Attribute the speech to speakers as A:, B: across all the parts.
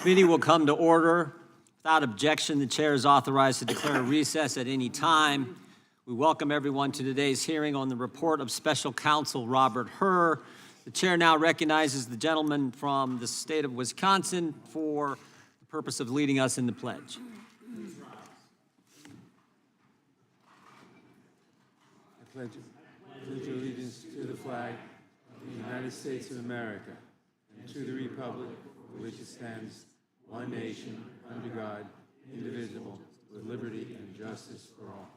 A: Meeting will come to order. Without objection, the chair is authorized to declare a recess at any time. We welcome everyone to today's hearing on the report of Special Counsel Robert Hur. The chair now recognizes the gentleman from the state of Wisconsin for the purpose of leading us in the pledge.
B: I pledge allegiance to the flag of the United States of America and to the republic for which it stands, one nation, under God, indivisible, with liberty and justice for all.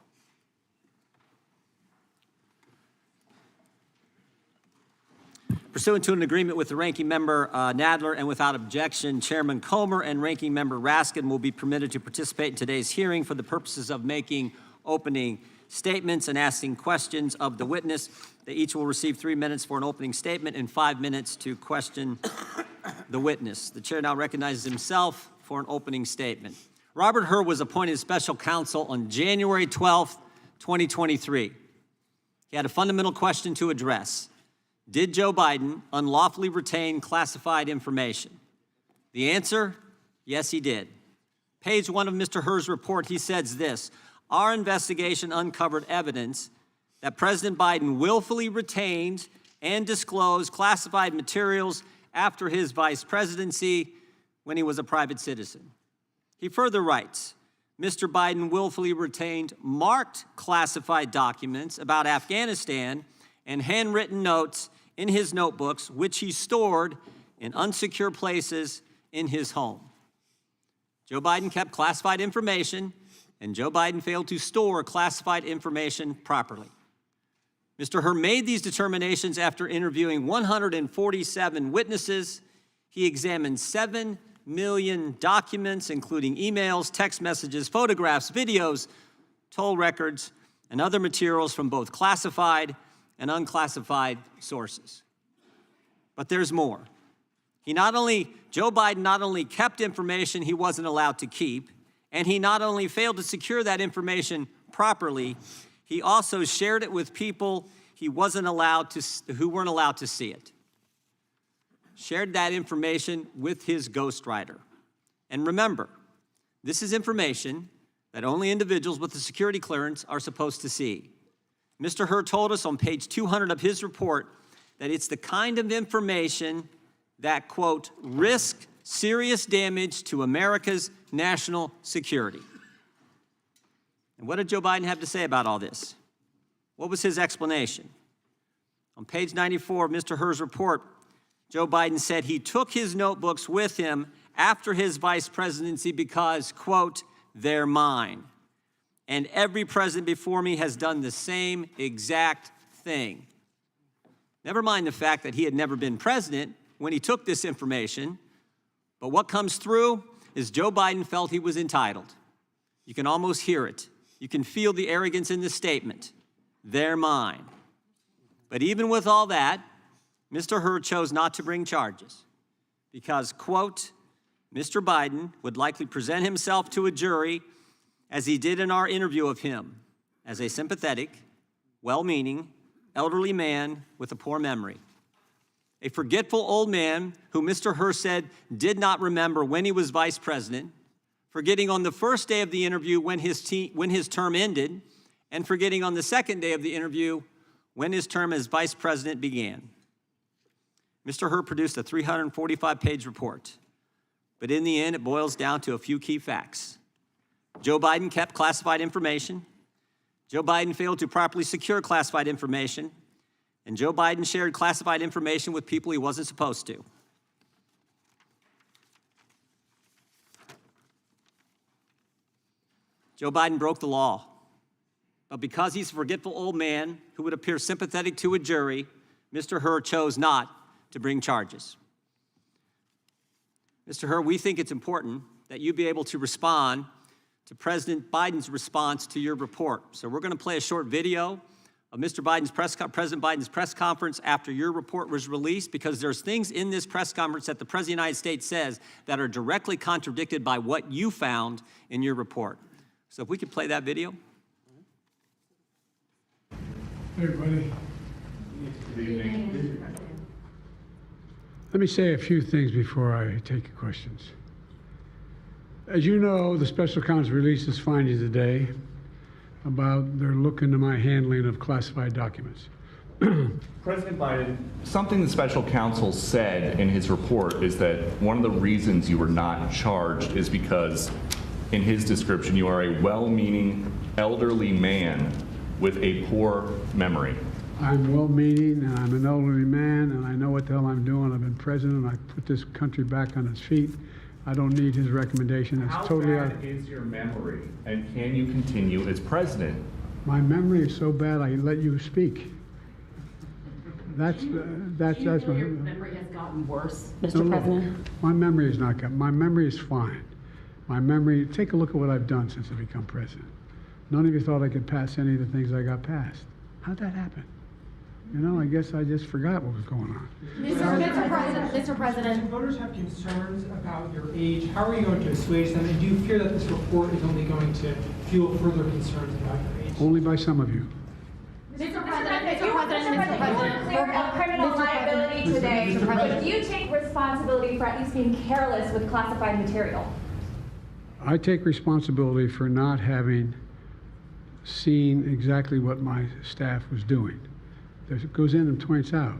A: Pursuant to an agreement with the Ranking Member Nadler and without objection, Chairman Comer and Ranking Member Raskin will be permitted to participate in today's hearing for the purposes of making opening statements and asking questions of the witness. They each will receive 3 minutes for an opening statement and 5 minutes to question the witness. The chair now recognizes himself for an opening statement. Robert Hur was appointed special counsel on January 12th, 2023. He had a fundamental question to address. Did Joe Biden unlawfully retain classified information? The answer, yes, he did. Page 1 of Mr. Hur's report, he says this: our investigation uncovered evidence that President Biden willfully retained and disclosed classified materials after his vice presidency when he was a private citizen. He further writes, Mr. Biden willfully retained marked classified documents about Afghanistan and handwritten notes in his notebooks, which he stored in unsecure places in his home. Joe Biden kept classified information, and Joe Biden failed to store classified information properly. Mr. Hur made these determinations after interviewing 147 witnesses. He examined 7 million documents, including emails, text messages, photographs, videos, toll records, and other materials from both classified and unclassified sources. But there's more. Joe Biden not only kept information he wasn't allowed to keep, and he not only failed to secure that information properly, he also shared it with people who weren't allowed to see it. Shared that information with his ghostwriter. And remember, this is information that only individuals with a security clearance are supposed to see. Mr. Hur told us on page 200 of his report that it's the kind of information that, quote, risk serious damage to America's national security. And what did Joe Biden have to say about all this? What was his explanation? On page 94 of Mr. Hur's report, Joe Biden said he took his notebooks with him after his vice presidency because, quote, they're mine. And every president before me has done the same exact thing. Never mind the fact that he had never been president when he took this information, but what comes through is Joe Biden felt he was entitled. You can almost hear it. You can feel the arrogance in the statement. They're mine. But even with all that, Mr. Hur chose not to bring charges because, quote, Mr. Biden would likely present himself to a jury as he did in our interview of him, as a sympathetic, well-meaning, elderly man with a poor memory. A forgetful old man who Mr. Hur said did not remember when he was vice president, forgetting on the first day of the interview when his term ended, and forgetting on the second day of the interview when his term as vice president began. Mr. Hur produced a 345-page report, but in the end, it boils down to a few key facts. Joe Biden kept classified information. Joe Biden failed to properly secure classified information. And Joe Biden shared classified information with people he wasn't supposed to. Joe Biden broke the law. But because he's a forgetful old man who would appear sympathetic to a jury, Mr. Hur chose not to bring charges. Mr. Hur, we think it's important that you be able to respond to President Biden's response to your report. So we're going to play a short video of President Biden's press conference after your report was released, because there's things in this press conference that the President of the United States says that are directly contradicted by what you found in your report. So if we could play that video.
C: Hey, everybody. Good evening. Let me say a few things before I take your questions. As you know, the special counsel released his findings today about their look into my handling of classified documents.
D: President Biden, something the special counsel said in his report is that one of the reasons you were not charged is because, in his description, you are a well-meaning elderly man with a poor memory.
C: I'm well-meaning, and I'm an elderly man, and I know what the hell I'm doing. I've been president. I put this country back on its feet. I don't need his recommendation. It's
D: How
C: totally
D: bad is your memory, and can you continue as president?
C: My memory is so bad, I let you speak. That's
E: Do you
C: my
E: feel your memory has gotten worse, Mr.
C: No,
E: President?
C: my memory is not good. My memory is fine. My memory, take a look at what I've done since I become president. None of you thought I could pass any of the things I got passed. How'd that happen? You know, I guess I just forgot what was going on.
E: Mr. President.
F: Voters have concerns about your age. How are you going to assuage them? And do you fear that this report is only going to fuel further concerns about your age?
C: Only by some of you.
E: Mr. President,
G: Clear of criminal liability today, but do you take responsibility for at least being careless with classified material?
C: I take responsibility for not having seen exactly what my staff was doing. It goes in and points out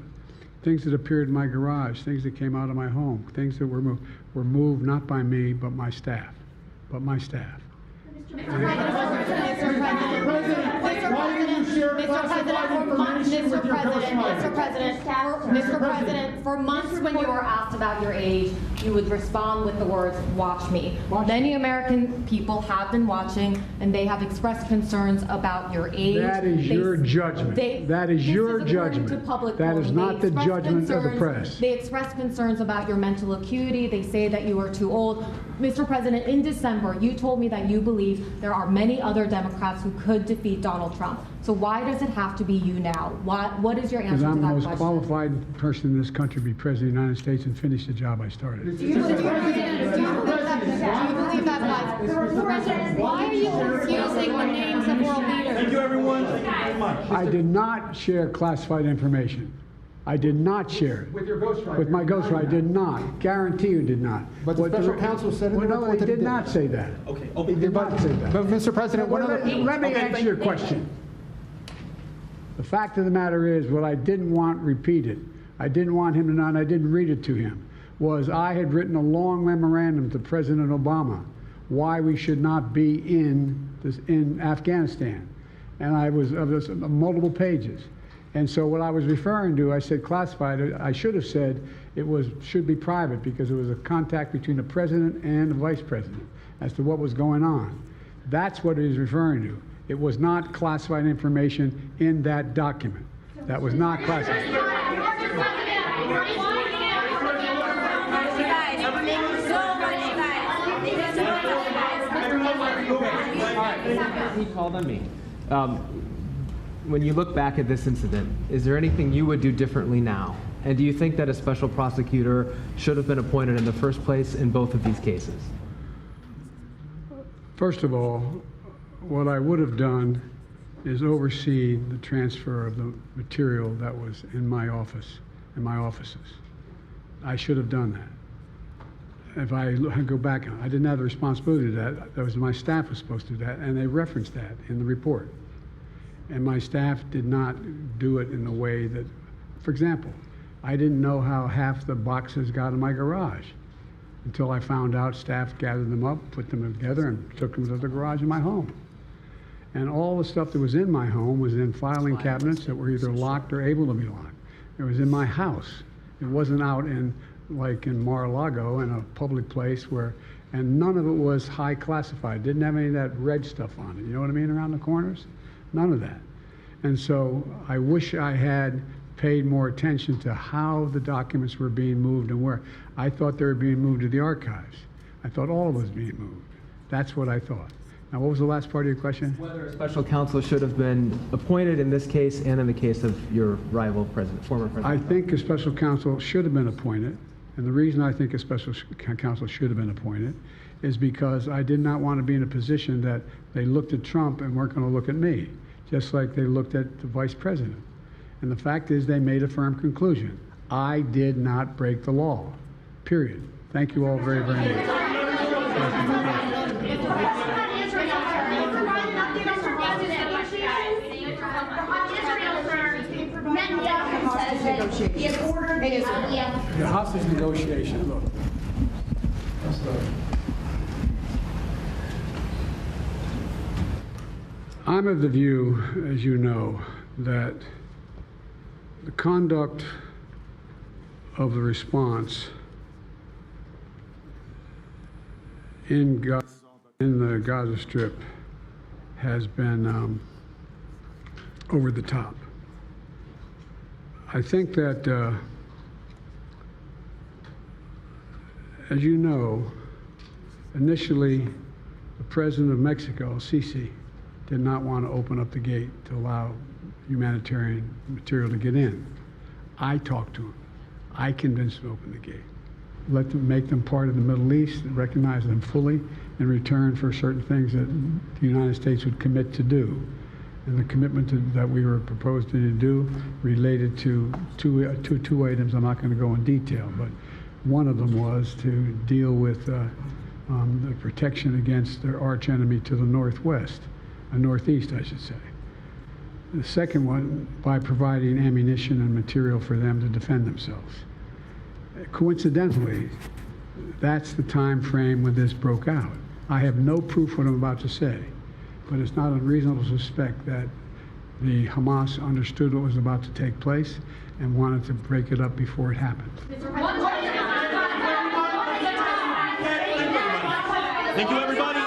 C: things that appeared in my garage, things that came out of my home, things that were moved not by me, but my staff.
G: Mr. President, for months when you were asked about your age, you would respond with the words, "Watch me." Many American people have been watching, and they have expressed concerns about your age.
C: That is your judgment. That is your judgment. That is not the judgment of the press.
G: They express concerns about your mental acuity. They say that you are too old. Mr. President, in December, you told me that you believe there are many other Democrats who could defeat Donald Trump. So why does it have to be you now? What is your answer
C: Because
G: to
C: I'm the
G: that
C: most
G: question?
C: qualified person in this country to be president of the United States and finish the job I started.
G: Do you believe that? Why are you confusing the names of world leaders?
H: Thank you, everyone. Thank you very much.
C: I did not share classified information. I did not share it.
H: With your ghostwriter.
C: With my ghostwriter, I did not. Guarantee you did not.
H: But the
C: What
H: special counsel said in the
C: Well, no,
H: report
C: they
H: that he
C: did not say that.
H: Okay.
C: He did not say that.
H: But Mr. President, one other.
C: Let me answer your question. The fact of the matter is, what I didn't want repeated, I didn't want him to know, and I didn't read it to him, was I had written a long memorandum to President Obama why we should not be in Afghanistan. And I was of this multiple pages. And so what I was referring to, I said classified. I should have said should be private because it was a contact between the president and the vice president as to what was going on. That's what he was referring to. It was not classified information in that document. That was not classified.
I: He called on me. When you look back at this incident, is there anything you would do differently now? And do you think that a special prosecutor should have been appointed in the first place in both of these cases?
C: First of all, what I would have done is oversee the transfer of the material that was in my office, in my offices. I should have done that. If I go back, I didn't have the responsibility to do that. That was my staff was supposed to do that, and they referenced that in the report. And my staff did not do it in the way that, for example, I didn't know how half the boxes got in my garage until I found out staff gathered them up, put them together, and took them to the garage in my home. And all the stuff that was in my home was in filing cabinets that were either locked or able to be locked. It was in my house. It wasn't out in, like in Mar-a-Lago, in a public place and none of it was high classified. Didn't have any of that red stuff on it. You know what I mean, around the corners? None of that. And so I wish I had paid more attention to how the documents were being moved and where. I thought they were being moved to the archives. I thought all of it was being moved. That's what I thought. Now, what was the last part of your question?
I: Whether a special counsel should have been appointed in this case and in the case of your rival president, former president.
C: I think a special counsel should have been appointed. And the reason I think a special counsel should have been appointed is because I did not want to be in a position that they looked at Trump and weren't going to look at me, just like they looked at the vice president. And the fact is they made a firm conclusion. I did not break the law, period. Thank you all very, very much. The hostage negotiation, look. I'm of the view, as you know, that the conduct of the response in the Gaza Strip has been over the top. I think that, as you know, initially the president of Mexico, Sisi, did not want to open up the gate to allow humanitarian material to get in. I talked to him. I convinced him to open the gate. Let them make them part of the Middle East and recognize them fully in return for certain things that the United States would commit to do. And the commitment that we were proposing to do related to two items. I'm not going to go in detail, but one of them was to deal with the protection against their arch enemy to the northwest, northeast, I should say. The second one, by providing ammunition and material for them to defend themselves. Coincidentally, that's the time frame when this broke out. I have no proof what I'm about to say, but it's not unreasonable to suspect that the Hamas understood what was about to take place and wanted to break it up before it happened.
J: Thank you, everybody.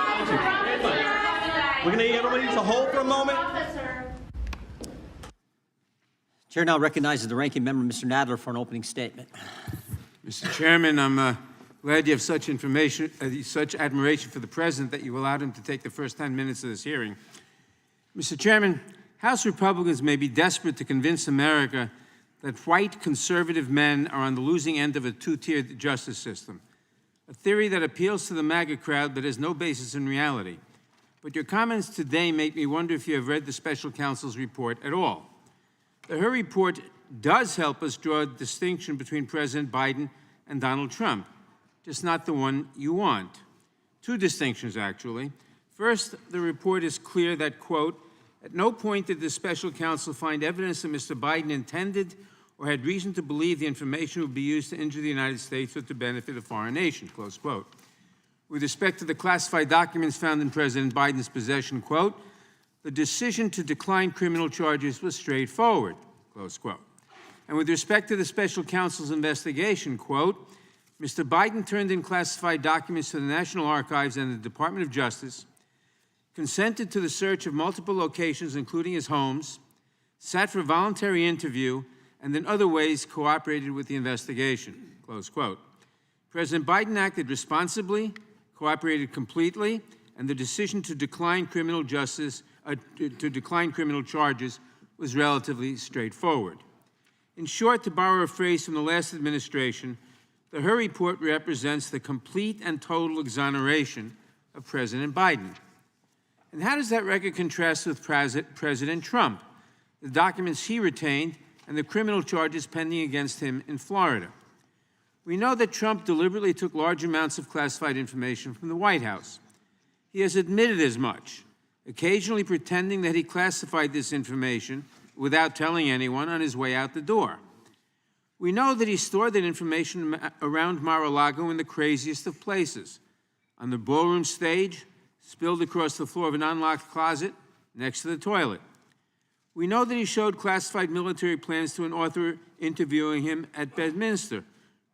J: We're going to need everybody to hold for a moment.
A: Chair now recognizes the ranking member, Mr. Nadler, for an opening statement.
B: Mr. Chairman, I'm glad you have such information, such admiration for the president that you allowed him to take the first 10 minutes of this hearing. Mr. Chairman, House Republicans may be desperate to convince America that white conservative men are on the losing end of a two-tiered justice system, a theory that appeals to the MAGA crowd but has no basis in reality. But your comments today make me wonder if you have read the special counsel's report at all. Her report does help us draw a distinction between President Biden and Donald Trump, just not the one you want. Two distinctions, actually. First, the report is clear that, quote, at no point did the special counsel find evidence that Mr. Biden intended or had reason to believe the information would be used to injure the United States or to benefit a foreign nation, close quote. With respect to the classified documents found in President Biden's possession, quote, the decision to decline criminal charges was straightforward, close quote. And with respect to the special counsel's investigation, quote, Mr. Biden turned in classified documents to the National Archives and the Department of Justice, consented to the search of multiple locations, including his homes, sat for a voluntary interview, and in other ways cooperated with the investigation, close quote. President Biden acted responsibly, cooperated completely, and the decision to decline criminal charges was relatively straightforward. In short, to borrow a phrase from the last administration, the Her report represents the complete and total exoneration of President Biden. And how does that record contrast with President Trump, the documents he retained, and the criminal charges pending against him in Florida? We know that Trump deliberately took large amounts of classified information from the White House. He has admitted as much, occasionally pretending that he classified this information without telling anyone on his way out the door. We know that he stored that information around Mar-a-Lago in the craziest of places, on the ballroom stage, spilled across the floor of an unlocked closet next to the toilet. We know that he showed classified military plans to an author interviewing him at Bedminster.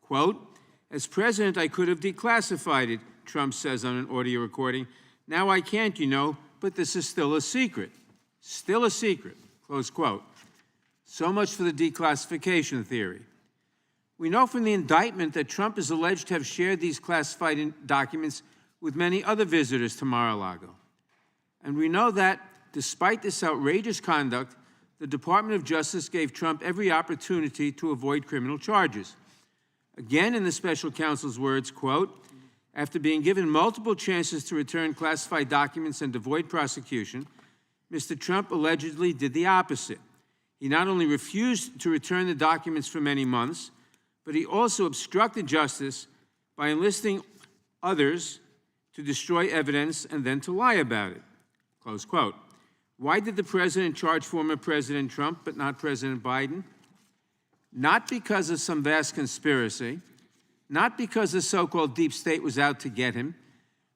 B: Quote, as president, I could have declassified it, Trump says on an audio recording. Now I can't, you know, but this is still a secret. Still a secret, close quote. So much for the declassification theory. We know from the indictment that Trump is alleged to have shared these classified documents with many other visitors to Mar-a-Lago. And we know that, despite this outrageous conduct, the Department of Justice gave Trump every opportunity to avoid criminal charges. Again, in the special counsel's words, quote, after being given multiple chances to return classified documents and avoid prosecution, Mr. Trump allegedly did the opposite. He not only refused to return the documents for many months, but he also obstructed justice by enlisting others to destroy evidence and then to lie about it. Close quote. Why did the president charge former President Trump but not President Biden? Not because of some vast conspiracy, not because the so-called deep state was out to get him,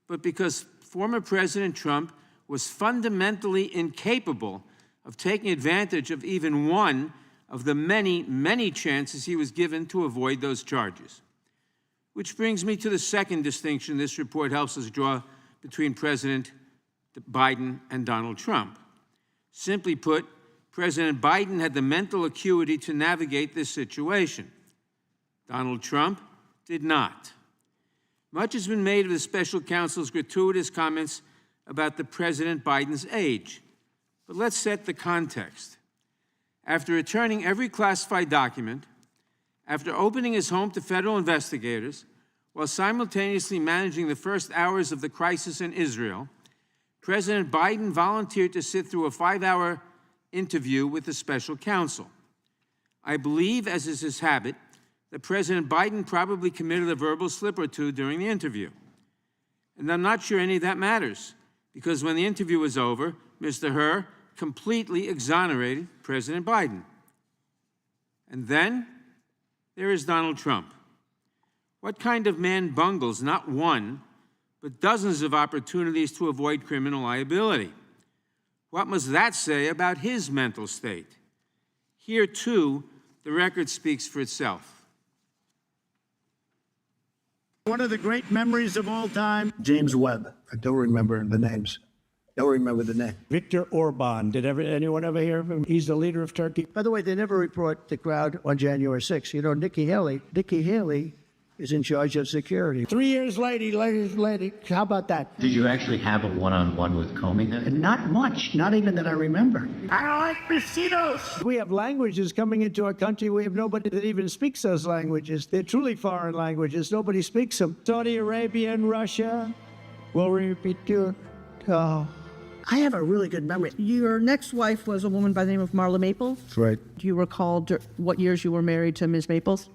B: but because former President Trump was fundamentally incapable of taking advantage of even one of the many, many chances he was given to avoid those charges. Which brings me to the second distinction this report helps us draw between President Biden and Donald Trump. Simply put, President Biden had the mental acuity to navigate this situation. Donald Trump did not. Much has been made of the special counsel's gratuitous comments about the President Biden's age. But let's set the context. After returning every classified document, after opening his home to federal investigators, while simultaneously managing the first hours of the crisis in Israel, President Biden volunteered to sit through a 5-hour interview with the special counsel. I believe, as is his habit, that President Biden probably committed a verbal slip or two during the interview. And I'm not sure any of that matters, because when the interview was over, Mr. Hur completely exonerated President Biden. And then there is Donald Trump. What kind of man bungles not one, but dozens of opportunities to avoid criminal liability? What must that say about his mental state? Here, too, the record speaks for itself.
H: One of the great memories of all time, James Webb. I don't remember the names. Don't remember the name. Viktor Orban. Did anyone ever hear of him? He's the leader of Turkey. By the way, they never report the crowd on January 6th. You know, Nikki Haley is in charge of security. 3 years later, how about that?
K: Did you actually have a one-on-one with Comey then?
H: Not much, not even that I remember. I like mosquitoes. We have languages coming into our country. We have nobody that even speaks those languages. They're truly foreign languages. Nobody speaks them. Saudi Arabia and Russia will repeat your... Oh. I have a really good memory.
L: Your next wife was a woman by the name of Marla Maples.
H: That's right.
L: Do you recall what years you were married to Ms. Maples?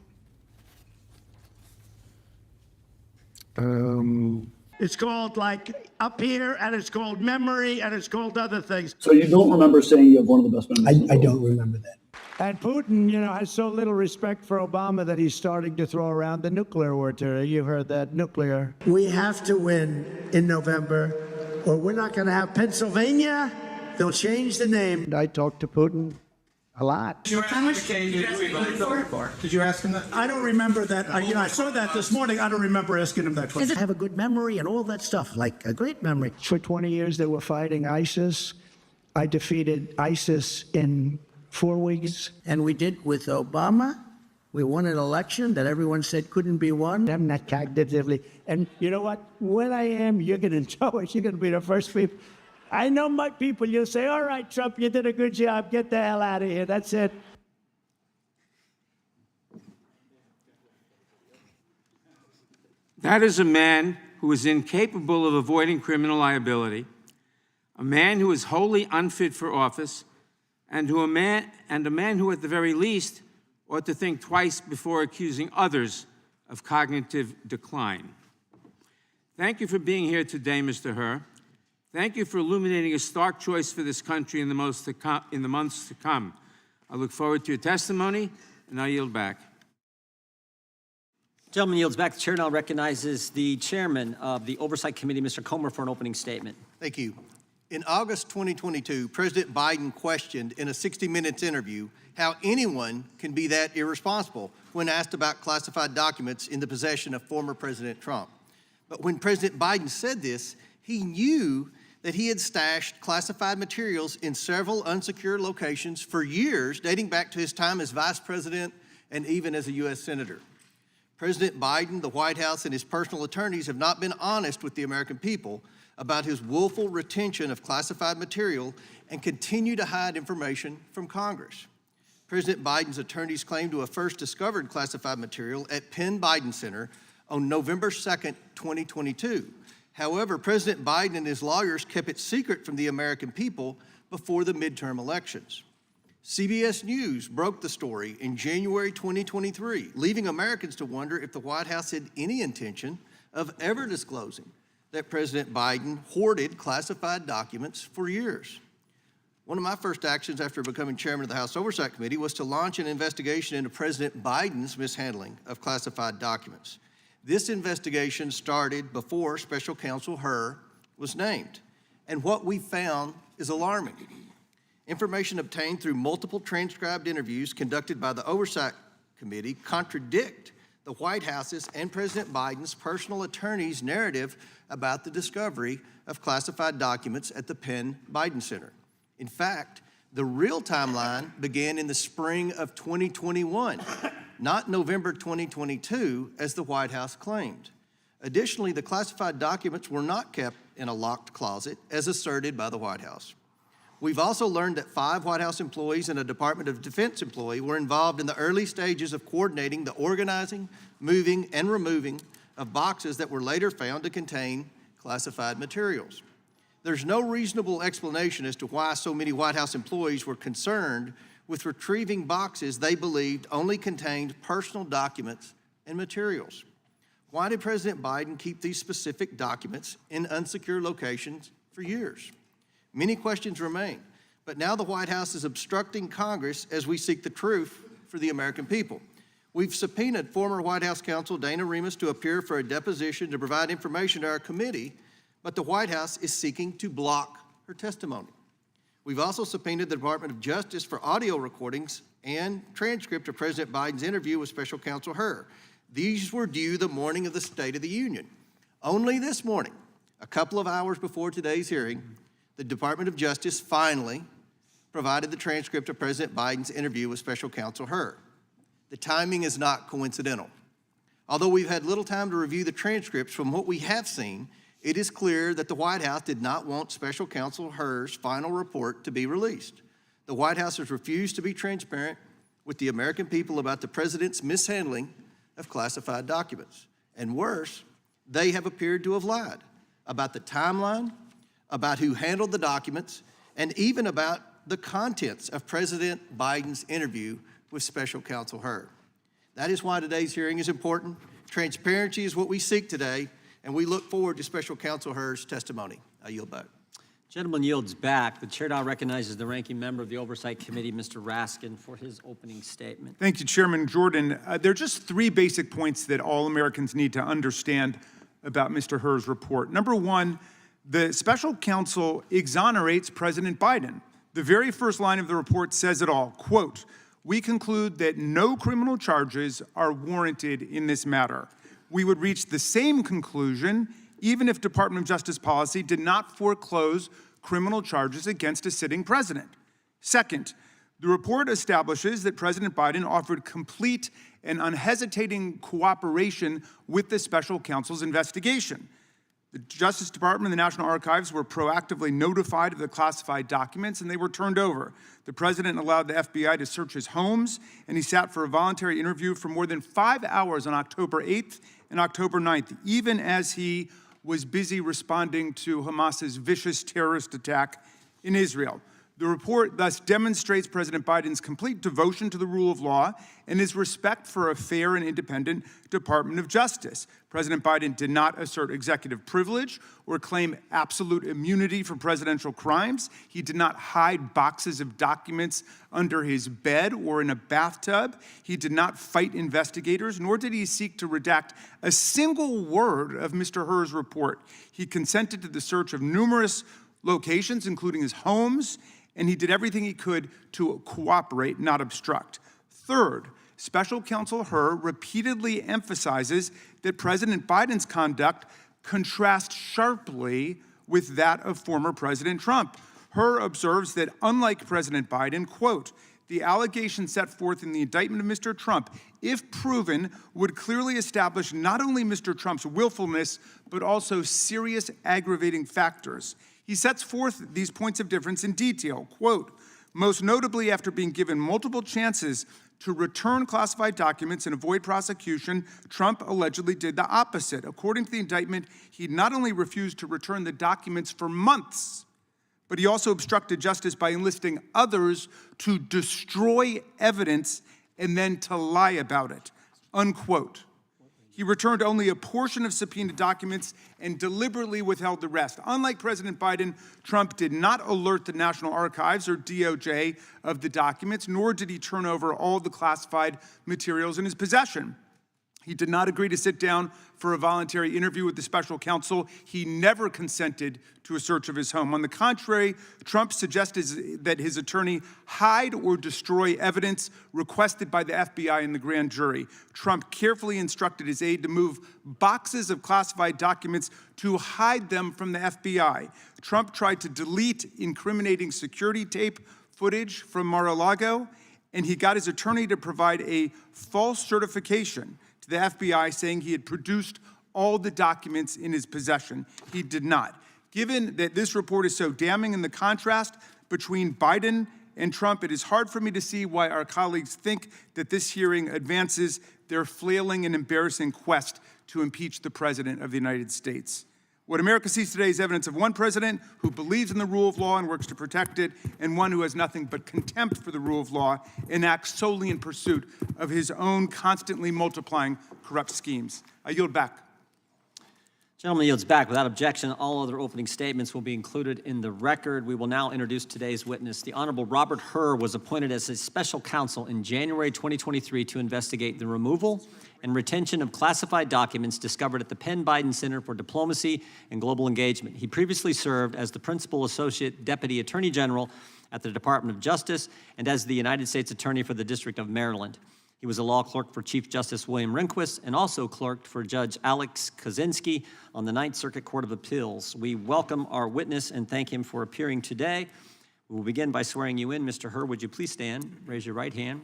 H: It's called like Up Here, and it's called Memory, and it's called other things.
M: So you don't remember saying you have one of the best memories?
H: I don't remember that. And Putin, has so little respect for Obama that he's starting to throw around the nuclear word. You've heard that, nuclear. We have to win in November, or we're not going to have Pennsylvania. They'll change the name. I talked to Putin a lot.
F: Did you ask him that?
H: I don't remember that. I saw that this morning. I don't remember asking him that question. I have a good memory and all that stuff, like a great memory. For 20 years, they were fighting ISIS. I defeated ISIS in 4 weeks. And we did with Obama. We won an election that everyone said couldn't be won. I'm not cognitively. And you know what? When I am, you're going to know it. You're going to be the first people. I know my people. You'll say, all right, Trump, you did a good job. Get the hell out of here. That's it.
B: That is a man who is incapable of avoiding criminal liability, a man who is wholly unfit for office, and a man who, at the very least, ought to think twice before accusing others of cognitive decline. Thank you for being here today, Mr. Hur. Thank you for illuminating a stark choice for this country in the months to come. I look forward to your testimony, and I yield back.
A: Gentleman yields back. The chair now recognizes the chairman of the Oversight Committee, Mr. Comer, for an opening statement.
N: Thank you. In August 2022, President Biden questioned in a 60 Minutes interview how anyone can be that irresponsible when asked about classified documents in the possession of former President Trump. But when President Biden said this, he knew that he had stashed classified materials in several unsecured locations for years, dating back to his time as vice president and even as a U.S. senator. President Biden, the White House, and his personal attorneys have not been honest with the American people about his willful retention of classified material and continue to hide information from Congress. President Biden's attorneys claim to have first discovered classified material at Penn Biden Center on November 2nd, 2022. However, President Biden and his lawyers kept it secret from the American people before the midterm elections. CBS News broke the story in January 2023, leaving Americans to wonder if the White House had any intention of ever disclosing that President Biden hoarded classified documents for years. One of my first actions after becoming chairman of the House Oversight Committee was to launch an investigation into President Biden's mishandling of classified documents. This investigation started before Special Counsel Hur was named, and what we found is alarming. Information obtained through multiple transcribed interviews conducted by the Oversight Committee contradict the White House's and President Biden's personal attorney's narrative about the discovery of classified documents at the Penn Biden Center. In fact, the real timeline began in the spring of 2021, not November 2022, as the White House claimed. Additionally, the classified documents were not kept in a locked closet, as asserted by the White House. We've also learned that 5 White House employees and a Department of Defense employee were involved in the early stages of coordinating the organizing, moving, and removing of boxes that were later found to contain classified materials. There's no reasonable explanation as to why so many White House employees were concerned with retrieving boxes they believed only contained personal documents and materials. Why did President Biden keep these specific documents in unsecure locations for years? Many questions remain, but now the White House is obstructing Congress as we seek the truth for the American people. We've subpoenaed former White House counsel Dana Remus to appear for a deposition to provide information to our committee, but the White House is seeking to block her testimony. We've also subpoenaed the Department of Justice for audio recordings and transcript of President Biden's interview with Special Counsel Hur. These were due the morning of the State of the Union. Only this morning, a couple of hours before today's hearing, the Department of Justice finally provided the transcript of President Biden's interview with Special Counsel Hur. The timing is not coincidental. Although we've had little time to review the transcripts, from what we have seen, it is clear that the White House did not want Special Counsel Hur's final report to be released. The White House has refused to be transparent with the American people about the president's mishandling of classified documents. And worse, they have appeared to have lied about the timeline, about who handled the documents, and even about the contents of President Biden's interview with Special Counsel Hur. That is why today's hearing is important. Transparency is what we seek today, and we look forward to Special Counsel Hur's testimony. I yield back.
A: Gentleman yields back. The chair now recognizes the ranking member of the Oversight Committee, Mr. Raskin, for his opening statement.
O: Thank you, Chairman Jordan. There are just 3 basic points that all Americans need to understand about Mr. Hur's report. Number 1, the special counsel exonerates President Biden. The very first line of the report says it all, quote, "We conclude that no criminal charges are warranted in this matter. We would reach the same conclusion even if Department of Justice policy did not foreclose criminal charges against a sitting president." Second, the report establishes that President Biden offered complete and unhesitating cooperation with the special counsel's investigation. The Justice Department and the National Archives were proactively notified of the classified documents, and they were turned over. The president allowed the FBI to search his homes, and he sat for a voluntary interview for more than 5 hours on October 8th and October 9th, even as he was busy responding to Hamas's vicious terrorist attack in Israel. The report thus demonstrates President Biden's complete devotion to the rule of law and his respect for a fair and independent Department of Justice. President Biden did not assert executive privilege or claim absolute immunity for presidential crimes. He did not hide boxes of documents under his bed or in a bathtub. He did not fight investigators, nor did he seek to redact a single word of Mr. Hur's report. He consented to the search of numerous locations, including his homes, and he did everything he could to cooperate, not obstruct. Third, Special Counsel Hur repeatedly emphasizes that President Biden's conduct contrasts sharply with that of former President Trump. Hur observes that unlike President Biden, quote, "The allegations set forth in the indictment of Mr. Trump, if proven, would clearly establish not only Mr. Trump's willfulness, but also serious aggravating factors." He sets forth these points of difference in detail, quote, "Most notably, after being given multiple chances to return classified documents and avoid prosecution, Trump allegedly did the opposite. According to the indictment, he not only refused to return the documents for months, but he also obstructed justice by enlisting others to destroy evidence and then to lie about it," unquote. He returned only a portion of subpoenaed documents and deliberately withheld the rest. Unlike President Biden, Trump did not alert the National Archives or DOJ of the documents, nor did he turn over all the classified materials in his possession. He did not agree to sit down for a voluntary interview with the special counsel. He never consented to a search of his home. On the contrary, Trump suggested that his attorney hide or destroy evidence requested by the FBI and the grand jury. Trump carefully instructed his aide to move boxes of classified documents to hide them from the FBI. Trump tried to delete incriminating security tape footage from Mar-a-Lago, and he got his attorney to provide a false certification to the FBI saying he had produced all the documents in his possession. He did not. Given that this report is so damning in the contrast between Biden and Trump, it is hard for me to see why our colleagues think that this hearing advances their flailing and embarrassing quest to impeach the President of the United States. What America sees today is evidence of one president who believes in the rule of law and works to protect it, and one who has nothing but contempt for the rule of law and acts solely in pursuit of his own constantly multiplying corrupt schemes. I yield back.
A: Gentleman yields back. Without objection, all other opening statements will be included in the record. We will now introduce today's witness. The Honorable Robert Hur was appointed as a special counsel in January 2023 to investigate the removal and retention of classified documents discovered at the Penn Biden Center for Diplomacy and Global Engagement. He previously served as the Principal Associate Deputy Attorney General at the Department of Justice and as the United States Attorney for the District of Maryland. He was a law clerk for Chief Justice William Rehnquist and also clerked for Judge Alex Kaczynski on the Ninth Circuit Court of Appeals. We welcome our witness and thank him for appearing today. We will begin by swearing you in. Mr. Hur, would you please stand? Raise your right hand.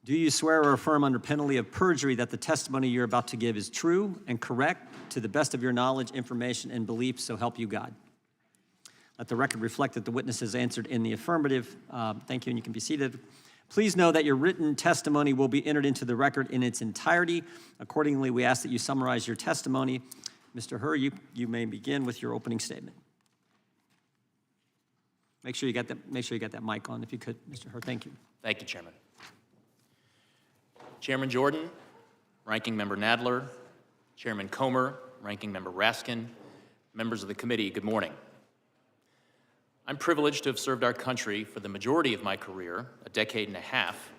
A: Do you swear or affirm under penalty of perjury that the testimony you're about to give is true and correct to the best of your knowledge, information, and belief, so help you God? Let the record reflect that the witness has answered in the affirmative. Thank you, and you can be seated. Please know that your written testimony will be entered into the record in its entirety. Accordingly, we ask that you summarize your testimony. Mr. Hur, you may begin with your opening statement. Make sure you got that mic on, if you could, Mr. Hur. Thank you.
P: Thank you, Chairman. Chairman Jordan, Ranking Member Nadler, Chairman Comer, Ranking Member Raskin, members of the committee, good morning. I'm privileged to have served our country for the majority of my career, a decade and a half,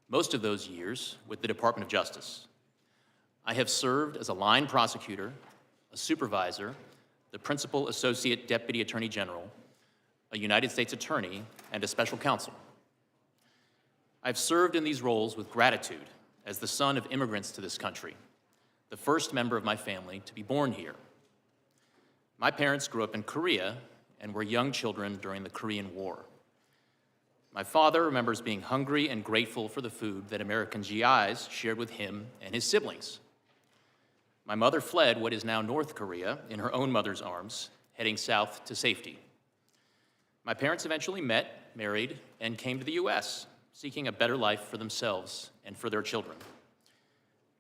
P: most of those years with the Department of Justice. I have served as a line prosecutor, a supervisor, the Principal Associate Deputy Attorney General, a United States Attorney, and a special counsel. I've served in these roles with gratitude as the son of immigrants to this country, the first member of my family to be born here. My parents grew up in Korea and were young children during the Korean War. My father remembers being hungry and grateful for the food that American GIs shared with him and his siblings. My mother fled what is now North Korea in her own mother's arms, heading south to safety. My parents eventually met, married, and came to the US, seeking a better life for themselves and for their children.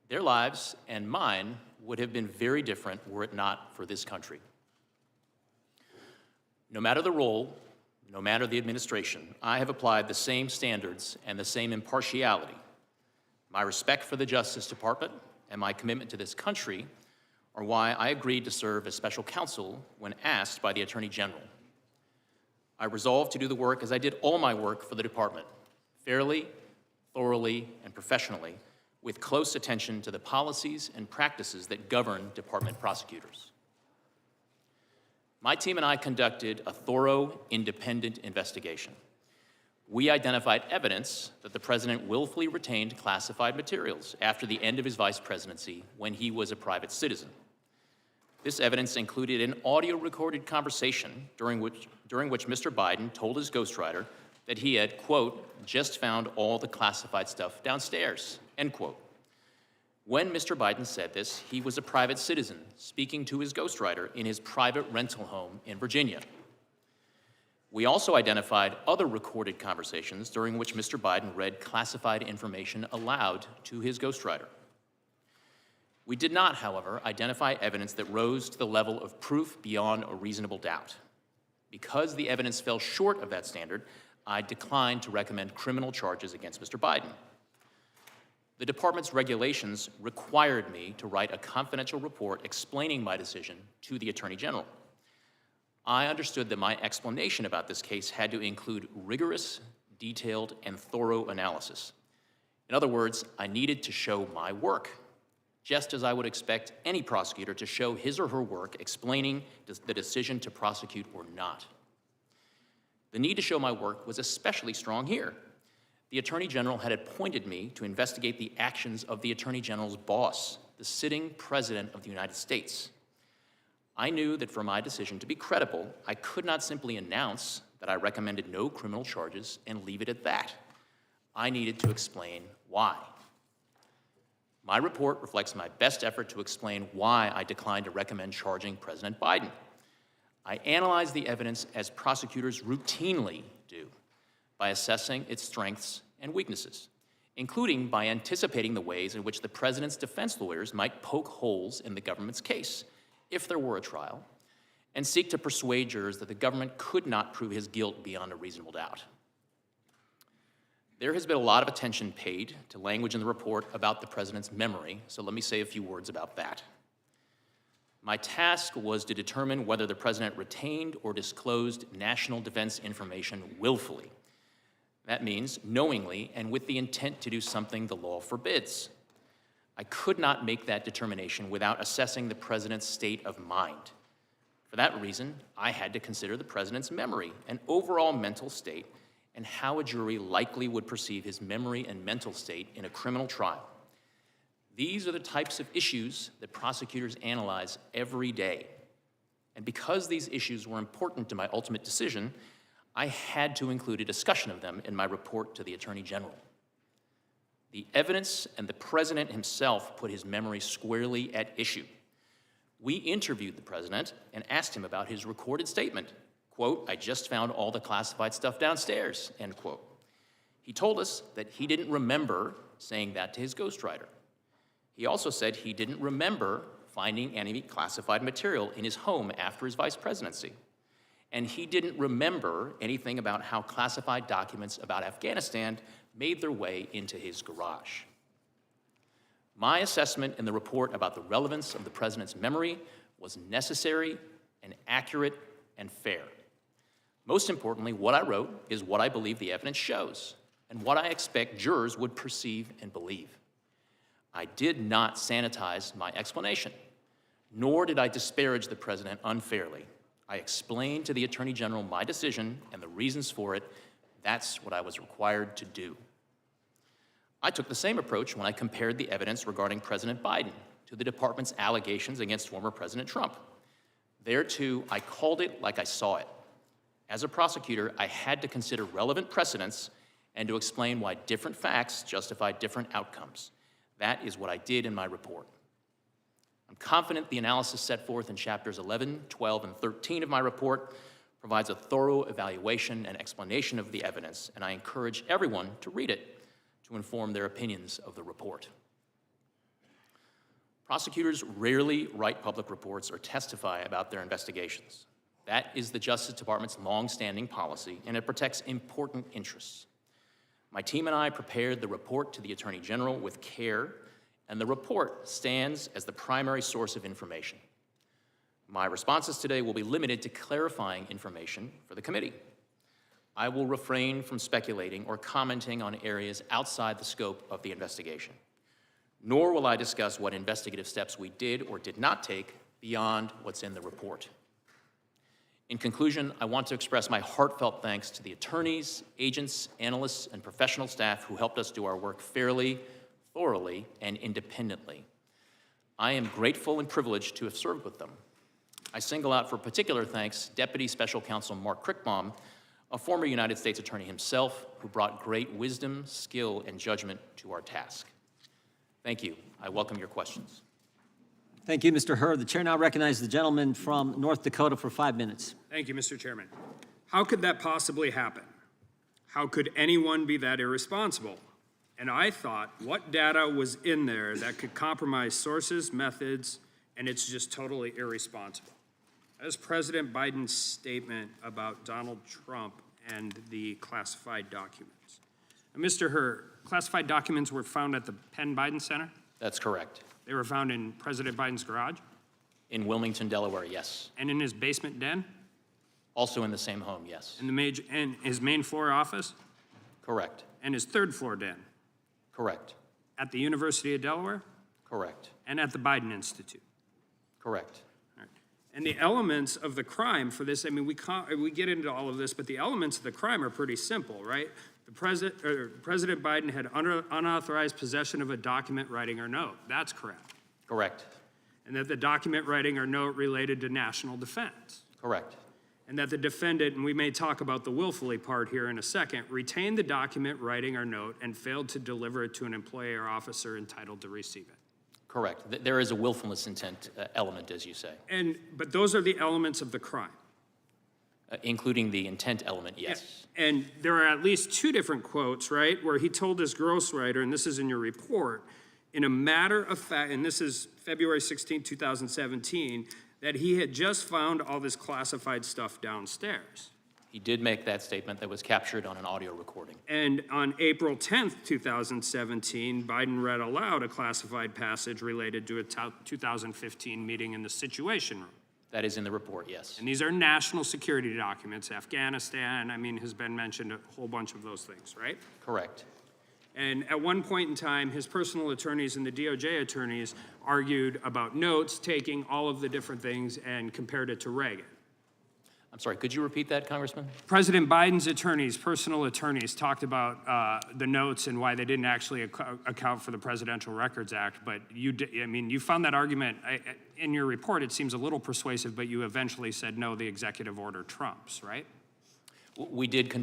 P: Their lives and mine would have been very different were it not for this country. No matter the role, no matter the administration, I have applied the same standards and the same impartiality. My respect for the Justice Department and my commitment to this country are why I agreed to serve as special counsel when asked by the Attorney General. I resolved to do the work as I did all my work for the department, fairly, thoroughly, and professionally, with close attention to the policies and practices that govern department prosecutors. My team and I conducted a thorough, independent investigation. We identified evidence that the president willfully retained classified materials after the end of his vice presidency when he was a private citizen. This evidence included an audio-recorded conversation during which Mr. Biden told his ghostwriter that he had, quote, just found all the classified stuff downstairs, end quote. When Mr. Biden said this, he was a private citizen speaking to his ghostwriter in his private rental home in Virginia. We also identified other recorded conversations during which Mr. Biden read classified information aloud to his ghostwriter. We did not, however, identify evidence that rose to the level of proof beyond a reasonable doubt. Because the evidence fell short of that standard, I declined to recommend criminal charges against Mr. Biden. The department's regulations required me to write a confidential report explaining my decision to the Attorney General. I understood that my explanation about this case had to include rigorous, detailed, and thorough analysis. In other words, I needed to show my work, just as I would expect any prosecutor to show his or her work explaining the decision to prosecute or not. The need to show my work was especially strong here. The Attorney General had appointed me to investigate the actions of the Attorney General's boss, the sitting President of the United States. I knew that for my decision to be credible, I could not simply announce that I recommended no criminal charges and leave it at that. I needed to explain why. My report reflects my best effort to explain why I declined to recommend charging President Biden. I analyzed the evidence as prosecutors routinely do, by assessing its strengths and weaknesses, including by anticipating the ways in which the president's defense lawyers might poke holes in the government's case, if there were a trial, and seek to persuade jurors that the government could not prove his guilt beyond a reasonable doubt. There has been a lot of attention paid to language in the report about the president's memory, so let me say a few words about that. My task was to determine whether the president retained or disclosed national defense information willfully. That means knowingly and with the intent to do something the law forbids. I could not make that determination without assessing the president's state of mind. For that reason, I had to consider the president's memory and overall mental state and how a jury likely would perceive his memory and mental state in a criminal trial. These are the types of issues that prosecutors analyze every day. And because these issues were important to my ultimate decision, I had to include a discussion of them in my report to the Attorney General. The evidence and the president himself put his memory squarely at issue. We interviewed the president and asked him about his recorded statement, quote, "I just found all the classified stuff downstairs," end quote. He told us that he didn't remember saying that to his ghostwriter. He also said he didn't remember finding any classified material in his home after his vice presidency. And he didn't remember anything about how classified documents about Afghanistan made their way into his garage. My assessment in the report about the relevance of the president's memory was necessary and accurate and fair. Most importantly, what I wrote is what I believe the evidence shows and what I expect jurors would perceive and believe. I did not sanitize my explanation, nor did I disparage the president unfairly. I explained to the Attorney General my decision and the reasons for it. That's what I was required to do. I took the same approach when I compared the evidence regarding President Biden to the department's allegations against former President Trump. There, too, I called it like I saw it. As a prosecutor, I had to consider relevant precedents and to explain why different facts justify different outcomes. That is what I did in my report. I'm confident the analysis set forth in chapters 11, 12, and 13 of my report provides a thorough evaluation and explanation of the evidence, and I encourage everyone to read it to inform their opinions of the report. Prosecutors rarely write public reports or testify about their investigations. That is the Justice Department's long-standing policy, and it protects important interests. My team and I prepared the report to the Attorney General with care, and the report stands as the primary source of information. My responses today will be limited to clarifying information for the committee. I will refrain from speculating or commenting on areas outside the scope of the investigation, nor will I discuss what investigative steps we did or did not take beyond what's in the report. In conclusion, I want to express my heartfelt thanks to the attorneys, agents, analysts, and professional staff who helped us do our work fairly, thoroughly, and independently. I am grateful and privileged to have served with them. I single out for particular thanks Deputy Special Counsel Mark Crickbaum, a former United States Attorney himself, who brought great wisdom, skill, and judgment to our task. Thank you. I welcome your questions.
A: Thank you, Mr. Hurd. The chair now recognizes the gentleman from North Dakota for 5 minutes.
Q: Thank you, Mr. Chairman. How could that possibly happen? How could anyone be that irresponsible? And I thought, what data was in there that could compromise sources, methods, and it's just totally irresponsible? As President Biden's statement about Donald Trump and the classified documents. And Mr. Hurd, classified documents were found at the Penn Biden Center?
P: That's correct.
Q: They were found in President Biden's garage?
P: In Wilmington, Delaware, yes.
Q: And in his basement den?
P: Also in the same home, yes.
Q: And his main floor office?
P: Correct.
Q: And his third floor den?
P: Correct.
Q: At the University of Delaware?
P: Correct.
Q: And at the Biden Institute?
P: Correct.
Q: All right. And the elements of the crime for this, I mean, we get into all of this, but the elements of the crime are pretty simple, right? President Biden had unauthorized possession of a document, writing, or note. That's correct.
P: Correct.
Q: And that the document, writing, or note related to national defense.
P: Correct.
Q: And that the defendant, and we may talk about the willfully part here in a second, retained the document, writing, or note and failed to deliver it to an employee or officer entitled to receive it.
P: Correct. There is a willfulness intent element, as you say.
Q: But those are the elements of the crime.
P: Including the intent element, yes.
Q: And there are at least two different quotes, right, where he told his ghostwriter, and this is in your report, in a matter of fact, and this is February 16, 2017, that he had just found all this classified stuff downstairs.
P: He did make that statement that was captured on an audio recording.
Q: And on April 10th, 2017, Biden read aloud a classified passage related to a 2015 meeting in the Situation Room.
P: That is in the report, yes.
Q: And these are national security documents. Afghanistan, I mean, has been mentioned, a whole bunch of those things, right?
P: Correct.
Q: And at one point in time, his personal attorneys and the DOJ attorneys argued about notes, taking all of the different things and compared it to Reagan.
P: I'm sorry, could you repeat that, Congressman?
Q: President Biden's attorneys, personal attorneys, talked about the notes and why they didn't actually account for the Presidential Records Act. But you found that argument in your report. It seems a little persuasive, but you eventually said no, the executive order trumps, right?
P: We did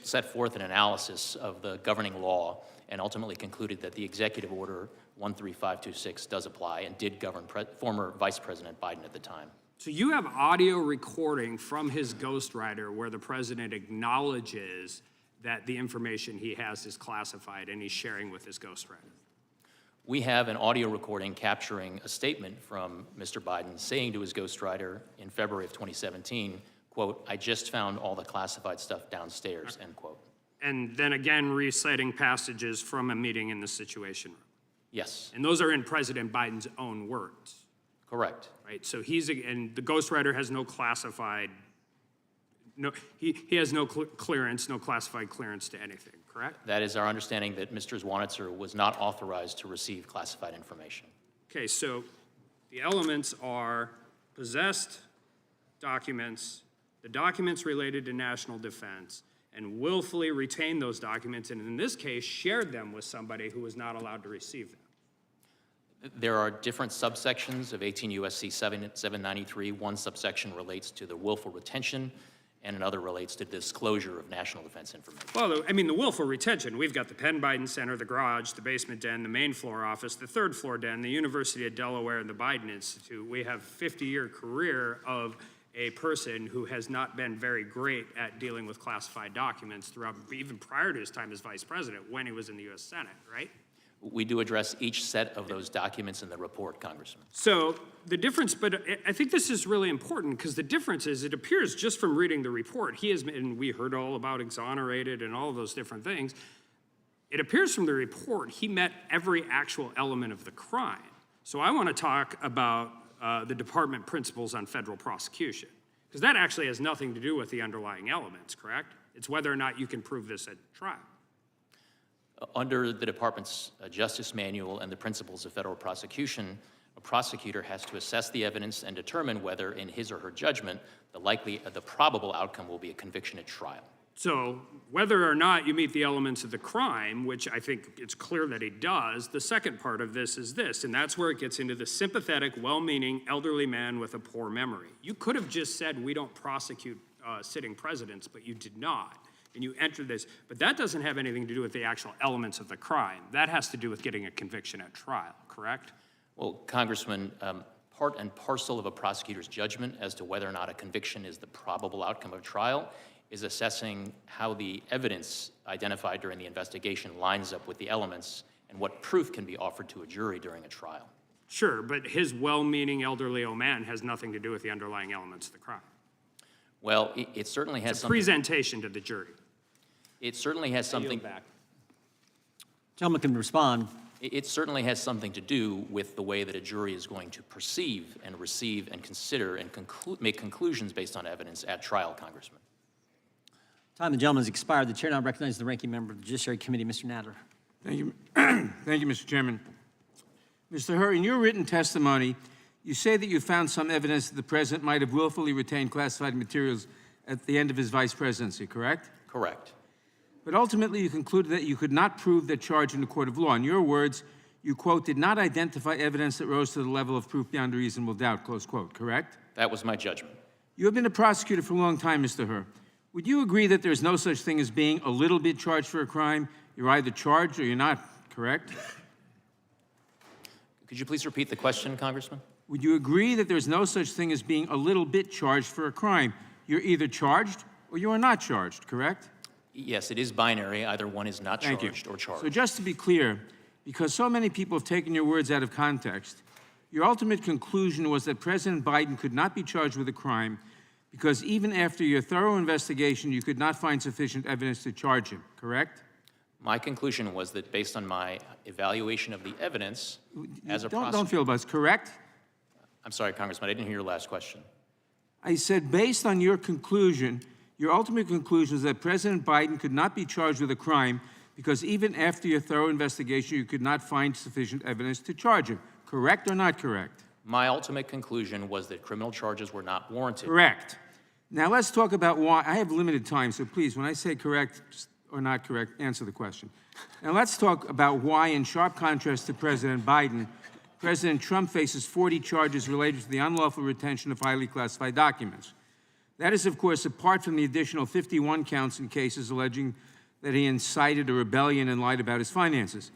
P: set forth an analysis of the governing law and ultimately concluded that the executive order 13526 does apply and did govern former Vice President Biden at the time.
Q: So you have audio recording from his ghostwriter where the president acknowledges that the information he has is classified and he's sharing with his ghostwriter.
P: We have an audio recording capturing a statement from Mr. Biden saying to his ghostwriter in February of 2017, quote, "I just found all the classified stuff downstairs," end quote.
Q: And then again reciting passages from a meeting in the Situation Room.
P: Yes.
Q: And those are in President Biden's own words.
P: Correct.
Q: Right, so and the ghostwriter has no classified, he has no clearance, no classified clearance to anything, correct?
P: That is our understanding, that Mr. Zwanitzer was not authorized to receive classified information.
Q: Okay, so the elements are possessed documents, the documents related to national defense, and willfully retained those documents, and in this case, shared them with somebody who was not allowed to receive them.
P: There are different subsections of 18 U.S.C. 793. One subsection relates to the willful retention, and another relates to disclosure of national defense information.
Q: Well, I mean, the willful retention, we've got the Penn Biden Center, the garage, the basement den, the main floor office, the third floor den, the University of Delaware, and the Biden Institute. We have a 50-year career of a person who has not been very great at dealing with classified documents throughout, even prior to his time as vice president, when he was in the U.S. Senate, right?
P: We do address each set of those documents in the report, Congressman.
Q: So the difference, but I think this is really important because the difference is it appears just from reading the report, and we heard all about exonerated and all of those different things. It appears from the report he met every actual element of the crime. So I want to talk about the department principles on federal prosecution, because that actually has nothing to do with the underlying elements, correct? It's whether or not you can prove this at trial.
P: Under the department's justice manual and the principles of federal prosecution, a prosecutor has to assess the evidence and determine whether, in his or her judgment, the probable outcome will be a conviction at trial.
Q: So whether or not you meet the elements of the crime, which I think it's clear that he does, the second part of this is this, and that's where it gets into the sympathetic, well-meaning elderly man with a poor memory. You could have just said we don't prosecute sitting presidents, but you did not. And you enter this, but that doesn't have anything to do with the actual elements of the crime. That has to do with getting a conviction at trial, correct?
P: Well, Congressman, part and parcel of a prosecutor's judgment as to whether or not a conviction is the probable outcome of trial is assessing how the evidence identified during the investigation lines up with the elements and what proof can be offered to a jury during a trial.
Q: Sure, but his well-meaning elderly old man has nothing to do with the underlying elements of the crime.
P: Well, it certainly has
Q: it's a
P: something.
Q: Presentation to the jury.
P: It certainly has something.
A: Gentleman can respond.
P: It certainly has something to do with the way that a jury is going to perceive and receive and consider and make conclusions based on evidence at trial, Congressman.
A: Time of the gentleman has expired. The chair now recognizes the ranking member of the Judiciary Committee, Mr. Nadler.
B: Thank you. Thank you, Mr. Chairman. Mr. Hur, in your written testimony, you say that you found some evidence that the president might have willfully retained classified materials at the end of his vice presidency, correct?
P: Correct.
B: But ultimately, you concluded that you could not prove that charge in the court of law. In your words, you, quote, did not identify evidence that rose to the level of proof beyond a reasonable doubt, close quote, correct?
P: That was my judgment.
B: You have been a prosecutor for a long time, Mr. Hur. Would you agree that there's no such thing as being a little bit charged for a crime? You're either charged or you're not, correct?
P: Could you please repeat the question, Congressman?
B: Would you agree that there's no such thing as being a little bit charged for a crime? You're either charged or you are not charged, correct?
P: Yes, it is binary. Either one is not charged or charged.
B: So just to be clear, because so many people have taken your words out of context, your ultimate conclusion was that President Biden could not be charged with a crime because even after your thorough investigation, you could not find sufficient evidence to charge him, correct?
P: My conclusion was that based on my evaluation of the evidence as a prosecutor...
B: Don't feel buzz, correct?
P: I'm sorry, Congressman, I didn't hear your last question.
B: I said based on your conclusion, your ultimate conclusion is that President Biden could not be charged with a crime because even after your thorough investigation, you could not find sufficient evidence to charge him, correct or not correct?
P: My ultimate conclusion was that criminal charges were not warranted.
B: Correct. Now let's talk about why. I have limited time, so please, when I say correct or not correct, answer the question. Now let's talk about why, in sharp contrast to President Biden, President Trump faces 40 charges related to the unlawful retention of highly classified documents. That is, of course, apart from the additional 51 counts in cases alleging that he incited a rebellion and lied about his finances.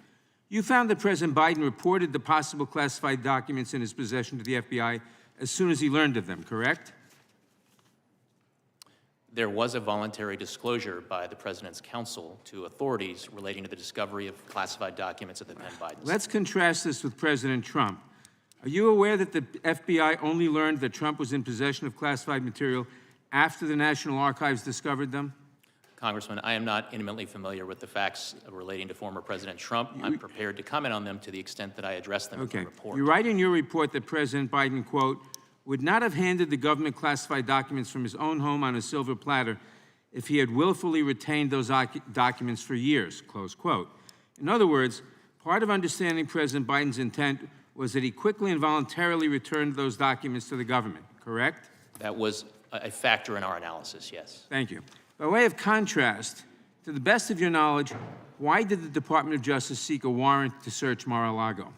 B: You found that President Biden reported the possible classified documents in his possession to the FBI as soon as he learned of them, correct?
P: There was a voluntary disclosure by the President's counsel to authorities relating to the discovery of classified documents at the Penn Biden.
B: Let's contrast this with President Trump. Are you aware that the FBI only learned that Trump was in possession of classified material after the National Archives discovered them?
P: Congressman, I am not intimately familiar with the facts relating to former President Trump. I'm prepared to comment on them to the extent that I address them in the report.
B: You write in your report that President Biden, quote, would not have handed the government classified documents from his own home on a silver platter if he had willfully retained those documents for years, close quote. In other words, part of understanding President Biden's intent was that he quickly and voluntarily returned those documents to the government, correct?
P: That was a factor in our analysis, yes.
B: Thank you. By way of contrast, to the best of your knowledge, why did the Department of Justice seek a warrant to search Mar-a-Lago?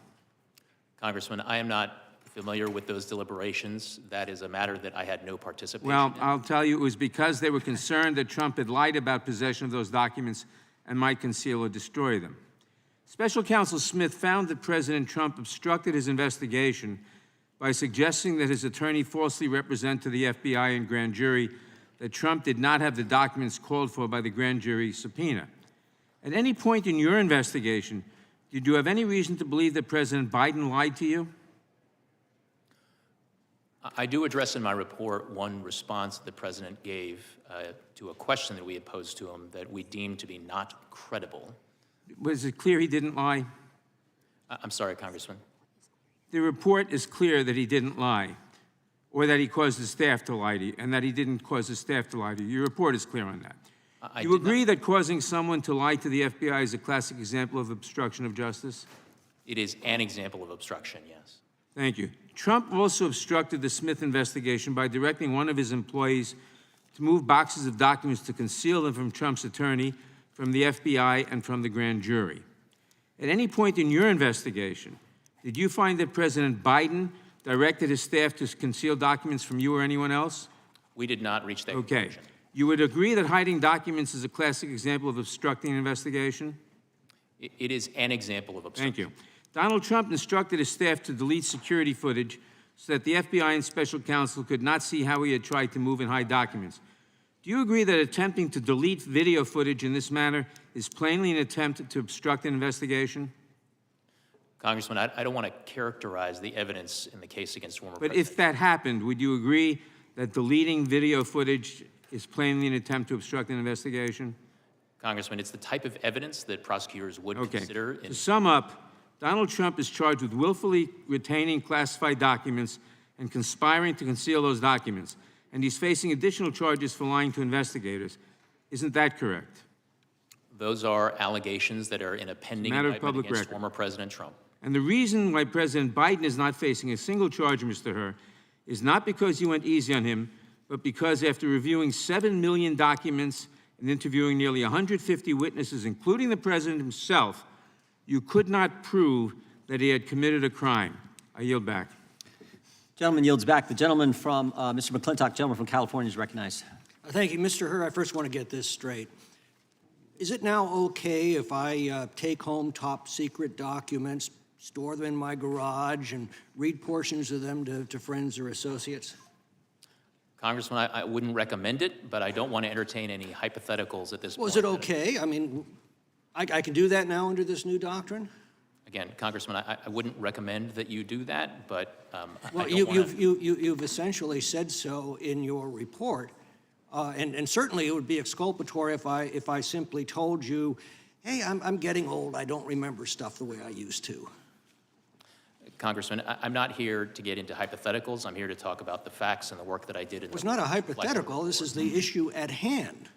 P: Congressman, I am not familiar with those deliberations. That is a matter that I had no participation
B: Well,
P: in.
B: I'll tell you, it was because they were concerned that Trump had lied about possession of those documents and might conceal or destroy them. Special Counsel Smith found that President Trump obstructed his investigation by suggesting that his attorney falsely represent to the FBI and grand jury that Trump did not have the documents called for by the grand jury subpoena. At any point in your investigation, did you have any reason to believe that President Biden lied to you?
P: I do address in my report one response the President gave to a question that we had posed to him that we deemed to be not credible.
B: Was it clear he didn't lie?
P: I'm sorry, Congressman.
B: The report is clear that he didn't lie, or that he caused his staff to lie to you, and that he didn't cause his staff to lie to you. Your report is clear on that. You agree that causing someone to lie to the FBI is a classic example of obstruction of justice?
P: It is an example of obstruction, yes.
B: Thank you. Trump also obstructed the Smith investigation by directing one of his employees to move boxes of documents to conceal them from Trump's attorney, from the FBI, and from the grand jury. At any point in your investigation, did you find that President Biden directed his staff to conceal documents from you or anyone else?
P: We did not reach that
B: Okay.
P: conclusion.
B: You would agree that hiding documents is a classic example of obstructing an investigation?
P: It is an example of obstruction.
B: Thank you. Donald Trump instructed his staff to delete security footage so that the FBI and special counsel could not see how he had tried to move and hide documents. Do you agree that attempting to delete video footage in this manner is plainly an attempt to obstruct an investigation?
P: Congressman, I don't want to characterize the evidence in the case against former
B: But
P: President.
B: if that happened, would you agree that deleting video footage is plainly an attempt to obstruct an investigation?
P: Congressman, it's the type of evidence that prosecutors would consider.
B: To sum up, Donald Trump is charged with willfully retaining classified documents and conspiring to conceal those documents, and he's facing additional charges for lying to investigators. Isn't that correct?
P: Those are allegations that are in a pending
B: Matter of
P: indictment
B: public
P: against
B: record.
P: former President Trump.
B: And the reason why President Biden is not facing a single charge, Mr. Hur, is not because you went easy on him, but because after reviewing 7 million documents and interviewing nearly 150 witnesses, including the president himself, you could not prove that he had committed a crime. I yield back.
A: Gentleman yields back. The gentleman from, Mr. McClintock, gentleman from California is recognized.
H: Thank you, Mr. Hur. I first want to get this straight. Is it now okay if I take home top secret documents, store them in my garage, and read portions of them to friends or associates?
P: Congressman, I wouldn't recommend it, but I don't want to entertain any hypotheticals at this point.
H: Was it okay? I mean, I can do that now under this new doctrine?
P: Again, Congressman, I wouldn't recommend that you do that, but
H: Well,
P: I don't wanna...
H: you've essentially said so in your report, and certainly it would be exculpatory if I simply told you, hey, I'm getting old, I don't remember stuff the way I used to.
P: Congressman, I'm not here to get into hypotheticals. I'm here to talk about the facts and the work that I did in
H: It was not a hypothetical. This is the issue at hand.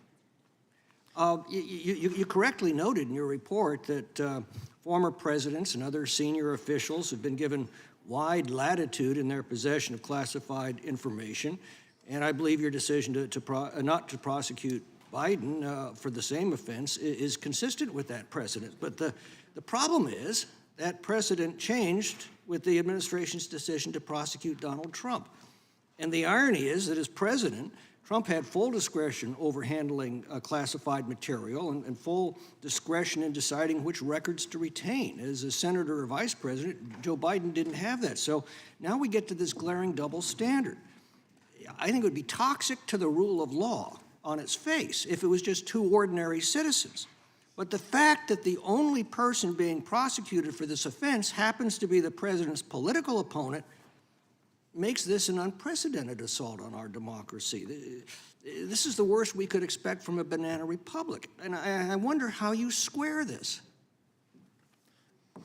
H: You correctly noted in your report that former presidents and other senior officials have been given wide latitude in their possession of classified information, and I believe your decision not to prosecute Biden for the same offense is consistent with that precedent. But the problem is that precedent changed with the administration's decision to prosecute Donald Trump. And the irony is that as president, Trump had full discretion over handling classified material and full discretion in deciding which records to retain. As a senator or vice president, Joe Biden didn't have that. So now we get to this glaring double standard. I think it would be toxic to the rule of law on its face if it was just two ordinary citizens. But the fact that the only person being prosecuted for this offense happens to be the president's political opponent makes this an unprecedented assault on our democracy. This is the worst we could expect from a banana republic. And I wonder how you square this.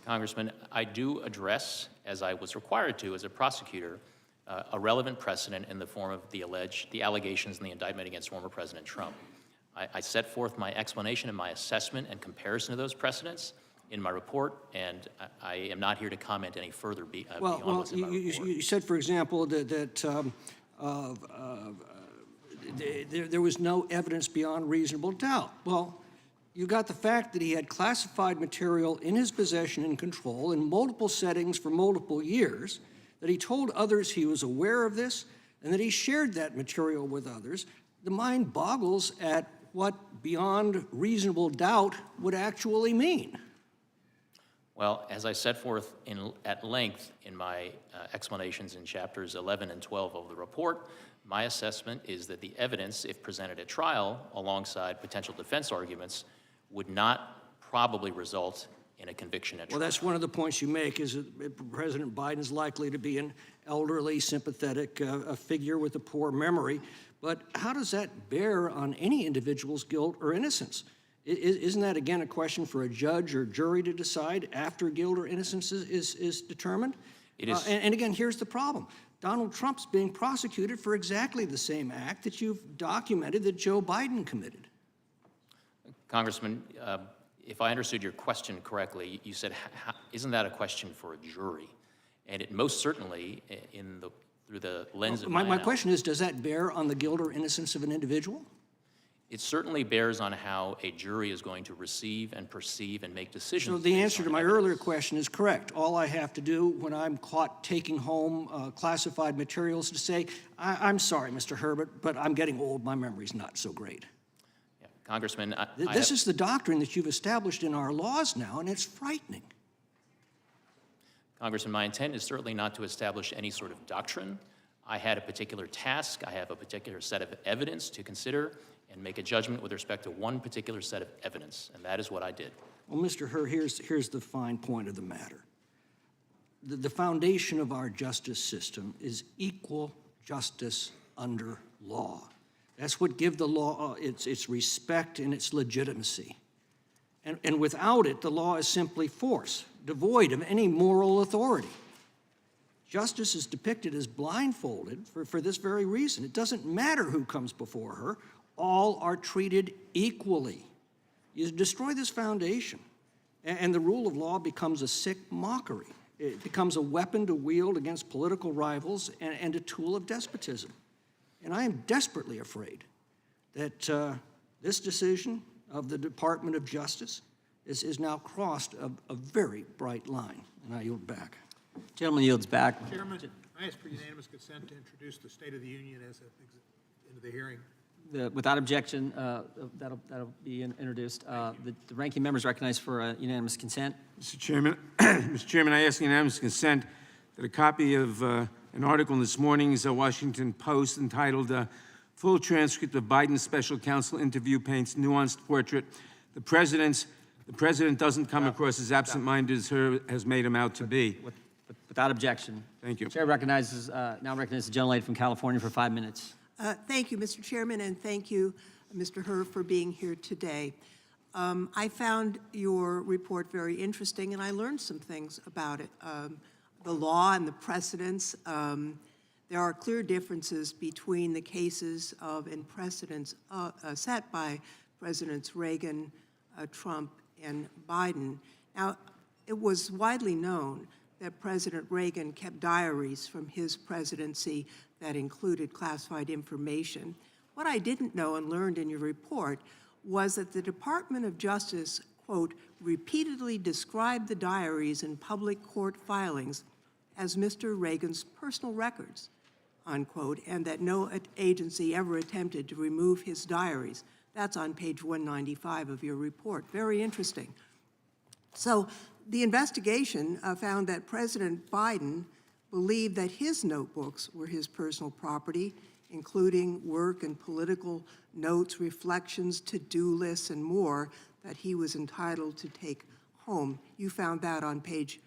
P: Congressman, I do address, as I was required to as a prosecutor, a relevant precedent in the form of the allegations in the indictment against former President Trump. I set forth my explanation and my assessment and comparison of those precedents in my report, and I am not here to comment any further beyond what's in my report.
H: You said, for example, that there was no evidence beyond reasonable doubt. Well, you got the fact that he had classified material in his possession and control in multiple settings for multiple years, that he told others he was aware of this, and that he shared that material with others. The mind boggles at what beyond reasonable doubt would actually mean.
P: Well, as I set forth at length in my explanations in chapters 11 and 12 of the report, my assessment is that the evidence, if presented at trial alongside potential defense arguments, would not probably result in a conviction at trial.
H: Well, that's one of the points you make, is that President Biden's likely to be an elderly, sympathetic figure with a poor memory. But how does that bear on any individual's guilt or innocence? Isn't that, again, a question for a judge or jury to decide after guilt or innocence is determined?
P: It is.
H: And again, here's the problem. Donald Trump's being prosecuted for exactly the same act that you've documented that Joe Biden committed.
P: Congressman, if I understood your question correctly, you said, isn't that a question for a jury? And it most certainly, through the lens of
H: my question is, does that bear on the guilt or innocence of an individual?
P: It certainly bears on how a jury is going to receive and perceive and make decisions.
H: So the answer to my earlier question is correct. All I have to do when I'm caught taking home classified materials to say, I'm sorry, Mr. Herbert, but I'm getting old. My memory's not so great.
P: Yeah. Congressman,
H: this is the doctrine that you've established in our laws now, and it's frightening.
P: Congressman, my intent is certainly not to establish any sort of doctrine. I had a particular task. I have a particular set of evidence to consider and make a judgment with respect to one particular set of evidence, and that is what I did.
H: Well, Mr. Hur, here's the fine point of the matter. The foundation of our justice system is equal justice under law.
R: That's what gives the law its respect and its legitimacy. And without it, the law is simply force, devoid of any moral authority. Justice is depicted as blindfolded for this very reason. It doesn't matter who comes before her. All are treated equally. You destroy this foundation, and the rule of law becomes a sick mockery. It becomes a weapon to wield against political rivals and a tool of despotism. And I am desperately afraid that this decision of the Department of Justice is now crossed a very bright line. And I yield back.
A: Gentleman yields back.
S: Chairman, I ask for unanimous consent to introduce the State of the Union as into the hearing.
A: Without objection, that'll be introduced. The ranking member is recognized for unanimous consent.
B: Mr. Chairman, Mr. Chairman, I ask unanimous consent that a copy of an article in this morning's Washington Post entitled "Full Transcript of Biden's Special Counsel Interview Paints Nuanced Portrait. The President doesn't come across as absent-minded as her has made him out to be."
A: Without objection.
B: Thank you.
A: Chair recognizes, now recognizes the gentlelady from California for 5 minutes.
T: Thank you, Mr. Chairman, and thank you, Mr. Herr, for being here today. I found your report very interesting, and I learned some things about it. The law and the precedents. There are clear differences between the cases and precedents set by Presidents Reagan, Trump, and Biden. Now, it was widely known that President Reagan kept diaries from his presidency that included classified information. What I didn't know and learned in your report was that the Department of Justice, quote, repeatedly described the diaries in public court filings as Mr. Reagan's personal records, unquote, and that no agency ever attempted to remove his diaries. That's on page 195 of your report. Very interesting. So the investigation found that President Biden believed that his notebooks were his personal property, including work and political notes, reflections, to-do lists, and more that he was entitled to take home. You found that on page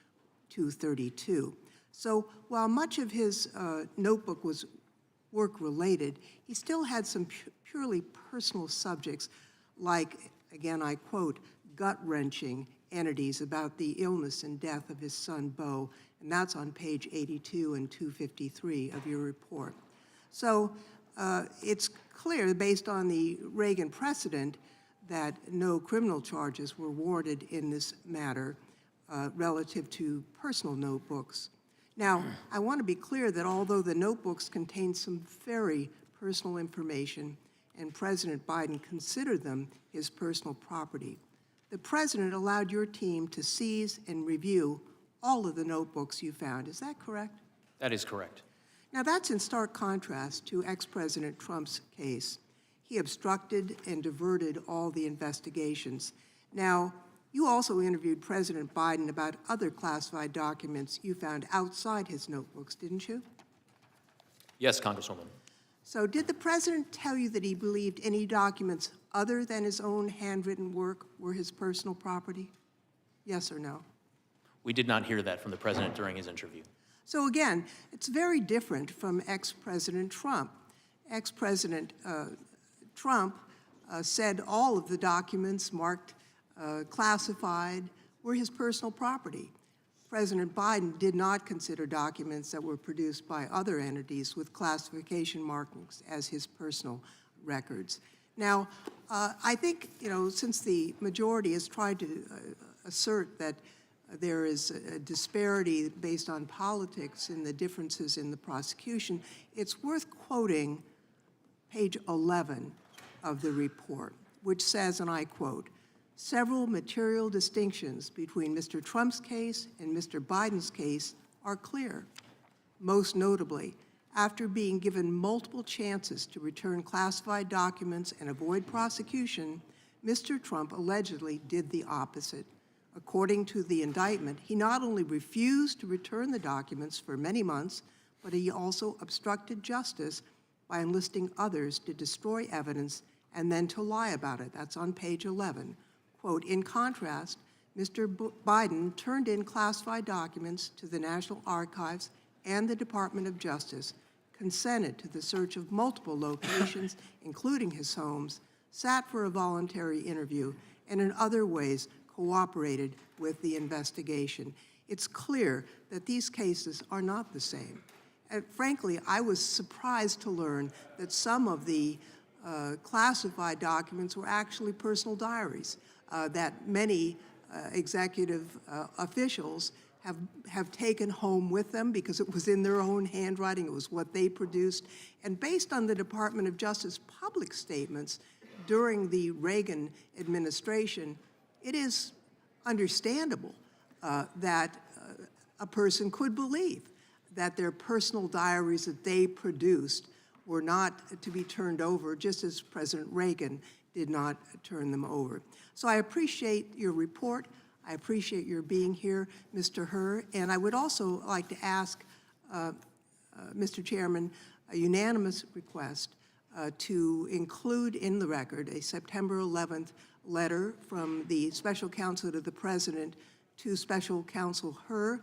T: 232. So while much of his notebook was work-related, he still had some purely personal subjects like, again, I quote, gut-wrenching entities about the illness and death of his son, Beau, and that's on page 82 and 253 of your report. So it's clear, based on the Reagan precedent, that no criminal charges were warranted in this matter relative to personal notebooks. Now, I want to be clear that although the notebooks contain some very personal information and President Biden considered them his personal property, the President allowed your team to seize and review all of the notebooks you found. Is that correct?
P: That is correct.
T: Now, that's in stark contrast to ex-President Trump's case. He obstructed and diverted all the investigations. Now, you also interviewed President Biden about other classified documents you found outside his notebooks, didn't you?
P: Yes, Congresswoman.
T: So did the President tell you that he believed any documents other than his own handwritten work were his personal property? Yes or no?
P: We did not hear that from the President during his interview.
T: So again, it's very different from ex-President Trump. Ex-President Trump said all of the documents marked classified were his personal property. President Biden did not consider documents that were produced by other entities with classification markings as his personal records. Now, I think, since the majority has tried to assert that there is a disparity based on politics in the differences in the prosecution, it's worth quoting page 11 of the report, which says, and I quote, "Several material distinctions between Mr. Trump's case and Mr. Biden's case are clear. Most notably, after being given multiple chances to return classified documents and avoid prosecution, Mr. Trump allegedly did the opposite. According to the indictment, he not only refused to return the documents for many months, but he also obstructed justice by enlisting others to destroy evidence and then to lie about it." That's on page 11. Quote, "In contrast, Mr. Biden turned in classified documents to the National Archives and the Department of Justice, consented to the search of multiple locations, including his homes, sat for a voluntary interview, and in other ways cooperated with the investigation. It's clear that these cases are not the same. And frankly, I was surprised to learn that some of the classified documents were actually personal diaries, that many executive officials have taken home with them because it was in their own handwriting, it was what they produced. And based on the Department of Justice public statements during the Reagan administration, it is understandable that a person could believe that their personal diaries that they produced were not to be turned over, just as President Reagan did not turn them over. So I appreciate your report. I appreciate your being here, Mr. Herr, and I would also like to ask, Mr. Chairman, a unanimous request to include in the record a September 11th letter from the Special Counsel to the President to Special Counsel Herr,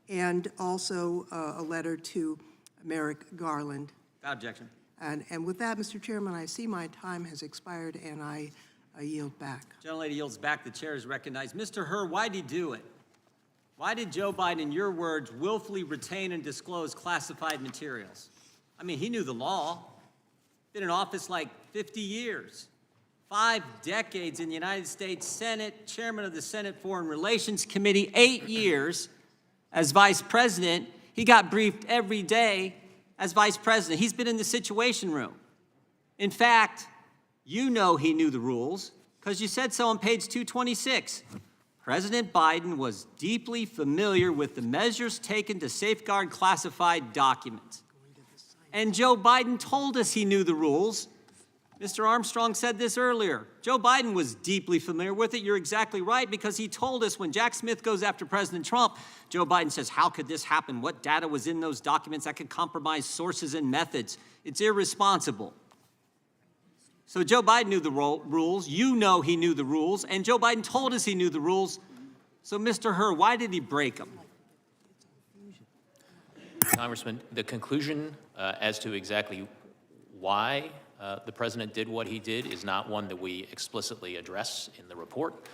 T: and also a letter to Merrick Garland.
A: Without objection.
T: And with that, Mr. Chairman, I see my time has expired, and I yield back.
A: Gentlelady yields back. The chair is recognized. Mr. Herr, why did he do it? Why did Joe Biden, in your words, willfully retain and disclose classified materials? I mean, he knew the law. Been in office like 50 years. 5 decades in the United States Senate, chairman of the Senate Foreign Relations Committee, 8 years as vice president. He got briefed every day as vice president. He's been in the Situation Room. In fact, you know he knew the rules because you said so on page 226. President Biden was deeply familiar with the measures taken to safeguard classified documents. And Joe Biden told us he knew the rules. Mr. Armstrong said this earlier. Joe Biden was deeply familiar with it. You're exactly right, because he told us when Jack Smith goes after President Trump, Joe Biden says, how could this happen? What data was in those documents that could compromise sources and methods? It's irresponsible. So Joe Biden knew the rules. You know he knew the rules. And Joe Biden told us he knew the rules. So, Mr. Herr, why did he break them?
P: Congressman, the conclusion as to exactly why the president did what he did is not one that we explicitly address in the report.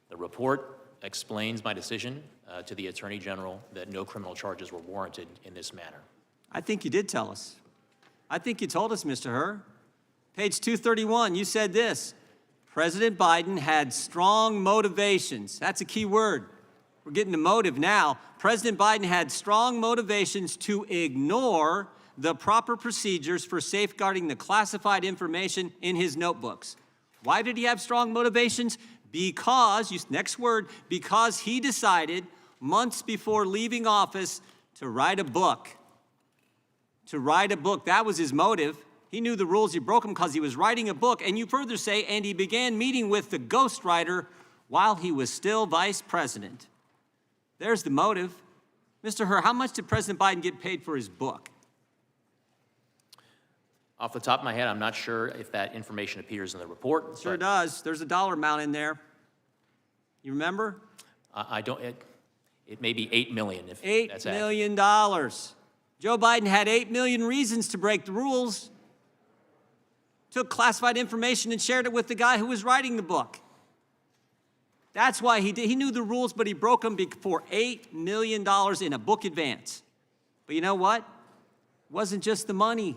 P: The report explains my decision to the Attorney General that no criminal charges were warranted in this manner.
A: I think you did tell us. I think you told us, Mr. Herr. Page 231, you said this: President Biden had strong motivations. That's a key word. We're getting to motive now. President Biden had strong motivations to ignore the proper procedures for safeguarding the classified information in his notebooks. Why did he have strong motivations? Because, next word, because he decided months before leaving office to write a book. To write a book, that was his motive. He knew the rules, he broke them because he was writing a book. And you further say, and he began meeting with the ghostwriter while he was still vice president. There's the motive. Mr. Herr, how much did President Biden get paid for his book?
P: Off the top of my head, I'm not sure if that information appears in the report.
A: Sure does. There's a dollar amount in there. You remember?
P: I don't, it may be $8 million if that's
A: $8 million. Joe Biden had 8 million reasons to break the rules. Took classified information and shared it with the guy who was writing the book. That's why he did. He knew the rules, but he broke them for $8 million in a book advance. But you know what? It wasn't just the money.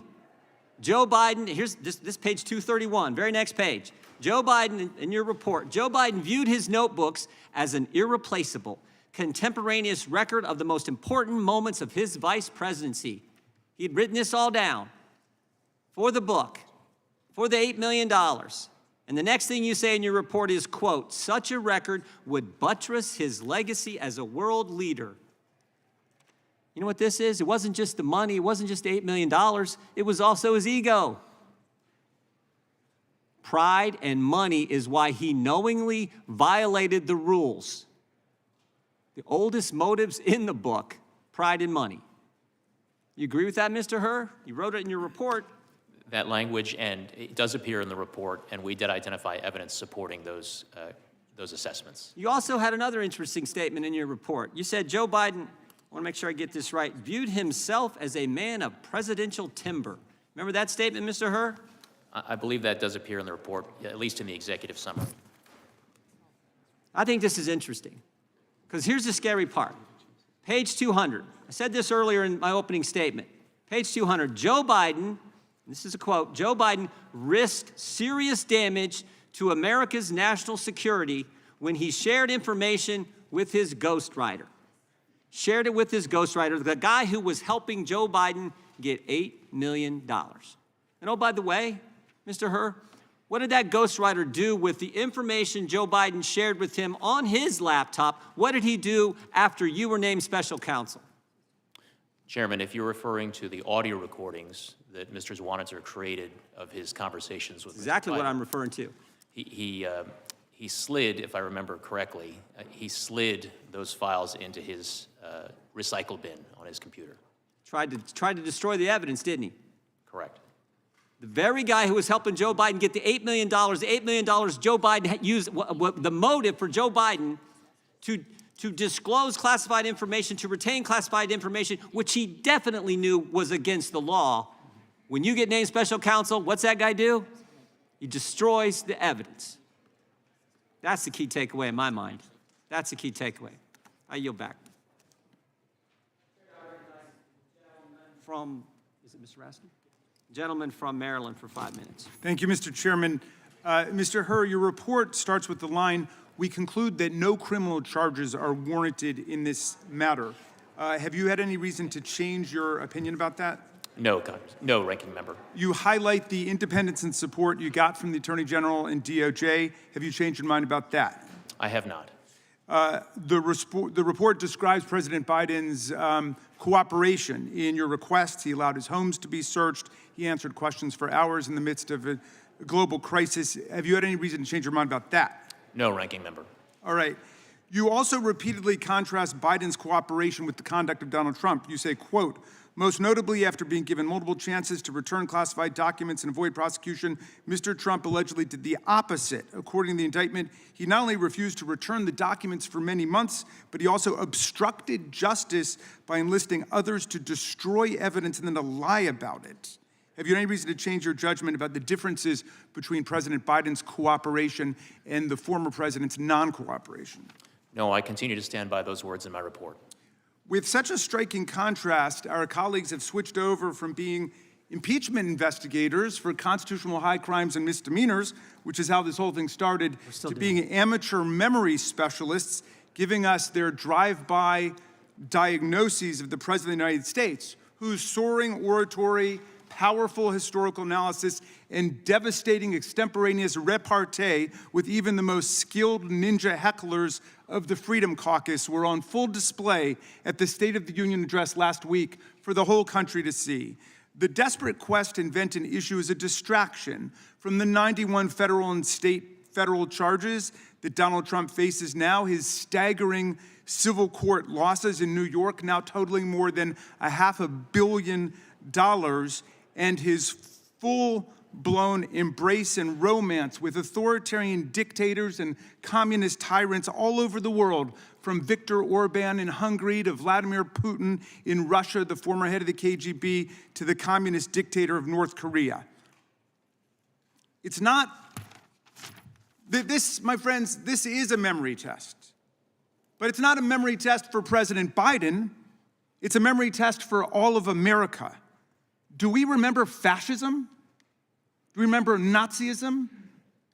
A: Joe Biden, here's this page 231, very next page. Joe Biden, in your report, Joe Biden viewed his notebooks as an irreplaceable, contemporaneous record of the most important moments of his vice presidency. He'd written this all down for the book, for the $8 million. And the next thing you say in your report is, quote, such a record would buttress his legacy as a world leader. You know what this is? It wasn't just the money. It wasn't just $8 million. It was also his ego. Pride and money is why he knowingly violated the rules. The oldest motives in the book, pride and money. You agree with that, Mr. Herr? You wrote it in your report.
P: That language, and it does appear in the report, and we did identify evidence supporting those assessments.
A: You also had another interesting statement in your report. You said Joe Biden I want to make sure I get this right, viewed himself as a man of presidential timber. Remember that statement, Mr. Hur?
P: I believe that does appear in the report, at least in the executive summary.
A: I think this is interesting, because here's the scary part. Page 200. I said this earlier in my opening statement. Page 200, Joe Biden, this is a quote, Joe Biden risked serious damage to America's national security when he shared information with his ghostwriter. Shared it with his ghostwriter, the guy who was helping Joe Biden get $8 million. And oh, by the way, Mr. Hur, what did that ghostwriter do with the information Joe Biden shared with him on his laptop? What did he do after you were named special counsel?
P: Chairman, if you're referring to the audio recordings that Mr. Zwanitzer created of his conversations with
A: Exactly
P: Mr. Biden,
A: what I'm referring to.
P: He slid, if I remember correctly, he slid those files into his recycle bin on his computer.
A: Tried to destroy the evidence, didn't he?
P: Correct.
A: The very guy who was helping Joe Biden get the $8 million, Joe Biden had used, the motive for Joe Biden to disclose classified information, to retain classified information, which he definitely knew was against the law. When you get named special counsel, what's that guy do? He destroys the evidence. That's the key takeaway in my mind. That's the key takeaway. I yield back. Is it Mr. Raskin? Gentleman from Maryland for 5 minutes.
O: Thank you, Mr. Chairman. Mr. Hur, your report starts with the line, "We conclude that no criminal charges are warranted in this matter." Have you had any reason to change your opinion about that?
P: No, no, Ranking Member.
O: You highlight the independence and support you got from the Attorney General and DOJ. Have you changed your mind about that?
P: I have not.
O: The report describes President Biden's cooperation in your requests. He allowed his homes to be searched. He answered questions for hours in the midst of a global crisis. Have you had any reason to change your mind about that?
P: No, Ranking Member.
O: All right. You also repeatedly contrast Biden's cooperation with the conduct of Donald Trump. You say, quote, "Most notably, after being given multiple chances to return classified documents and avoid prosecution, Mr. Trump allegedly did the opposite. According to the indictment, he not only refused to return the documents for many months, but he also obstructed justice by enlisting others to destroy evidence and then to lie about it." Have you any reason to change your judgment about the differences between President Biden's cooperation and the former president's non-cooperation?
P: No, I continue to stand by those words in my report.
O: With such a striking contrast, our colleagues have switched over from being impeachment investigators for constitutional high crimes and misdemeanors, which is how this whole thing started, to being amateur memory specialists, giving us their drive-by diagnoses of the President of the United States, whose soaring oratory, powerful historical analysis, and devastating extemporaneous repartee with even the most skilled ninja hecklers of the Freedom Caucus were on full display at the State of the Union address last week for the whole country to see. The desperate quest to invent an issue is a distraction from the 91 federal and state federal charges that Donald Trump faces now, his staggering civil court losses in New York now totaling more than $500 million, and his full-blown embrace and romance with authoritarian dictators and communist tyrants all over the world, from Viktor Orban in Hungary to Vladimir Putin in Russia, the former head of the KGB, to the communist dictator of North Korea. It's not, this, my friends, this is a memory test. But it's not a memory test for President Biden. It's a memory test for all of America. Do we remember fascism? Do we remember Nazism? Do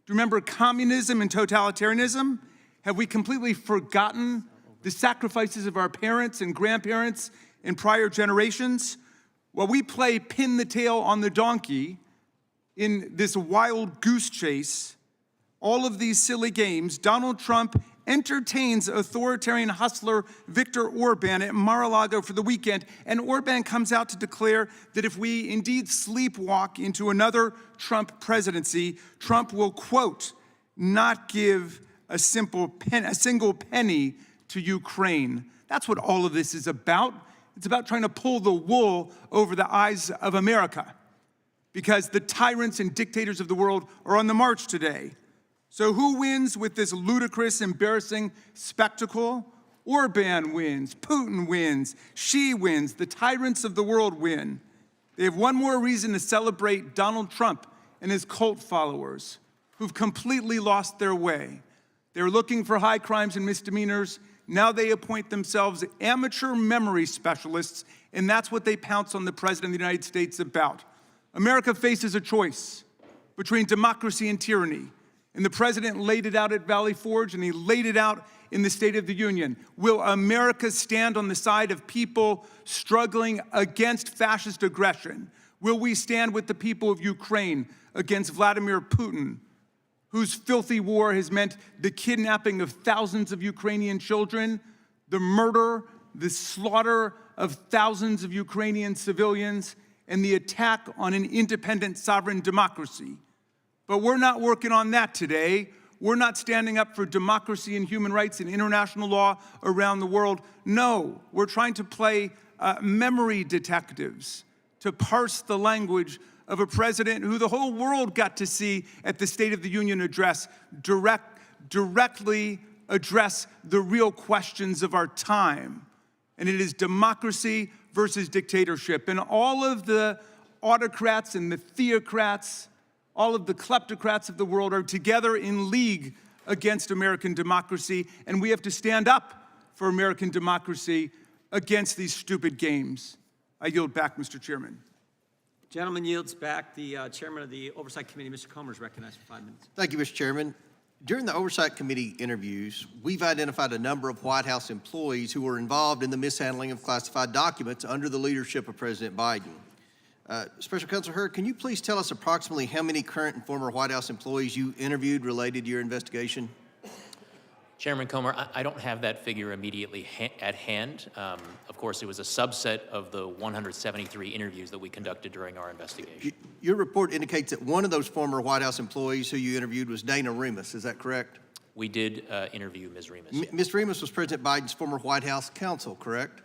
O: we remember communism and totalitarianism? Have we completely forgotten the sacrifices of our parents and grandparents and prior generations? While we play pin the tail on the donkey in this wild goose chase, all of these silly games, Donald Trump entertains authoritarian hustler Viktor Orban at Mar-a-Lago for the weekend, and Orban comes out to declare that if we indeed sleepwalk into another Trump presidency, Trump will, quote, not give a single penny to Ukraine. That's what all of this is about. It's about trying to pull the wool over the eyes of America, because the tyrants and dictators of the world are on the march today. So who wins with this ludicrous, embarrassing spectacle? Orban wins, Putin wins, Xi wins, the tyrants of the world win. They have one more reason to celebrate Donald Trump and his cult followers who've completely lost their way. They're looking for high crimes and misdemeanors. Now they appoint themselves amateur memory specialists, and that's what they pounce on the President of the United States about. America faces a choice between democracy and tyranny. And the President laid it out at Valley Forge, and he laid it out in the State of the Union. Will America stand on the side of people struggling against fascist aggression? Will we stand with the people of Ukraine against Vladimir Putin, whose filthy war has meant the kidnapping of thousands of Ukrainian children, the murder, the slaughter of thousands of Ukrainian civilians, and the attack on an independent sovereign democracy? But we're not working on that today. We're not standing up for democracy and human rights and international law around the world. No, we're trying to play memory detectives to parse the language of a president who the whole world got to see at the State of the Union address directly address the real questions of our time. And it is democracy versus dictatorship. And all of the autocrats and the theocrats, all of the kleptocrats of the world are together in league against American democracy, and we have to stand up for American democracy against these stupid games. I yield back, Mr. Chairman.
A: Gentleman yields back. The chairman of the Oversight Committee, Mr. Comer, is recognized for 5 minutes.
N: Thank you, Mr. Chairman. During the Oversight Committee interviews, we've identified a number of White House employees who were involved in the mishandling of classified documents under the leadership of President Biden. Special Counsel Hurd, can you please tell us approximately how many current and former White House employees you interviewed related to your investigation?
P: Chairman Comer, I don't have that figure immediately at hand. Of course, it was a subset of the 173 interviews that we conducted during our investigation.
N: Your report indicates that one of those former White House employees who you interviewed was Dana Remus. Is that correct?
P: We did interview Ms. Remus.
N: Ms. Remus was President Biden's former White House counsel, correct?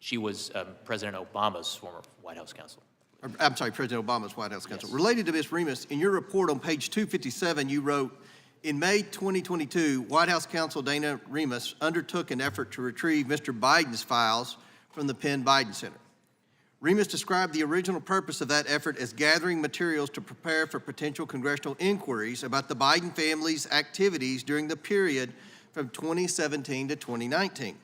P: She was President Obama's former White House counsel.
N: I'm sorry, President Obama's White House counsel. Yes. Related to Ms. Remus, in your report on page 257, you wrote, in May 2022, White House counsel Dana Remus undertook an effort to retrieve Mr. Biden's files from the Penn Biden Center. Remus described the original purpose of that effort as gathering materials to prepare for potential congressional inquiries about the Biden family's activities during the period from 2017 to 2019.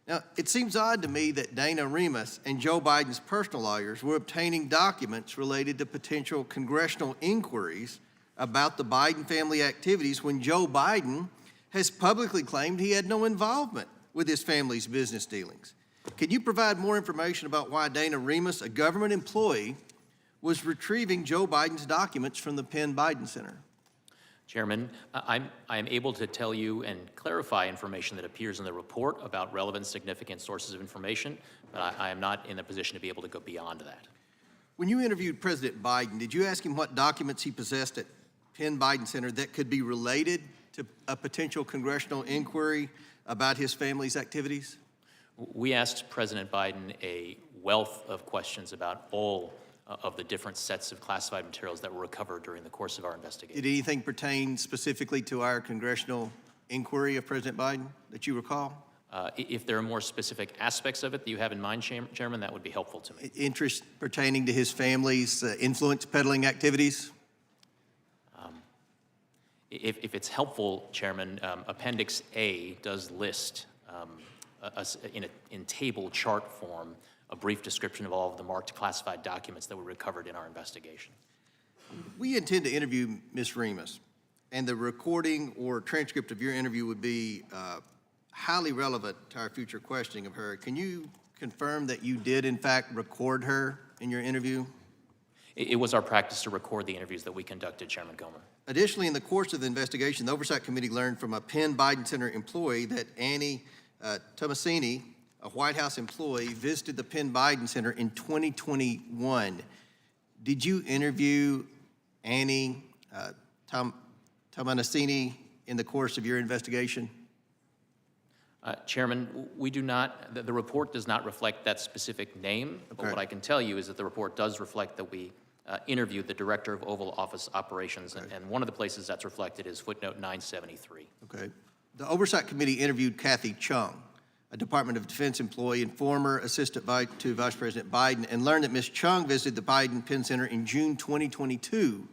N: Now, it seems odd to me that Dana Remus and Joe Biden's personal lawyers were obtaining documents related to potential congressional inquiries about the Biden family activities when Joe Biden has publicly claimed he had no involvement with his family's business dealings. Can you provide more information about why Dana Remus, a government employee, was retrieving Joe Biden's documents from the Penn Biden Center?
P: Chairman, I am able to tell you and clarify information that appears in the report about relevant, significant sources of information, but I am not in a position to be able to go beyond that.
N: When you interviewed President Biden, did you ask him what documents he possessed at Penn Biden Center that could be related to a potential congressional inquiry about his family's activities?
P: We asked President Biden a wealth of questions about all of the different sets of classified materials that were recovered during the course of our investigation.
N: Did anything pertain specifically to our congressional inquiry of President Biden that you recall?
P: If there are more specific aspects of it that you have in mind, Chairman, that would be helpful to me.
N: Interest pertaining to his family's influence peddling activities?
P: If it's helpful, Chairman, Appendix A does list in table chart form a brief description of all of the marked classified documents that were recovered in our investigation.
N: We intend to interview Ms. Remus, and the recording or transcript of your interview would be highly relevant to our future questioning of her. Can you confirm that you did, in fact, record her in your interview?
P: It was our practice to record the interviews that we conducted, Chairman Comer.
N: Additionally, in the course of the investigation, the Oversight Committee learned from a Penn Biden Center employee that Annie Tomasini, a White House employee, visited the Penn Biden Center in 2021. Did you interview Annie Tomasini in the course of your investigation?
P: Chairman, we do not, the report does not reflect that specific name, but what I can tell you is that the report does reflect that we interviewed the Director of Oval Office Operations, and one of the places that's reflected is footnote 973.
N: Okay. The Oversight Committee interviewed Kathy Chung, a Department of Defense employee and former assistant to Vice President Biden, and learned that Ms. Chung visited the Biden Penn Center in June 2022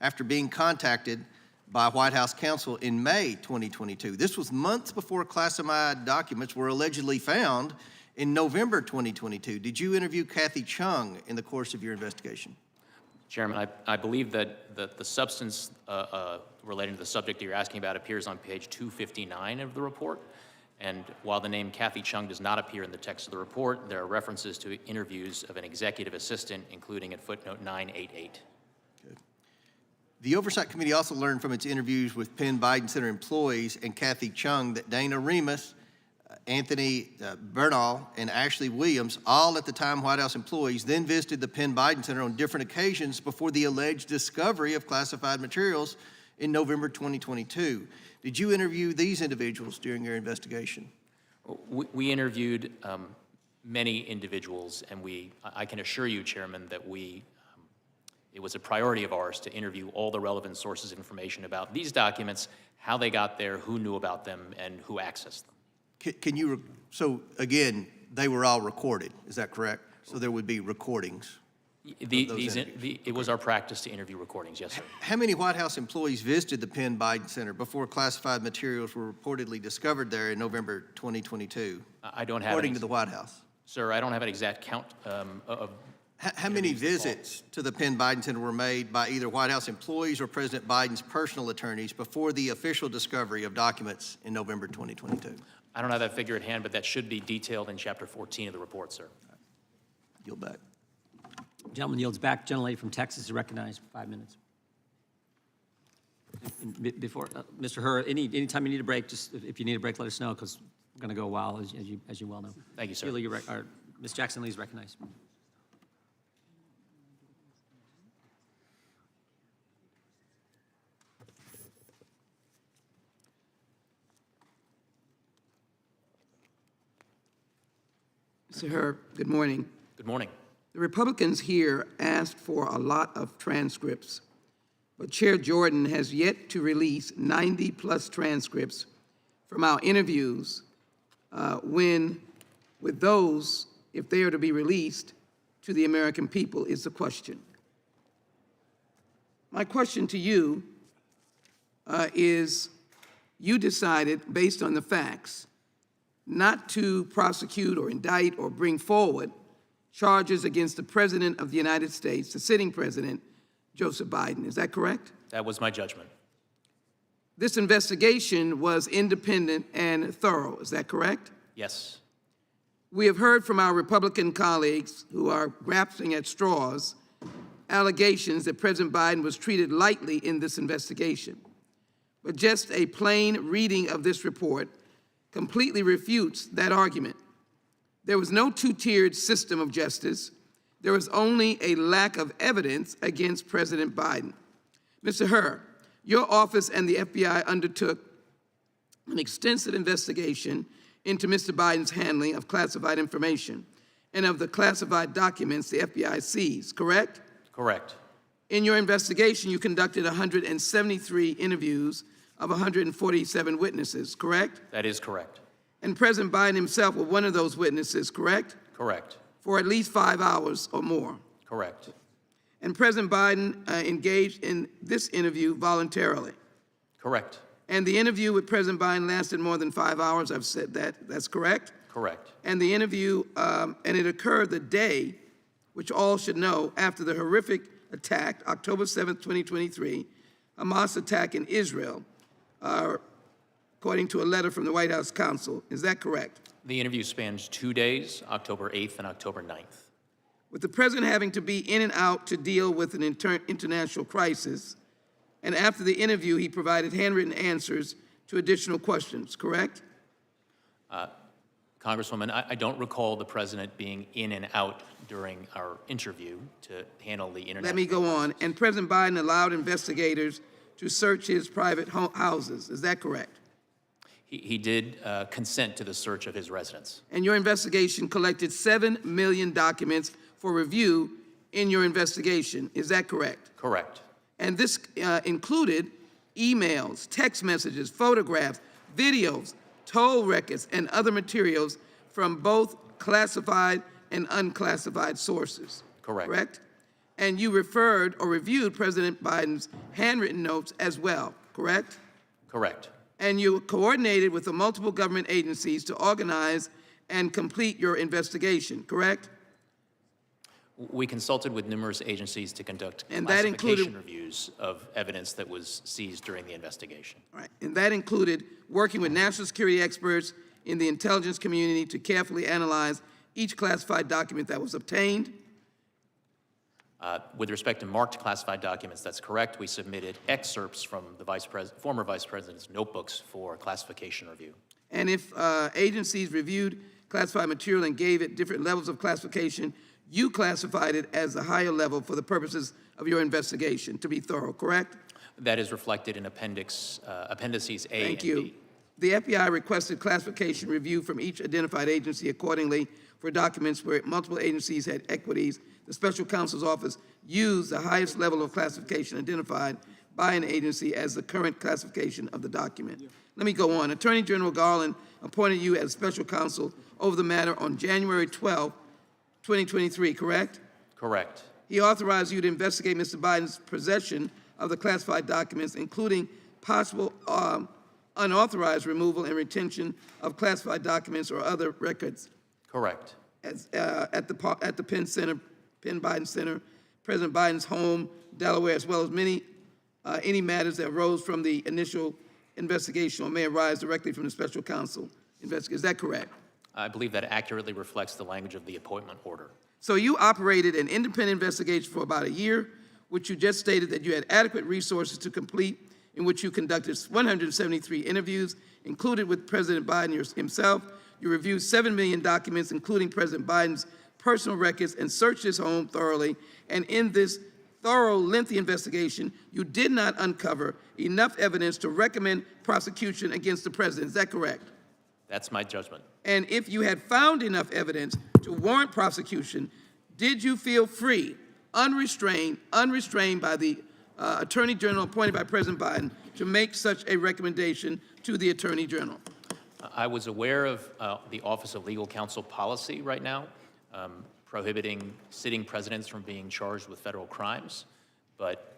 N: after being contacted by White House counsel in May 2022. This was months before classified documents were allegedly found in November 2022. Did you interview Kathy Chung in the course of your investigation?
P: Chairman, I believe that the substance relating to the subject that you're asking about appears on page 259 of the report. And while the name Kathy Chung does not appear in the text of the report, there are references to interviews of an executive assistant, including at footnote 988.
N: Good. The Oversight Committee also learned from its interviews with Penn Biden Center employees and Kathy Chung that Dana Remus, Anthony Bernal, and Ashley Williams, all at the time White House employees, then visited the Penn Biden Center on different occasions before the alleged discovery of classified materials in November 2022. Did you interview these individuals during your investigation?
P: We interviewed many individuals, and I can assure you, Chairman, that it was a priority of ours to interview all the relevant sources of information about these documents, how they got there, who knew about them, and who accessed them.
N: So again, they were all recorded, is that correct? So there would be recordings?
P: It was our practice to interview recordings, yes, sir.
N: How many White House employees visited the Penn Biden Center before classified materials were reportedly discovered there in November 2022?
P: I don't have
N: according to the White House.
P: Sir, I don't have an exact count of.
N: How many visits to the Penn Biden Center were made by either White House employees or President Biden's personal attorneys before the official discovery of documents in November 2022?
P: I don't have that figure at hand, but that should be detailed in Chapter 14 of the report, sir.
N: Yield back.
A: Gentleman yields back. Gentlelady from Texas is recognized for 5 minutes. Before, Mr. Hur, anytime you need a break, just if you need a break, let us know, because we're going to go a while, as you well know.
P: Thank you, sir.
A: Ms. Jackson Lee is recognized.
U: Mr. Hur, good morning.
P: Good morning.
U: The Republicans here asked for a lot of transcripts, but Chair Jordan has yet to release 90-plus transcripts from our interviews with those, if they are to be released to the American people, is the question. My question to you is, you decided, based on the facts, not to prosecute or indict or bring forward charges against the President of the United States, the sitting President, Joseph Biden. Is that correct?
P: That was my judgment.
U: This investigation was independent and thorough. Is that correct?
P: Yes.
U: We have heard from our Republican colleagues who are grasping at straws allegations that President Biden was treated lightly in this investigation. But just a plain reading of this report completely refutes that argument. There was no two-tiered system of justice. There was only a lack of evidence against President Biden. Mr. Hur, your office and the FBI undertook an extensive investigation into Mr. Biden's handling of classified information and of the classified documents the FBI seized, correct?
P: Correct.
U: In your investigation, you conducted 173 interviews of 147 witnesses, correct?
P: That is correct.
U: And President Biden himself was one of those witnesses, correct?
P: Correct.
U: For at least 5 hours or more.
P: Correct.
U: And President Biden engaged in this interview voluntarily.
P: Correct.
U: And the interview with President Biden lasted more than 5 hours. I've said that. That's correct?
P: Correct.
U: And the interview, and it occurred the day, which all should know, after the horrific attack, October 7th, 2023, Hamas attack in Israel, according to a letter from the White House Counsel. Is that correct?
P: The interview spans 2 days, October 8th and October 9th.
U: With the president having to be in and out to deal with an international crisis, and after the interview, he provided handwritten answers to additional questions, correct?
P: Congresswoman, I don't recall the president being in and out during our interview to handle the internet.
U: Let me go on. And President Biden allowed investigators to search his private houses. Is that correct?
P: He did consent to the search of his residence.
U: And your investigation collected 7 million documents for review in your investigation. Is that correct?
P: Correct.
U: And this included emails, text messages, photographs, videos, toll records, and other materials from both classified and unclassified sources. Correct? And you referred or reviewed President Biden's handwritten notes as well, correct?
P: Correct.
U: And you coordinated with the multiple government agencies to organize and complete your investigation, correct?
P: We consulted with numerous agencies to conduct
U: And that
P: classification
U: included-
P: reviews of evidence that was seized during the investigation.
U: Right. And that included working with national security experts in the intelligence community to carefully analyze each classified document that was obtained.
P: With respect to marked classified documents, that's correct. We submitted excerpts from the former Vice President's notebooks for classification review.
U: And if agencies reviewed classified material and gave it different levels of classification, you classified it as a higher level for the purposes of your investigation, to be thorough, correct?
P: That is reflected in appendices A
U: Thank
P: and
U: you.
P: B.
U: The FBI requested classification review from each identified agency accordingly for documents where multiple agencies had equities. The special counsel's office used the highest level of classification identified by an agency as the current classification of the document. Let me go on. Attorney General Garland appointed you as special counsel over the matter on January 12, 2023, correct?
P: Correct.
U: He authorized you to investigate Mr. Biden's possession of the classified documents, including possible unauthorized removal and retention of classified documents or other records.
P: Correct.
U: At the Penn Biden Center, President Biden's home, Delaware, as well as any matters that arose from the initial investigation or may arise directly from the special counsel investigation. Is that correct?
P: I believe that accurately reflects the language of the appointment order.
U: So you operated an independent investigation for about a year, which you just stated that you had adequate resources to complete, in which you conducted 173 interviews, included with President Biden himself. You reviewed 7 million documents, including President Biden's personal records, and searched his home thoroughly. And in this thorough, lengthy investigation, you did not uncover enough evidence to recommend prosecution against the president. Is that correct?
P: That's my judgment.
U: And if you had found enough evidence to warrant prosecution, did you feel free, unrestrained by the Attorney General appointed by President Biden to make such a recommendation to the Attorney General?
P: I was aware of the Office of Legal Counsel policy right now, prohibiting sitting presidents from being charged with federal crimes. But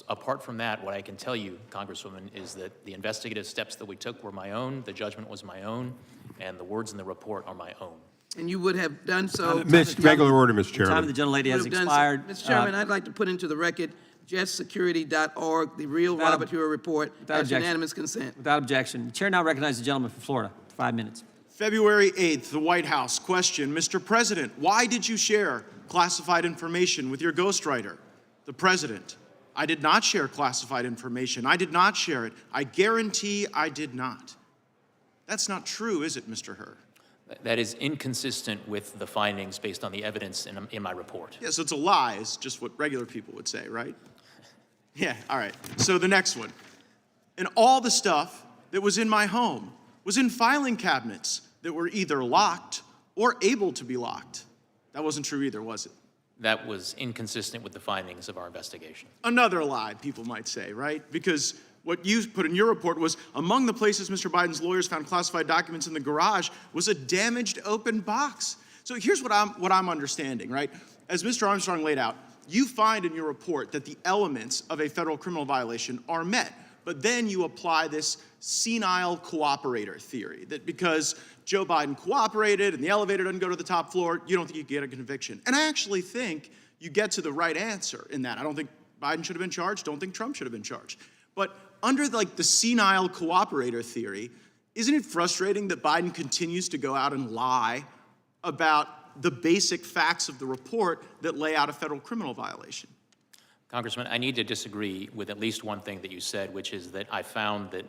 P: apart from that, what I can tell you, Congresswoman, is that the investigative steps that we took were my own, the judgment was my own, and the words in the report are my own.
U: And you would have done so.
J: Regular order, Mr. Chairman.
A: The time of the gentlelady has
U: Would have done so.
A: expired.
U: Mr. Chairman, I'd like to put into the record justsecurity.org, the real Robert Hur report, as unanimous consent.
A: Without objection. The chair now recognizes the gentleman from Florida. 5 minutes.
D: February 8th, the White House. Question, Mr. President, why did you share classified information with your ghostwriter? The President, I did not share classified information. I did not share it. I guarantee I did not. That's not true, is it, Mr. Hur?
P: That is inconsistent with the findings based on the evidence in my report.
D: Yes, it's a lie, is just what regular people would say, right? Yeah, all right. So the next one. And all the stuff that was in my home was in filing cabinets that were either locked or able to be locked. That wasn't true either, was it?
P: That was inconsistent with the findings of our investigation.
D: Another lie, people might say, right? Because what you put in your report was among the places Mr. Biden's lawyers found classified documents in the garage was a damaged open box. So here's what I'm understanding, right? As Mr. Armstrong laid out, you find in your report that the elements of a federal criminal violation are met, but then you apply this senile cooperator theory, that because Joe Biden cooperated and the elevator doesn't go to the top floor, you don't think you get a conviction. And I actually think you get to the right answer in that. I don't think Biden should have been charged, don't think Trump should have been charged. But under the senile cooperator theory, isn't it frustrating that Biden continues to go out and lie about the basic facts of the report that lay out a federal criminal violation?
P: Congressman, I need to disagree with at least one thing that you said, which is that I found that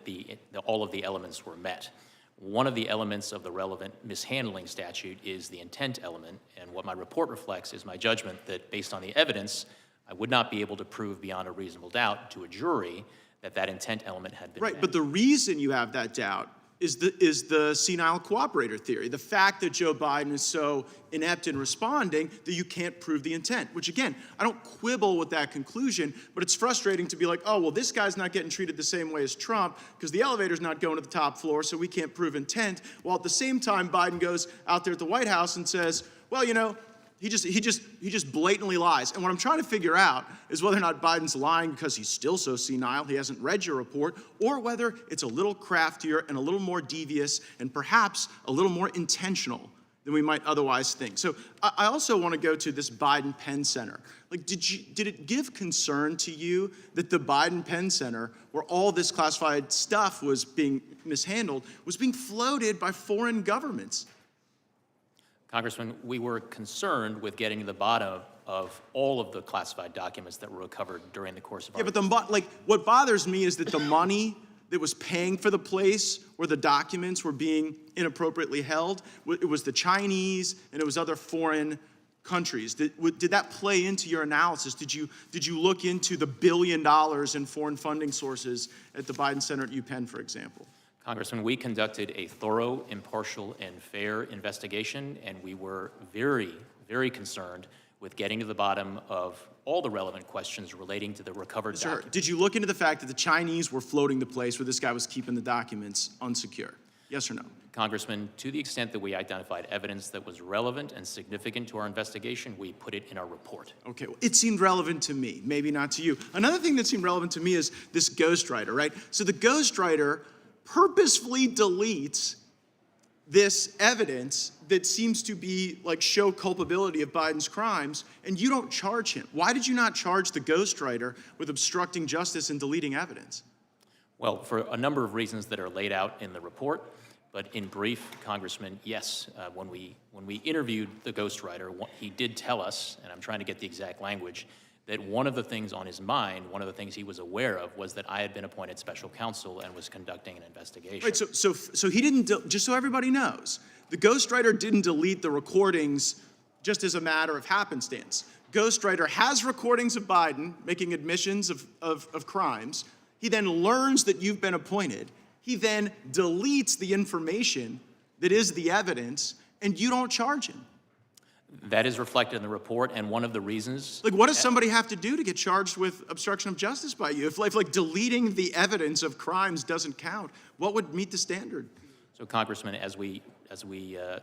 P: all of the elements were met. One of the elements of the relevant mishandling statute is the intent element, and what my report reflects is my judgment that based on the evidence, I would not be able to prove beyond a reasonable doubt to a jury that that intent element had been met.
D: Right, but the reason you have that doubt is the senile cooperator theory. The fact that Joe Biden is so inept in responding that you can't prove the intent, which again, I don't quibble with that conclusion, but it's frustrating to be like, oh, well, this guy's not getting treated the same way as Trump because the elevator's not going to the top floor, so we can't prove intent. While at the same time, Biden goes out there at the White House and says, well, you know, he just blatantly lies. And what I'm trying to figure out is whether or not Biden's lying because he's still so senile, he hasn't read your report, or whether it's a little craftier and a little more devious and perhaps a little more intentional than we might otherwise think. So I also want to go to this Biden Penn Center. Like, did it give concern to you that the Biden Penn Center, where all this classified stuff was being mishandled, was being floated by foreign governments?
P: Congressman, we were concerned with getting to the bottom of all of the classified documents that were recovered during the course of our...
D: Yeah, but what bothers me is that the money that was paying for the place where the documents were being inappropriately held, it was the Chinese and it was other foreign countries. Did that play into your analysis? Did you look into the $1 billion in foreign funding sources at the Biden Center at UPenn, for example?
P: Congressman, we conducted a thorough, impartial, and fair investigation, and we were very, very concerned with getting to the bottom of all the relevant questions relating to the recovered documents.
D: Did you look into the fact that the Chinese were floating the place where this guy was keeping the documents unsecure? Yes or no?
P: Congressman, to the extent that we identified evidence that was relevant and significant to our investigation, we put it in our report.
D: Okay, well, it seemed relevant to me, maybe not to you. Another thing that seemed relevant to me is this ghostwriter, right? So the ghostwriter purposefully deletes this evidence that seems to be like show culpability of Biden's crimes, and you don't charge him. Why did you not charge the ghostwriter with obstructing justice and deleting evidence?
P: Well, for a number of reasons that are laid out in the report, but in brief, Congressman, yes, when we interviewed the ghostwriter, he did tell us, and I'm trying to get the exact language, that one of the things on his mind, one of the things he was aware of, was that I had been appointed special counsel and was conducting an investigation.
D: Right, so he didn't, just so everybody knows, the ghostwriter didn't delete the recordings just as a matter of happenstance. Ghostwriter has recordings of Biden making admissions of crimes. He then learns that you've been appointed. He then deletes the information that is the evidence, and you don't charge him.
P: That is reflected in the report, and one of the reasons...
D: Like, what does somebody have to do to get charged with obstruction of justice by you? If like deleting the evidence of crimes doesn't count, what would meet the standard?
P: So, Congressman, as we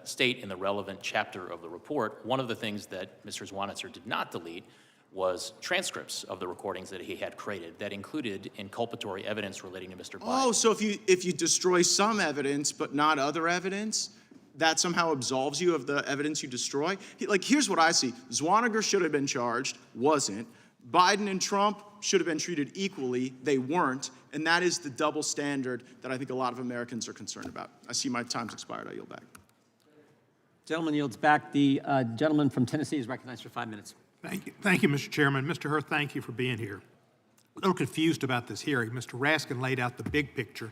P: state in the relevant chapter of the report, one of the things that Mr. Zwanitzer did not delete was transcripts of the recordings that he had created that included inculpatory evidence relating to Mr. Biden.
D: Oh, so if you destroy some evidence but not other evidence, that somehow absolves you of the evidence you destroy? Like, here's what I see. Zwanniger should have been charged, wasn't. Biden and Trump should have been treated equally, they weren't. And that is the double standard that I think a lot of Americans are concerned about. I see my time's expired, I yield back.
A: Gentleman yields back. The gentleman from Tennessee is recognized for 5 minutes.
S: Thank you, Mr. Chairman. Mr. Hur, thank you for being here. A little confused about this hearing. Mr. Raskin laid out the big picture,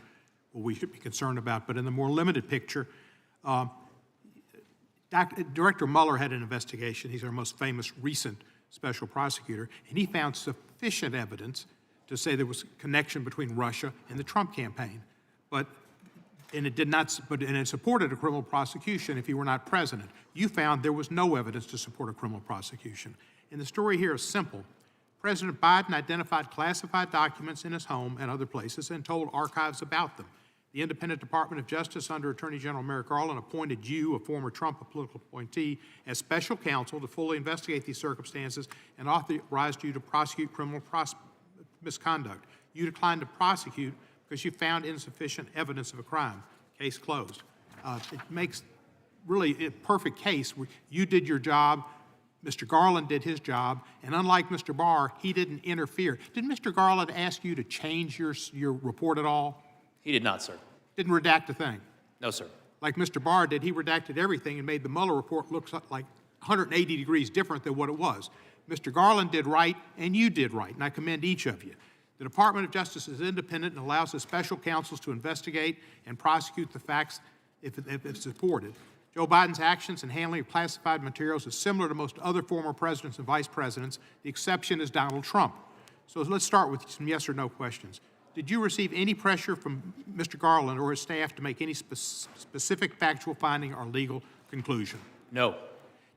S: what we should be concerned about, but in the more limited picture, Director Mueller had an investigation. He's our most famous recent special prosecutor, and he found sufficient evidence to say there was a connection between Russia and the Trump campaign. But it supported a criminal prosecution if he were not president. You found there was no evidence to support a criminal prosecution. And the story here is simple. President Biden identified classified documents in his home and other places and told archives about them. The Independent Department of Justice under Attorney General Merrick Garland appointed you, a former Trump political appointee, as special counsel to fully investigate these circumstances and authorized you to prosecute criminal misconduct. You declined to prosecute because you found insufficient evidence of a crime. Case closed. It makes really a perfect case where you did your job, Mr. Garland did his job, and unlike Mr. Barr, he didn't interfere. Did Mr. Garland ask you to change your report at all?
P: He did not, sir.
S: Didn't redact a thing?
P: No, sir.
S: Like Mr. Barr did, he redacted everything and made the Mueller report look like 180 degrees different than what it was. Mr. Garland did right, and you did right, and I commend each of you. The Department of Justice is independent and allows the special counsels to investigate and prosecute the facts if it's supported. Joe Biden's actions in handling of classified materials is similar to most other former presidents and vice presidents. The exception is Donald Trump. So let's start with some yes or no questions. Did you receive any pressure from Mr. Garland or his staff to make any specific factual finding or legal conclusion?
P: No.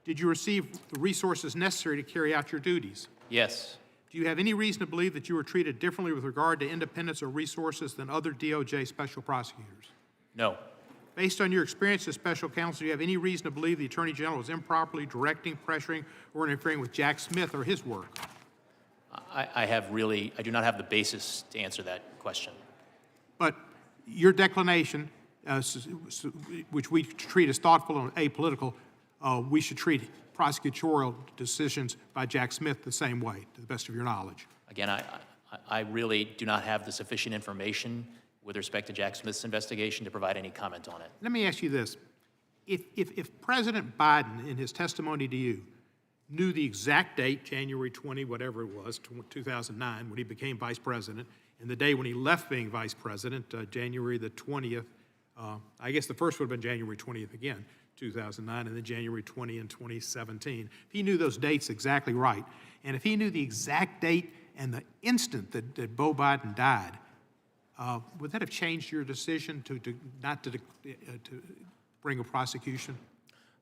S: Did you receive the resources necessary to carry out your duties?
P: Yes.
S: Do you have any reason to believe that you were treated differently with regard to independence or resources than other DOJ special prosecutors?
P: No.
S: Based on your experience as special counsel, do you have any reason to believe the Attorney General was improperly directing, pressuring, or interfering with Jack Smith or his work?
P: I do not have the basis to answer that question.
S: But your declination, which we treat as thoughtful and apolitical, we should treat prosecutorial decisions by Jack Smith the same way, to the best of your knowledge.
P: Again, I really do not have the sufficient information with respect to Jack Smith's investigation to provide any comment on it.
S: Let me ask you this. If President Biden, in his testimony to you, knew the exact date, January 20, whatever it was, 2009, when he became vice president, and the day when he left being vice president, January the 20th, I guess the first would have been January 20th again, 2009, and then January 20 in 2017. If he knew those dates exactly right, and if he knew the exact date and the instant that Beau Biden died, would that have changed your decision not to bring a prosecution?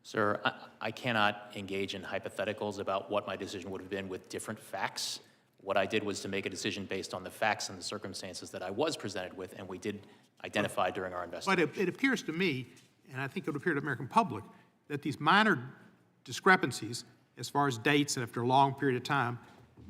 P: Sir, I cannot engage in hypotheticals about what my decision would have been with different facts. What I did was to make a decision based on the facts and the circumstances that I was presented with, and we did identify during our investigation.
S: But it appears to me, and I think it would appear to the American public, that these minor discrepancies, as far as dates and after a long period of time,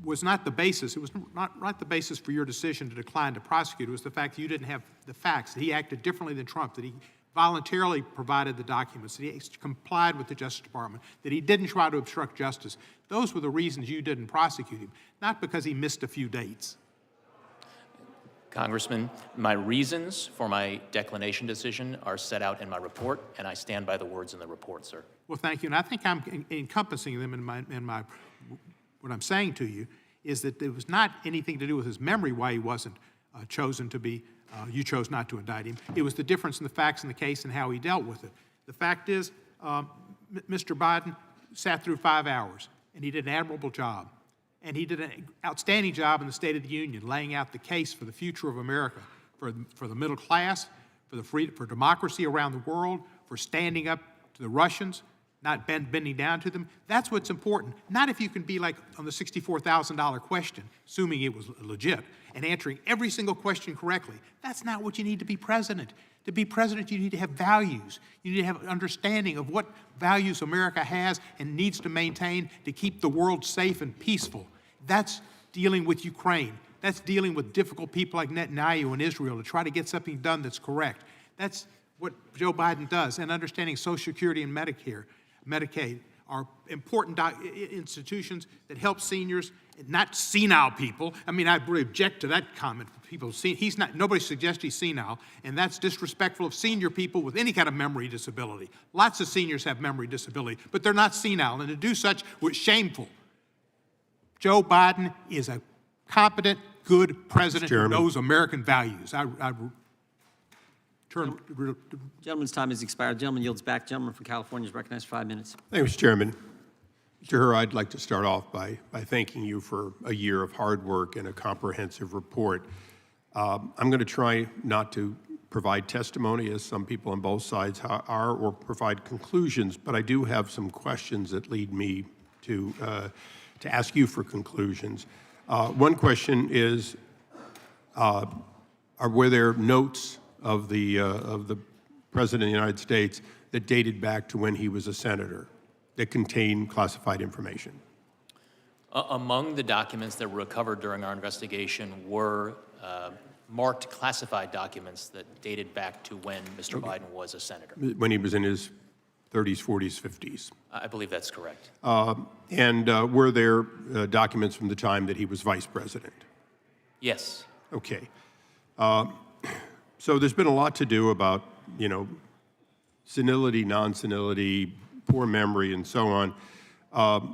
S: was not the basis. It was not the basis for your decision to decline to prosecute. It was the fact that you didn't have the facts, that he acted differently than Trump, that he voluntarily provided the documents, that he complied with the Justice Department, that he didn't try to obstruct justice. Those were the reasons you didn't prosecute him, not because he missed a few dates.
P: Congressman, my reasons for my declination decision are set out in my report, and I stand by the words in the report, sir.
S: Well, thank you. And I think I'm encompassing them in my what I'm saying to you is that it was not anything to do with his memory why he wasn't chosen to be, you chose not to indict him. It was the difference in the facts in the case and how he dealt with it. The fact is, Mr. Biden sat through 5 hours, and he did an admirable job. And he did an outstanding job in the State of the Union, laying out the case for the future of America, for the middle class, for democracy around the world, for standing up to the Russians, not bending down to them. That's what's important. Not if you can be like on the $64,000 question, assuming it was legit, and answering every single question correctly. That's not what you need to be president. To be president, you need to have values. You need to have an understanding of what values America has and needs to maintain to keep the world safe and peaceful. That's dealing with Ukraine. That's dealing with difficult people like Netanyahu in Israel to try to get something done that's correct. That's what Joe Biden does. And understanding Social Security and Medicaid are important institutions that help seniors, not senile people. I mean, I really object to that comment. People, nobody suggests he's senile, and that's disrespectful of senior people with any kind of memory disability. Lots of seniors have memory disability, but they're not senile, and to do such was shameful. Joe Biden is a competent, good president who knows American values.
A: Gentleman's time has expired. Gentleman yields back. Gentleman from California is recognized for 5 minutes.
E: Thank you, Mr. Chairman. Mr. Hur, I'd like to start off by thanking you for a year of hard work and a comprehensive report. I'm going to try not to provide testimony, as some people on both sides are, or provide conclusions, but I do have some questions that lead me to ask you for conclusions. One question is, were there notes of the President of the United States that dated back to when he was a senator that contained classified information?
P: Among the documents that were recovered during our investigation were marked classified documents that dated back to when Mr. Biden was a senator.
E: When he was in his 30s, 40s, 50s?
P: I believe that's correct.
E: And were there documents from the time that he was vice president?
P: Yes.
E: Okay. So there's been a lot to do about, senility, non-senility, poor memory, and so on.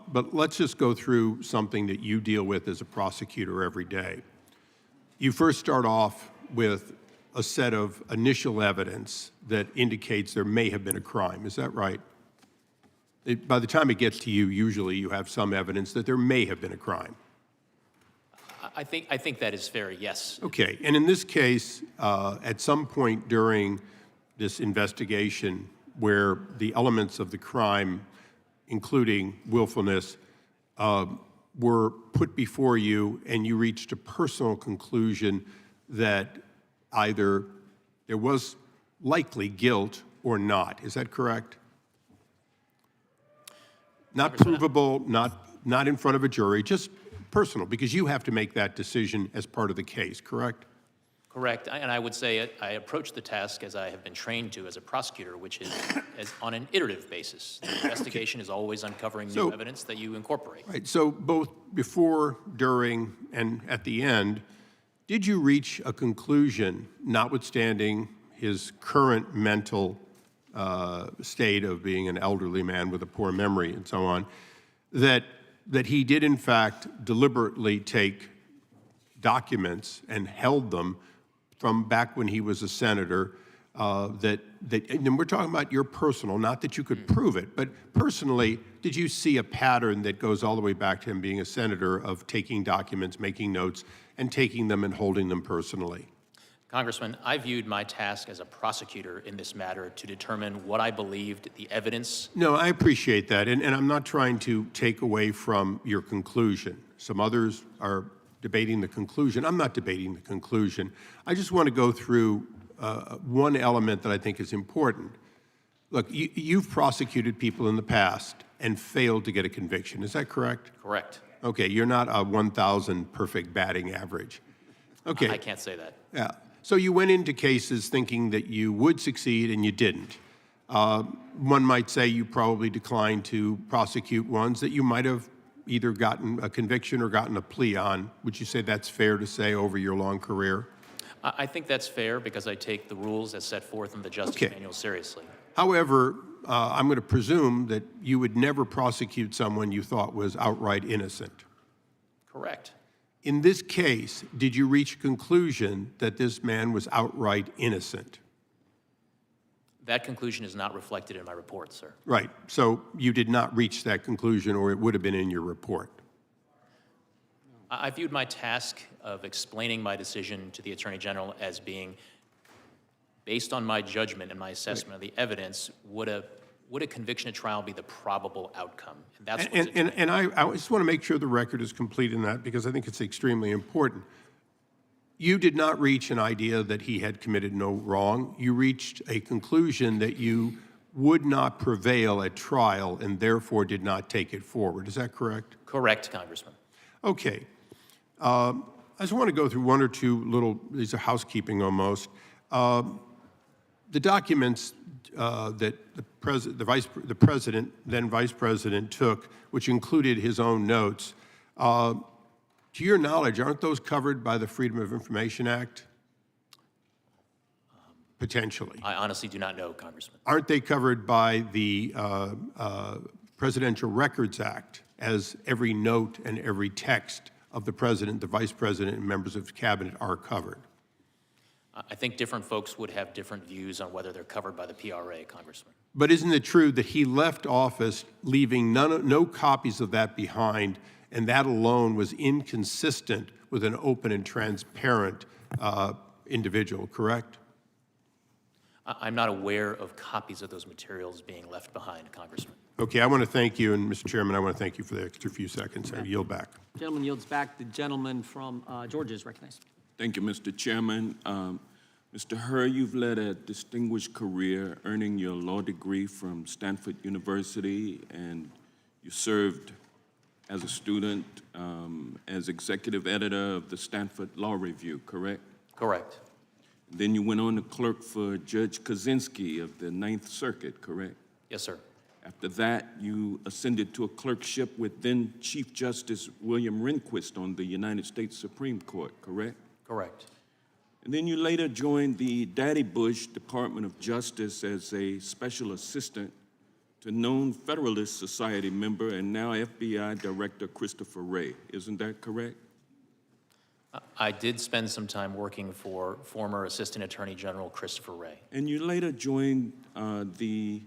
E: But let's just go through something that you deal with as a prosecutor every day. You first start off with a set of initial evidence that indicates there may have been a crime. Is that right? By the time it gets to you, usually you have some evidence that there may have been a crime.
P: I think that is fair, yes.
E: Okay, and in this case, at some point during this investigation where the elements of the crime, including willfulness, were put before you and you reached a personal conclusion that either there was likely guilt or not. Is that correct? Not provable, not in front of a jury, just personal, because you have to make that decision as part of the case, correct?
P: Correct, and I would say I approach the task as I have been trained to as a prosecutor, which is as on an iterative basis. The investigation is always uncovering new evidence that you incorporate.
E: Right, so both before, during, and at the end, did you reach a conclusion, notwithstanding his current mental state of being an elderly man with a poor memory and so on, that he did in fact deliberately take documents and held them from back when he was a senator, and we're talking about your personal, not that you could prove it, but personally, did you see a pattern that goes all the way back to him being a senator of taking documents, making notes, and taking them and holding them personally?
P: Congressman, I viewed my task as a prosecutor in this matter to determine what I believed the evidence.
E: No, I appreciate that, and I'm not trying to take away from your conclusion. Some others are debating the conclusion. I'm not debating the conclusion. I just want to go through one element that I think is important. Look, you've prosecuted people in the past and failed to get a conviction. Is that correct?
P: Correct.
E: Okay, you're not a 1,000 perfect batting average. Okay.
P: I can't say that.
E: Yeah. So you went into cases thinking that you would succeed and you didn't. One might say you probably declined to prosecute ones that you might have either gotten a conviction or gotten a plea on. Would you say that's fair to say over your long career?
P: I think that's fair because I take the rules as set forth in the Justice Manual seriously.
E: However, I'm going to presume that you would never prosecute someone you thought was outright innocent.
P: Correct.
E: In this case, did you reach a conclusion that this man was outright innocent?
P: That conclusion is not reflected in my report, sir.
E: Right. So you did not reach that conclusion, or it would have been in your report.
P: I viewed my task of explaining my decision to the Attorney General as being based on my judgment and my assessment of the evidence. Would a conviction at trial be the probable outcome? And that's what's
E: and I just want to make sure the record is complete in that, because I think it's extremely important. You did not reach an idea that he had committed no wrong. You reached a conclusion that you would not prevail at trial and therefore did not take it forward. Is that correct?
P: Correct, Congressman.
E: Okay. I just want to go through one or two little, these are housekeeping almost. The documents that the president, then vice president, took, which included his own notes, to your knowledge, aren't those covered by the Freedom of Information Act? Potentially.
P: I honestly do not know, Congressman.
E: Aren't they covered by the Presidential Records Act, as every note and every text of the president, the vice president, and members of the cabinet are covered?
P: I think different folks would have different views on whether they're covered by the PRA, Congressman.
E: But isn't it true that he left office leaving no copies of that behind, and that alone was inconsistent with an open and transparent individual, correct?
P: I'm not aware of copies of those materials being left behind, Congressman.
E: Okay, I want to thank you, and Mr. Chairman, I want to thank you for the extra few seconds. I yield back.
A: Gentleman yields back. The gentleman from Georgia is recognized.
G: Thank you, Mr. Chairman. Mr. Hur, you've led a distinguished career, earning your law degree from Stanford University, and you served as a student as executive editor of the Stanford Law Review, correct?
P: Correct.
G: Then you went on to clerk for Judge Kaczynski of the Ninth Circuit, correct?
P: Yes, sir.
G: After that, you ascended to a clerkship with then Chief Justice William Rehnquist on the United States Supreme Court, correct?
P: Correct.
G: And then you later joined the Daddy Bush Department of Justice as a special assistant to known Federalist Society member and now FBI Director Christopher Wray. Isn't that correct?
P: I did spend some time working for former Assistant Attorney General Christopher Wray.
G: And you later joined the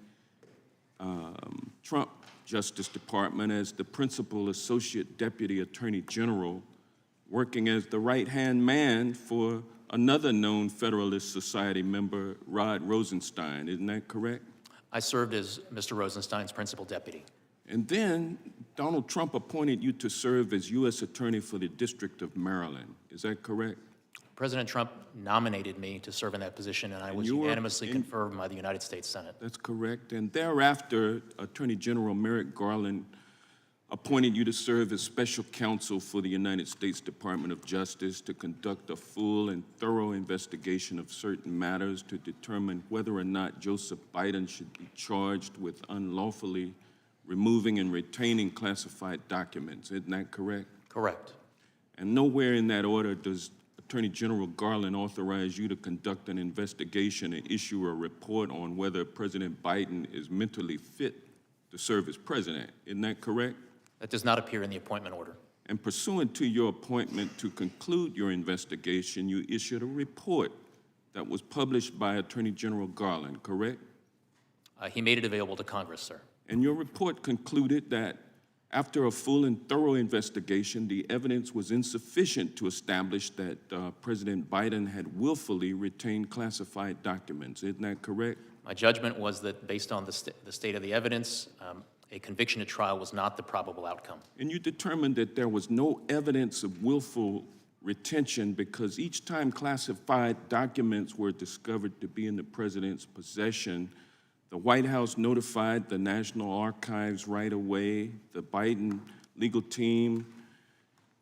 G: Trump Justice Department as the Principal Associate Deputy Attorney General working as the right-hand man for another known Federalist Society member, Rod Rosenstein. Isn't that correct?
P: I served as Mr. Rosenstein's principal deputy.
G: And then Donald Trump appointed you to serve as U.S. Attorney for the District of Maryland. Is that correct?
P: President Trump nominated me to serve in that position, and I was unanimously confirmed by the United States Senate.
G: That's correct. And thereafter, Attorney General Merrick Garland appointed you to serve as special counsel for the United States Department of Justice to conduct a full and thorough investigation of certain matters to determine whether or not Joseph Biden should be charged with unlawfully removing and retaining classified documents. Isn't that correct?
P: Correct.
G: And nowhere in that order does Attorney General Garland authorize you to conduct an investigation and issue a report on whether President Biden is mentally fit to serve as president. Isn't that correct?
P: That does not appear in the appointment order.
G: And pursuant to your appointment to conclude your investigation, you issued a report that was published by Attorney General Garland, correct?
P: He made it available to Congress, sir.
G: And your report concluded that after a full and thorough investigation, the evidence was insufficient to establish that President Biden had willfully retained classified documents. Isn't that correct?
P: My judgment was that based on the state of the evidence, a conviction at trial was not the probable outcome.
G: And you determined that there was no evidence of willful retention because each time classified documents were discovered to be in the president's possession, the White House notified the National Archives right away. The Biden legal team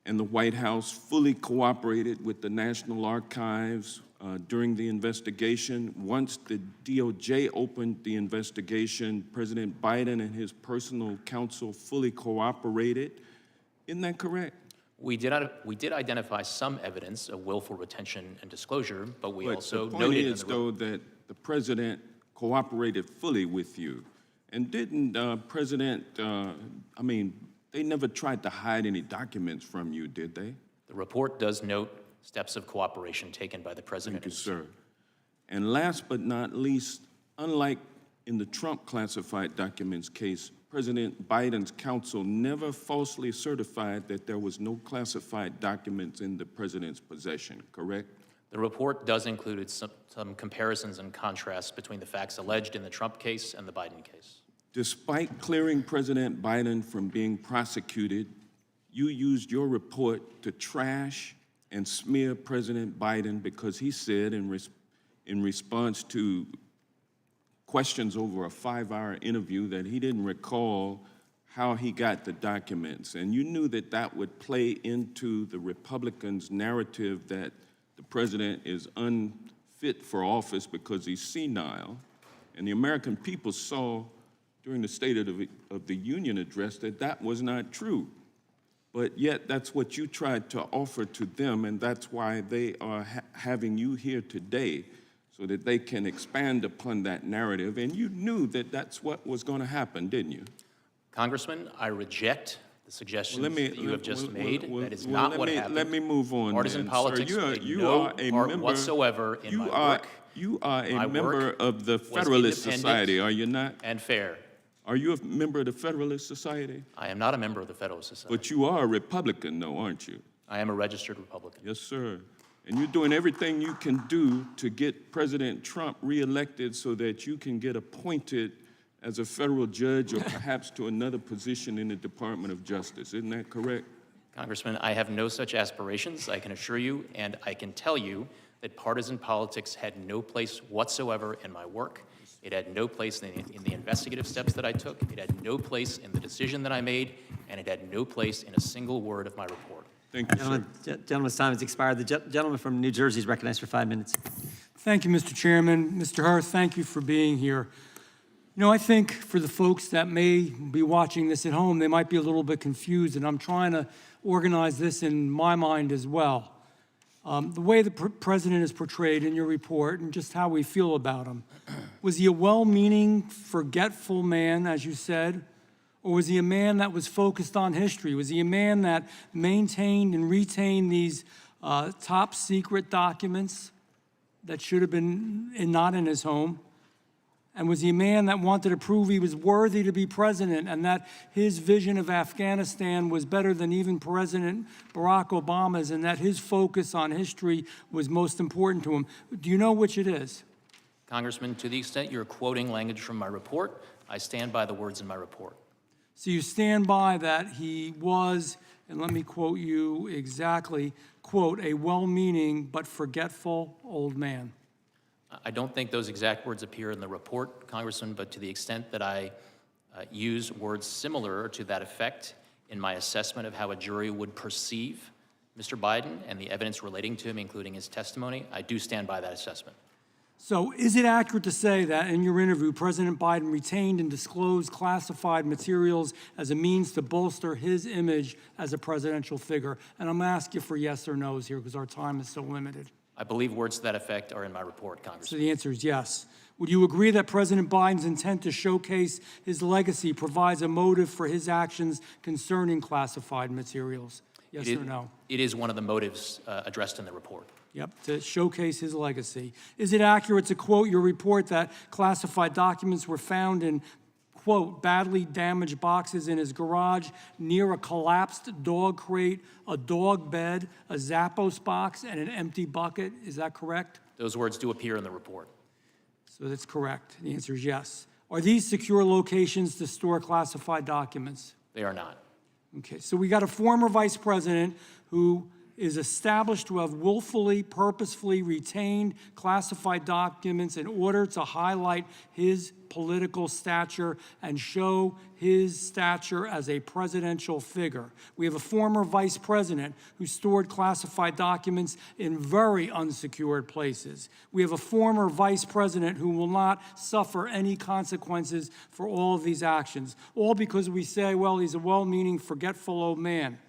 G: and the White House fully cooperated with the National Archives during the investigation. Once the DOJ opened the investigation, President Biden and his personal counsel fully cooperated. Isn't that correct?
P: We did identify some evidence of willful retention and disclosure, but we also
G: the point
P: noted
G: is, though, that the president cooperated fully with you. And didn't they never tried to hide any documents from you, did they?
P: The report does note steps of cooperation taken by the president.
G: Thank you, sir. And last but not least, unlike in the Trump classified documents case, President Biden's counsel never falsely certified that there was no classified documents in the president's possession, correct?
P: The report does include some comparisons and contrasts between the facts alleged in the Trump case and the Biden case.
G: Despite clearing President Biden from being prosecuted, you used your report to trash and smear President Biden because he said in response to questions over a 5-hour interview that he didn't recall how he got the documents. And you knew that that would play into the Republicans' narrative that the president is unfit for office because he's senile. And the American people saw during the State of the Union address that that was not true. But yet that's what you tried to offer to them, and that's why they are having you here today, so that they can expand upon that narrative. And you knew that that's what was going to happen, didn't you?
P: Congressman, I reject the suggestions that you have just made. That is not what happened.
G: Let me move on.
P: Partisan
G: then.
P: politics
G: Sir,
P: played no part whatsoever in my work.
G: You are a member of the Federalist Society, are you not?
P: And fair.
G: Are you a member of the Federalist Society?
P: I am not a member of the Federalist Society.
G: But you are a Republican, though, aren't you?
P: I am a registered Republican.
G: Yes, sir. And you're doing everything you can do to get President Trump reelected so that you can get appointed as a federal judge or perhaps to another position in the Department of Justice. Isn't that correct?
P: Congressman, I have no such aspirations, I can assure you, and I can tell you that partisan politics had no place whatsoever in my work. It had no place in the investigative steps that I took. It had no place in the decision that I made, and it had no place in a single word of my report.
G: Thank you, sir.
A: Gentleman's time has expired. The gentleman from New Jersey is recognized for 5 minutes.
I: Thank you, Mr. Chairman. Mr. Hur, thank you for being here. You know, I think for the folks that may be watching this at home, they might be a little bit confused, and I'm trying to organize this in my mind as well. The way the president is portrayed in your report and just how we feel about him. Was he a well-meaning, forgetful man, as you said? Or was he a man that was focused on history? Was he a man that maintained and retained these top secret documents that should have been not in his home? And was he a man that wanted to prove he was worthy to be president and that his vision of Afghanistan was better than even President Barack Obama's and that his focus on history was most important to him? Do you know which it is?
P: Congressman, to the extent you're quoting language from my report, I stand by the words in my report.
I: So you stand by that he was, and let me quote you exactly, quote, a well-meaning but forgetful old man.
P: I don't think those exact words appear in the report, Congressman, but to the extent that I use words similar to that effect in my assessment of how a jury would perceive Mr. Biden and the evidence relating to him, including his testimony, I do stand by that assessment.
I: So is it accurate to say that in your interview, President Biden retained and disclosed classified materials as a means to bolster his image as a presidential figure? And I'm asking you for yes or no's here because our time is so limited.
P: I believe words to that effect are in my report, Congressman.
I: So the answer is yes. Would you agree that President Biden's intent to showcase his legacy provides a motive for his actions concerning classified materials? Yes or no?
P: It is one of the motives addressed in the report.
I: Yep, to showcase his legacy. Is it accurate to quote your report that classified documents were found in, quote, badly damaged boxes in his garage near a collapsed dog crate, a dog bed, a Zappos box, and an empty bucket? Is that correct?
P: Those words do appear in the report.
I: So that's correct. The answer is yes. Are these secure locations to store classified documents?
P: They are not.
I: Okay, so we got a former vice president who is established to have willfully, purposefully retained classified documents in order to highlight his political stature and show his stature as a presidential figure. We have a former vice president who stored classified documents in very unsecured places. We have a former vice president who will not suffer any consequences for all of these actions, all because we say, well, he's a well-meaning, forgetful old man.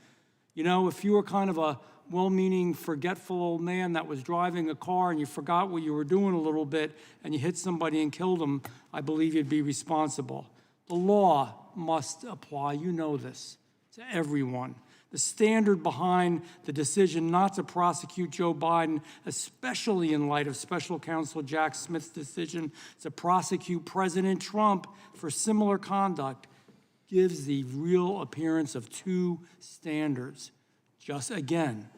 I: You know, if you were kind of a well-meaning, forgetful old man that was driving a car and you forgot what you were doing a little bit and you hit somebody and killed them, I believe you'd be responsible. The law must apply, you know this, to everyone. The standard behind the decision not to prosecute Joe Biden, especially in light of Special Counsel Jack Smith's decision to prosecute President Trump for similar conduct, gives the real appearance of two standards. Just again,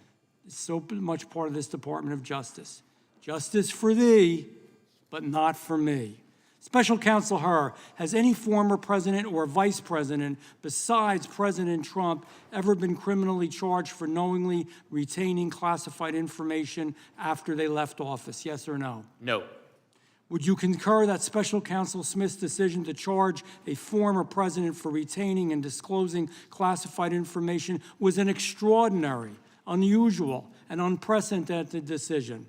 I: it's so much part of this Department of Justice. Justice for thee, but not for me. Special Counsel Hur, has any former president or vice president besides President Trump ever been criminally charged for knowingly retaining classified information after they left office? Yes or no?
P: No.
I: Would you concur that Special Counsel Smith's decision to charge a former president for retaining and disclosing classified information was an extraordinary, unusual, and unprecedented decision?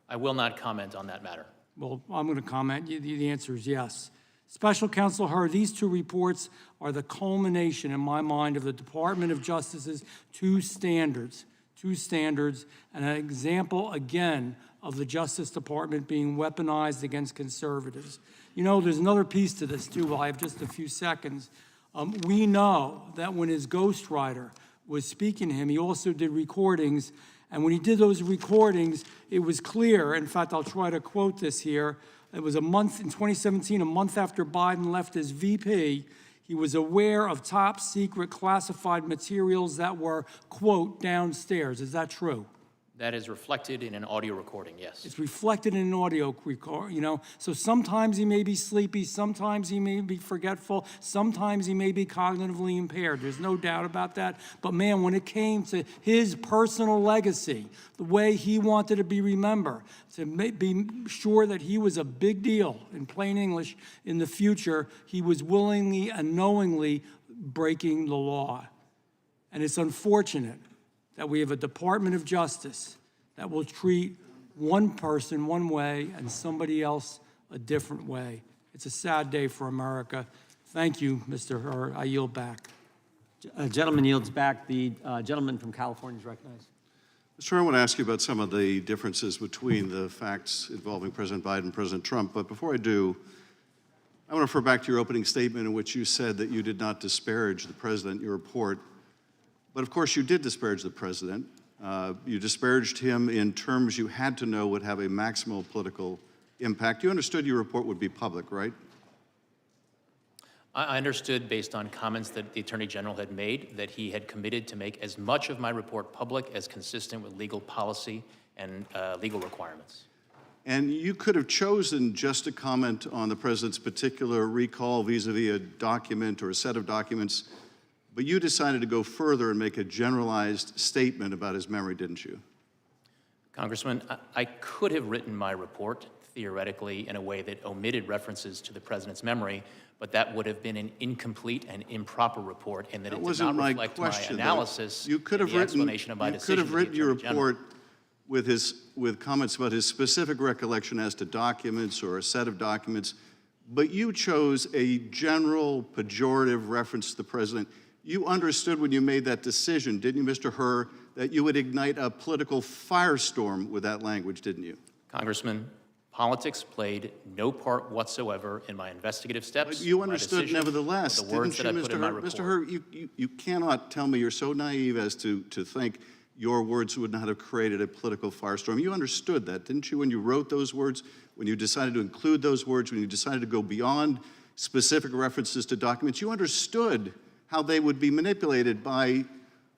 P: I will not comment on that matter.
I: Well, I'm going to comment. The answer is yes. Special Counsel Hur, these two reports are the culmination, in my mind, of the Department of Justice's two standards, and an example, again, of the Justice Department being weaponized against conservatives. You know, there's another piece to this, too. Well, I have just a few seconds. We know that when his ghostwriter was speaking to him, he also did recordings, and when he did those recordings, it was clear, in fact, I'll try to quote this here, it was a month, in 2017, a month after Biden left as VP, he was aware of top secret classified materials that were, quote, downstairs. Is that true?
P: That is reflected in an audio recording, yes.
I: It's reflected in an audio record, you know. So sometimes he may be sleepy, sometimes he may be forgetful, sometimes he may be cognitively impaired. There's no doubt about that. But man, when it came to his personal legacy, the way he wanted to be remembered, to be sure that he was a big deal, in plain English, in the future, he was willingly and knowingly breaking the law. And it's unfortunate that we have a Department of Justice that will treat one person one way and somebody else a different way. It's a sad day for America. Thank you, Mr. Hur. I yield back.
A: Gentleman yields back. The gentleman from California is recognized.
C: Mr. Hur, I want to ask you about some of the differences between the facts involving President Biden and President Trump. But before I do, I want to refer back to your opening statement in which you said that you did not disparage the president in your report. But of course, you did disparage the president. You disparaged him in terms you had to know would have a maximal political impact. You understood your report would be public, right?
P: I understood, based on comments that the Attorney General had made, that he had committed to make as much of my report public as consistent with legal policy and legal requirements.
C: And you could have chosen just to comment on the president's particular recall vis-a-vis a document or a set of documents, but you decided to go further and make a generalized statement about his memory, didn't you?
P: Congressman, I could have written my report theoretically in a way that omitted references to the president's memory, but that would have been an incomplete and improper report, and that it did not reflect my analysis
C: You could have
P: and the explanation of my decision.
C: You could have written your
P: Attorney General.
C: report with comments about his specific recollection as to documents or a set of documents, but you chose a general pejorative reference to the president. You understood when you made that decision, didn't you, Mr. Hur, that you would ignite a political firestorm with that language, didn't you?
P: Congressman, politics played no part whatsoever in my investigative steps.
C: But you
P: my
C: understood
P: decision,
C: nevertheless,
P: or the words
C: didn't you,
P: that I put in my report.
C: Mr. Hur, you cannot tell me you're so naive as to think your words would not have created a political firestorm. You understood that, didn't you, when you wrote those words, when you decided to include those words, when you decided to go beyond specific references to documents? You understood how they would be manipulated by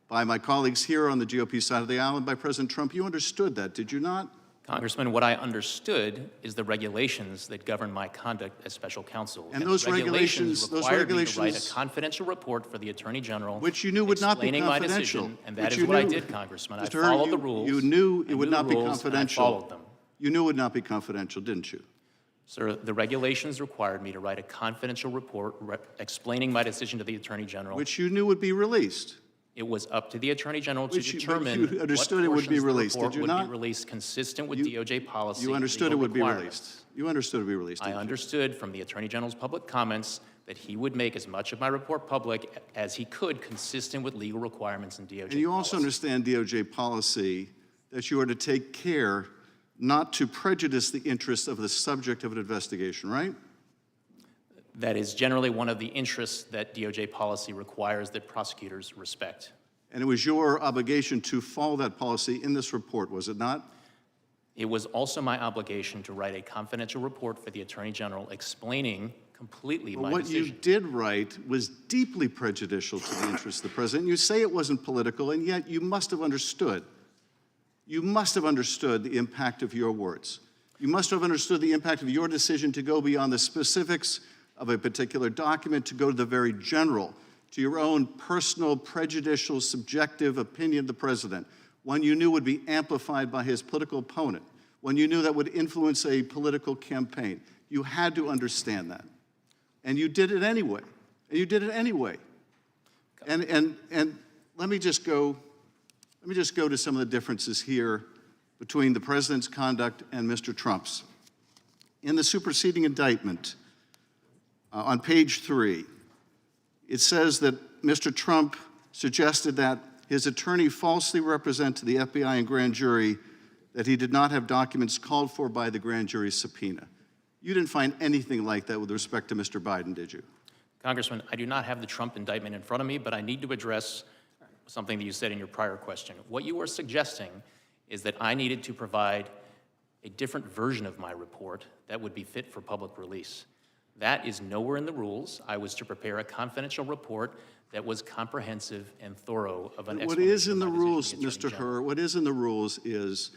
C: my colleagues here on the GOP side of the aisle and by President Trump. You understood that, did you not?
P: Congressman, what I understood is the regulations that govern my conduct as special counsel.
C: And those regulations
P: required me to write a confidential report for the Attorney General,
C: which you knew would not be
P: explaining my
C: confidential.
P: decision, and that is what I did, Congressman. I
C: Mr. Hur,
P: followed the rules.
C: You knew it would
P: I
C: not
P: knew
C: be
P: the rules, and I
C: confidential.
P: followed them.
C: You knew it would not be confidential, didn't you?
P: Sir, the regulations required me to write a confidential report explaining my decision to the Attorney General.
C: Which you knew would be released.
P: It was up to the Attorney General to
C: Which you-
P: determine
C: but you understood it
P: what
C: would be
P: portions of the
C: released,
P: report
C: did you
P: would
C: not?
P: be released consistent with DOJ policy.
C: You
P: and
C: understood it
P: legal
C: would be
P: requirements.
C: released. You understood it would be released,
P: I
C: didn't you?
P: understood from the Attorney General's public comments that he would make as much of my report public as he could, consistent with legal requirements and DOJ
C: And you also understand DOJ policy that you are to take care not to prejudice the interests of the subject of an investigation, right?
P: That is generally one of the interests that DOJ policy requires that prosecutors respect.
C: And it was your obligation to follow that policy in this report, was it not?
P: It was also my obligation to write a confidential report for the Attorney General explaining completely
C: But
P: my
C: what
P: decision.
C: you did write was deeply prejudicial to the interests of the president. You say it wasn't political, and yet you must have understood. You must have understood the impact of your words. You must have understood the impact of your decision to go beyond the specifics of a particular document, to go to the very general, to your own personal, prejudicial, subjective opinion of the president, one you knew would be amplified by his political opponent, one you knew that would influence a political campaign. You had to understand that. And you did it anyway. And you did it anyway. And let me just go to some of the differences here between the president's conduct and Mr. Trump's. In the superseding indictment, on page 3, it says that Mr. Trump suggested that his attorney falsely represent to the FBI and grand jury that he did not have documents called for by the grand jury subpoena. You didn't find anything like that with respect to Mr. Biden, did you?
P: Congressman, I do not have the Trump indictment in front of me, but I need to address something that you said in your prior question. What you are suggesting is that I needed to provide a different version of my report that would be fit for public release. That is nowhere in the rules. I was to prepare a confidential report that was comprehensive and thorough of an explanation.
C: What is in the
P: of my decision
C: rules,
P: to the Attorney
C: Mr.
P: General.
C: Hur, what is in the rules is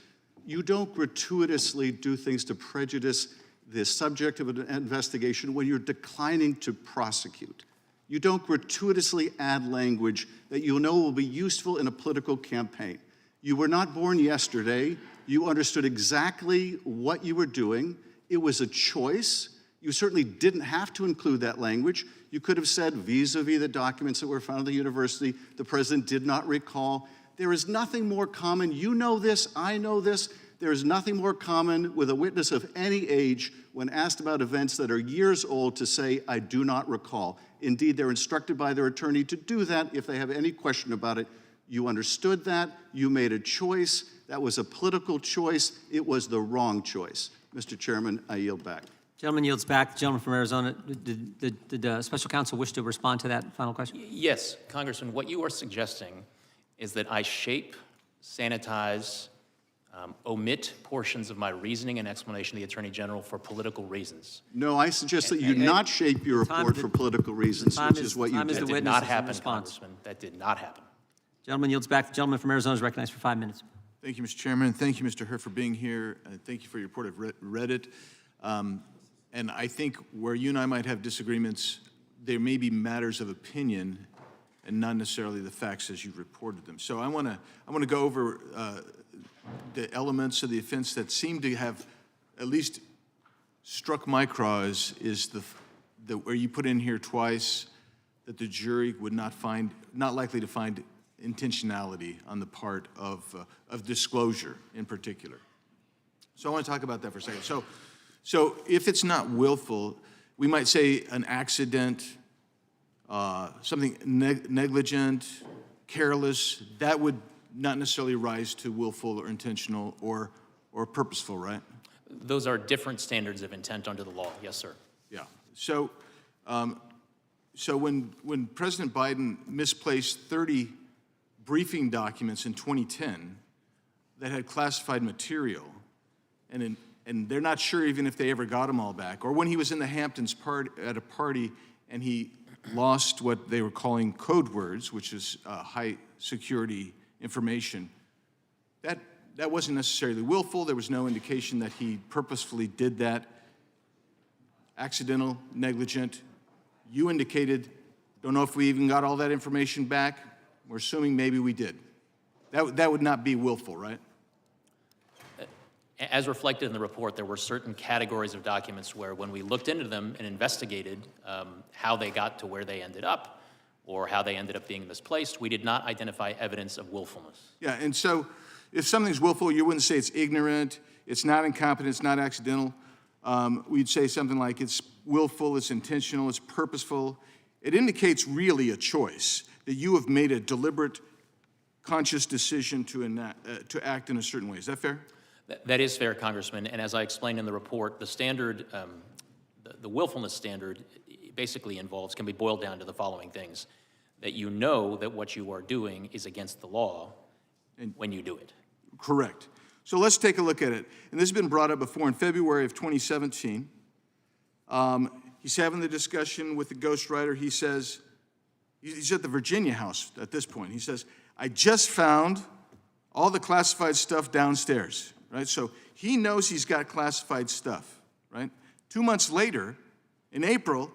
C: you don't gratuitously do things to prejudice the subject of an investigation when you're declining to prosecute. You don't gratuitously add language that you know will be useful in a political campaign. You were not born yesterday. You understood exactly what you were doing. It was a choice. You certainly didn't have to include that language. You could have said, vis-a-vis the documents that were found at the university, the president did not recall. There is nothing more common. You know this, I know this. There is nothing more common with a witness of any age when asked about events that are years old to say, I do not recall. Indeed, they're instructed by their attorney to do that if they have any question about it. You understood that. You made a choice. That was a political choice. It was the wrong choice. Mr. Chairman, I yield back.
A: Gentleman yields back. The gentleman from Arizona. Did special counsel wish to respond to that final question?
P: Yes, Congressman, what you are suggesting is that I shape, sanitize, omit portions of my reasoning and explanation to the Attorney General for political reasons.
C: No, I suggest that you not shape your report for political reasons, which is what you
A: time is
C: did.
A: the
P: That did
A: witness
P: not
A: in
P: happen,
A: response.
P: Congressman. That did not happen.
A: Gentleman yields back. The gentleman from Arizona is recognized for 5 minutes.
D: Thank you, Mr. Chairman. Thank you, Mr. Hur, for being here. Thank you for your report. I've read it. And I think where you and I might have disagreements, there may be matters of opinion and not necessarily the facts as you've reported them. So I want to go over the elements of the offense that seem to have at least struck my craw is the where you put in here twice that the jury would not likely to find intentionality on the part of disclosure in particular. So I want to talk about that for a second. So if it's not willful, we might say an accident, something negligent, careless, that would not necessarily rise to willful or intentional or purposeful, right?
P: Those are different standards of intent under the law. Yes, sir.
D: Yeah. So when President Biden misplaced 30 briefing documents in 2010 that had classified material, and they're not sure even if they ever got them all back, or when he was in the Hamptons at a party and he lost what they were calling code words, which is high security information, that wasn't necessarily willful. There was no indication that he purposefully did that. Accidental, negligent. You indicated, don't know if we even got all that information back. We're assuming maybe we did. That would not be willful, right?
P: As reflected in the report, there were certain categories of documents where when we looked into them and investigated how they got to where they ended up or how they ended up being misplaced, we did not identify evidence of willfulness.
D: Yeah, and so if something's willful, you wouldn't say it's ignorant, it's not incompetent, it's not accidental. We'd say something like it's willful, it's intentional, it's purposeful. It indicates really a choice, that you have made a deliberate, conscious decision to act in a certain way. Is that fair?
P: That is fair, Congressman. And as I explained in the report, the standard, the willfulness standard basically can be boiled down to the following things: that you know that what you are doing is against the law when you do it.
D: Correct. So let's take a look at it. And this has been brought up before in February of 2017. He's having the discussion with the ghostwriter. He says, he's at the Virginia house at this point. He says, I just found all the classified stuff downstairs, right? So he knows he's got classified stuff, right? 2 months later, in April,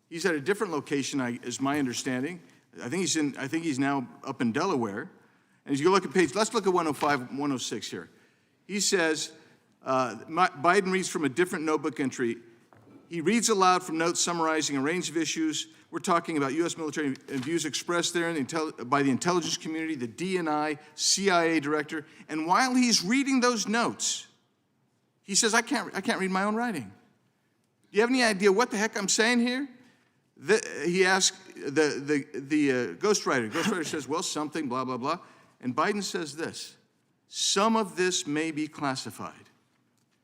D: he's at a different location, is my understanding. I think he's now up in Delaware. And as you look at let's look at 105, 106 here. He says, Biden reads from a different notebook entry. He reads aloud from notes summarizing a range of issues. We're talking about U.S. military views expressed there by the intelligence community, the DNI, CIA director. And while he's reading those notes, he says, I can't read my own writing. Do you have any idea what the heck I'm saying here? He asked the ghostwriter. The ghostwriter says, well, something, blah, blah, blah. And Biden says this, some of this may be classified,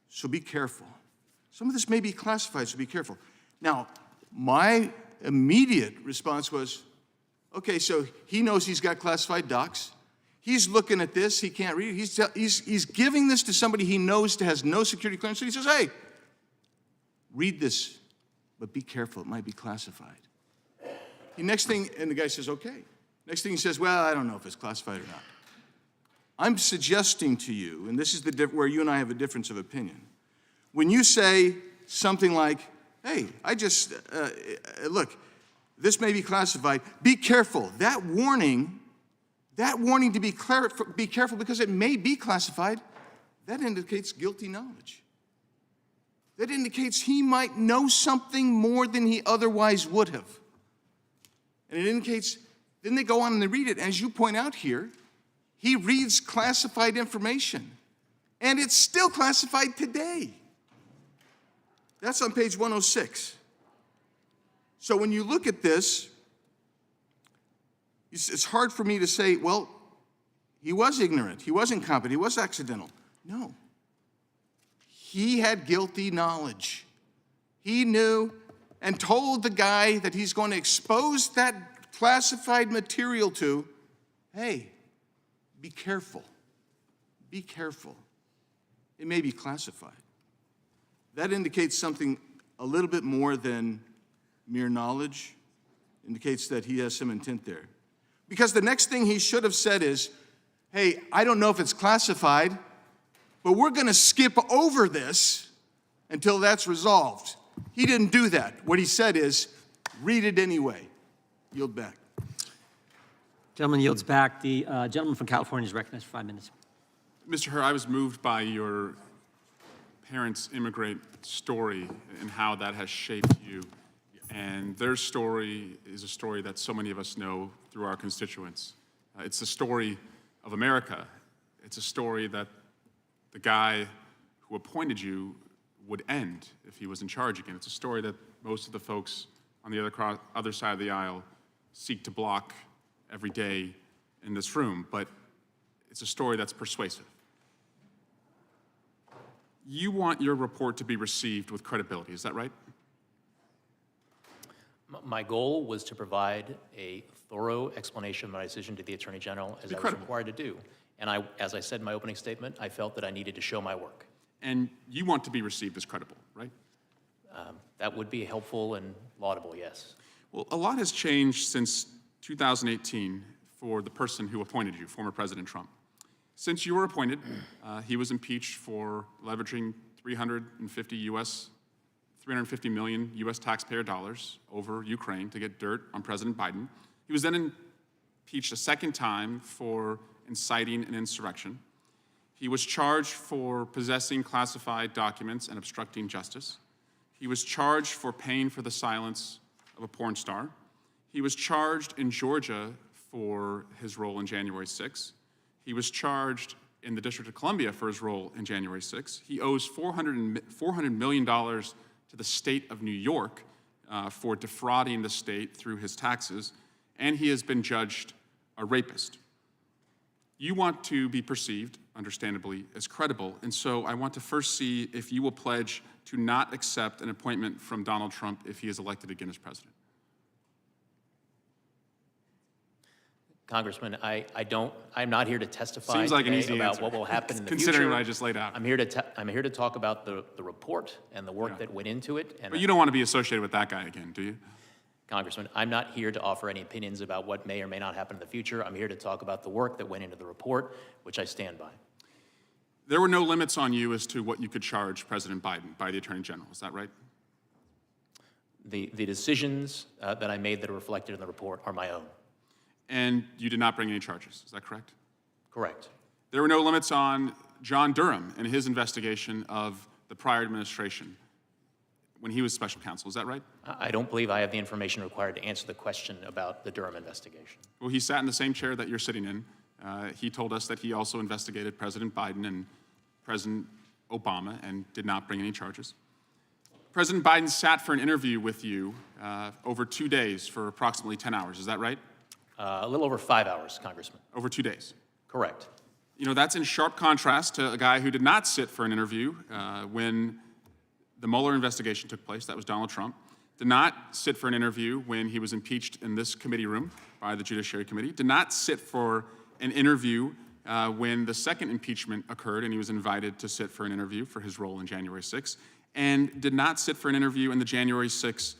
D: so be careful. Some of this may be classified, so be careful. Now, my immediate response was, okay, so he knows he's got classified docs. He's looking at this, he can't read it. He's giving this to somebody he knows has no security clearance. So he says, hey, read this, but be careful, it might be classified. The next thing, and the guy says, okay. Next thing he says, well, I don't know if it's classified or not. I'm suggesting to you, and this is where you and I have a difference of opinion. When you say something like, hey, look, this may be classified, be careful. That warning to be careful because it may be classified, that indicates guilty knowledge. That indicates he might know something more than he otherwise would have. And it indicates, then they go on and they read it. And as you point out here, he reads classified information. And it's still classified today. That's on page 106. So when you look at this, it's hard for me to say, well, he was ignorant, he was incompetent, he was accidental. No. He had guilty knowledge. He knew and told the guy that he's going to expose that classified material to, hey, be careful. Be careful. it may be classified. That indicates something a little bit more than mere knowledge, indicates that he has some intent there. Because the next thing he should have said is, hey, I don't know if it's classified, but we're going to skip over this until that's resolved. He didn't do that. What he said is, read it anyway. Yield back.
A: Gentleman yields back. The gentleman from California is recognized for 5 minutes.
K: Mr. Hur, I was moved by your parents' immigrant story and how that has shaped you. And their story is a story that so many of us know through our constituents. It's the story of America. It's a story that the guy who appointed you would end if he was in charge again. It's a story that most of the folks on the other side of the aisle seek to block every day in this room, but it's a story that's persuasive. You want your report to be received with credibility, is that right?
P: My goal was to provide a thorough explanation of my decision to the Attorney General as I was required to do. And as I said in my opening statement, I felt that I needed to show my work.
K: And you want to be received as credible, right?
P: That would be helpful and laudable, yes.
K: Well, a lot has changed since 2018 for the person who appointed you, former President Trump. Since you were appointed, he was impeached for leveraging 350 million US taxpayer dollars over Ukraine to get dirt on President Biden. He was then impeached a second time for inciting an insurrection. He was charged for possessing classified documents and obstructing justice. He was charged for paying for the silence of a porn star. He was charged in Georgia for his role in January 6th. He was charged in the District of Columbia for his role in January 6th. He owes $400 million to the state of New York for defrauding the state through his taxes, and he has been judged a rapist. You want to be perceived, understandably, as credible, and so I want to first see if you will pledge to not accept an appointment from Donald Trump if he is elected again as president.
P: Congressman, I'm not here to testify
K: Seems like an
P: today
K: easy
P: about
K: answer,
P: what will happen in the future.
K: considering what I just laid out.
P: I'm here to talk about the report and the work that went into it. And
K: But you don't want to be associated with that guy again, do you?
P: Congressman, I'm not here to offer any opinions about what may or may not happen in the future. I'm here to talk about the work that went into the report, which I stand by.
K: There were no limits on you as to what you could charge President Biden by the Attorney General, is that right?
P: The decisions that I made that are reflected in the report are my own.
K: And you did not bring any charges, is that correct?
P: Correct.
K: There were no limits on John Durham and his investigation of the prior administration when he was special counsel, is that right?
P: I don't believe I have the information required to answer the question about the Durham investigation.
K: Well, he sat in the same chair that you're sitting in. He told us that he also investigated President Biden and President Obama and did not bring any charges. President Biden sat for an interview with you over 2 days for approximately 10 hours, is that right?
P: A little over 5 hours, Congressman.
K: Over 2 days?
P: Correct.
K: You know, that's in sharp contrast to a guy who did not sit for an interview when the Mueller investigation took place, that was Donald Trump, did not sit for an interview when he was impeached in this committee room by the Judiciary Committee, did not sit for an interview when the second impeachment occurred and he was invited to sit for an interview for his role in January 6th, and did not sit for an interview in the January 6th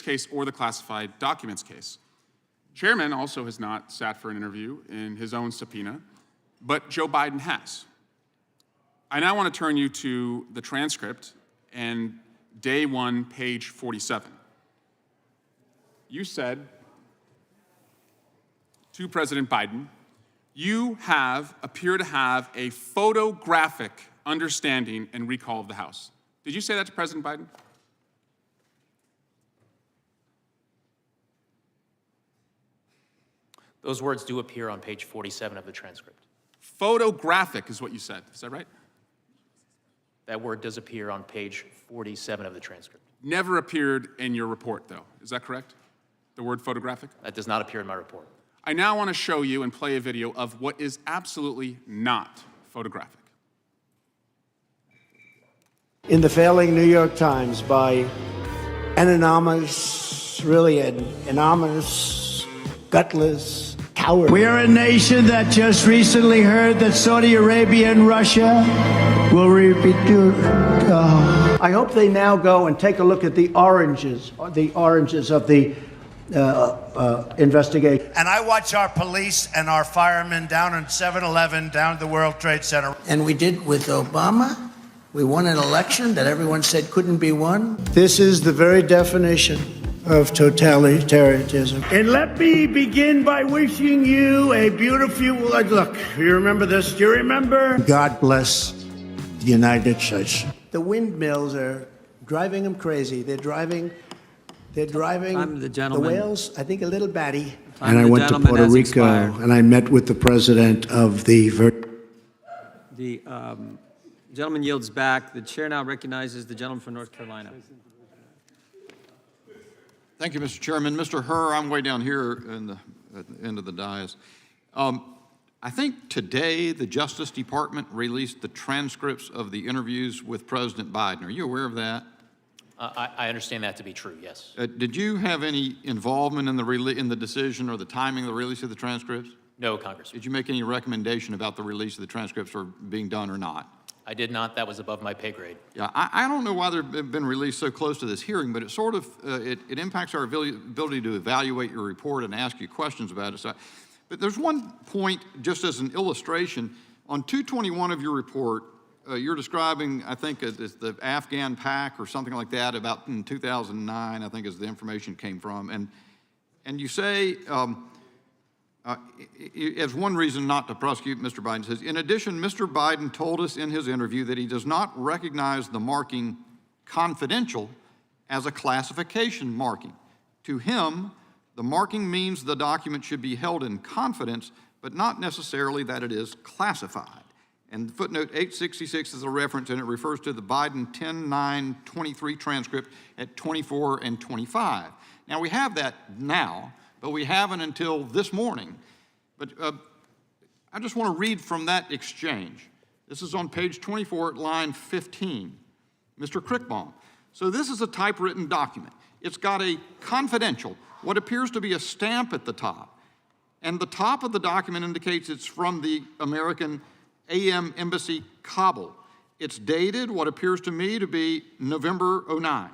K: case or the classified documents case. Chairman also has not sat for an interview in his own subpoena, but Joe Biden has. I now want to turn you to the transcript and day 1, page 47. You said to President Biden, you appear to have a photographic understanding and recall of the House. Did you say that to President Biden?
P: Those words do appear on page 47 of the transcript.
K: Photographic is what you said, is that right?
P: That word does appear on page 47 of the transcript.
K: Never appeared in your report, though. Is that correct? The word photographic?
P: That does not appear in my report.
K: I now want to show you and play a video of what is absolutely not photographic.
H: In the failing New York Times by an anonymous, really an anonymous, gutless, coward. We're a nation that just recently heard that Saudi Arabia and Russia will repeat. I hope they now go and take a look at the oranges of the investigation.
L: And I watch our police and our firemen down on 7-Eleven, down at the World Trade Center.
H: And we did with Obama. We won an election that everyone said couldn't be won. This is the very definition of totalitarianism. And let me begin by wishing you a beautiful, look, you remember this? Do you remember? God bless the United States. The windmills are driving them crazy. They're driving
A: I'm the gentleman.
H: the whales, I think, a little batty.
A: Time
H: And I
A: the
H: went to
A: gentleman
H: Puerto
A: has
H: Rico,
A: expired.
H: and I met with the president of the...
A: The gentleman yields back. The chair now recognizes the gentleman from North Carolina.
V: Thank you, Mr. Chairman. Mr. Herr, I'm way down here at the end of the dais. I think today the Justice Department released the transcripts of the interviews with President Biden. Are you aware of that?
P: I understand that to be true, yes.
V: Did you have any involvement in the decision or the timing of the release of the transcripts?
P: No, Congressman.
V: Did you make any recommendation about the release of the transcripts or being done or not?
P: I did not. That was above my pay grade.
V: Yeah, I don't know why they've been released so close to this hearing, but it sort of, it impacts our ability to evaluate your report and ask you questions about it. So, but there's one point, just as an illustration, on 221 of your report, you're describing, I think, as the Afghan pack or something like that about in 2009, I think is the information came from. And you say, as one reason not to prosecute, Mr. Biden says, in addition, Mr. Biden told us in his interview that he does not recognize the marking confidential as a classification marking. To him, the marking means the document should be held in confidence, but not necessarily that it is classified. And footnote 866 is a reference, and it refers to the Biden 10-9-23 transcript at 24 and 25. Now, we have that now, but we haven't until this morning. But I just want to read from that exchange. This is on page 24 at line 15. Mr. Crickbaum. So this is a typewritten document. It's got a confidential, what appears to be a stamp at the top. And the top of the document indicates it's from the American AM Embassy, Kabul. It's dated, what appears to me to be November 09.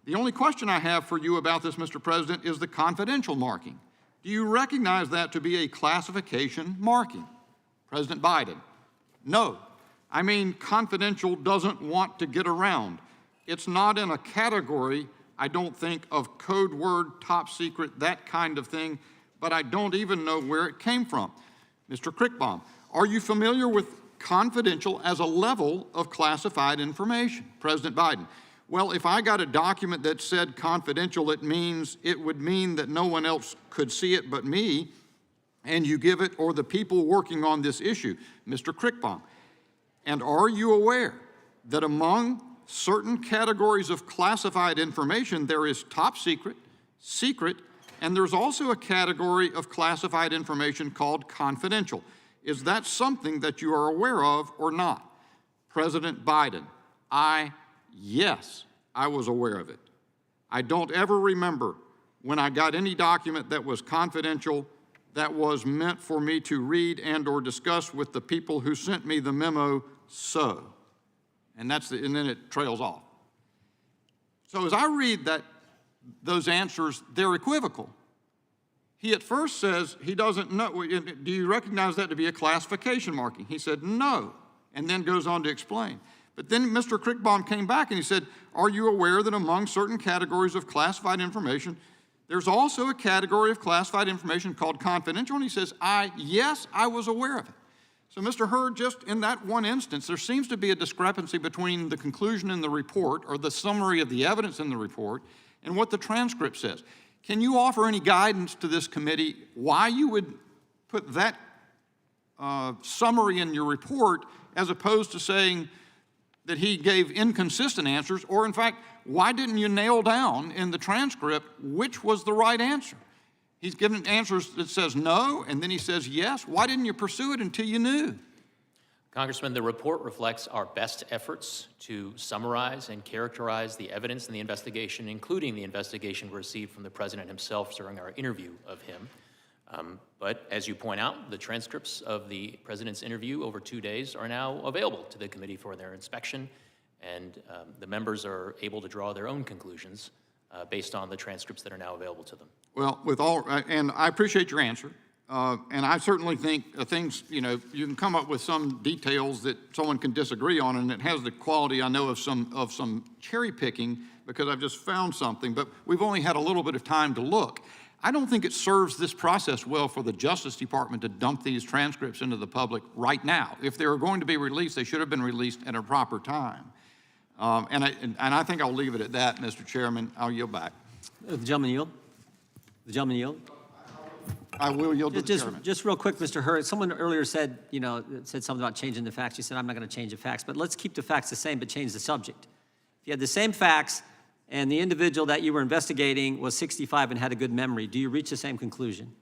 V: The only question I have for you about this, Mr. President, is the confidential marking. Do you recognize that to be a classification marking? President Biden, no. I mean, confidential doesn't want to get around. It's not in a category, I don't think, of code word, top secret, that kind of thing, but I don't even know where it came from. Mr. Crickbaum, are you familiar with confidential as a level of classified information? President Biden, well, if I got a document that said confidential, it would mean that no one else could see it but me, and you give it or the people working on this issue. Mr. Crickbaum, and are you aware that among certain categories of classified information, there is top secret, secret, and there's also a category of classified information called confidential? Is that something that you are aware of or not? President Biden, yes, I was aware of it. I don't ever remember when I got any document that was confidential that was meant for me to read and or discuss with the people who sent me the memo, so. And then it trails off. So as I read those answers, they're equivocal. He at first says he doesn't know. Do you recognize that to be a classification marking? He said no, and then goes on to explain. But then Mr. Crickbaum came back and he said, are you aware that among certain categories of classified information, there's also a category of classified information called confidential? And he says, yes, I was aware of it. So Mr. Hurd, just in that one instance, there seems to be a discrepancy between the conclusion in the report or the summary of the evidence in the report and what the transcript says. Can you offer any guidance to this committee why you would put that summary in your report as opposed to saying that he gave inconsistent answers, or in fact, why didn't you nail down in the transcript which was the right answer? He's given answers that says no, and then he says yes. Why didn't you pursue it until you knew?
P: Congressman, the report reflects our best efforts to summarize and characterize the evidence in the investigation, including the investigation we received from the president himself during our interview of him. But as you point out, the transcripts of the president's interview over 2 days are now available to the committee for their inspection, and the members are able to draw their own conclusions based on the transcripts that are now available to them.
V: Well, and I appreciate your answer. And I certainly think things, you can come up with some details that someone can disagree on, and it has the quality, I know, of some cherry picking because I've just found something, but we've only had a little bit of time to look. I don't think it serves this process well for the Justice Department to dump these transcripts into the public right now. If they were going to be released, they should have been released at a proper time. And I think I'll leave it at that, Mr. Chairman. I'll yield back.
A: The gentleman yield? The gentleman yield?
V: I will yield to the chairman.
A: Just real quick, Mr. Hurd, someone earlier said, said something about changing the facts. You said, I'm not going to change the facts, but let's keep the facts the same, but change the subject. If you had the same facts and the individual that you were investigating was 65 and had a good memory, do you reach the same conclusion?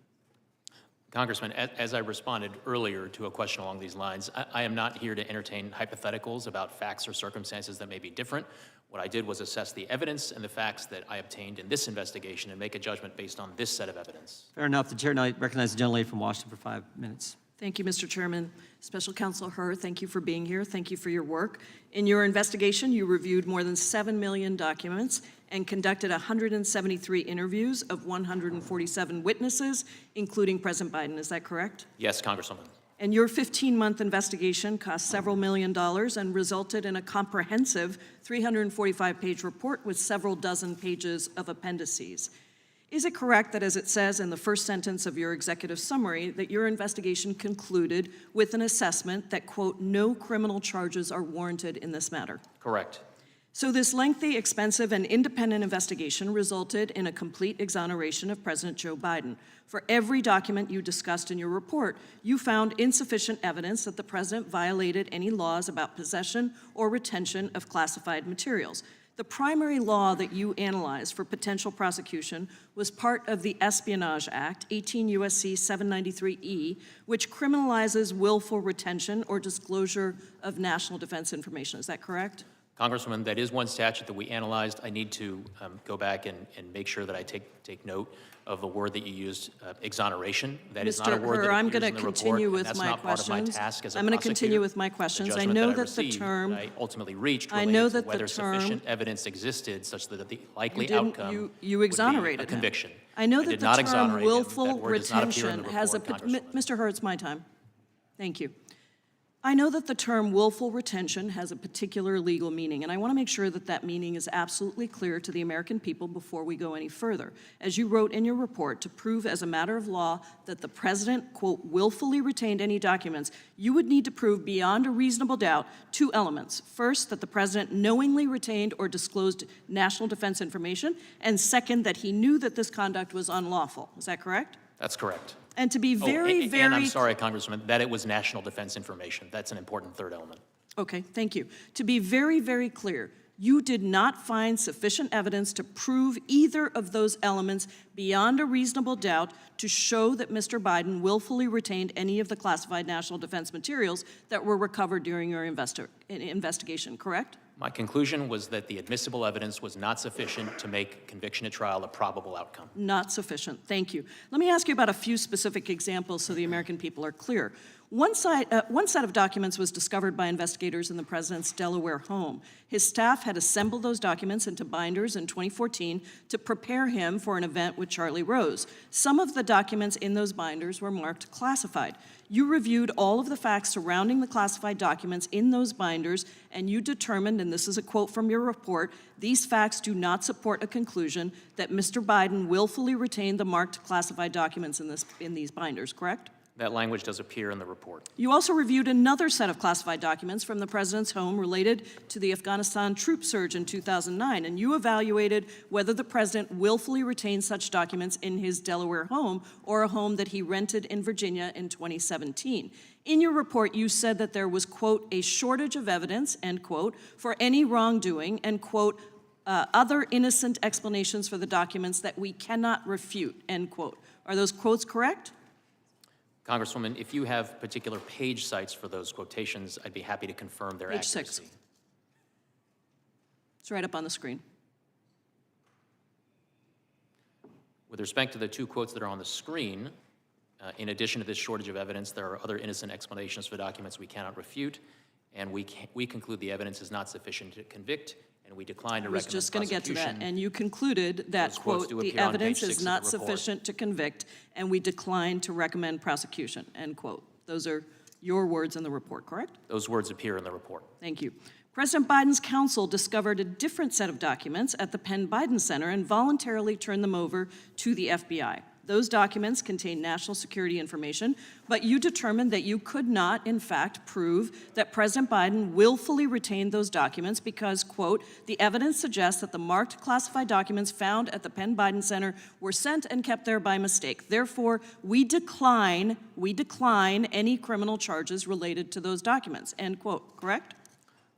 P: Congressman, as I responded earlier to a question along these lines, I am not here to entertain hypotheticals about facts or circumstances that may be different. What I did was assess the evidence and the facts that I obtained in this investigation and make a judgment based on this set of evidence.
A: Fair enough. The chair now recognizes the gentlelady from Washington for 5 minutes.
F: Thank you, Mr. Chairman. Special Counsel Hurd, thank you for being here. Thank you for your work. In your investigation, you reviewed more than 7 million documents and conducted 173 interviews of 147 witnesses, including President Biden. Is that correct?
P: Yes, Congresswoman.
F: And your 15-month investigation cost several $1 million and resulted in a comprehensive 345-page report with several dozen pages of appendices. Is it correct that, as it says in the first sentence of your executive summary, that your investigation concluded with an assessment that, quote, no criminal charges are warranted in this matter?
P: Correct.
F: So this lengthy, expensive, and independent investigation resulted in a complete exoneration of President Joe Biden. For every document you discussed in your report, you found insufficient evidence that the president violated any laws about possession or retention of classified materials. The primary law that you analyzed for potential prosecution was part of the Espionage Act, 18 U.S.C. 793E, which criminalizes willful retention or disclosure of national defense information. Is that correct?
P: Congresswoman, that is one statute that we analyzed. I need to go back and make sure that I take note of the word that you used, exoneration. That is not a word that appears in the report, and that's not part of my task as a prosecutor.
F: I'm going to continue with my questions. I know that the term
P: I ultimately reached related to whether sufficient evidence existed such that the likely outcome
F: you exonerated
P: would be a conviction.
F: I know that the term willful
P: retention
F: has a Mr. Hurd, it's my time. Thank you. I know that the term willful retention has a particular legal meaning, and I want to make sure that that meaning is absolutely clear to the American people before we go any further. As you wrote in your report, to prove as a matter of law that the president, quote, willfully retained any documents, you would need to prove beyond a reasonable doubt 2 elements. First, that the president knowingly retained or disclosed national defense information, and second, that he knew that this conduct was unlawful. Is that correct?
P: That's correct.
F: And to be very,
P: and I'm sorry, Congressman, that it was national defense information. That's an important third element.
F: Okay, thank you. To be very, very clear, you did not find sufficient evidence to prove either of those elements beyond a reasonable doubt to show that Mr. Biden willfully retained any of the classified national defense materials that were recovered during your investigation, correct?
P: My conclusion was that the admissible evidence was not sufficient to make conviction at trial a probable outcome.
F: Not sufficient. Thank you. Let me ask you about a few specific examples so the American people are clear. One set of documents was discovered by investigators in the president's Delaware home. His staff had assembled those documents into binders in 2014 to prepare him for an event with Charlie Rose. Some of the documents in those binders were marked classified. You reviewed all of the facts surrounding the classified documents in those binders, and you determined, and this is a quote from your report, these facts do not support a conclusion that Mr. Biden willfully retained the marked classified documents in these binders, correct?
P: That language does appear in the report.
F: You also reviewed another set of classified documents from the president's home related to the Afghanistan troop surge in 2009, and you evaluated whether the president willfully retained such documents in his Delaware home or a home that he rented in Virginia in 2017. In your report, you said that there was, quote, a shortage of evidence, end quote, for any wrongdoing, and, quote, other innocent explanations for the documents that we cannot refute, end quote. Are those quotes correct?
P: Congresswoman, if you have particular page sites for those quotations, I'd be happy to confirm their accuracy.
F: Page 6. It's right up on the screen.
P: With respect to the 2 quotes that are on the screen, In addition to this shortage of evidence, there are other innocent explanations for documents we cannot refute, and we conclude the evidence is not sufficient to convict, and we decline to
F: I was
P: recommend
F: just going to get to that,
P: prosecution.
F: and you concluded that,
P: Those quotes
F: quote,
P: do
F: "the
P: appear on
F: evidence
P: page
F: is
P: 6 of
F: not
P: the report.
F: sufficient to convict, and we decline to recommend prosecution," end quote. Those are your words in the report, correct?
P: Those words appear in the report.
F: Thank you. President Biden's counsel discovered a different set of documents at the Penn Biden Center and voluntarily turned them over to the FBI. Those documents contain national security information, but you determined that you could not, in fact, prove that President Biden willfully retained those documents because, quote, "the evidence suggests that the marked classified documents found at the Penn Biden Center were sent and kept there by mistake. Therefore, we decline any criminal charges related to those documents," end quote, correct?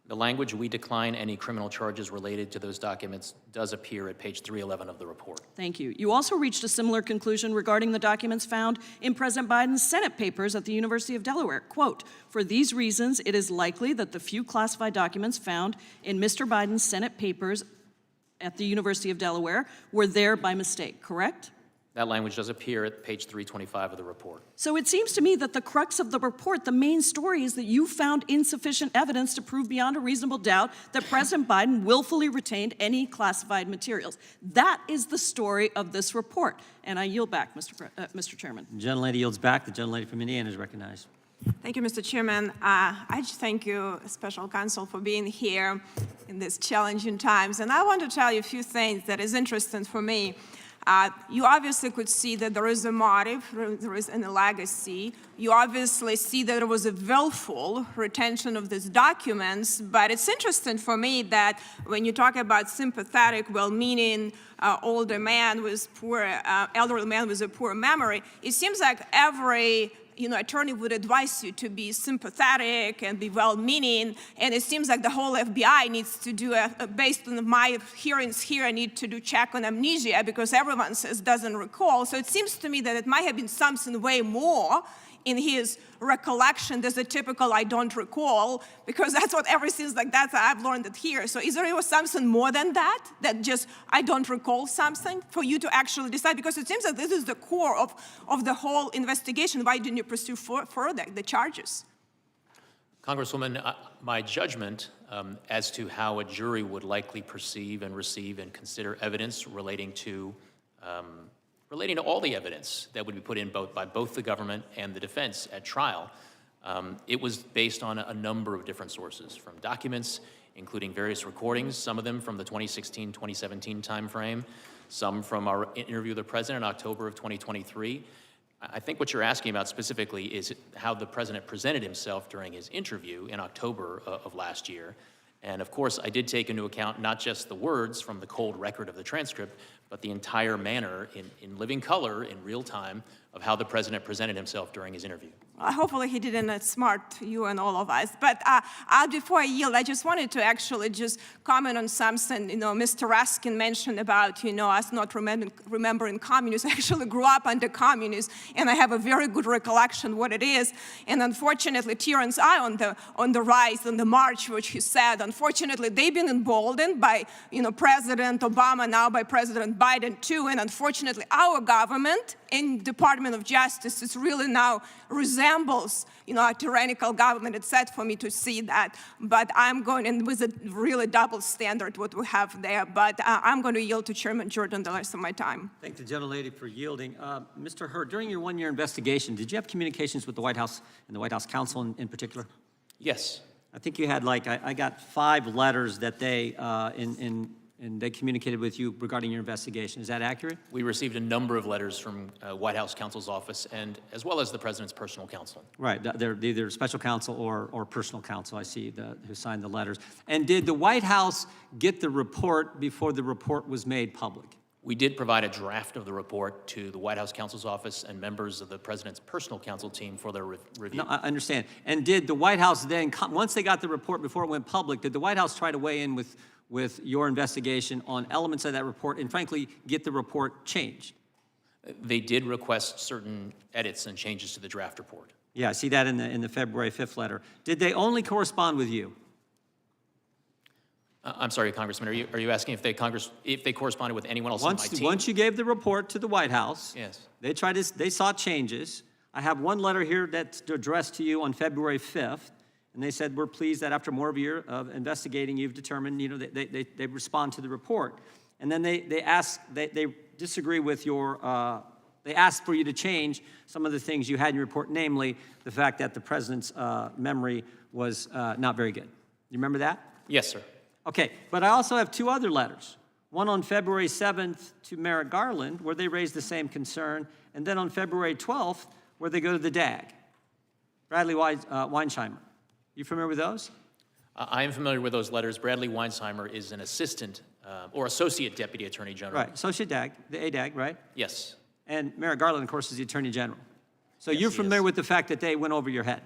P: The language, "we decline any criminal charges related to those documents," does appear at page 311 of the report.
F: Thank you. You also reached a similar conclusion regarding the documents found in President Biden's Senate papers at the University of Delaware. Quote, "For these reasons, it is likely that the few classified documents found in Mr. Biden's Senate papers at the University of Delaware were there by mistake," correct?
P: That language does appear at page 325 of the report.
F: So it seems to me that the crux of the report, the main story, is that you found insufficient evidence to prove beyond a reasonable doubt that President Biden willfully retained any classified materials. That is the story of this report. And I yield back, Mr. Chairman.
A: The gentlelady yields back. The gentlelady from Indiana is recognized.
M: Thank you, Mr. Chairman. I just thank you, Special Counsel, for being here in these challenging times. And I want to tell you a few things that is interesting for me. You obviously could see that there is a motive, there is a legacy. You obviously see that there was a willful retention of these documents, but it's interesting for me that when you talk about sympathetic, well-meaning older man with elderly man with a poor memory, it seems like every attorney would advise you to be sympathetic and be well-meaning, and it seems like the whole FBI needs to do based on my hearings here, I need to do check on amnesia because everyone says doesn't recall. So it seems to me that it might have been something way more in his recollection. There's a typical "I don't recall," because that's what everything's like. That's I've learned it here. So is there something more than that? That just "I don't recall" something for you to actually decide? Because it seems that this is the core of the whole investigation. Why didn't you pursue further the charges?
P: Congresswoman, my judgment as to how a jury would likely perceive and receive and consider evidence relating to all the evidence that would be put in by both the government and the defense at trial, it was based on a number of different sources, from documents, including various recordings, some of them from the 2016-2017 timeframe, some from our interview with the president in October of 2023. I think what you're asking about specifically is how the president presented himself during his interview in October of last year. And of course, I did take into account not just the words from the cold record of the transcript, but the entire manner in living color, in real time, of how the president presented himself during his interview.
M: Hopefully he didn't outsmart you and all of us. But before I yield, I just wanted to actually just comment on something, Mr. Raskin mentioned about, us not remembering communists. I actually grew up under communists, and I have a very good recollection what it is. And unfortunately, Terrence on the rise, on the march, which he said, unfortunately, they've been emboldened by, President Obama, now by President Biden too. And unfortunately, our government and Department of Justice is really now resembles, a tyrannical government. It's sad for me to see that, but I'm going, and with a really double standard what we have there, but I'm going to yield to Chairman Jordan the rest of my time.
A: Thank the gentlelady for yielding. Mr. Hur, during your one-year investigation, did you have communications with the White House and the White House counsel in particular?
P: Yes.
A: I think you had I got 5 letters that they, and they communicated with you regarding your investigation. Is that accurate?
P: We received a number of letters from White House counsel's office and as well as the president's personal counsel.
A: Right, they're either special counsel or personal counsel, I see, who signed the letters. And did the White House get the report before the report was made public?
P: We did provide a draft of the report to the White House counsel's office and members of the president's personal counsel team for their review.
A: No, I understand. And did the White House then, once they got the report before it went public, did the White House try to weigh in with your investigation on elements of that report and frankly get the report changed?
P: They did request certain edits and changes to the draft report.
A: Yeah, I see that in the February 5th letter. Did they only correspond with you?
P: I'm sorry, Congressman, are you asking if they corresponded with anyone else on my team?
A: Once you gave the report to the White House,
P: yes,
A: they sought changes. I have one letter here that's addressed to you on February 5th, and they said, we're pleased that after more of a year of investigating, you've determined, they respond to the report. And then they disagree with your, they asked for you to change some of the things you had in your report, namely the fact that the president's memory was not very good. You remember that?
P: Yes, sir.
A: Okay, but I also have two other letters. One on February 7th to Merrick Garland, where they raised the same concern, and then on February 12th, where they go to the DAG, Bradley Weinsheimer. You familiar with those?
P: I am familiar with those letters. Bradley Weinsheimer is an assistant or associate deputy attorney general.
A: Right, associate DAG, the ADAG, right?
P: Yes.
A: And Merrick Garland, of course, is the attorney general. So
P: Yes,
A: you're
P: he
A: familiar
P: is.
A: with the fact that they went over your head?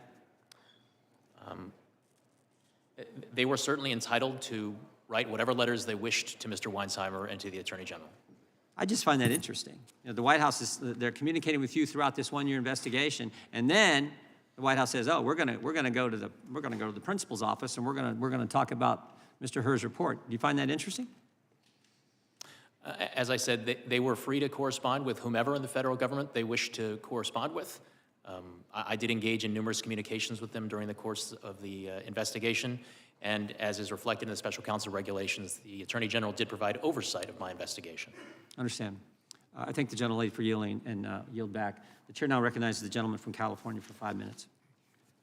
P: They were certainly entitled to write whatever letters they wished to Mr. Weinsheimer and to the attorney general.
A: I just find that interesting. The White House they're communicating with you throughout this one-year investigation, and then the White House says, "Oh, we're going to go to the principal's office, and we're going to talk about Mr. Herr's report." Do you find that interesting?
P: As I said, they were free to correspond with whomever in the federal government they wished to correspond with. I did engage in numerous communications with them during the course of the investigation, and as is reflected in the special counsel regulations, the Attorney General did provide oversight of my investigation.
A: Understand. I thank the gentlelady for yielding and yield back. The chair now recognizes the gentleman from California for 5 minutes.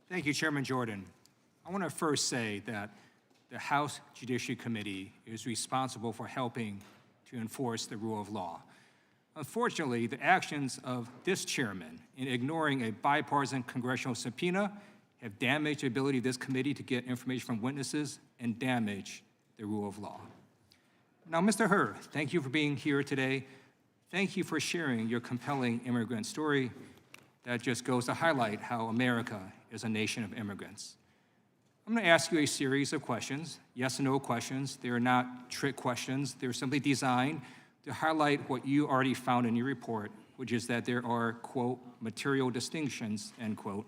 Q: Thank you, Chairman Jordan. I want to first say that the House Judiciary Committee is responsible for helping to enforce the rule of law. Unfortunately, the actions of this chairman in ignoring a bipartisan congressional subpoena have damaged the ability of this committee to get information from witnesses and damage the rule of law. Now, Mr. Herr, thank you for being here today. Thank you for sharing your compelling immigrant story. That just goes to highlight how America is a nation of immigrants. I'm going to ask you a series of questions, yes and no questions. They are not trick questions. They're simply designed to highlight what you already found in your report, which is that there are, quote, material distinctions, end quote,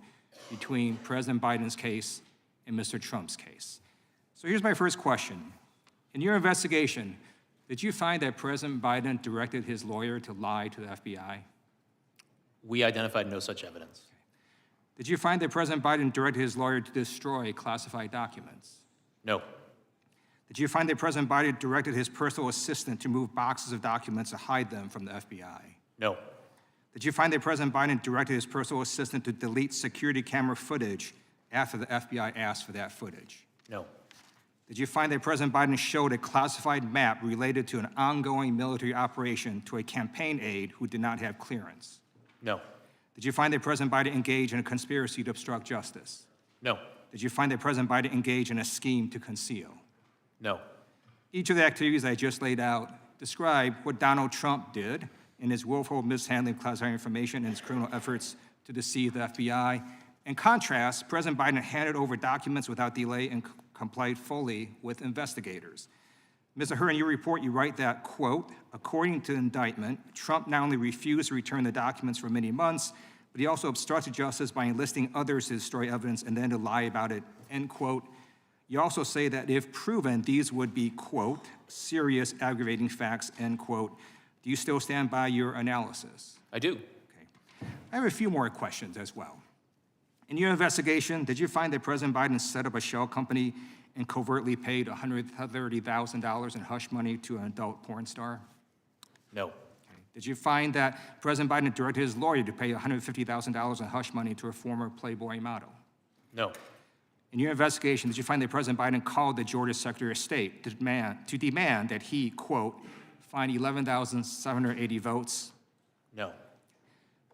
Q: between President Biden's case and Mr. Trump's case. So here's my first question. In your investigation, did you find that President Biden directed his lawyer to lie to the FBI?
P: We identified no such evidence.
Q: Did you find that President Biden directed his lawyer to destroy classified documents?
P: No.
Q: Did you find that President Biden directed his personal assistant to move boxes of documents to hide them from the FBI?
P: No.
Q: Did you find that President Biden directed his personal assistant to delete security camera footage after the FBI asked for that footage?
P: No.
Q: Did you find that President Biden showed a classified map related to an ongoing military operation to a campaign aide who did not have clearance?
P: No.
Q: Did you find that President Biden engaged in a conspiracy to obstruct justice?
P: No.
Q: Did you find that President Biden engaged in a scheme to conceal?
P: No.
Q: Each of the activities I just laid out describe what Donald Trump did in his willful mishandling of classified information and his criminal efforts to deceive the FBI. In contrast, President Biden handed over documents without delay and complied fully with investigators. Mr. Herr, in your report, you write that, quote, according to the indictment, Trump not only refused to return the documents for many months, but he also obstructed justice by enlisting others to destroy evidence and then to lie about it, end quote. You also say that if proven, these would be, quote, serious aggravating facts, end quote. Do you still stand by your analysis?
P: I do.
Q: Okay. I have a few more questions as well. In your investigation, did you find that President Biden set up a shell company and covertly paid $130,000 in hush money to an adult porn star?
P: No.
Q: Okay. Did you find that President Biden directed his lawyer to pay $150,000 in hush money to a former Playboy model?
P: No.
Q: In your investigation, did you find that President Biden called the Georgia Secretary of State to demand that he, quote, find 11,780 votes?
P: No.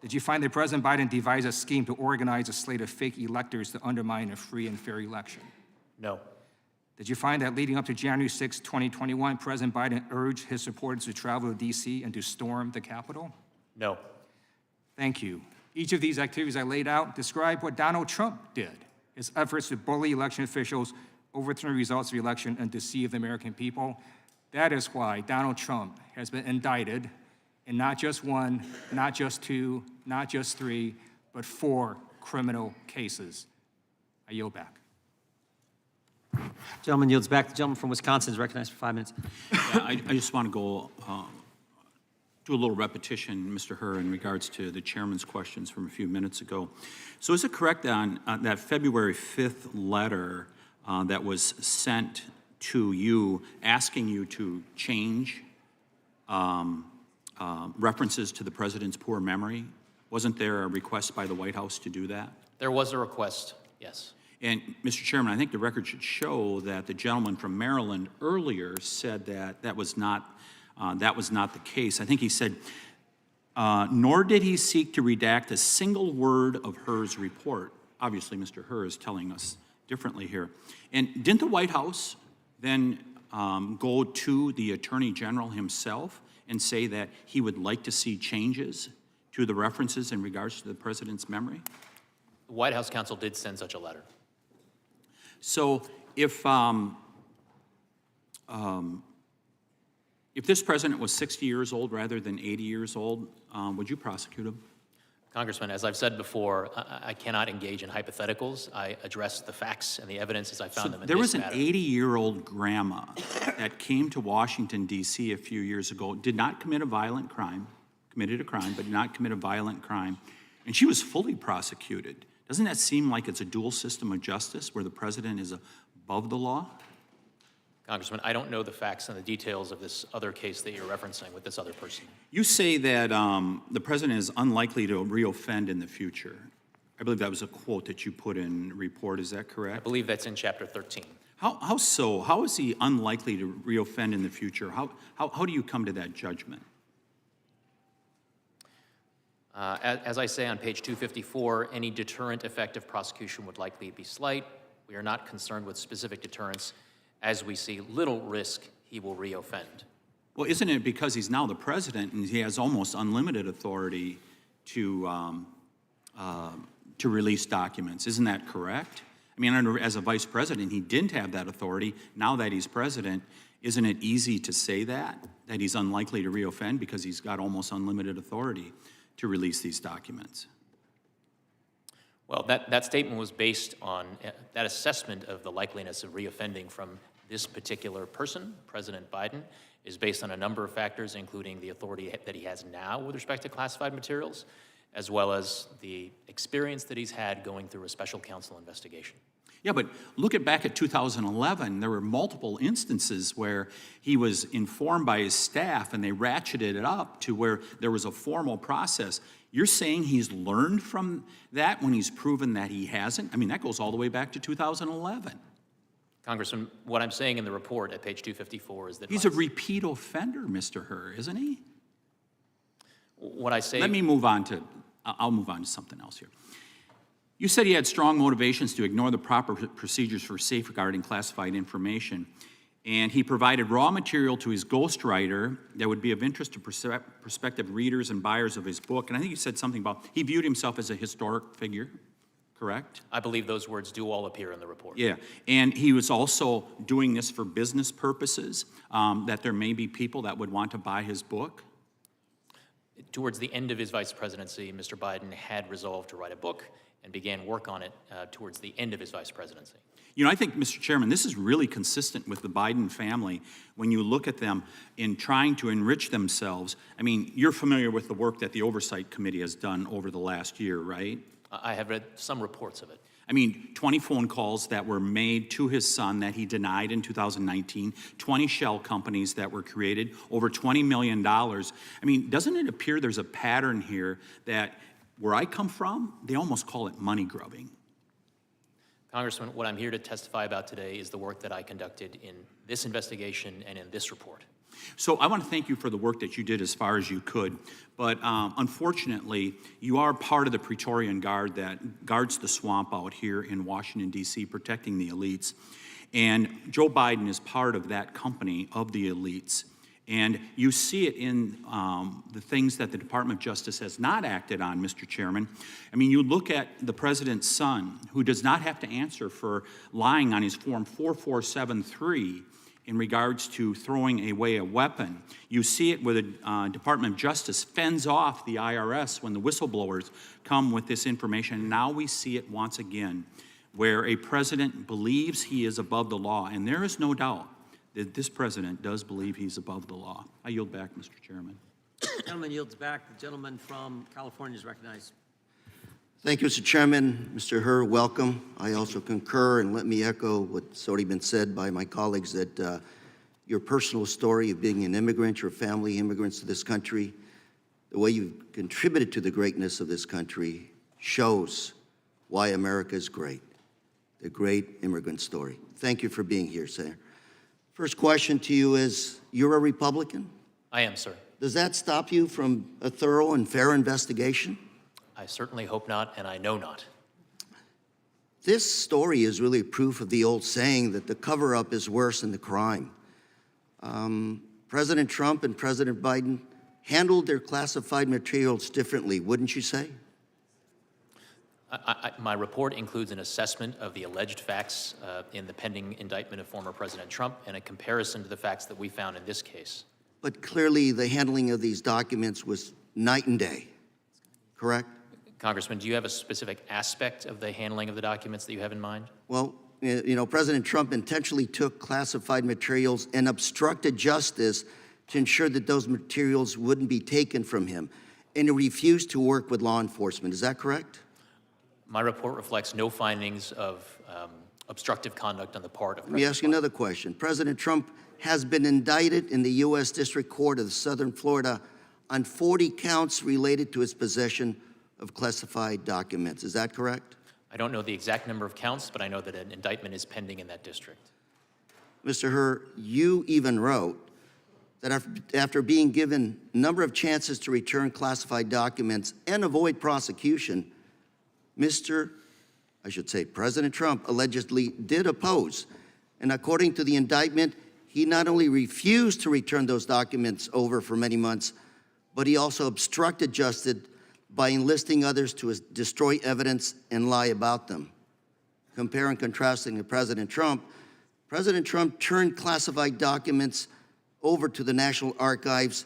Q: Did you find that President Biden devised a scheme to organize a slate of fake electors to undermine a free and fair election?
P: No.
Q: Did you find that leading up to January 6, 2021, President Biden urged his supporters to travel to D.C. and to storm the Capitol?
P: No.
Q: Thank you. Each of these activities I laid out describe what Donald Trump did, his efforts to bully election officials, overturn the results of the election, and deceive the American people. That is why Donald Trump has been indicted in not just one, not just two, not just three, but 4 criminal cases. I yield back.
A: Gentleman yields back. The gentleman from Wisconsin is recognized for 5 minutes.
R: Yeah, I just want to go
B: do a little repetition, Mr. Herr, in regards to the chairman's questions from a few minutes ago. So is it correct on that February 5th letter that was sent to you asking you to change references to the president's poor memory? Wasn't there a request by the White House to do that?
P: There was a request, yes.
B: And, Mr. Chairman, I think the record should show that the gentleman from Maryland earlier said that that was not the case. I think he said, nor did he seek to redact a single word of Herr's report. Obviously, Mr. Herr is telling us differently here. And didn't the White House then go to the Attorney General himself and say that he would like to see changes to the references in regards to the president's memory?
P: The White House counsel did send such a letter.
B: So if this president was 60 years old rather than 80 years old, would you prosecute him?
P: Congressman, as I've said before, I cannot engage in hypotheticals. I address the facts and the evidence as I found them in
B: There
P: this
B: was an
P: matter.
B: 80-year-old grandma that came to Washington, D.C. a few years ago, did not commit a violent crime, committed a crime, but did not commit a violent crime, and she was fully prosecuted. Doesn't that seem like it's a dual system of justice where the president is above the law?
P: Congressman, I don't know the facts and the details of this other case that you're referencing with this other person.
B: You say that the president is unlikely to reoffend in the future. I believe that was a quote that you put in the report. Is that correct?
P: I believe that's in Chapter 13.
B: How so? How is he unlikely to reoffend in the future? How do you come to that judgment?
P: As I say on page 254, any deterrent effect of prosecution would likely be slight. We are not concerned with specific deterrents, as we see little risk he will reoffend.
B: Well, isn't it because he's now the president and he has almost unlimited authority to release documents? Isn't that correct? I mean, as a vice president, he didn't have that authority. Now that he's president, isn't it easy to say that he's unlikely to reoffend because he's got almost unlimited authority to release these documents?
P: Well, that statement was based on that assessment of the likeliness of reoffending from this particular person, President Biden, is based on a number of factors, including the authority that he has now with respect to classified materials, as well as the experience that he's had going through a special counsel investigation.
B: Yeah, but look back at 2011. There were multiple instances where he was informed by his staff and they ratcheted it up to where there was a formal process. You're saying he's learned from that when he's proven that he hasn't? I mean, that goes all the way back to 2011.
P: Congressman, what I'm saying in the report at page 254 is that
B: he's a repeat offender, Mr. Herr, isn't he?
P: What I say...
B: I'll move on to something else here. You said he had strong motivations to ignore the proper procedures for safeguarding classified information, and he provided raw material to his ghostwriter that would be of interest to prospective readers and buyers of his book. And I think you said something about he viewed himself as a historic figure, correct?
P: I believe those words do all appear in the report.
B: Yeah, and he was also doing this for business purposes, that there may be people that would want to buy his book.
P: Towards the end of his vice presidency, Mr. Biden had resolved to write a book and began work on it towards the end of his vice presidency.
B: You know, I think, Mr. Chairman, this is really consistent with the Biden family when you look at them in trying to enrich themselves. I mean, you're familiar with the work that the Oversight Committee has done over the last year, right?
P: I have read some reports of it.
B: I mean, 20 phone calls that were made to his son that he denied in 2019, 20 shell companies that were created, over $20 million. I mean, doesn't it appear there's a pattern here that where I come from, they almost call it money grubbing?
P: Congressman, what I'm here to testify about today is the work that I conducted in this investigation and in this report.
B: So I want to thank you for the work that you did as far as you could, but unfortunately, you are part of the Praetorian Guard that guards the swamp out here in Washington, D.C., protecting the elites. And Joe Biden is part of that company of the elites. And you see it in the things that the Department of Justice has not acted on, Mr. Chairman. I mean, you look at the president's son, who does not have to answer for lying on his Form 4473 in regards to throwing away a weapon. You see it where the Department of Justice fends off the IRS when the whistleblowers come with this information. And now we see it once again, where a president believes he is above the law, and there is no doubt that this president does believe he's above the law. I yield back, Mr. Chairman.
A: Gentleman yields back. The gentleman from California is recognized.
R: Thank you, Mr. Chairman. Mr. Herr, welcome. I also concur, and let me echo what's already been said by my colleagues, that your personal story of being an immigrant, your family immigrants to this country, the way you've contributed to the greatness of this country shows why America is great, the great immigrant story. Thank you for being here, sir. First question to you is, you're a Republican?
P: I am, sir.
R: Does that stop you from a thorough and fair investigation?
P: I certainly hope not, and I know not.
R: This story is really proof of the old saying that the cover-up is worse than the crime. President Trump and President Biden handled their classified materials differently, wouldn't you say?
P: My report includes an assessment of the alleged facts in the pending indictment of former President Trump and a comparison to the facts that we found in this case.
R: But clearly the handling of these documents was night and day, correct?
P: Congressman, do you have a specific aspect of the handling of the documents that you have in mind?
R: Well, you know, President Trump intentionally took classified materials and obstructed justice to ensure that those materials wouldn't be taken from him, and he refused to work with law enforcement. Is that correct?
P: My report reflects no findings of obstructive conduct on the part of
R: Let me ask you another question. President Trump has been indicted in the U.S. District Court of Southern Florida on 40 counts related to his possession of classified documents. Is that correct?
P: I don't know the exact number of counts, but I know that an indictment is pending in that district.
R: Mr. Herr, you even wrote that after being given a number of chances to return classified documents and avoid prosecution, President Trump allegedly did oppose. And according to the indictment, he not only refused to return those documents over for many months, but he also obstructed justice by enlisting others to destroy evidence and lie about them. Compare and contrasting to President Trump turned classified documents over to the National Archives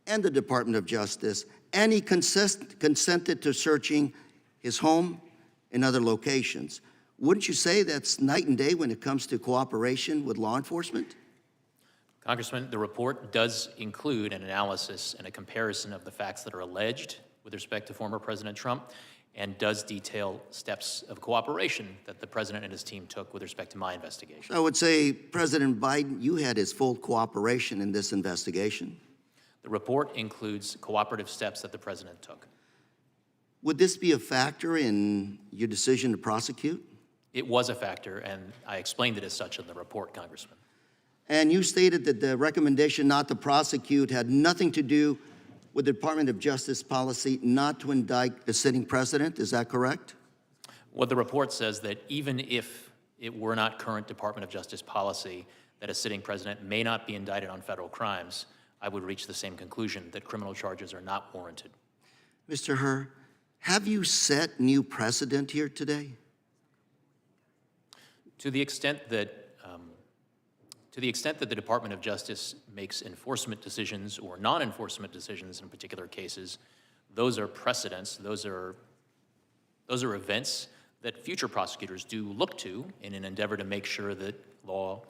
R: and the Department of Justice, and he consented to searching his home and other locations. Wouldn't you say that's night and day when it comes to cooperation with law enforcement?
P: Congressman, the report does include an analysis and a comparison of the facts that are alleged with respect to former President Trump, and does detail steps of cooperation that the president and his team took with respect to my investigation.
R: I would say, President Biden, you had his full cooperation in this investigation.
P: The report includes cooperative steps that the president took.
R: Would this be a factor in your decision to prosecute?
P: It was a factor, and I explained it as such in the report, Congressman.
R: And you stated that the recommendation not to prosecute had nothing to do with the Department of Justice policy not to indict a sitting president. Is that correct?
P: What the report says that even if it were not current Department of Justice policy that a sitting president may not be indicted on federal crimes, I would reach the same conclusion that criminal charges are not warranted.
R: Mr. Herr, have you set new precedent here today?
P: To the extent that the Department of Justice makes enforcement decisions or non-enforcement decisions in particular cases, those are precedents, those are events that future prosecutors do look to in an endeavor to make sure that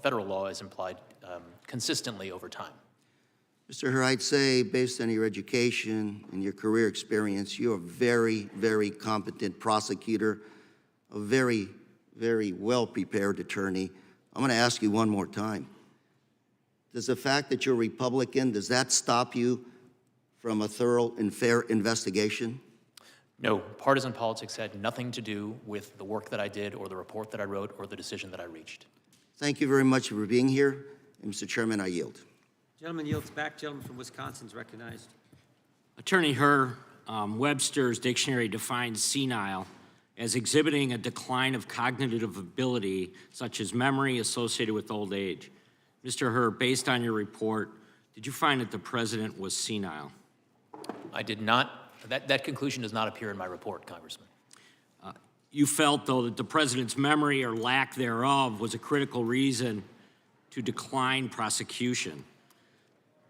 P: federal law is applied consistently over time.
R: Mr. Herr, I'd say based on your education and your career experience, you're a very, very competent prosecutor, a very, very well-prepared attorney. I'm going to ask you one more time. Does the fact that you're a Republican, does that stop you from a thorough and fair investigation?
P: No, partisan politics had nothing to do with the work that I did or the report that I wrote or the decision that I reached.
R: Thank you very much for being here. And Mr. Chairman, I yield.
A: Gentleman yields back. Gentleman from Wisconsin is recognized.
T: Attorney Herr, Webster's dictionary defines senile as exhibiting a decline of cognitive ability, such as memory associated with old age. Mr. Herr, based on your report, did you find that the president was senile?
P: I did not. That conclusion does not appear in my report, Congressman.
T: You felt, though, that the president's memory or lack thereof was a critical reason to decline prosecution.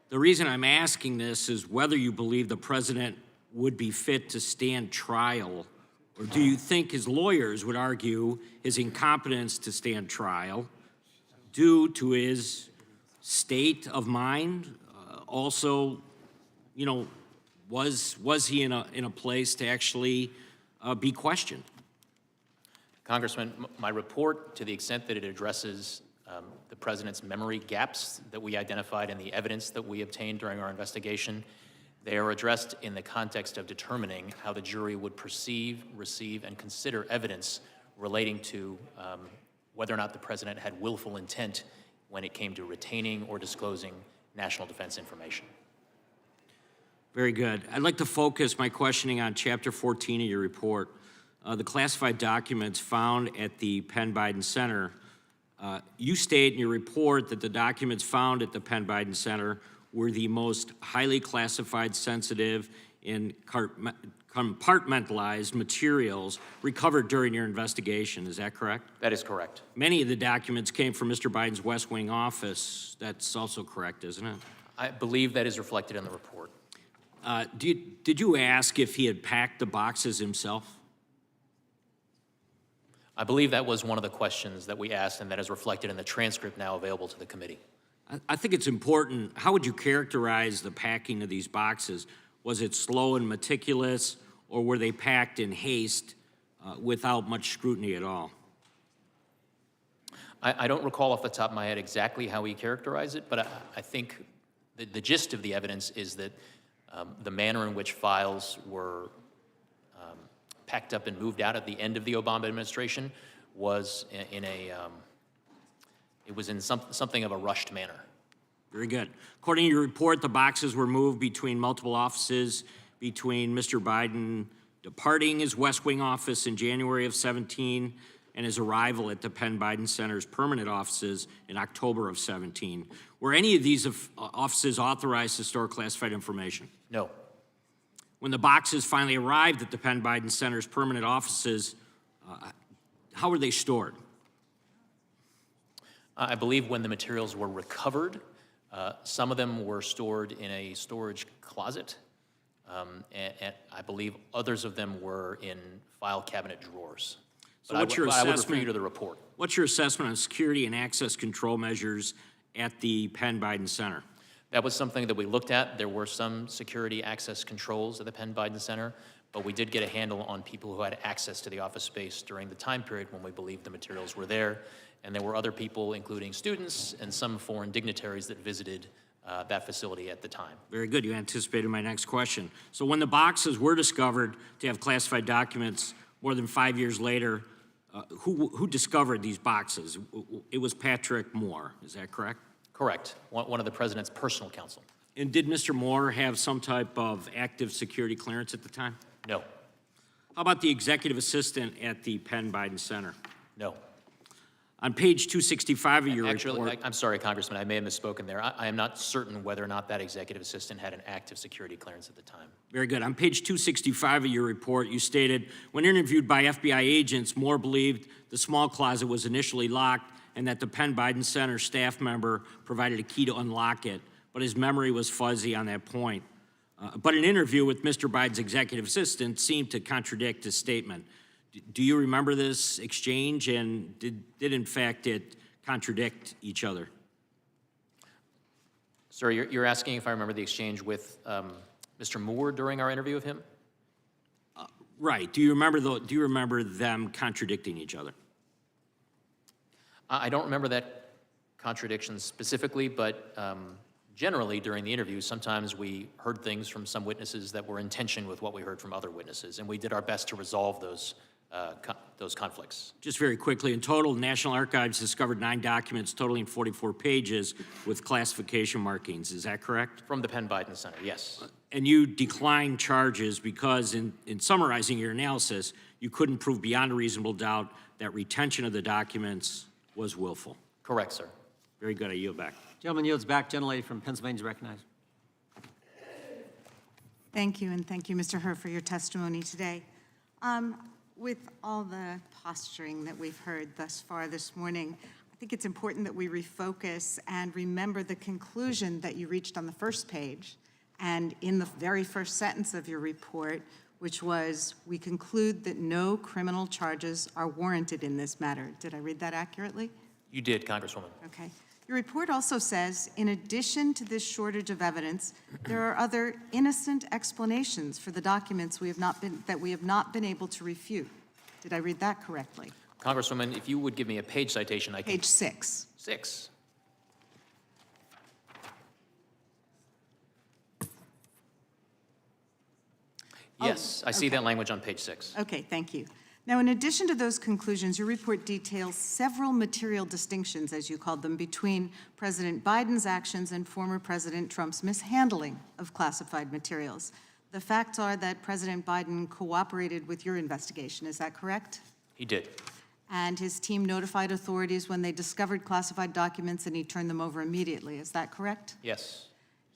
T: The reason I'm asking this is whether you believe the president would be fit to stand trial, or do you think his lawyers would argue his incompetence to stand trial due to his state of mind, also, Was he in a place to actually be questioned?
P: Congressman, my report, to the extent that it addresses the president's memory gaps that we identified in the evidence that we obtained during our investigation, they are addressed in the context of determining how the jury would perceive, receive, and consider evidence relating to whether or not the president had willful intent when it came to retaining or disclosing national defense information.
T: Very good. I'd like to focus my questioning on Chapter 14 of your report. The classified documents found at the Penn Biden Center. You state in your report that the documents found at the Penn Biden Center were the most highly classified, sensitive, and compartmentalized materials recovered during your investigation. Is that correct?
P: That is correct.
T: Many of the documents came from Mr. Biden's West Wing office. That's also correct, isn't it?
P: I believe that is reflected in the report.
T: Did you ask if he had packed the boxes himself?
P: I believe that was one of the questions that we asked, and that is reflected in the transcript now available to the committee.
T: I think it's important. How would you characterize the packing of these boxes? Was it slow and meticulous, or were they packed in haste without much scrutiny at all?
P: I don't recall off the top of my head exactly how he characterized it, but I think the gist of the evidence is that the manner in which files were packed up and moved out at the end of the Obama administration was it was in something of a rushed manner.
T: Very good. According to your report, the boxes were moved between multiple offices, between Mr. Biden departing his West Wing office in January of 17 and his arrival at the Penn Biden Center's permanent offices in October of 17. Were any of these offices authorized to store classified information?
P: No.
T: When the boxes finally arrived at the Penn Biden Center's permanent offices, how were they stored?
P: I believe when the materials were recovered, some of them were stored in a storage closet, and I believe others of them were in file cabinet drawers.
T: So what's your assessment?
P: I would refer you to the report.
T: What's your assessment on security and access control measures at the Penn Biden Center?
P: That was something that we looked at. There were some security access controls at the Penn Biden Center, but we did get a handle on people who had access to the office space during the time period when we believed the materials were there. And there were other people, including students and some foreign dignitaries, that visited that facility at the time.
T: Very good. You anticipated my next question. So when the boxes were discovered to have classified documents more than 5 years later, who discovered these boxes? It was Patrick Moore. Is that correct?
P: Correct. One of the president's personal counsel.
T: And did Mr. Moore have some type of active security clearance at the time?
P: No.
T: How about the executive assistant at the Penn Biden Center?
P: No.
T: On page 265 of your
P: report... I'm sorry, Congressman, I may have misspoken there. I am not certain whether or not that executive assistant had an active security clearance at the time.
T: Very good. On page 265 of your report, you stated, when interviewed by FBI agents, Moore believed the small closet was initially locked and that the Penn Biden Center staff member provided a key to unlock it, but his memory was fuzzy on that point. But an interview with Mr. Biden's executive assistant seemed to contradict his statement. Do you remember this exchange, and did in fact it contradict each other?
P: Sir, you're asking if I remember the exchange with Mr. Moore during our interview with him?
T: Right. Do you remember them contradicting each other?
P: I don't remember that contradiction specifically, but generally during the interview, sometimes we heard things from some witnesses that were in tension with what we heard from other witnesses, and we did our best to resolve those conflicts.
T: Just very quickly, in total, the National Archives discovered 9 documents totaling 44 pages with classification markings. Is that correct?
P: From the Penn Biden Center, yes.
T: And you declined charges because in summarizing your analysis, you couldn't prove beyond a reasonable doubt that retention of the documents was willful.
P: Correct, sir.
T: Very good. I yield back.
A: Gentleman yields back. Gentlelady from Pennsylvania is recognized.
N: Thank you, and thank you, Mr. Herr, for your testimony today. With all the posturing that we've heard thus far this morning, I think it's important that we refocus and remember the conclusion that you reached on the first page and in the very first sentence of your report, which was, we conclude that no criminal charges are warranted in this matter. Did I read that accurately?
P: You did, Congresswoman.
N: Okay. Your report also says, in addition to this shortage of evidence, there are other innocent explanations for the documents that we have not been able to refute. Did I read that correctly?
P: Congresswoman, if you would give me a page citation, I can.
N: Page 6.
P: 6. Yes, I see that language on page 6.
N: Okay, thank you. Now, in addition to those conclusions, your report details several material distinctions, as you called them, between President Biden's actions and former President Trump's mishandling of classified materials. The facts are that President Biden cooperated with your investigation. Is that correct?
P: He did.
N: And his team notified authorities when they discovered classified documents, and he turned them over immediately. Is that correct?
P: Yes.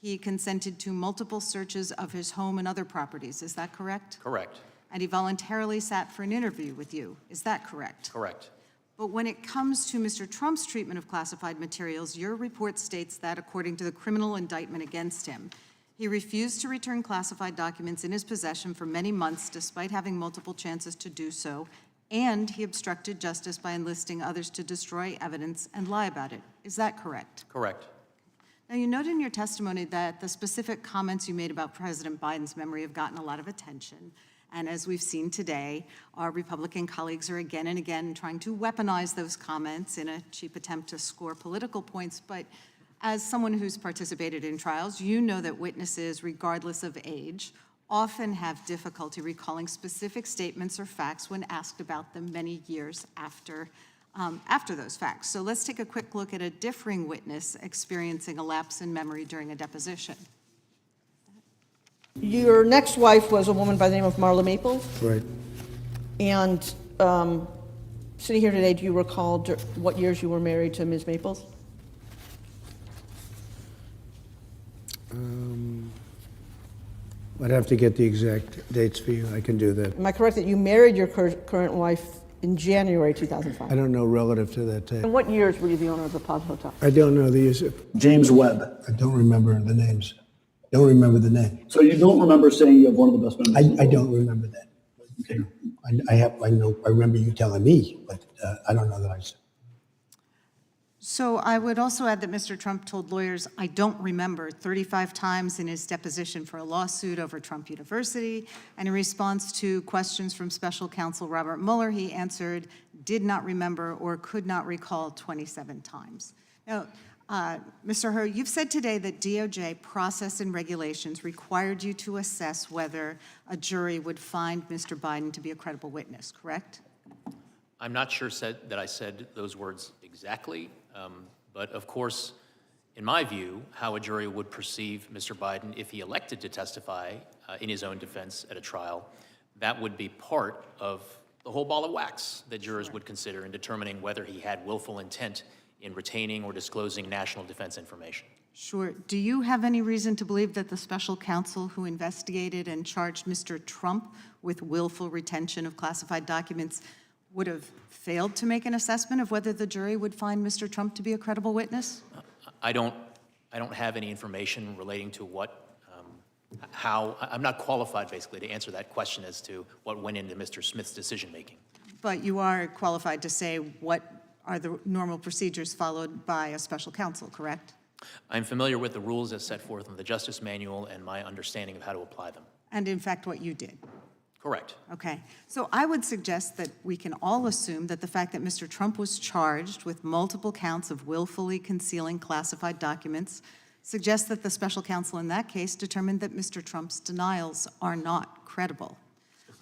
N: He consented to multiple searches of his home and other properties. Is that correct?
P: Correct.
N: And he voluntarily sat for an interview with you. Is that correct?
P: Correct.
N: But when it comes to Mr. Trump's treatment of classified materials, your report states that, according to the criminal indictment against him, he refused to return classified documents in his possession for many months, despite having multiple chances to do so, and he obstructed justice by enlisting others to destroy evidence and lie about it. Is that correct?
P: Correct.
N: Now, you noted in your testimony that the specific comments you made about President Biden's memory have gotten a lot of attention. And as we've seen today, our Republican colleagues are again and again trying to weaponize those comments in a cheap attempt to score political points. But as someone who's participated in trials, you know that witnesses, regardless of age, often have difficulty recalling specific statements or facts when asked about them many years after those facts. So let's take a quick look at a differing witness experiencing a lapse in memory during a deposition.
J: Your next wife was a woman by the name of Marla Maples.
H: Right.
J: And sitting here today, do you recall what years you were married to Ms. Maples?
H: I'd have to get the exact dates for you. I can do that.
J: Am I correct that you married your current wife in January 2005?
H: I don't know relative to that tape.
J: And what years were you the owner of the Plaza Hotel?
H: I don't know the user.
O: James Webb.
H: I don't remember the names. Don't remember the name.
O: So you don't remember saying you have one of the best memories?
H: I don't remember that.
O: Okay.
H: I remember you telling me, but I don't know that I said.
N: So I would also add that Mr. Trump told lawyers, I don't remember, 35 times in his deposition for a lawsuit over Trump University. And in response to questions from special counsel Robert Mueller, he answered, did not remember or could not recall 27 times. Now, Mr. Hur, you've said today that DOJ process and regulations required you to assess whether a jury would find Mr. Biden to be a credible witness, correct?
P: I'm not sure that I said those words exactly, but of course, in my view, how a jury would perceive Mr. Biden if he elected to testify in his own defense at a trial, that would be part of the whole ball of wax that jurors would consider in determining whether he had willful intent in retaining or disclosing national defense information.
N: Sure. Do you have any reason to believe that the special counsel who investigated and charged Mr. Trump with willful retention of classified documents would have failed to make an assessment of whether the jury would find Mr. Trump to be a credible witness?
P: I don't have any information relating to I'm not qualified basically to answer that question as to what went into Mr. Smith's decision-making.
N: But you are qualified to say what are the normal procedures followed by a special counsel, correct?
P: I'm familiar with the rules as set forth in the Justice Manual and my understanding of how to apply them.
N: And in fact, what you did.
P: Correct.
N: Okay. So I would suggest that we can all assume that the fact that Mr. Trump was charged with multiple counts of willfully concealing classified documents suggests that the special counsel in that case determined that Mr. Trump's denials are not credible.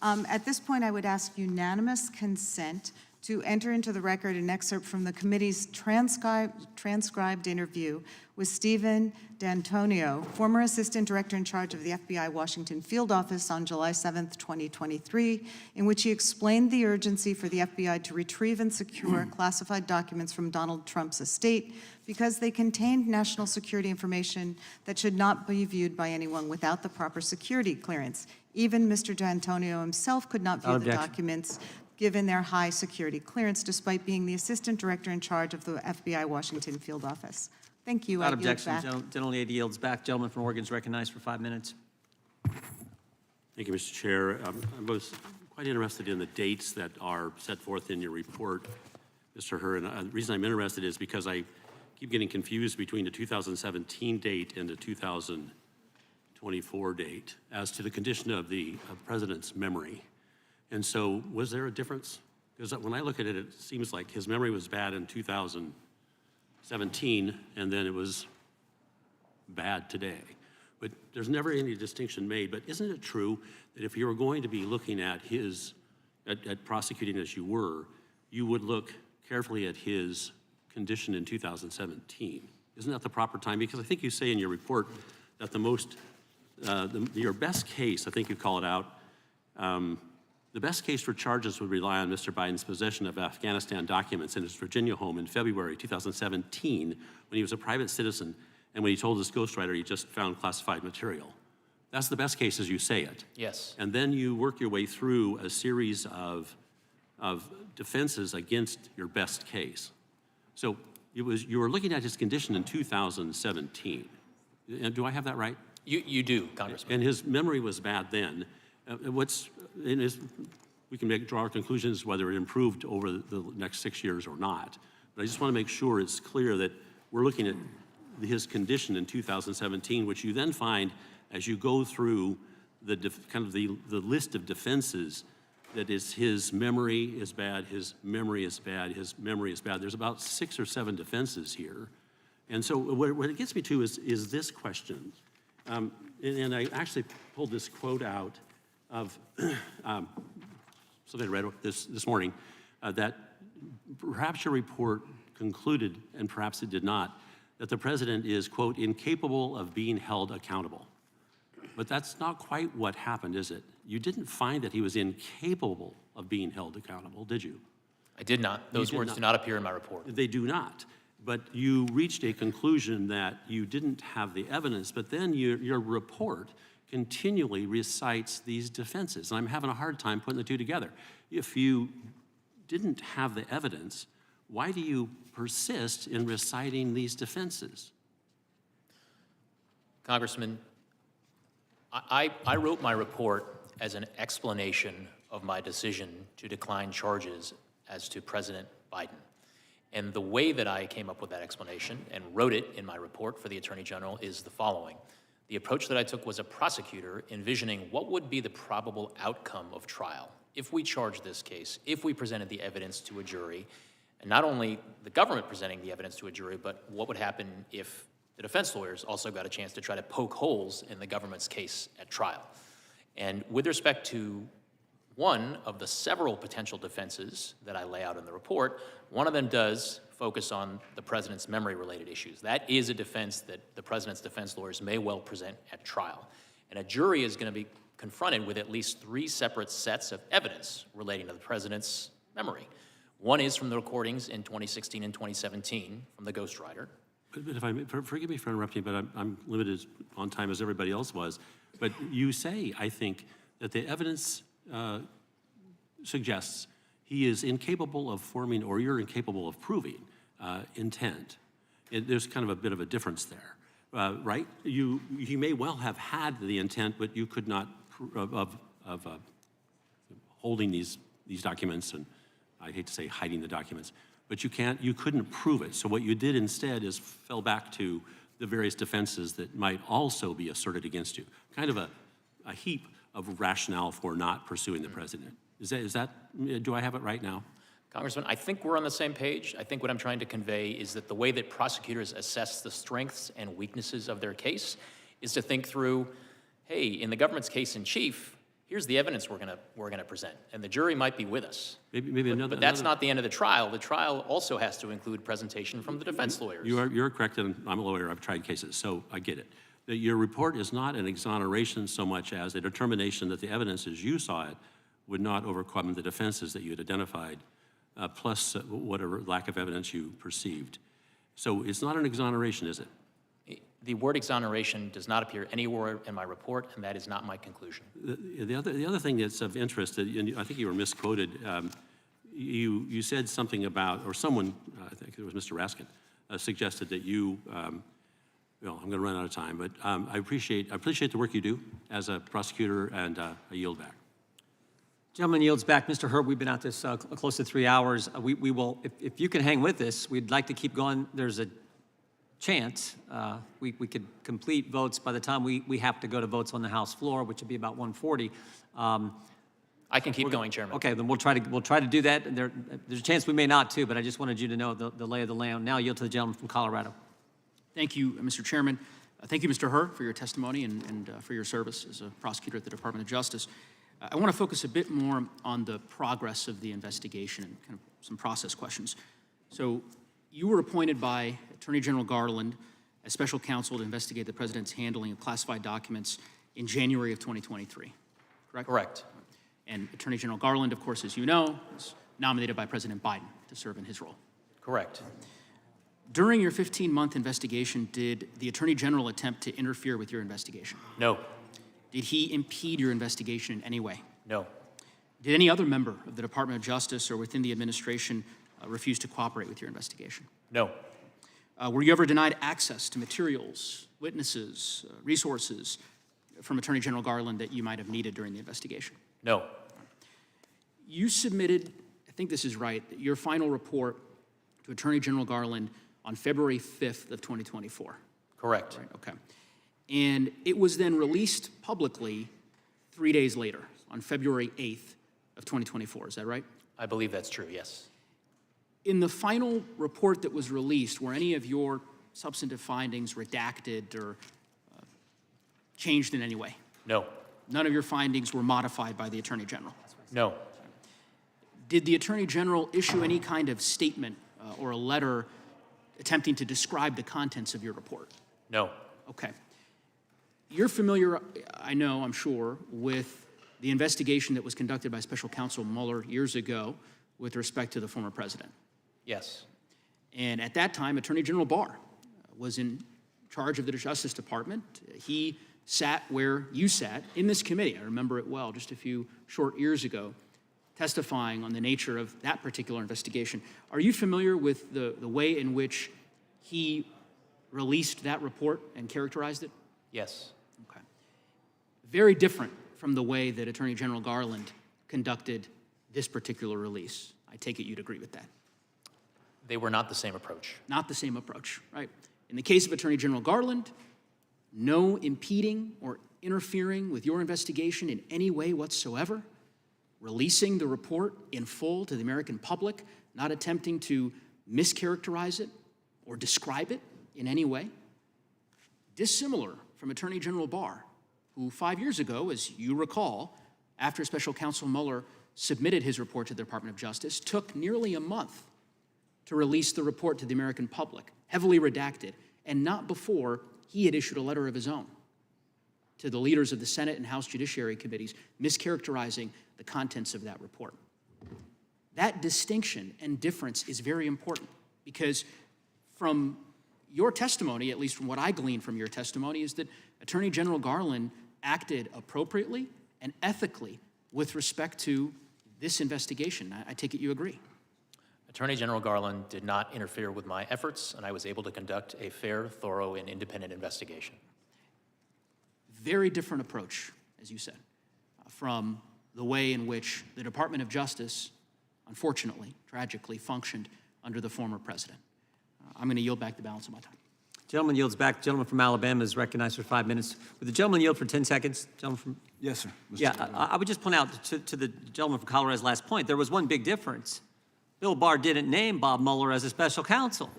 N: At this point, I would ask unanimous consent to enter into the record an excerpt from the committee's transcribed interview with Stephen D'Antonio, former assistant director in charge of the FBI Washington field office on July 7th, 2023, in which he explained the urgency for the FBI to retrieve and secure classified documents from Donald Trump's estate because they contained national security information that should not be viewed by anyone without the proper security clearance. Even Mr. D'Antonio himself could not view the documents given their high security clearance, despite being the assistant director in charge of the FBI Washington field office. Thank you.
A: Without
N: I yield
A: objection,
N: back.
A: gentlelady yields back. Gentleman from Oregon is recognized for 5 minutes.
W: Thank you, Mr. Chair. I was quite interested in the dates that are set forth in your report, Mr. Hur. And the reason I'm interested is because I keep getting confused between the 2017 date and the 2024 date as to the condition of the president's memory. And so was there a difference? Because when I look at it, it seems like his memory was bad in 2017, and then it was bad today. But there's never any distinction made. But isn't it true that if you were going to be looking at at prosecuting as you were, you would look carefully at his condition in 2017? Isn't that the proper time? Because I think you say in your report that your best case, I think you call it out, the best case for charges would rely on Mr. Biden's possession of Afghanistan documents in his Virginia home in February 2017 when he was a private citizen and when he told his ghostwriter he just found classified material. That's the best case as you say it.
P: Yes.
W: And then you work your way through a series of defenses against your best case. So you were looking at his condition in 2017. Do I have that right?
P: You do, Congressman.
W: And his memory was bad then. We can draw our conclusions whether it improved over the next 6 years or not. But I just want to make sure it's clear that we're looking at his condition in 2017, which you then find as you go through the list of defenses, that is his memory is bad, his memory is bad, his memory is bad. There's about 6 or 7 defenses here. And so what it gets me to is this question. And I actually pulled this quote out of something I read this morning, that perhaps your report concluded, and perhaps it did not, that the president is, quote, incapable of being held accountable. But that's not quite what happened, is it? You didn't find that he was incapable of being held accountable, did you?
P: I did not. Those words do not appear in my report.
W: They do not. But you reached a conclusion that you didn't have the evidence, but then your report continually recites these defenses. And I'm having a hard time putting the two together. If you didn't have the evidence, why do you persist in reciting these defenses?
P: Congressman, I wrote my report as an explanation of my decision to decline charges as to President Biden. And the way that I came up with that explanation and wrote it in my report for the Attorney General is the following. The approach that I took was a prosecutor envisioning what would be the probable outcome of trial if we charged this case, if we presented the evidence to a jury, and not only the government presenting the evidence to a jury, but what would happen if the defense lawyers also got a chance to try to poke holes in the government's case at trial. And with respect to one of the several potential defenses that I lay out in the report, one of them does focus on the president's memory-related issues. That is a defense that the president's defense lawyers may well present at trial. And a jury is going to be confronted with at least 3 separate sets of evidence relating to the president's memory. One is from the recordings in 2016 and 2017 from the ghostwriter.
W: But if I may, forgive me for interrupting, but I'm limited on time as everybody else was. But you say, I think, that the evidence suggests he is incapable of forming, or you're incapable of proving, intent. There's kind of a bit of a difference there, right? He may well have had the intent, but you could not of holding these documents, and I hate to say hiding the documents, but you couldn't prove it. So what you did instead is fell back to the various defenses that might also be asserted against you. Kind of a heap of rationale for not pursuing the president. Is that, do I have it right now?
P: Congressman, I think we're on the same page. I think what I'm trying to convey is that the way that prosecutors assess the strengths and weaknesses of their case is to think through, hey, in the government's case in chief, here's the evidence we're gonna present, and the jury might be with us. But that's not the end of the trial. The trial also has to include presentation from the defense lawyers.
W: You're correct, and I'm a lawyer. I've tried cases, so I get it. That your report is not an exoneration so much as a determination that the evidence as you saw it would not overcome the defenses that you had identified, plus whatever lack of evidence you perceived. So it's not an exoneration, is it?
P: The word exoneration does not appear anywhere in my report, and that is not my conclusion.
W: The other thing that's of interest, and I think you were misquoted, you said something about, or someone, I think it was Mr. Raskin, suggested that you, well, I'm going to run out of time, but I appreciate the work you do as a prosecutor, and I yield back.
A: Gentleman yields back. Mr. Herb, we've been at this close to 3 hours. We will, if you can hang with us, we'd like to keep going. There's a chance. We could complete votes by the time we have to go to votes on the House floor, which would be about 1:40.
P: I can keep going, Chairman.
A: Okay, then we'll try to do that. And there's a chance we may not too, but I just wanted you to know the lay of the land. Now I yield to the gentleman from Colorado.
E: Thank you, Mr. Chairman. Thank you, Mr. Herr, for your testimony and for your service as a prosecutor at the Department of Justice. I want to focus a bit more on the progress of the investigation and kind of some process questions. So you were appointed by Attorney General Garland as special counsel to investigate the president's handling of classified documents in January of 2023, correct?
P: Correct.
E: And Attorney General Garland, of course, as you know, was nominated by President Biden to serve in his role.
P: Correct.
E: During your 15-month investigation, did the Attorney General attempt to interfere with your investigation?
P: No.
E: Did he impede your investigation in any way?
P: No.
E: Did any other member of the Department of Justice or within the administration refuse to cooperate with your investigation?
P: No.
E: Were you ever denied access to materials, witnesses, resources from Attorney General Garland that you might have needed during the investigation?
P: No.
E: You submitted, I think this is right, your final report to Attorney General Garland on February 5th of 2024.
P: Correct.
E: Right, okay. And it was then released publicly 3 days later, on February 8th of 2024. Is that right?
P: I believe that's true, yes.
E: In the final report that was released, were any of your substantive findings redacted or changed in any way?
P: No.
E: None of your findings were modified by the Attorney General?
P: No.
E: Did the Attorney General issue any kind of statement or a letter attempting to describe the contents of your report?
P: No.
E: Okay. You're familiar, I know, I'm sure, with the investigation that was conducted by Special Counsel Mueller years ago with respect to the former president.
P: Yes.
E: And at that time, Attorney General Barr was in charge of the Justice Department. He sat where you sat in this committee. I remember it well, just a few short years ago, testifying on the nature of that particular investigation. Are you familiar with the way in which he released that report and characterized it?
P: Yes.
E: Okay. Very different from the way that Attorney General Garland conducted this particular release. I take it you'd agree with that.
P: They were not the same approach.
E: Not the same approach, right? In the case of Attorney General Garland, no impeding or interfering with your investigation in any way whatsoever, releasing the report in full to the American public, not attempting to mischaracterize it or describe it in any way. Dissimilar from Attorney General Barr, who 5 years ago, as you recall, after Special Counsel Mueller submitted his report to the Department of Justice, took nearly a month to release the report to the American public, heavily redacted, and not before he had issued a letter of his own to the leaders of the Senate and House Judiciary Committees, mischaracterizing the contents of that report. That distinction and difference is very important because from your testimony, at least from what I gleaned from your testimony, is that Attorney General Garland acted appropriately and ethically with respect to this investigation. I take it you agree.
P: Attorney General Garland did not interfere with my efforts, and I was able to conduct a fair, thorough, and independent investigation.
E: Very different approach, as you said, from the way in which the Department of Justice, unfortunately, tragically, functioned under the former president. I'm going to yield back the balance of my time.
A: Gentleman yields back. The gentleman from Alabama is recognized for 5 minutes. Would the gentleman yield for 10 seconds? Gentleman from...
V: Yes, sir.
A: Yeah, I would just point out to the gentleman from Colorado's last point, there was one big difference. Bill Barr didn't name Bob Mueller as a special counsel.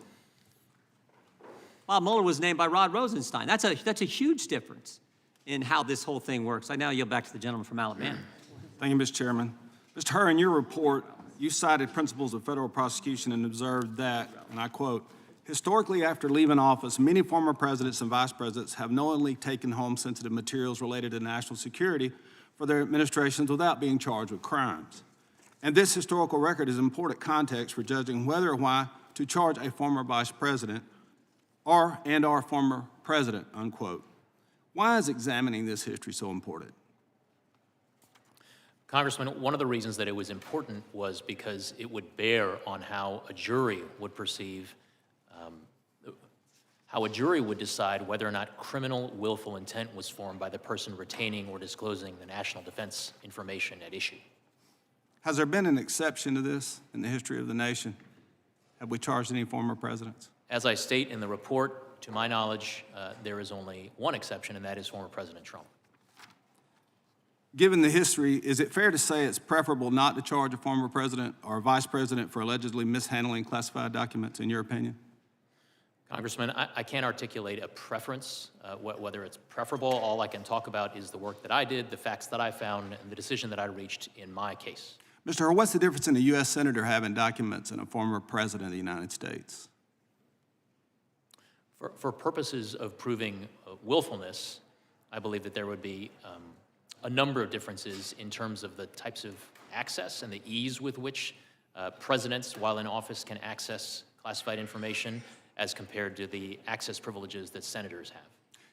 A: Bob Mueller was named by Rod Rosenstein. That's a huge difference in how this whole thing works. I now yield back to the gentleman from Alabama.
S: Thank you, Mr. Chairman. Mr. Herr, in your report, you cited principles of federal prosecution and observed that, and I quote, historically, after leaving office, many former presidents and vice presidents have knowingly taken home sensitive materials related to national security for their administrations without being charged with crimes. And this historical record is important context for judging whether or why to charge a former vice president or former president, unquote. Why is examining this history so important?
P: Congressman, one of the reasons that it was important was because it would bear on how a jury would perceive, how a jury would decide whether or not criminal willful intent was formed by the person retaining or disclosing the national defense information at issue.
S: Has there been an exception to this in the history of the nation? Have we charged any former presidents?
P: As I state in the report, to my knowledge, there is only one exception, and that is former President Trump.
S: Given the history, is it fair to say it's preferable not to charge a former president or vice president for allegedly mishandling classified documents, in your opinion?
P: Congressman, I can't articulate a preference, whether it's preferable. All I can talk about is the work that I did, the facts that I found, and the decision that I reached in my case.
S: Mr. Hur, what's the difference in a U.S. senator having documents and a former president of the United States?
P: For purposes of proving willfulness, I believe that there would be a number of differences in terms of the types of access and the ease with which presidents, while in office, can access classified information as compared to the access privileges that senators have.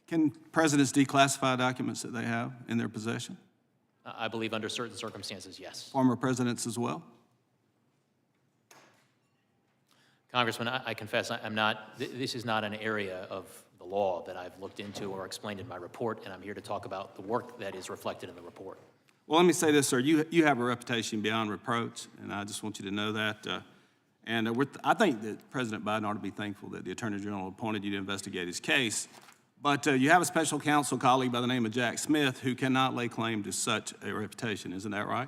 S: Can presidents declassify documents that they have in their possession?
P: I believe under certain circumstances, yes.
S: Former presidents as well?
P: Congressman, I confess this is not an area of the law that I've looked into or explained in my report, and I'm here to talk about the work that is reflected in the report.
S: Well, let me say this, sir. You have a reputation beyond reproach, and I just want you to know that. I think that President Biden ought to be thankful that the Attorney General appointed you to investigate his case. But you have a special counsel colleague by the name of Jack Smith who cannot lay claim to such a reputation. Isn't that right?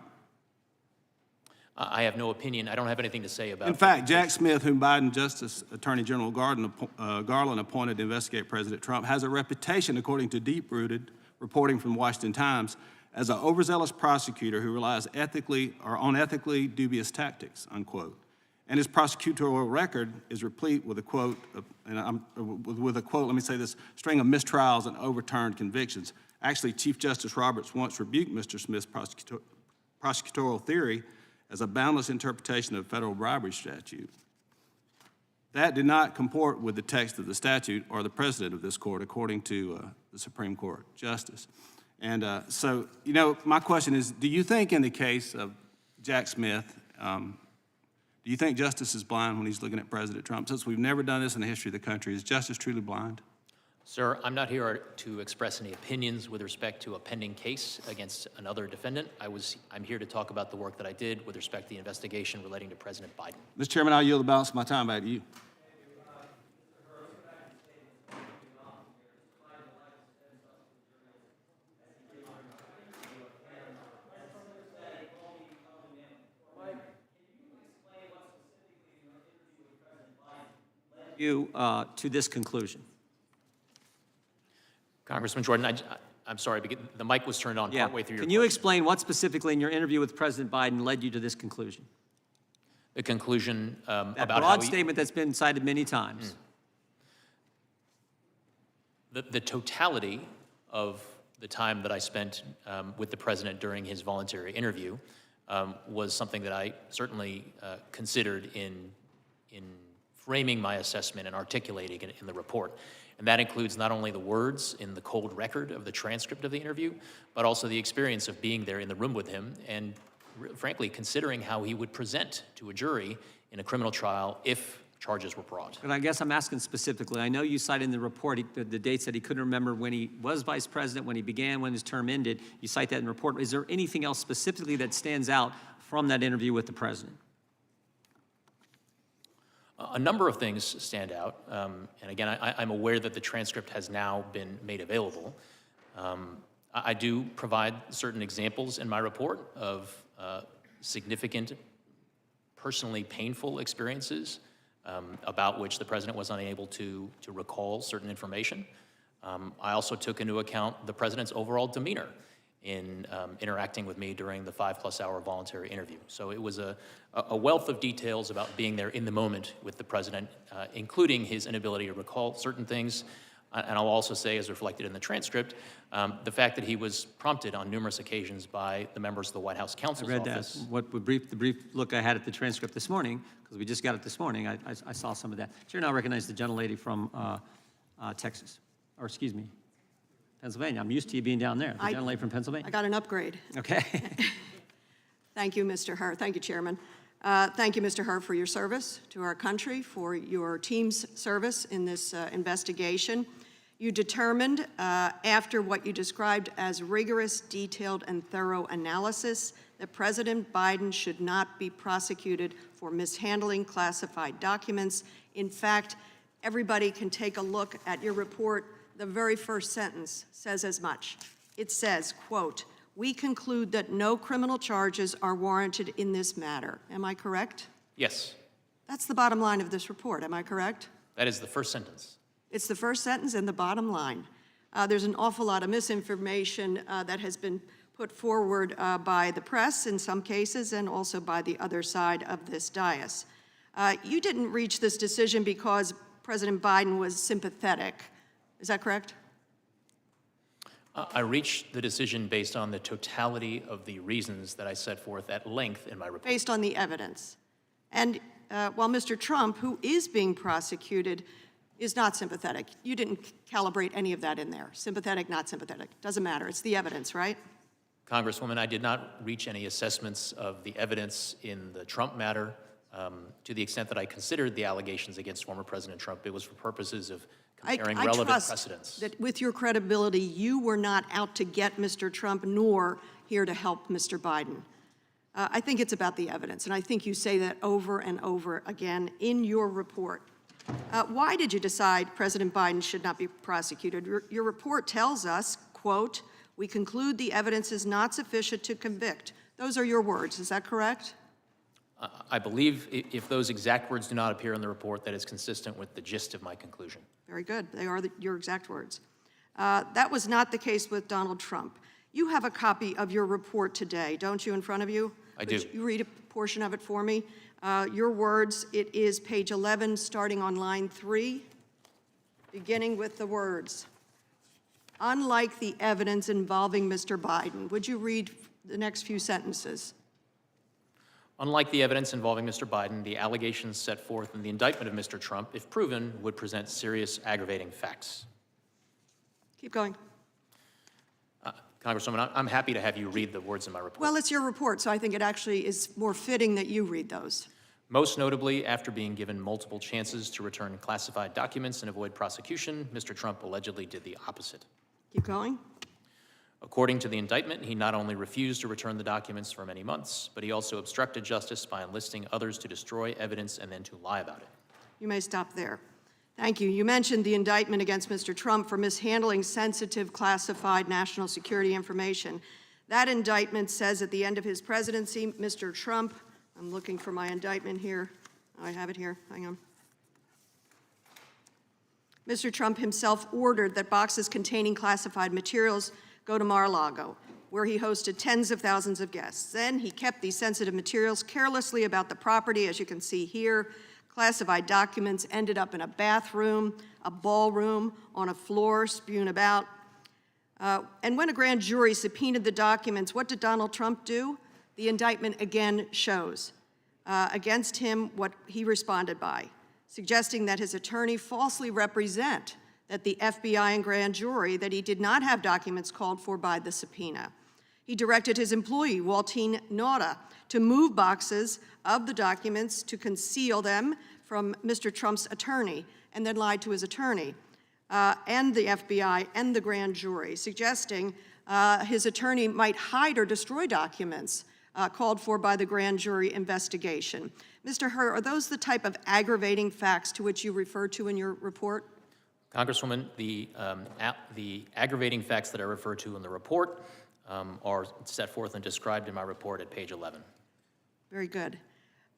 P: I have no opinion. I don't have anything to say about it.
S: In fact, Jack Smith, whom Biden Justice Attorney General Garland appointed to investigate President Trump, has a reputation, according to deep-rooted reporting from the Washington Times, as an overzealous prosecutor who relies on ethically dubious tactics, unquote. And his prosecutorial record is replete with a quote, let me say this, string of mistrials and overturned convictions. Actually, Chief Justice Roberts once rebuked Mr. Smith's prosecutorial theory as a boundless interpretation of federal bribery statute. That did not comport with the text of the statute or the precedent of this court, according to the Supreme Court Justice. And so, my question is, do you think in the case of Jack Smith, do you think justice is blind when he's looking at President Trump? Since we've never done this in the history of the country, is justice truly blind?
P: Sir, I'm not here to express any opinions with respect to a pending case against another defendant. I'm here to talk about the work that I did with respect to the investigation relating to President Biden.
S: Mr. Chairman, I'll yield the balance of my time back to you.
A: To this conclusion.
P: Congressman Jordan, I'm sorry, but the mic was turned on partway through your
A: Can you explain what specifically in your interview with President Biden led you to this conclusion?
P: The conclusion
A: that
P: about
A: broad
P: how
A: statement that's been cited many times.
P: The totality of the time that I spent with the president during his voluntary interview was something that I certainly considered in framing my assessment and articulating it in the report. And that includes not only the words in the cold record of the transcript of the interview, but also the experience of being there in the room with him and, frankly, considering how he would present to a jury in a criminal trial if charges were brought.
A: But I guess I'm asking specifically. I know you cited in the report the dates that he couldn't remember when he was vice president, when he began, when his term ended. You cite that in the report. Is there anything else specifically that stands out from that interview with the president?
P: A number of things stand out, and again, I'm aware that the transcript has now been made available. I do provide certain examples in my report of significant, personally painful experiences about which the president was unable to recall certain information. I also took into account the president's overall demeanor in interacting with me during the 5+ hour voluntary interview. So it was a wealth of details about being there in the moment with the president, including his inability to recall certain things. And I'll also say, as reflected in the transcript, the fact that he was prompted on numerous occasions by the members of the White House counsel's office.
A: The brief look I had at the transcript this morning, because we just got it this morning, I saw some of that. Chair, now recognize the gentlelady from Texas, or excuse me, Pennsylvania. I'm used to you being down there. The gentlelady from Pennsylvania.
G: I got an upgrade.
A: Okay.
G: Thank you, Mr. Hur. Thank you, Chairman. Thank you, Mr. Hur, for your service to our country, for your team's service in this investigation. You determined, after what you described as rigorous, detailed, and thorough analysis, that President Biden should not be prosecuted for mishandling classified documents. In fact, Everybody can take a look at your report. The very first sentence says as much. It says, quote, "We conclude that no criminal charges are warranted in this matter." Am I correct?
P: Yes,
G: That's the bottom line of this report. Am I correct?
P: that is the first sentence.
G: It's the first sentence and the bottom line. There's an awful lot of misinformation that has been put forward by the press in some cases and also by the other side of this dais. You didn't reach this decision because President Biden was sympathetic. Is that correct?
P: I reached the decision based on the totality of the reasons that I set forth at length in my report.
G: Based on the evidence. And while Mr. Trump, who is being prosecuted, is not sympathetic, you didn't calibrate any of that in there. Sympathetic, not sympathetic. Doesn't matter. It's the evidence, right?
P: Congresswoman, I did not reach any assessments of the evidence in the Trump matter. To the extent that I considered the allegations against former President Trump, it was for purposes of comparing relevant
G: trust
P: precedents.
G: that with your credibility, you were not out to get Mr. Trump, nor here to help Mr. Biden. I think it's about the evidence, and I think you say that over and over again in your report. Why did you decide President Biden should not be prosecuted? Your report tells us, quote, "We conclude the evidence is not sufficient to convict." Those are your words, is that correct?
P: I believe if those exact words do not appear in the report, that is consistent with the gist of my conclusion.
G: Very good. They are your exact words. That was not the case with Donald Trump. You have a copy of your report today, don't you, in front of you?
P: I do.
G: Could you read a portion of it for me? Your words, it is page 11, starting on line 3, beginning with the words, "Unlike the evidence involving Mr. Biden." Would you read the next few sentences?
P: Unlike the evidence involving Mr. Biden, the allegations set forth in the indictment of Mr. Trump, if proven, would present serious aggravating facts.
G: Keep going.
P: Congresswoman, I'm happy to have you read the words in my report.
G: Well, it's your report, so I think it actually is more fitting that you read those.
P: Most notably, after being given multiple chances to return classified documents and avoid prosecution, Mr. Trump allegedly did the opposite.
G: Keep going.
P: According to the indictment, he not only refused to return the documents for many months, but he also obstructed justice by enlisting others to destroy evidence and then to lie about it.
G: You may stop there. Thank you. You mentioned the indictment against Mr. Trump for mishandling sensitive classified national security information. That indictment says at the end of his presidency, Mr. Trump, I'm looking for my indictment here. I have it here. Hang on. Mr. Trump himself ordered that boxes containing classified materials go to Mar-a-Lago, where he hosted tens of thousands of guests. Then he kept these sensitive materials carelessly about the property, as you can see here. Classified documents ended up in a bathroom, a ballroom, on a floor, spewing about. And when a grand jury subpoenaed the documents, what did Donald Trump do? The indictment again shows against him what he responded by, suggesting that his attorney falsely represent that the FBI and grand jury that he did not have documents called for by the subpoena. He directed his employee, Waltine Nauta, to move boxes of the documents to conceal them from Mr. Trump's attorney, and then lied to his attorney and the FBI and the grand jury, suggesting his attorney might hide or destroy documents called for by the grand jury investigation. Mr. Hur, are those the type of aggravating facts to which you refer to in your report?
P: Congresswoman, the aggravating facts that I refer to in the report are set forth and described in my report at page 11.
G: Very good.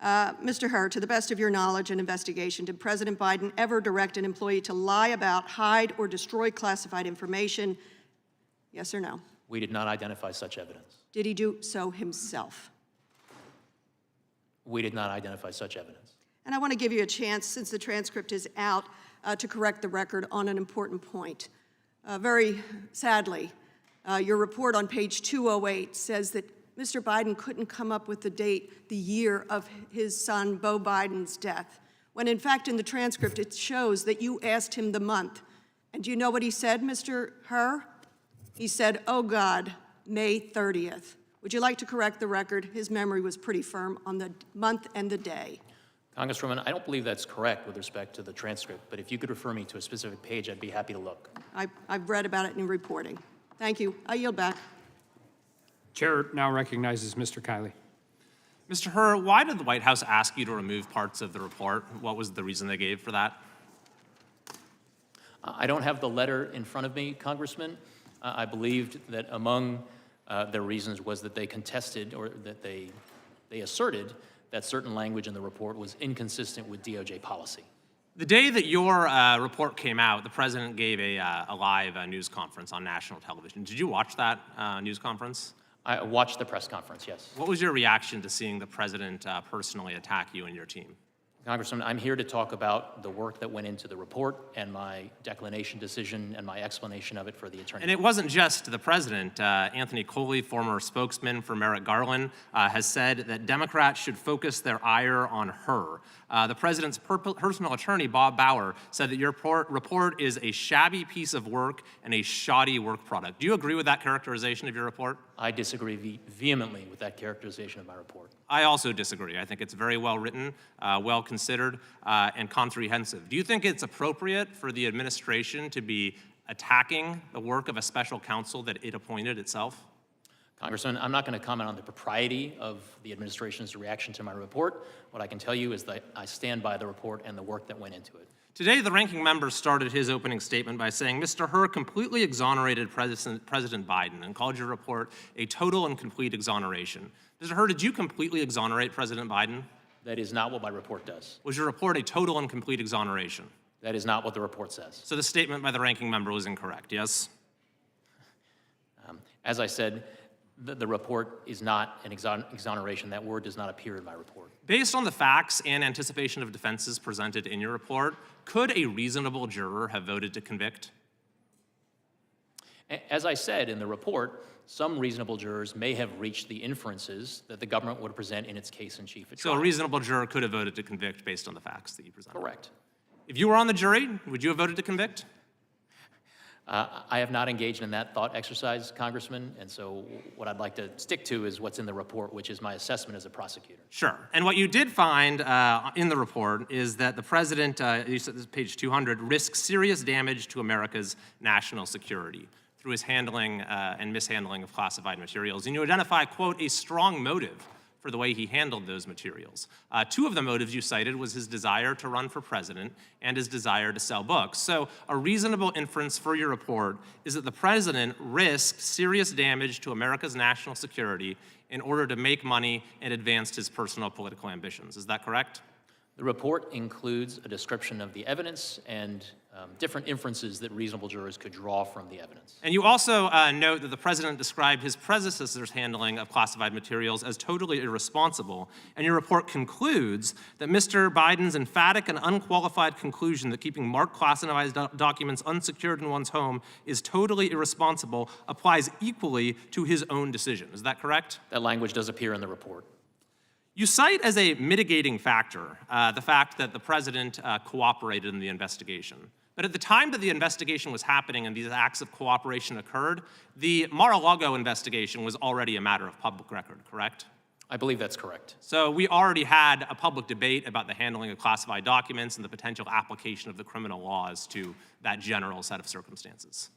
G: Mr. Hur, to the best of your knowledge and investigation, did President Biden ever direct an employee to lie about, hide, or destroy classified information? Yes or no?
P: We did not identify such evidence.
G: Did he do so himself?
P: We did not identify such evidence.
G: And I want to give you a chance, since the transcript is out, to correct the record on an important point. Very sadly, your report on page 208 says that Mr. Biden couldn't come up with the date, the year of his son, Beau Biden's death, when in fact in the transcript it shows that you asked him the month. And do you know what he said, Mr. Hur? He said, "Oh God, May 30th. Would you like to correct the record? His memory was pretty firm on the month and the day.
P: Congresswoman, I don't believe that's correct with respect to the transcript, but if you could refer me to a specific page, I'd be happy to look.
G: I've read about it in reporting. Thank you. I yield back.
C: Chair now recognizes Mr. Kiley.
I: Mr. Hur, why did the White House ask you to remove parts of the report? What was the reason they gave for that?
P: I don't have the letter in front of me, Congressman. I believed that among their reasons was that they contested or that they asserted that certain language in the report was inconsistent with DOJ policy.
D: The day that your report came out, the president gave a live news conference on national television. Did you watch that news conference?
P: I watched the press conference, yes.
D: What was your reaction to seeing the president personally attack you and your team?
P: Congressman, I'm here to talk about the work that went into the report and my declination decision and my explanation of it for the attorney.
D: And it wasn't just the president. Anthony Coley, former spokesman for Merrick Garland, has said that Democrats should focus their ire on her. The president's personal attorney, Bob Bauer, said that your report is a shabby piece of work and a shoddy work product. Do you agree with that characterization of your report?
P: I disagree vehemently with that characterization of my report.
D: I also disagree. I think it's very well written, well considered, and comprehensive. Do you think it's appropriate for the administration to be attacking the work of a special counsel that it appointed itself?
P: Congressman, I'm not going to comment on the propriety of the administration's reaction to my report. What I can tell you is that I stand by the report and the work that went into it.
D: Today, the ranking member started his opening statement by saying, Mr. Hur completely exonerated President Biden and called your report a total and complete exoneration. Mr. Hur, did you completely exonerate President Biden?
P: That is not what my report does.
D: Was your report a total and complete exoneration?
P: That is not what the report says.
D: So the statement by the ranking member was incorrect, yes?
P: As I said, the report is not an exoneration. That word does not appear in my report.
D: Based on the facts and anticipation of defenses presented in your report, could a reasonable juror have voted to convict?
P: As I said in the report, some reasonable jurors may have reached the inferences that the government would present in its case in chief at trial.
D: So a reasonable juror could have voted to convict based on the facts that you presented?
P: Correct.
D: If you were on the jury, would you have voted to convict?
P: I have not engaged in that thought exercise, Congressman, and so what I'd like to stick to is what's in the report, which is my assessment as a prosecutor.
D: Sure. And what you did find in the report is that the president, you said this is page 200, risks serious damage to America's national security through his handling and mishandling of classified materials. And you identify, quote, a strong motive for the way he handled those materials. Two of the motives you cited was his desire to run for president and his desire to sell books. So a reasonable inference for your report is that the president risked serious damage to America's national security in order to make money and advance his personal political ambitions. Is that correct?
P: The report includes a description of the evidence and different inferences that reasonable jurors could draw from the evidence.
D: And you also note that the president described his predecessor's handling of classified materials as totally irresponsible. And your report concludes that Mr. Biden's emphatic and unqualified conclusion that keeping marked classified documents unsecured in one's home is totally irresponsible applies equally to his own decision. Is that correct?
P: That language does appear in the report.
D: You cite as a mitigating factor the fact that the president cooperated in the investigation. But at the time that the investigation was happening and these acts of cooperation occurred, the Mar-a-Lago investigation was already a matter of public record, correct?
P: I believe that's correct.
D: So we already had a public debate about the handling of classified documents and the potential application of the criminal laws to that general set of circumstances.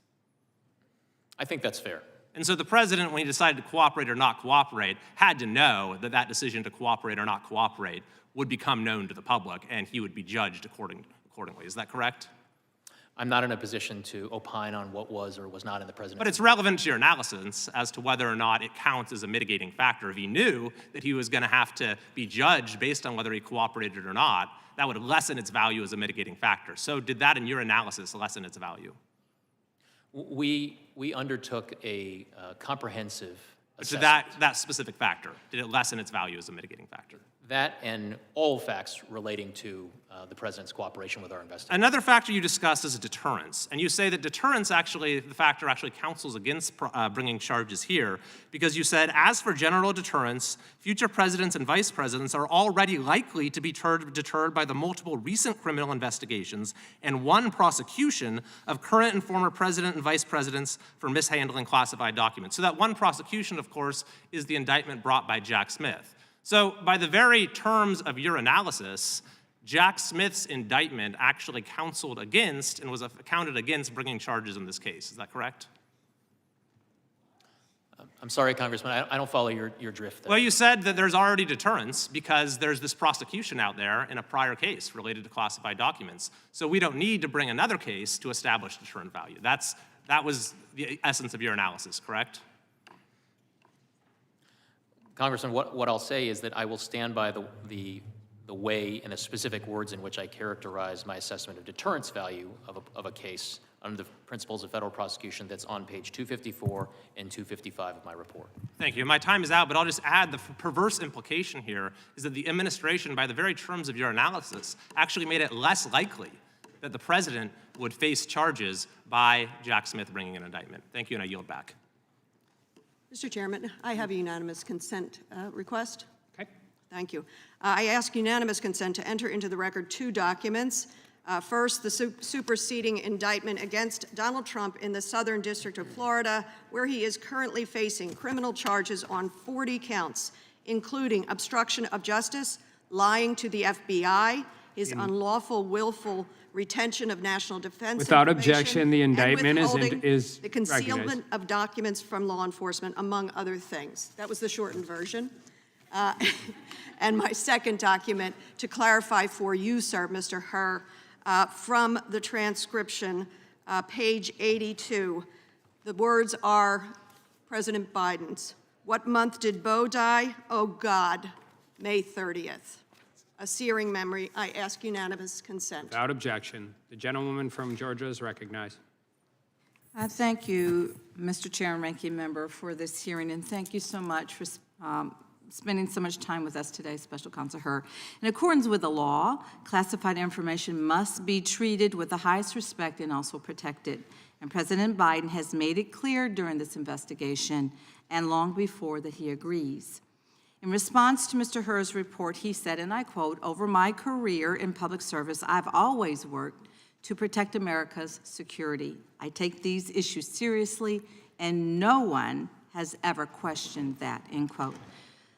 P: I think that's fair.
D: And so the president, when he decided to cooperate or not cooperate, had to know that that decision to cooperate or not cooperate would become known to the public and he would be judged accordingly. Is that correct?
P: I'm not in a position to opine on what was or was not in the president's.
D: But it's relevant to your analysis as to whether or not it counts as a mitigating factor. If he knew that he was going to have to be judged based on whether he cooperated or not, that would lessen its value as a mitigating factor. So did that in your analysis lessen its value?
P: We undertook a comprehensive assessment.
D: So that specific factor, did it lessen its value as a mitigating factor?
P: That and all facts relating to the president's cooperation with our investigation.
D: Another factor you discussed is deterrence. And you say that deterrence the factor actually counsels against bringing charges here because you said, as for general deterrence, future presidents and vice presidents are already likely to be deterred by the multiple recent criminal investigations and one prosecution of current and former president and vice presidents for mishandling classified documents. So that one prosecution, of course, is the indictment brought by Jack Smith. So by the very terms of your analysis, Jack Smith's indictment actually counseled against and was counted against bringing charges in this case. Is that correct?
P: I'm sorry, Congressman, I don't follow your drift there.
D: Well, you said that there's already deterrence because there's this prosecution out there in a prior case related to classified documents. So we don't need to bring another case to establish deterrent value. That was the essence of your analysis, correct?
P: Congressman, what I'll say is that I will stand by the way and the specific words in which I characterize my assessment of deterrence value of a case under the principles of federal prosecution that's on page 254 and 255 of my report.
D: Thank you. My time is out, but I'll just add the perverse implication here is that the administration, by the very terms of your analysis, actually made it less likely that the president would face charges by Jack Smith bringing an indictment. Thank you, and I yield back.
G: Mr. Chairman, I have a unanimous consent request.
C: Okay.
G: Thank you. I ask unanimous consent to enter into the record 2 documents. First, the superseding indictment against Donald Trump in the Southern District of Florida, where he is currently facing criminal charges on 40 counts, including obstruction of justice, lying to the FBI, his unlawful, willful retention of national defense
C: Without
G: information,
C: objection, the indictment
G: and
C: is
G: withholding the concealment
C: recognized.
G: of documents from law enforcement, among other things. That was the shortened version. And my second document, to clarify for you, sir, Mr. Herr, from the transcription, page 82, the words are President Biden's. What month did Beau die? Oh, God, May 30th. A searing memory. I ask unanimous consent.
C: Without objection. The gentlewoman from Georgia is recognized.
I: Thank you, Mr. Chair and Ranking Member, for this hearing, and thank you so much for spending so much time with us today, Special Counsel Herr. In accordance with the law, classified information must be treated with the highest respect and also protected. And President Biden has made it clear during this investigation and long before that he agrees. In response to Mr. Herr's report, he said, and I quote, "Over my career in public service, I've always worked to protect America's security. I take these issues seriously, and no one has ever questioned that," end quote.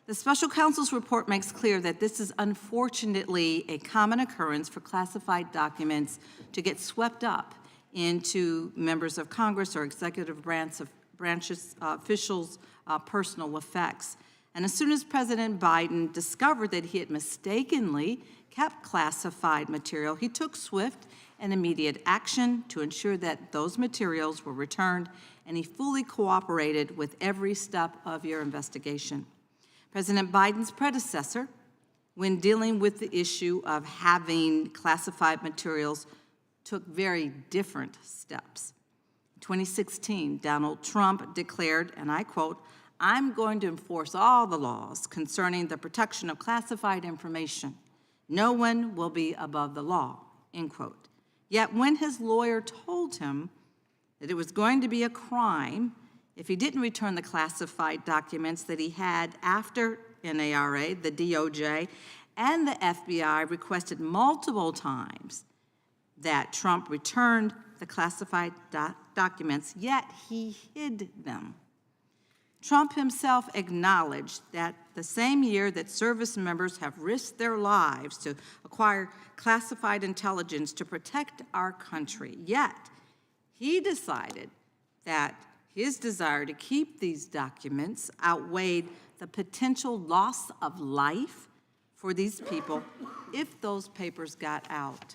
I: The special counsel's report makes clear that this is unfortunately a common occurrence for classified documents to get swept up into members of Congress or executive branches officials' personal effects. And as soon as President Biden discovered that he had mistakenly kept classified material, he took swift and immediate action to ensure that those materials were returned, and he fully cooperated with every step of your investigation. President Biden's predecessor, when dealing with the issue of having classified materials, took very different steps. In 2016, Donald Trump declared, and I quote, "I'm going to enforce all the laws concerning the protection of classified information. No one will be above the law," end quote. Yet when his lawyer told him that it was going to be a crime if he didn't return the classified documents that he had after NARA, the DOJ, and the FBI requested multiple times that Trump returned the classified documents, yet he hid them. Trump himself acknowledged that the same year that service members have risked their lives to acquire classified intelligence to protect our country, yet he decided that his desire to keep these documents outweighed the potential loss of life for these people if those papers got out.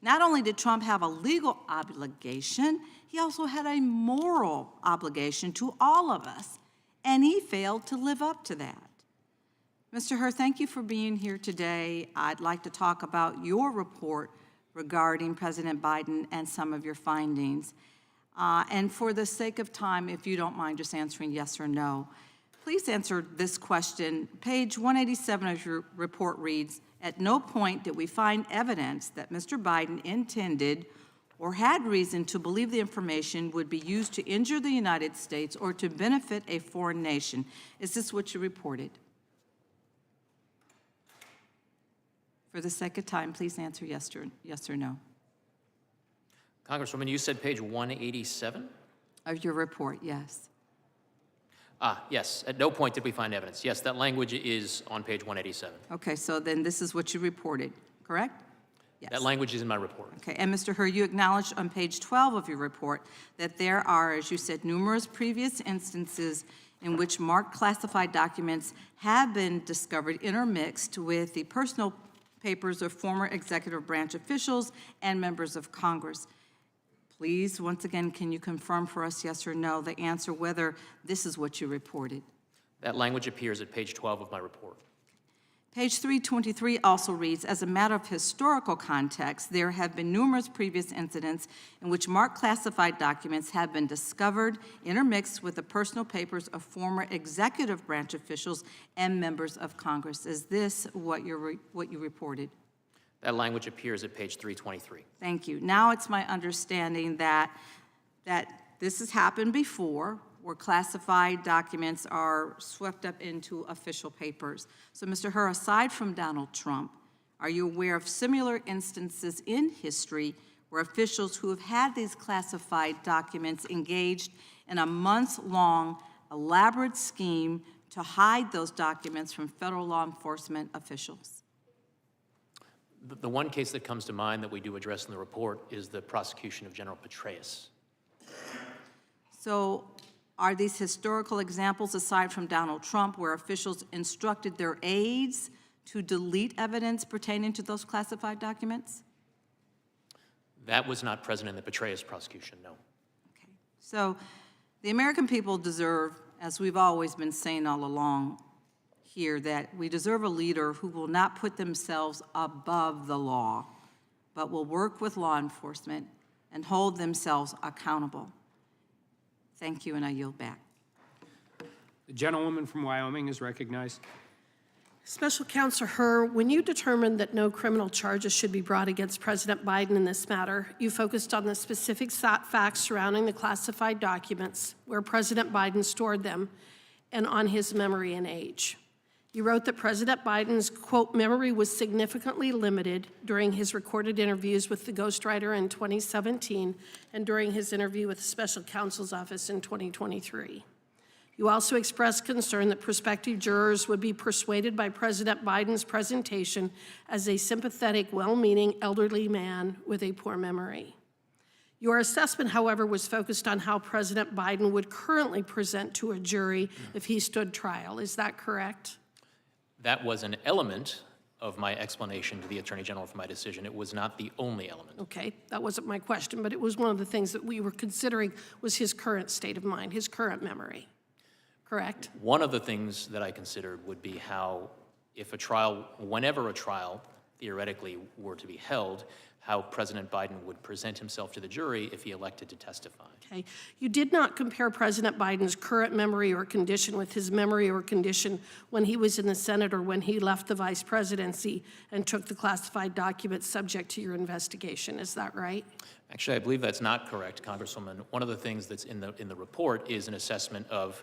I: Not only did Trump have a legal obligation, he also had a moral obligation to all of us, and he failed to live up to that. Mr. Herr, thank you for being here today. I'd like to talk about your report regarding President Biden and some of your findings. And for the sake of time, if you don't mind just answering yes or no, please answer this question. Page 187 of your report reads, "At no point did we find evidence that Mr. Biden intended or had reason to believe the information would be used to injure the United States or to benefit a foreign nation." Is this what you reported? For the sake of time, please answer yes or no.
P: Congresswoman, you said page 187?
I: Of your report, yes.
P: Yes. At no point did we find evidence. Yes, that language is on page 187.
I: Okay, so then this is what you reported, correct? Yes.
P: That language is in my report.
I: Okay, and Mr. Herr, you acknowledged on page 12 of your report that there are, as you said, numerous previous instances in which marked classified documents have been discovered intermixed with the personal papers of former executive branch officials and members of Congress. Please, once again, can you confirm for us, yes or no, the answer whether this is what you reported?
P: That language appears at page 12 of my report.
I: Page 323 also reads, as a matter of historical context, there have been numerous previous incidents in which marked classified documents have been discovered, intermixed with the personal papers of former executive branch officials and members of Congress. Is this what you reported?
P: That language appears at page 323.
I: Thank you. Now it's my understanding that this has happened before, where classified documents are swept up into official papers. So, Mr. Hur, aside from Donald Trump, are you aware of similar instances in history where officials who have had these classified documents engaged in a months-long elaborate scheme to hide those documents from federal law enforcement officials?
P: The one case that comes to mind that we do address in the report is the prosecution of General Petraeus.
I: So, are these historical examples, aside from Donald Trump, where officials instructed their aides to delete evidence pertaining to those classified documents?
P: That was not present in the Petraeus prosecution, no.
I: Okay. So the American people deserve, as we've always been saying all along here, that we deserve a leader who will not put themselves above the law, but will work with law enforcement and hold themselves accountable. Thank you, and I yield back.
C: The gentlewoman from Wyoming is recognized.
K: Special Counsel Hur, when you determined that no criminal charges should be brought against President Biden in this matter, you focused on the specific facts surrounding the classified documents, where President Biden stored them, and on his memory and age. You wrote that President Biden's, quote, memory was significantly limited during his recorded interviews with the ghostwriter in 2017 and during his interview with the Special Counsel's Office in 2023. You also expressed concern that prospective jurors would be persuaded by President Biden's presentation as a sympathetic, well-meaning elderly man with a poor memory. Your assessment, however, was focused on how President Biden would currently present to a jury if he stood trial. Is that correct?
P: That was an element of my explanation to the Attorney General for my decision. It was not the only element.
K: Okay, that wasn't my question, but it was one of the things that we were considering was his current state of mind, his current memory. Correct?
P: One of the things that I considered would be how, if a trial, whenever a trial theoretically were to be held, how President Biden would present himself to the jury if he elected to testify.
K: Okay. You did not compare President Biden's current memory or condition with his memory or condition when he was in the Senate or when he left the vice presidency and took the classified documents subject to your investigation. Is that right?
P: Actually, I believe that's not correct, Congresswoman. One of the things that's in the report is an assessment of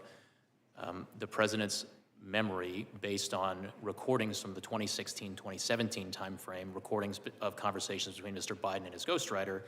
P: the president's memory based on recordings from the 2016-2017 timeframe, recordings of conversations between Mr. Biden and his ghostwriter,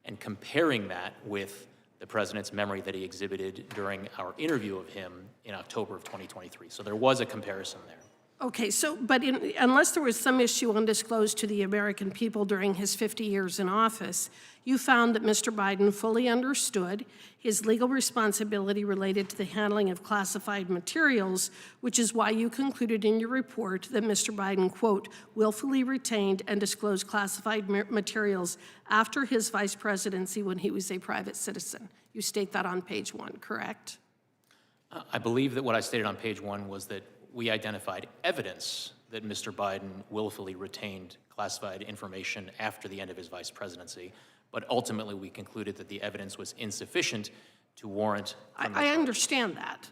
P: and comparing that with the president's memory that he exhibited during our interview of him in October of 2023. So there was a comparison there.
K: Okay, so, but unless there was some issue undisclosed to the American people during his 50 years in office, you found that Mr. Biden fully understood his legal responsibility related to the handling of classified materials, which is why you concluded in your report that Mr. Biden, quote, willfully retained and disclosed classified materials after his vice presidency when he was a private citizen. You state that on page 1, correct?
P: I believe that what I stated on page 1 was that we identified evidence that Mr. Biden willfully retained classified information after the end of his vice presidency, but ultimately we concluded that the evidence was insufficient to warrant.
K: I understand that.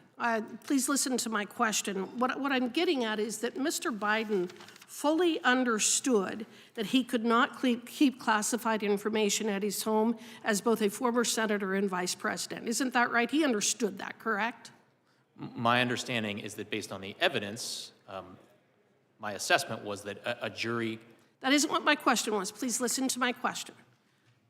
K: Please listen to my question. What I'm getting at is that Mr. Biden fully understood that he could not keep classified information at his home as both a former senator and vice president. Isn't that right? He understood that, correct?
P: My understanding is that based on the evidence, my assessment was that a jury...
K: That isn't what my question was. Please listen to my question.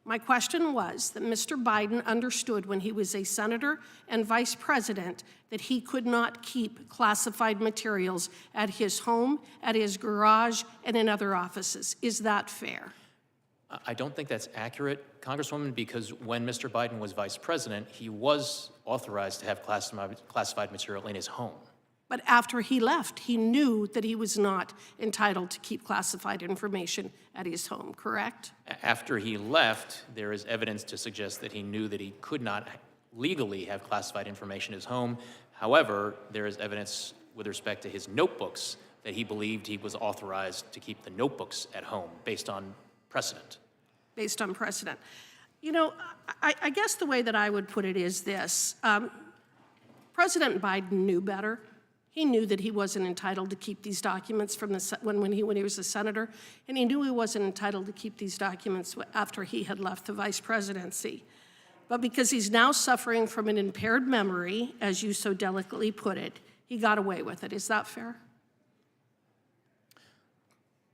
K: My question was that Mr. Biden understood when he was a senator and vice president that he could not keep classified materials at his home, at his garage, and in other offices. Is that fair?
P: I don't think that's accurate, Congresswoman, because when Mr. Biden was vice president, he was authorized to have classified material in his home.
K: But after he left, he knew that he was not entitled to keep classified information at his home, correct?
P: After he left, there is evidence to suggest that he knew that he could not legally have classified information in his home. However, there is evidence with respect to his notebooks that he believed he was authorized to keep the notebooks at home based on precedent.
K: Based on precedent. You know, I guess the way that I would put it is this. President Biden knew better. He knew that he wasn't entitled to keep these documents from when he was a senator, and he knew he wasn't entitled to keep these documents after he had left the vice presidency. But because he's now suffering from an impaired memory, as you so delicately put it, he got away with it. Is that fair?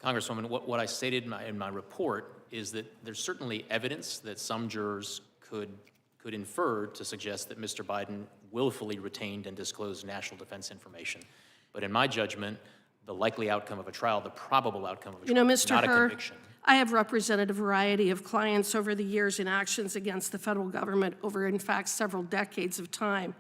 P: Congresswoman, what I stated in my report is that there's certainly evidence that some jurors could infer to suggest that Mr. Biden willfully retained and disclosed national defense information. But in my judgment, the likely outcome of a trial, the probable outcome of a trial, is not a conviction.
K: I have represented a variety of clients over the years in actions against the federal government over, in fact, several decades of time.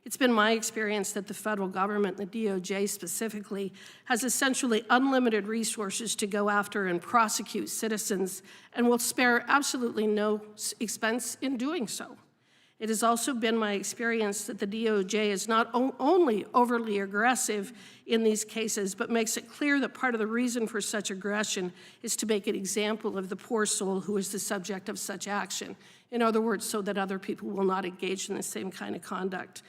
K: It's been my experience that the federal government, the DOJ specifically, has essentially unlimited resources to go after and prosecute citizens and will spare absolutely no expense in doing so. It has also been my experience that the DOJ is not only overly aggressive in these cases, but makes it clear that part of the reason for such aggression is to make an example of the poor soul who is the subject of such action. In other words, so that other people will not engage in the same kind of conduct.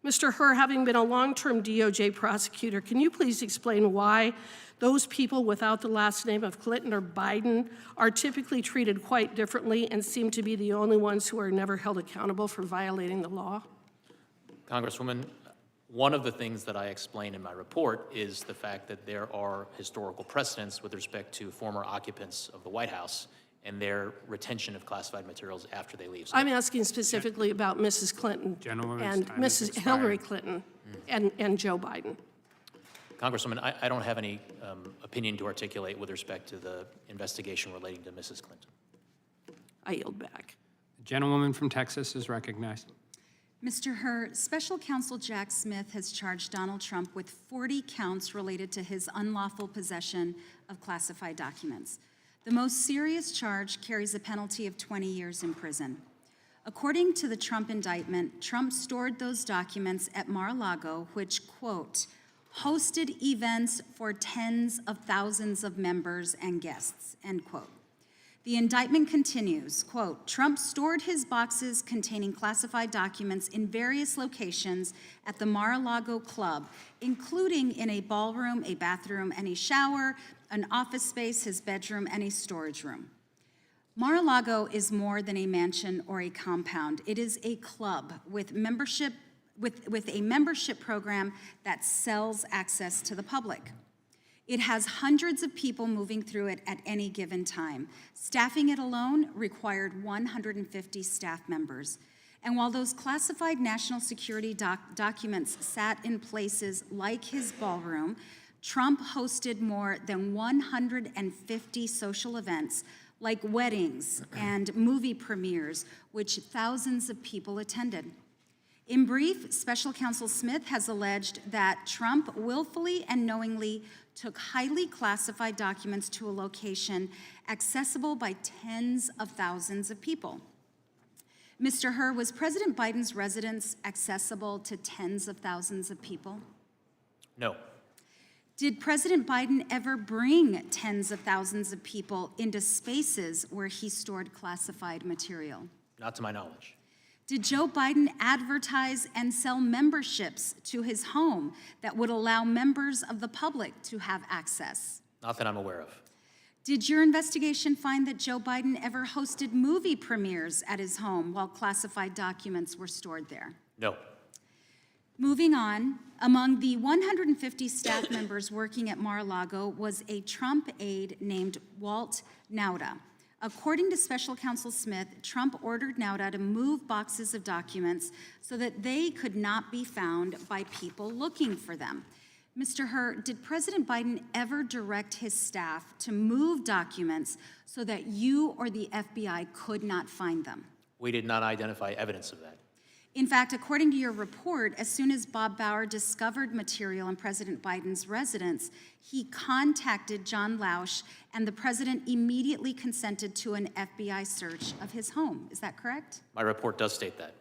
K: Mr. Hur, having been a long-term DOJ prosecutor, can you please explain why those people without the last name of Clinton or Biden are typically treated quite differently and seem to be the only ones who are never held accountable for violating the law?
P: Congresswoman, one of the things that I explain in my report is the fact that there are historical precedents with respect to former occupants of the White House and their retention of classified materials after they leave. So
K: I'm asking specifically about Mrs. Clinton and Mrs. Hillary Clinton and Joe Biden.
P: Congresswoman, I don't have any opinion to articulate with respect to the investigation relating to Mrs. Clinton.
K: I yield back.
C: The gentlewoman from Texas is recognized.
F: Mr. Hur, Special Counsel Jack Smith has charged Donald Trump with 40 counts related to his unlawful possession of classified documents. The most serious charge carries a penalty of 20 years in prison. According to the Trump indictment, Trump stored those documents at Mar-a-Lago, which, quote, hosted events for tens of thousands of members and guests, end quote. The indictment continues, quote, Trump stored his boxes containing classified documents in various locations at the Mar-a-Lago Club, including in a ballroom, a bathroom, and a shower, an office space, his bedroom, and a storage room. Mar-a-Lago is more than a mansion or a compound. It is a club with membership with a membership program that sells access to the public. It has hundreds of people moving through it at any given time. Staffing it alone required 150 staff members. And while those classified national security documents sat in places like his ballroom, Trump hosted more than 150 social events like weddings and movie premieres, which thousands of people attended. In brief, Special Counsel Smith has alleged that Trump willfully and knowingly took highly classified documents to a location accessible by tens of thousands of people. Mr. Hur, was President Biden's residence accessible to tens of thousands of people?
P: No.
F: Did President Biden ever bring tens of thousands of people into spaces where he stored classified material?
P: Not to my knowledge.
F: Did Joe Biden advertise and sell memberships to his home that would allow members of the public to have access?
P: Not that I'm aware of.
F: Did your investigation find that Joe Biden ever hosted movie premieres at his home while classified documents were stored there?
P: No.
F: Moving on, among the 150 staff members working at Mar-a-Lago was a Trump aide named Walt Nauta. According to Special Counsel Smith, Trump ordered Nauta to move boxes of documents so that they could not be found by people looking for them. Mr. Hur, did President Biden ever direct his staff to move documents so that you or the FBI could not find them?
P: We did not identify evidence of that.
F: In fact, according to your report, as soon as Bob Bauer discovered material in President Biden's residence, he contacted John Lausch, and the president immediately consented to an FBI search of his home. Is that correct?
P: My report does state that.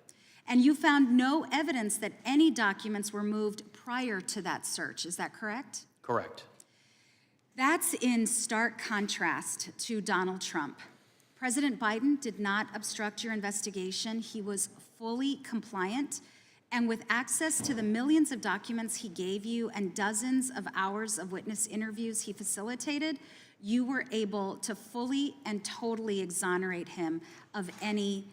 F: And you found no evidence that any documents were moved prior to that search. Is that correct?
P: Correct.
F: That's in stark contrast to Donald Trump. President Biden did not obstruct your investigation. He was fully compliant, and with access to the millions of documents he gave you and dozens of hours of witness interviews he facilitated, you were able to fully and totally exonerate him of any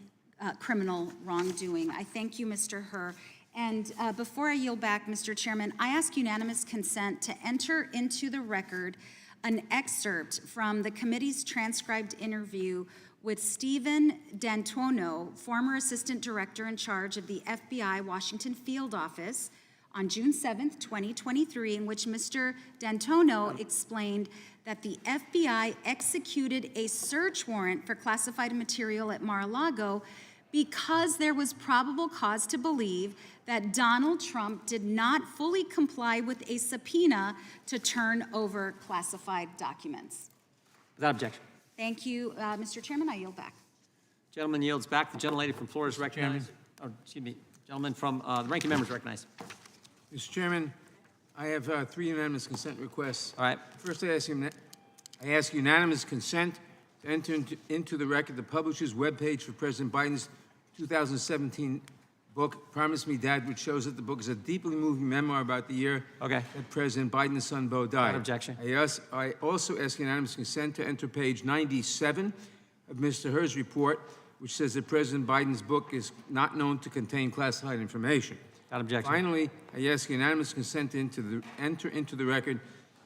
F: criminal wrongdoing. I thank you, Mr. Hur. And before I yield back, Mr. Chairman, I ask unanimous consent to enter into the record an excerpt from the committee's transcribed interview with Stephen D'Antuono, former Assistant Director in charge of the FBI Washington Field Office, on June 7th, 2023, in which Mr. D'Antuono explained that the FBI executed a search warrant for classified material at Mar-a-Lago because there was probable cause to believe that Donald Trump did not fully comply with a subpoena to turn over classified documents.
A: Without objection.
F: Thank you, Mr. Chairman. I yield back.
A: Gentleman yields back. The gentlelady from Florida is recognized. Oh, excuse me. Gentleman from the ranking member is recognized.
L: Mr. Chairman, I have 3 unanimous consent requests.
A: All right.
L: First, I ask unanimous consent to enter into the record the publisher's webpage for President Biden's 2017 book, Promise Me, Dad, which shows that the book is a deeply moving memoir about the year that President Biden's son, Beau, died.
A: Without objection.
L: I also ask unanimous consent to enter page 97 of Mr. Hur's report, which says that President Biden's book is not known to contain classified information.
A: Without objection.
L: Finally, I ask unanimous consent to enter into the record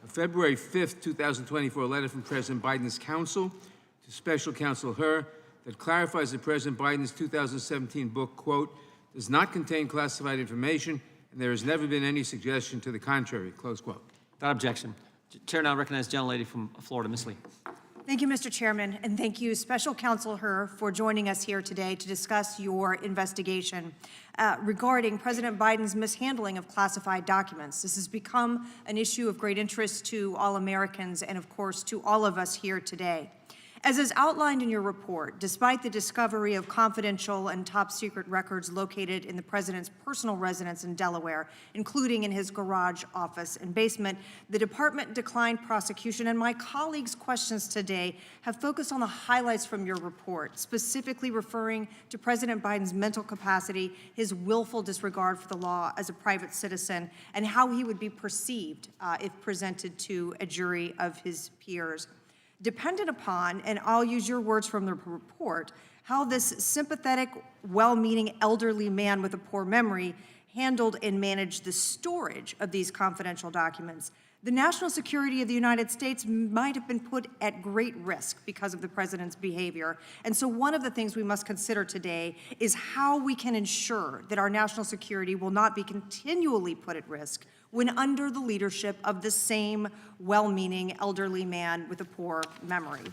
L: a February 5th, 2024 letter from President Biden's counsel to Special Counsel Hur that clarifies that President Biden's 2017 book, quote, does not contain classified information, and there has never been any suggestion to the contrary, close quote.
A: Without objection. Chair now recognizes the gentlelady from Florida, Ms. Lee.
M: Thank you, Mr. Chairman, and thank you, Special Counsel Hur, for joining us here today to discuss your investigation regarding President Biden's mishandling of classified documents. This has become an issue of great interest to all Americans and, of course, to all of us here today. As is outlined in your report, despite the discovery of confidential and top-secret records located in the president's personal residence in Delaware, including in his garage, office, and basement, the department declined prosecution, and my colleagues' questions today have focused on the highlights from your report, specifically referring to President Biden's mental capacity, his willful disregard for the law as a private citizen, and how he would be perceived if presented to a jury of his peers. Dependent upon, and I'll use your words from the report, how this sympathetic, well-meaning elderly man with a poor memory handled and managed the storage of these confidential documents, the national security of the United States might have been put at great risk because of the president's behavior. And so one of the things we must consider today is how we can ensure that our national security will not be continually put at risk when under the leadership of the same well-meaning elderly man with a poor memory.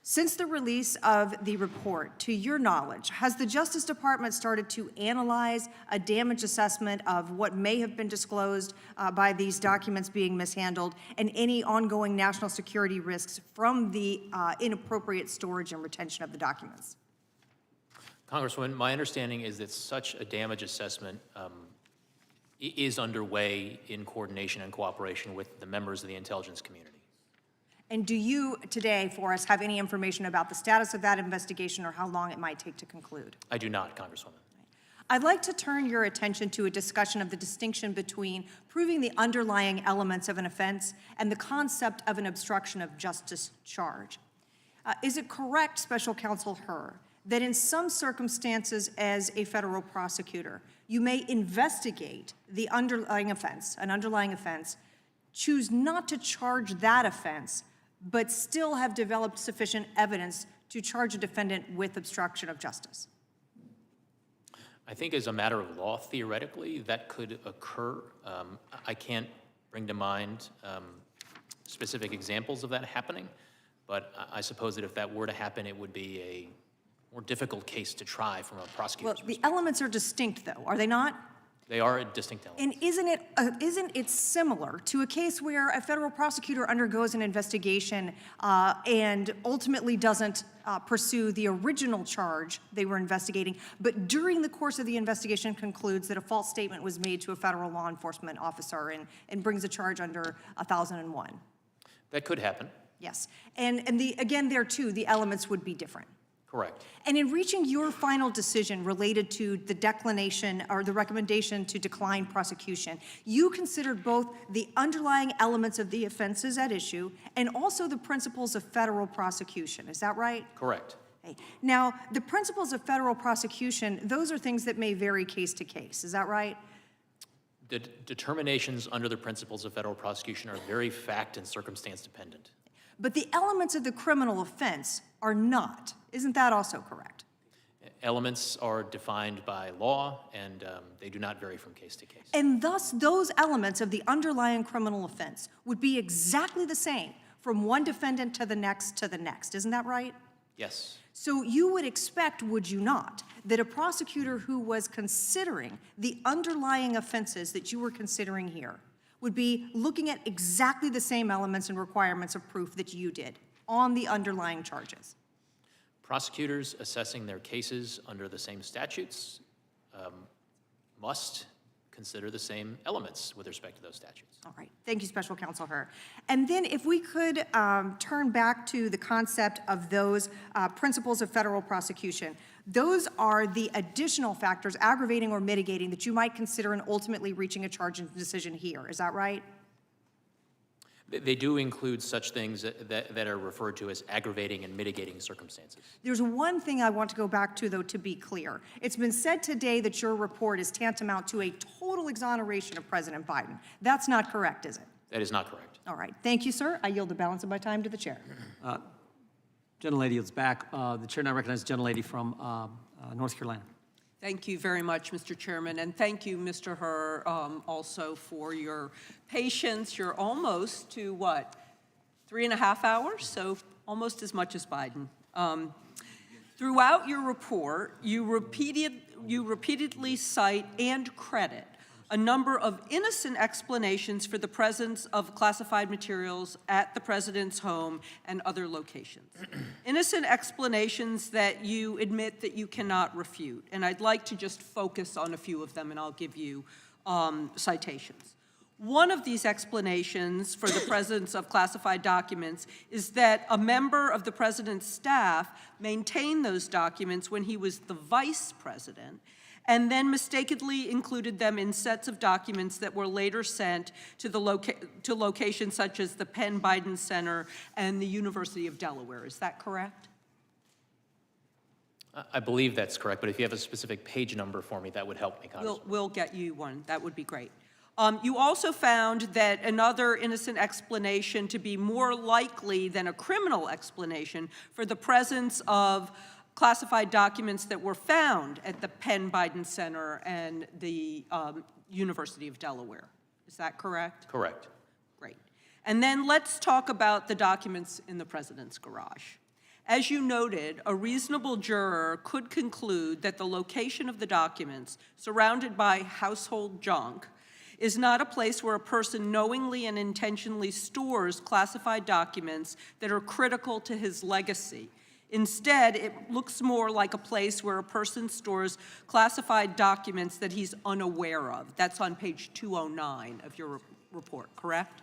M: Since the release of the report, to your knowledge, has the Justice Department started to analyze a damage assessment of what may have been disclosed by these documents being mishandled and any ongoing national security risks from the inappropriate storage and retention of the documents?
P: Congresswoman, my understanding is that such a damage assessment is underway in coordination and cooperation with the members of the intelligence community.
M: And do you today, for us, have any information about the status of that investigation or how long it might take to conclude?
P: I do not, Congresswoman.
M: I'd like to turn your attention to a discussion of the distinction between proving the underlying elements of an offense and the concept of an obstruction of justice charge. Is it correct, Special Counsel Hur, that in some circumstances as a federal prosecutor, you may investigate the underlying offense, an underlying offense, choose not to charge that offense, but still have developed sufficient evidence to charge a defendant with obstruction of justice?
P: I think as a matter of law, theoretically, that could occur. I can't bring to mind specific examples of that happening, but I suppose that if that were to happen, it would be a more difficult case to try from a prosecutor's
M: Well, the elements are distinct, though, are they not?
P: They are a distinct element.
M: And isn't it similar to a case where a federal prosecutor undergoes an investigation and ultimately doesn't pursue the original charge they were investigating, but during the course of the investigation concludes that a false statement was made to a federal law enforcement officer and brings a charge under 1001?
P: That could happen.
M: Yes. And again, there too, the elements would be different.
P: Correct.
M: And in reaching your final decision related to the declination or the recommendation to decline prosecution, you considered both the underlying elements of the offenses at issue and also the principles of federal prosecution. Is that right?
P: Correct.
M: Okay. Now, the principles of federal prosecution, those are things that may vary case to case. Is that right?
P: The determinations under the principles of federal prosecution are very fact and circumstance dependent.
M: But the elements of the criminal offense are not. Isn't that also correct?
P: Elements are defined by law, and they do not vary from case to case.
M: And thus, those elements of the underlying criminal offense would be exactly the same from one defendant to the next to the next. Isn't that right?
P: Yes.
M: So you would expect, would you not, that a prosecutor who was considering the underlying offenses that you were considering here would be looking at exactly the same elements and requirements of proof that you did on the underlying charges?
P: Prosecutors assessing their cases under the same statutes must consider the same elements with respect to those statutes.
M: All right. Thank you, Special Counsel Herr. And then if we could turn back to the concept of those principles of federal prosecution. Those are the additional factors, aggravating or mitigating, that you might consider in ultimately reaching a charge and decision here. Is that right?
P: They do include such things that are referred to as aggravating and mitigating circumstances.
M: There's one thing I want to go back to, though, to be clear. It's been said today that your report is tantamount to a total exoneration of President Biden. That's not correct, is it?
P: That is not correct.
M: All right. Thank you, sir. I yield the balance of my time to the chair.
A: Gentlelady is back. The chair now recognizes the gentlelady from North Carolina.
B: Thank you very much, Mr. Chairman, and thank you, Mr. Herr, also for your patience. You're almost to, what, 3.5 hours? So almost as much as Biden. Throughout your report, you repeatedly cite and credit a number of innocent explanations for the presence of classified materials at the president's home and other locations. Innocent explanations that you admit that you cannot refute. And I'd like to just focus on a few of them, and I'll give you citations. One of these explanations for the presence of classified documents is that a member of the president's staff maintained those documents when he was the vice president, and then mistakenly included them in sets of documents that were later sent to locations such as the Penn Biden Center and the University of Delaware. Is that correct?
P: I believe that's correct, but if you have a specific page number for me, that would help me, Congressman.
B: We'll get you one. That would be great. You also found that another innocent explanation to be more likely than a criminal explanation for the presence of classified documents that were found at the Penn Biden Center and the University of Delaware. Is that correct?
P: Correct.
B: Great. And then let's talk about the documents in the president's garage. As you noted, a reasonable juror could conclude that the location of the documents, surrounded by household junk, is not a place where a person knowingly and intentionally stores classified documents that are critical to his legacy. Instead, it looks more like a place where a person stores classified documents that he's unaware of. That's on page 209 of your report, correct?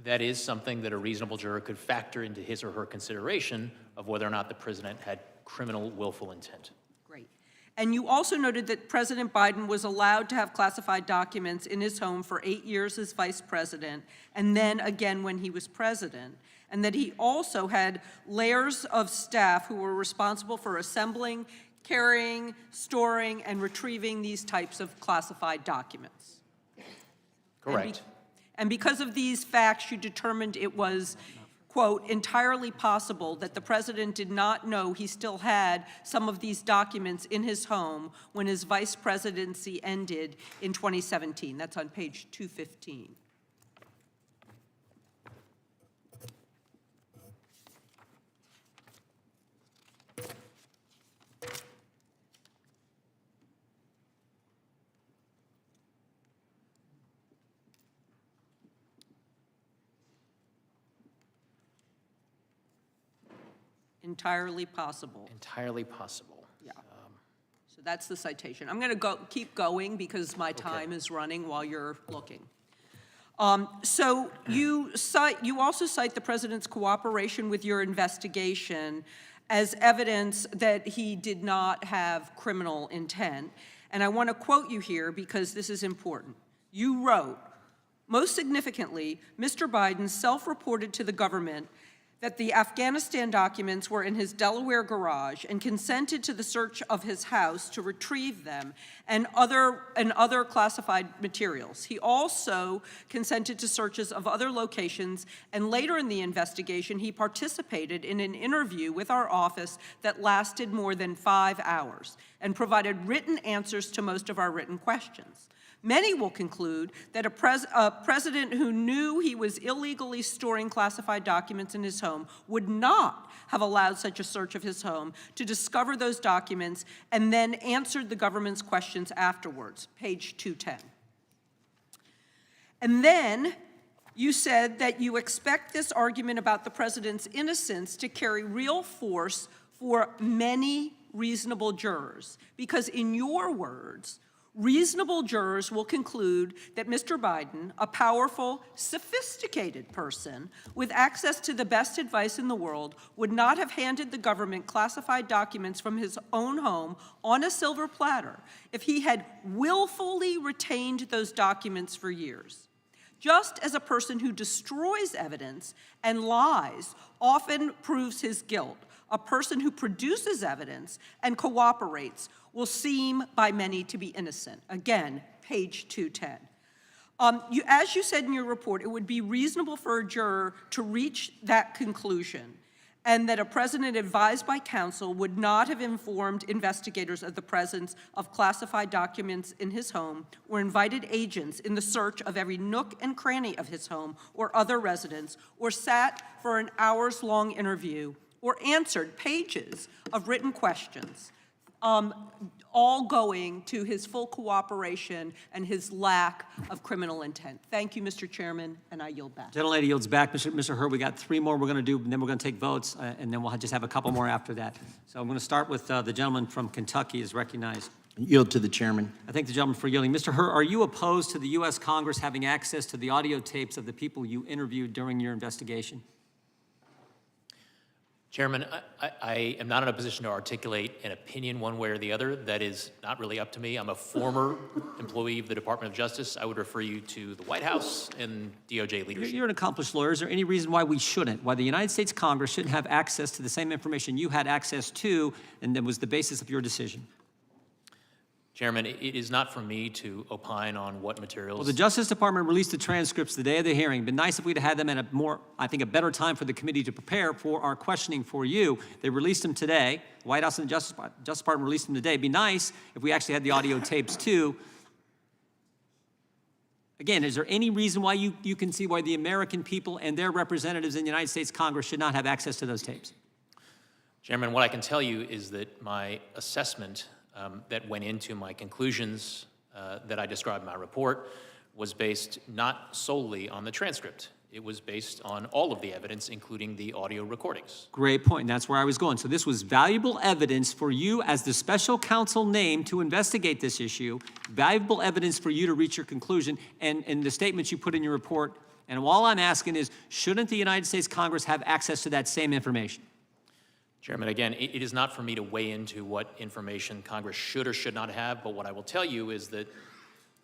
P: That is something that a reasonable juror could factor into his or her consideration of whether or not the president had criminal willful intent.
B: Great. And you also noted that President Biden was allowed to have classified documents in his home for 8 years as vice president, and then again when he was president, and that he also had layers of staff who were responsible for assembling, carrying, storing, and retrieving these types of classified documents.
P: Correct.
B: And because of these facts, you determined it was, quote, entirely possible that the president did not know he still had some of these documents in his home when his vice presidency ended in 2017. That's on page 215. Entirely possible.
P: Entirely possible.
B: Yeah. So that's the citation. I'm going to keep going because my time is running while you're looking. So you also cite the president's cooperation with your investigation as evidence that he did not have criminal intent. And I want to quote you here because this is important. You wrote, most significantly, Mr. Biden self-reported to the government that the Afghanistan documents were in his Delaware garage and consented to the search of his house to retrieve them and other classified materials. He also consented to searches of other locations, and later in the investigation, he participated in an interview with our office that lasted more than 5 hours and provided written answers to most of our written questions. Many will conclude that a president who knew he was illegally storing classified documents in his home would not have allowed such a search of his home to discover those documents and then answered the government's questions afterwards, page 210. And then you said that you expect this argument about the president's innocence to carry real force for many reasonable jurors, because in your words, reasonable jurors will conclude that Mr. Biden, a powerful, sophisticated person with access to the best advice in the world, would not have handed the government classified documents from his own home on a silver platter if he had willfully retained those documents for years. Just as a person who destroys evidence and lies often proves his guilt, a person who produces evidence and cooperates will seem by many to be innocent. Again, page 210. As you said in your report, it would be reasonable for a juror to reach that conclusion, and that a president advised by counsel would not have informed investigators of the presence of classified documents in his home or invited agents in the search of every nook and cranny of his home or other residence, or sat for an hours-long interview or answered pages of written questions, all going to his full cooperation and his lack of criminal intent. Thank you, Mr. Chairman, and I yield back.
A: Gentlelady yields back. Mr. Hur, we got 3 more we're going to do, and then we're going to take votes, and then we'll just have a couple more after that. So I'm going to start with the gentleman from Kentucky is recognized.
Q: Yield to the chairman.
A: I thank the gentleman for yielding. Mr. Hur, are you opposed to the U.S. Congress having access to the audio tapes of the people you interviewed during your investigation?
P: Chairman, I am not in a position to articulate an opinion one way or the other. That is not really up to me. I'm a former employee of the Department of Justice. I would refer you to the White House and DOJ leadership.
A: You're an accomplished lawyer. Is there any reason why we shouldn't, why the United States Congress shouldn't have access to the same information you had access to and that was the basis of your decision?
P: Chairman, it is not for me to opine on what materials.
A: Well, the Justice Department released the transcripts the day of the hearing. It'd been nice if we'd had them at a better time for the committee to prepare for our questioning for you. They released them today. The White House and the Justice Department released them today. It'd be nice if we actually had the audio tapes too. Again, is there any reason why you can see why the American people and their representatives in the United States Congress should not have access to those tapes?
P: Chairman, what I can tell you is that my assessment that went into my conclusions that I described in my report was based not solely on the transcript. It was based on all of the evidence, including the audio recordings.
A: Great point, and that's where I was going. So this was valuable evidence for you as the special counsel named to investigate this issue, valuable evidence for you to reach your conclusion, and the statements you put in your report. And all I'm asking is, shouldn't the United States Congress have access to that same information?
P: Chairman, again, it is not for me to weigh into what information Congress should or should not have, but what I will tell you is that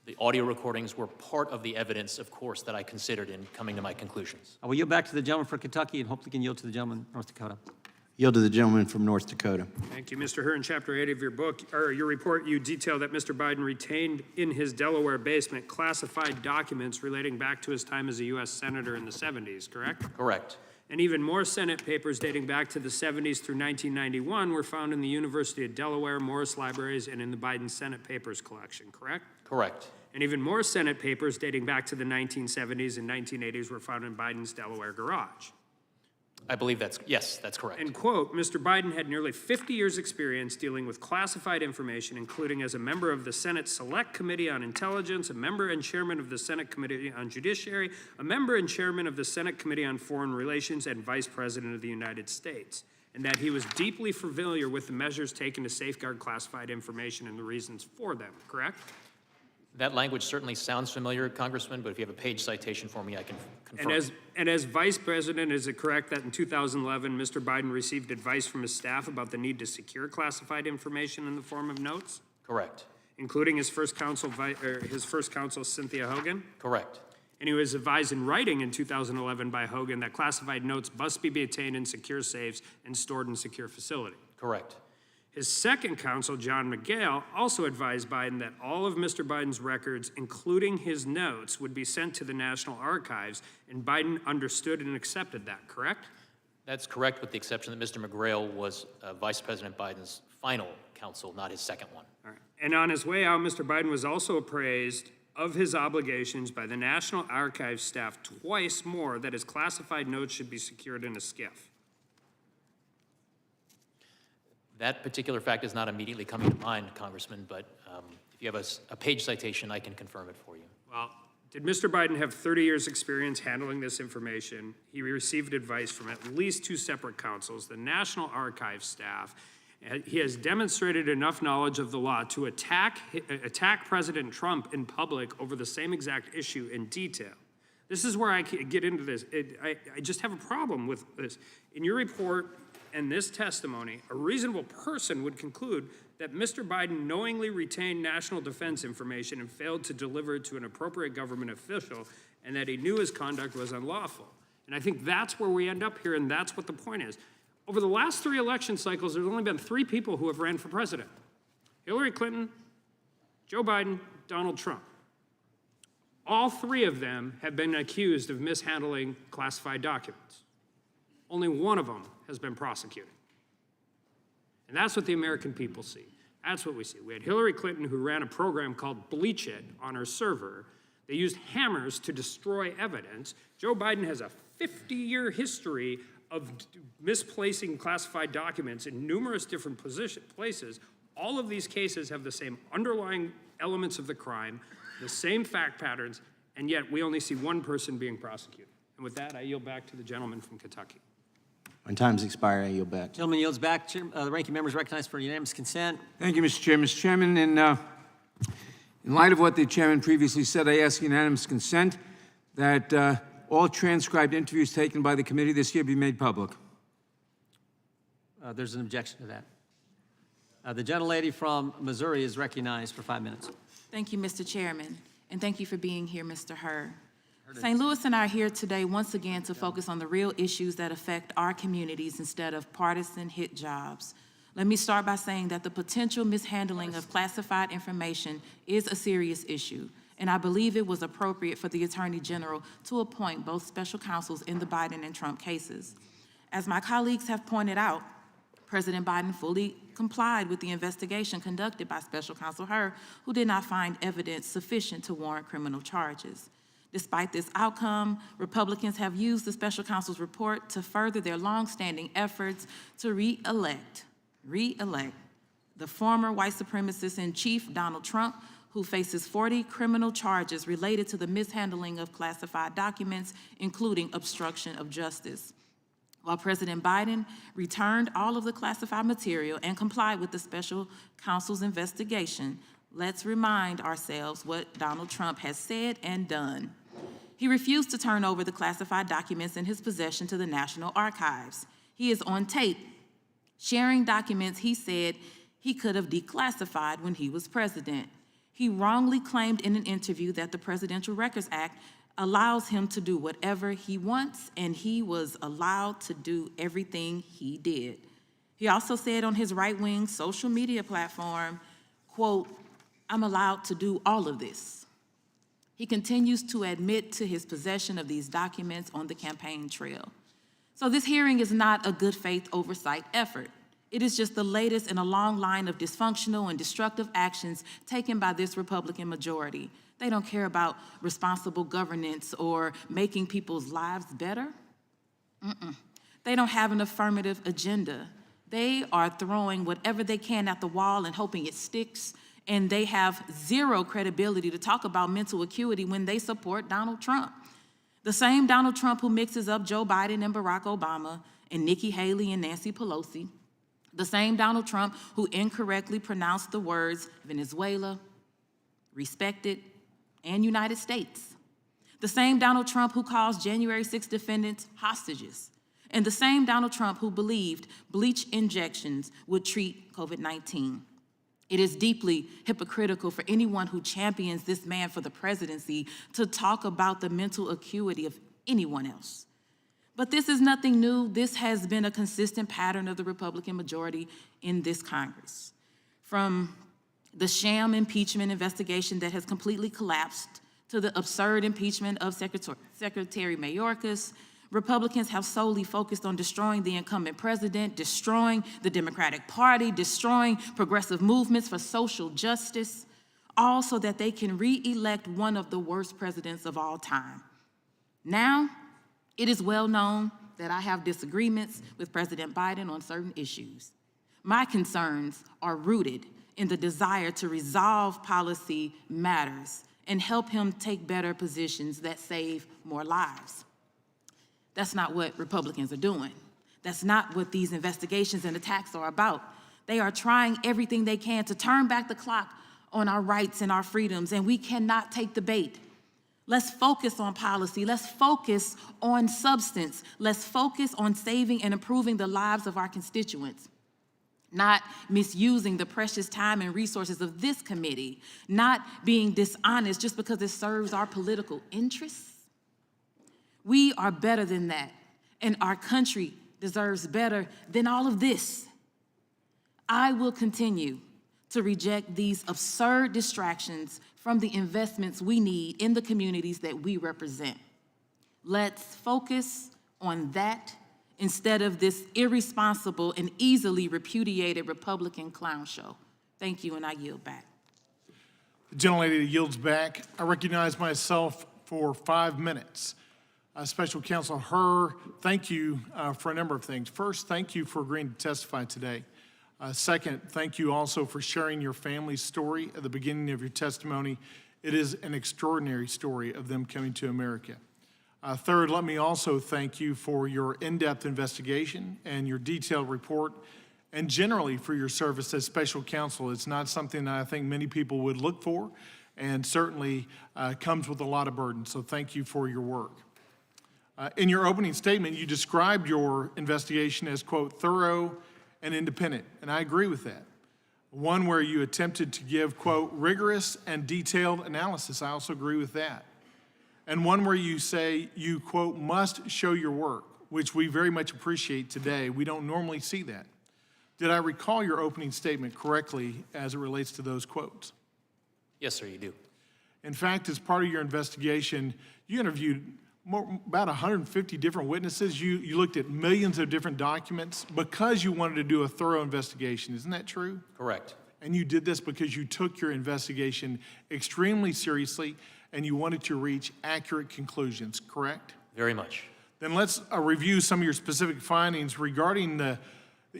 P: the audio recordings were part of the evidence, of course, that I considered in coming to my conclusions.
A: I will yield back to the gentleman from Kentucky and hopefully can yield to the gentleman from North Dakota.
Q: Yield to the gentleman from North Dakota.
C: Thank you, Mr. Hur. In Chapter 8 of your book, or your report, you detail that Mr. Biden retained in his Delaware basement classified documents relating back to his time as a U.S. Senator in the 70s, correct?
P: Correct.
C: And even more Senate papers dating back to the 70s through 1991 were found in the University of Delaware, Morris Libraries, and in the Biden Senate Papers collection, correct?
P: Correct.
C: And even more Senate papers dating back to the 1970s and 1980s were found in Biden's Delaware garage.
P: I believe yes, that's correct.
C: And quote, Mr. Biden had nearly 50 years' experience dealing with classified information, including as a member of the Senate Select Committee on Intelligence, a member and chairman of the Senate Committee on Judiciary, a member and chairman of the Senate Committee on Foreign Relations, and vice president of the United States. and that he was deeply familiar with the measures taken to safeguard classified information and the reasons for them, correct?
P: That language certainly sounds familiar, Congressman, but if you have a page citation for me, I can confirm.
C: And as Vice President, is it correct that in 2011, Mr. Biden received advice from his staff about the need to secure classified information in the form of notes?
P: Correct.
C: Including his first counsel, Cynthia Hogan?
P: Correct.
C: And he was advised in writing in 2011 by Hogan that classified notes must be obtained in secure safes and stored in secure facility.
P: Correct.
C: His second counsel, John McGail, also advised Biden that all of Mr. Biden's records, including his notes, would be sent to the National Archives, and Biden understood and accepted that, correct?
P: That's correct, with the exception that Mr. McGrail was Vice President Biden's final counsel, not his second one.
C: All right. And on his way out, Mr. Biden was also appraised of his obligations by the National Archives staff twice more that his classified notes should be secured in a SCIF.
P: That particular fact is not immediately coming to mind, Congressman, but if you have a page citation, I can confirm it for you.
C: Well, did Mr. Biden have 30 years' experience handling this information? He received advice from at least 2 separate counsels, the National Archives staff. He has demonstrated enough knowledge of the law to attack President Trump in public over the same exact issue in detail. This is where I get into this. I just have a problem with this. In your report and this testimony, a reasonable person would conclude that Mr. Biden knowingly retained national defense information and failed to deliver it to an appropriate government official, and that he knew his conduct was unlawful. And I think that's where we end up here, and that's what the point is. Over the last 3 election cycles, there's only been 3 people who have ran for president: Hillary Clinton, Joe Biden, Donald Trump. All 3 of them have been accused of mishandling classified documents. Only one of them has been prosecuted. And that's what the American people see. That's what we see. We had Hillary Clinton, who ran a program called Bleach It on her server. They used hammers to destroy evidence. Joe Biden has a 50-year history of misplacing classified documents in numerous different places. All of these cases have the same underlying elements of the crime, the same fact patterns, and yet we only see one person being prosecuted. And with that, I yield back to the gentleman from Kentucky.
Q: When time's expired, I yield back.
A: Gentleman yields back. The ranking member is recognized for unanimous consent.
L: Thank you, Mr. Chairman. Mr. Chairman, in light of what the chairman previously said, I ask unanimous consent that all transcribed interviews taken by the committee this year be made public.
A: There's an objection to that. The gentlelady from Missouri is recognized for 5 minutes.
R: Thank you, Mr. Chairman, and thank you for being here, Mr. Hur. St. Louis and I are here today once again to focus on the real issues that affect our communities instead of partisan hit jobs. Let me start by saying that the potential mishandling of classified information is a serious issue, and I believe it was appropriate for the Attorney General to appoint both special counsels in the Biden and Trump cases. As my colleagues have pointed out, President Biden fully complied with the investigation conducted by Special Counsel Hur, who did not find evidence sufficient to warrant criminal charges. Despite this outcome, Republicans have used the special counsel's report to further their longstanding efforts to re-elect the former white supremacist in chief, Donald Trump, who faces 40 criminal charges related to the mishandling of classified documents, including obstruction of justice. While President Biden returned all of the classified material and complied with the special counsel's investigation, let's remind ourselves what Donald Trump has said and done. He refused to turn over the classified documents in his possession to the National Archives. He is on tape sharing documents he said he could have declassified when he was president. He wrongly claimed in an interview that the Presidential Records Act allows him to do whatever he wants, and he was allowed to do everything he did. He also said on his right-wing social media platform, quote, "I'm allowed to do all of this." He continues to admit to his possession of these documents on the campaign trail. So this hearing is not a good faith oversight effort. It is just the latest in a long line of dysfunctional and destructive actions taken by this Republican majority. They don't care about responsible governance or making people's lives better. They don't have an affirmative agenda. They are throwing whatever they can at the wall and hoping it sticks, and they have zero credibility to talk about mental acuity when they support Donald Trump. The same Donald Trump who mixes up Joe Biden and Barack Obama and Nikki Haley and Nancy Pelosi, the same Donald Trump who incorrectly pronounced the words Venezuela, respected, and United States, the same Donald Trump who calls January 6 defendants hostages, and the same Donald Trump who believed bleach injections would treat COVID-19. It is deeply hypocritical for anyone who champions this man for the presidency to talk about the mental acuity of anyone else. But this is nothing new. This has been a consistent pattern of the Republican majority in this Congress. From the sham impeachment investigation that has completely collapsed to the absurd impeachment of Secretary Mayorkas, Republicans have solely focused on destroying the incumbent president, destroying the Democratic Party, destroying progressive movements for social justice, all so that they can re-elect one of the worst presidents of all time. Now, it is well known that I have disagreements with President Biden on certain issues. My concerns are rooted in the desire to resolve policy matters and help him take better positions that save more lives. That's not what Republicans are doing. That's not what these investigations and attacks are about. They are trying everything they can to turn back the clock on our rights and our freedoms, and we cannot take the bait. Let's focus on policy. Let's focus on substance. Let's focus on saving and improving the lives of our constituents, not misusing the precious time and resources of this committee, not being dishonest just because it serves our political interests. We are better than that, and our country deserves better than all of this. I will continue to reject these absurd distractions from the investments we need in the communities that we represent. Let's focus on that instead of this irresponsible and easily repudiated Republican clown show. Thank you, and I yield back.
J: The gentlelady yields back. I recognize myself for 5 minutes. Special Counsel Herr, thank you for a number of things. First, thank you for agreeing to testify today. Second, thank you also for sharing your family's story at the beginning of your testimony. It is an extraordinary story of them coming to America. Third, let me also thank you for your in-depth investigation and your detailed report, and generally for your service as special counsel. It's not something that I think many people would look for, and certainly comes with a lot of burden, so thank you for your work. In your opening statement, you described your investigation as, quote, thorough and independent, and I agree with that. One where you attempted to give, quote, rigorous and detailed analysis. I also agree with that. And one where you say you, quote, must show your work, which we very much appreciate today. We don't normally see that. Did I recall your opening statement correctly as it relates to those quotes?
P: Yes, sir, you do.
J: In fact, as part of your investigation, you interviewed about 150 different witnesses. You looked at millions of different documents because you wanted to do a thorough investigation. Isn't that true?
P: Correct.
J: And you did this because you took your investigation extremely seriously and you wanted to reach accurate conclusions, correct?
P: Very much.
J: Then let's review some of your specific findings regarding the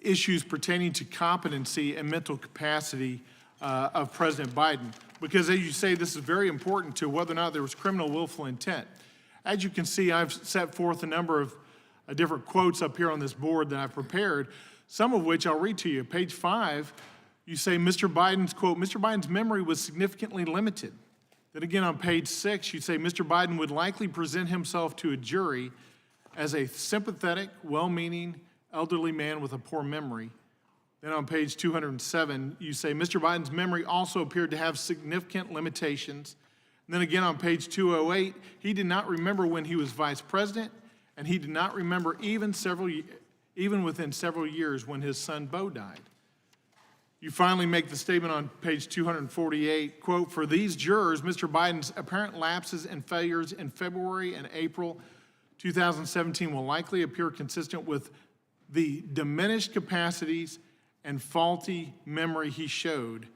J: issues pertaining to competency and mental capacity of President Biden. Because as you say, this is very important to whether or not there was criminal willful intent. As you can see, I've set forth a number of different quotes up here on this board that I've prepared, some of which I'll read to you. Page 5, you say Mr. Biden's, quote, Mr. Biden's memory was significantly limited. Then again on page 6, you say Mr. Biden would likely present himself to a jury as a sympathetic, well-meaning, elderly man with a poor memory. Then on page 207, you say Mr. Biden's memory also appeared to have significant limitations. And then again on page 208, he did not remember when he was vice president, and he did not remember even within several years when his son Beau died. You finally make the statement on page 248, quote, for these jurors, Mr. Biden's apparent lapses and failures in February and April 2017 will likely appear consistent with the diminished capacities and faulty memory he showed.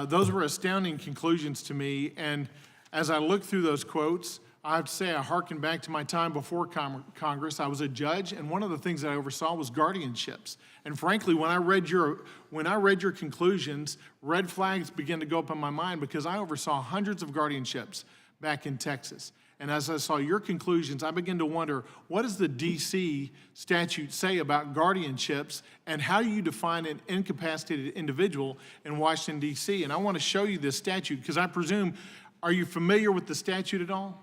J: Those were astounding conclusions to me, and as I look through those quotes, I have to say I hearken back to my time before Congress. I was a judge, and one of the things that I oversaw was guardianships. And frankly, when I read your conclusions, red flags began to go up in my mind because I oversaw hundreds of guardianships back in Texas. And as I saw your conclusions, I began to wonder, what does the DC statute say about guardianships and how you define an incapacitated individual in Washington, DC? And I want to show you this statute because I presume, are you familiar with the statute at all?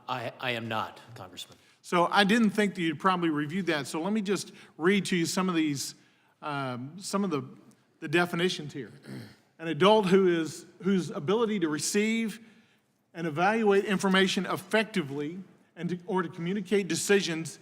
P: I am not, Congressman.
J: So I didn't think that you'd probably reviewed that. So let me just read to you some of these, some of the definitions here. An adult whose ability to receive and evaluate information effectively or to communicate decisions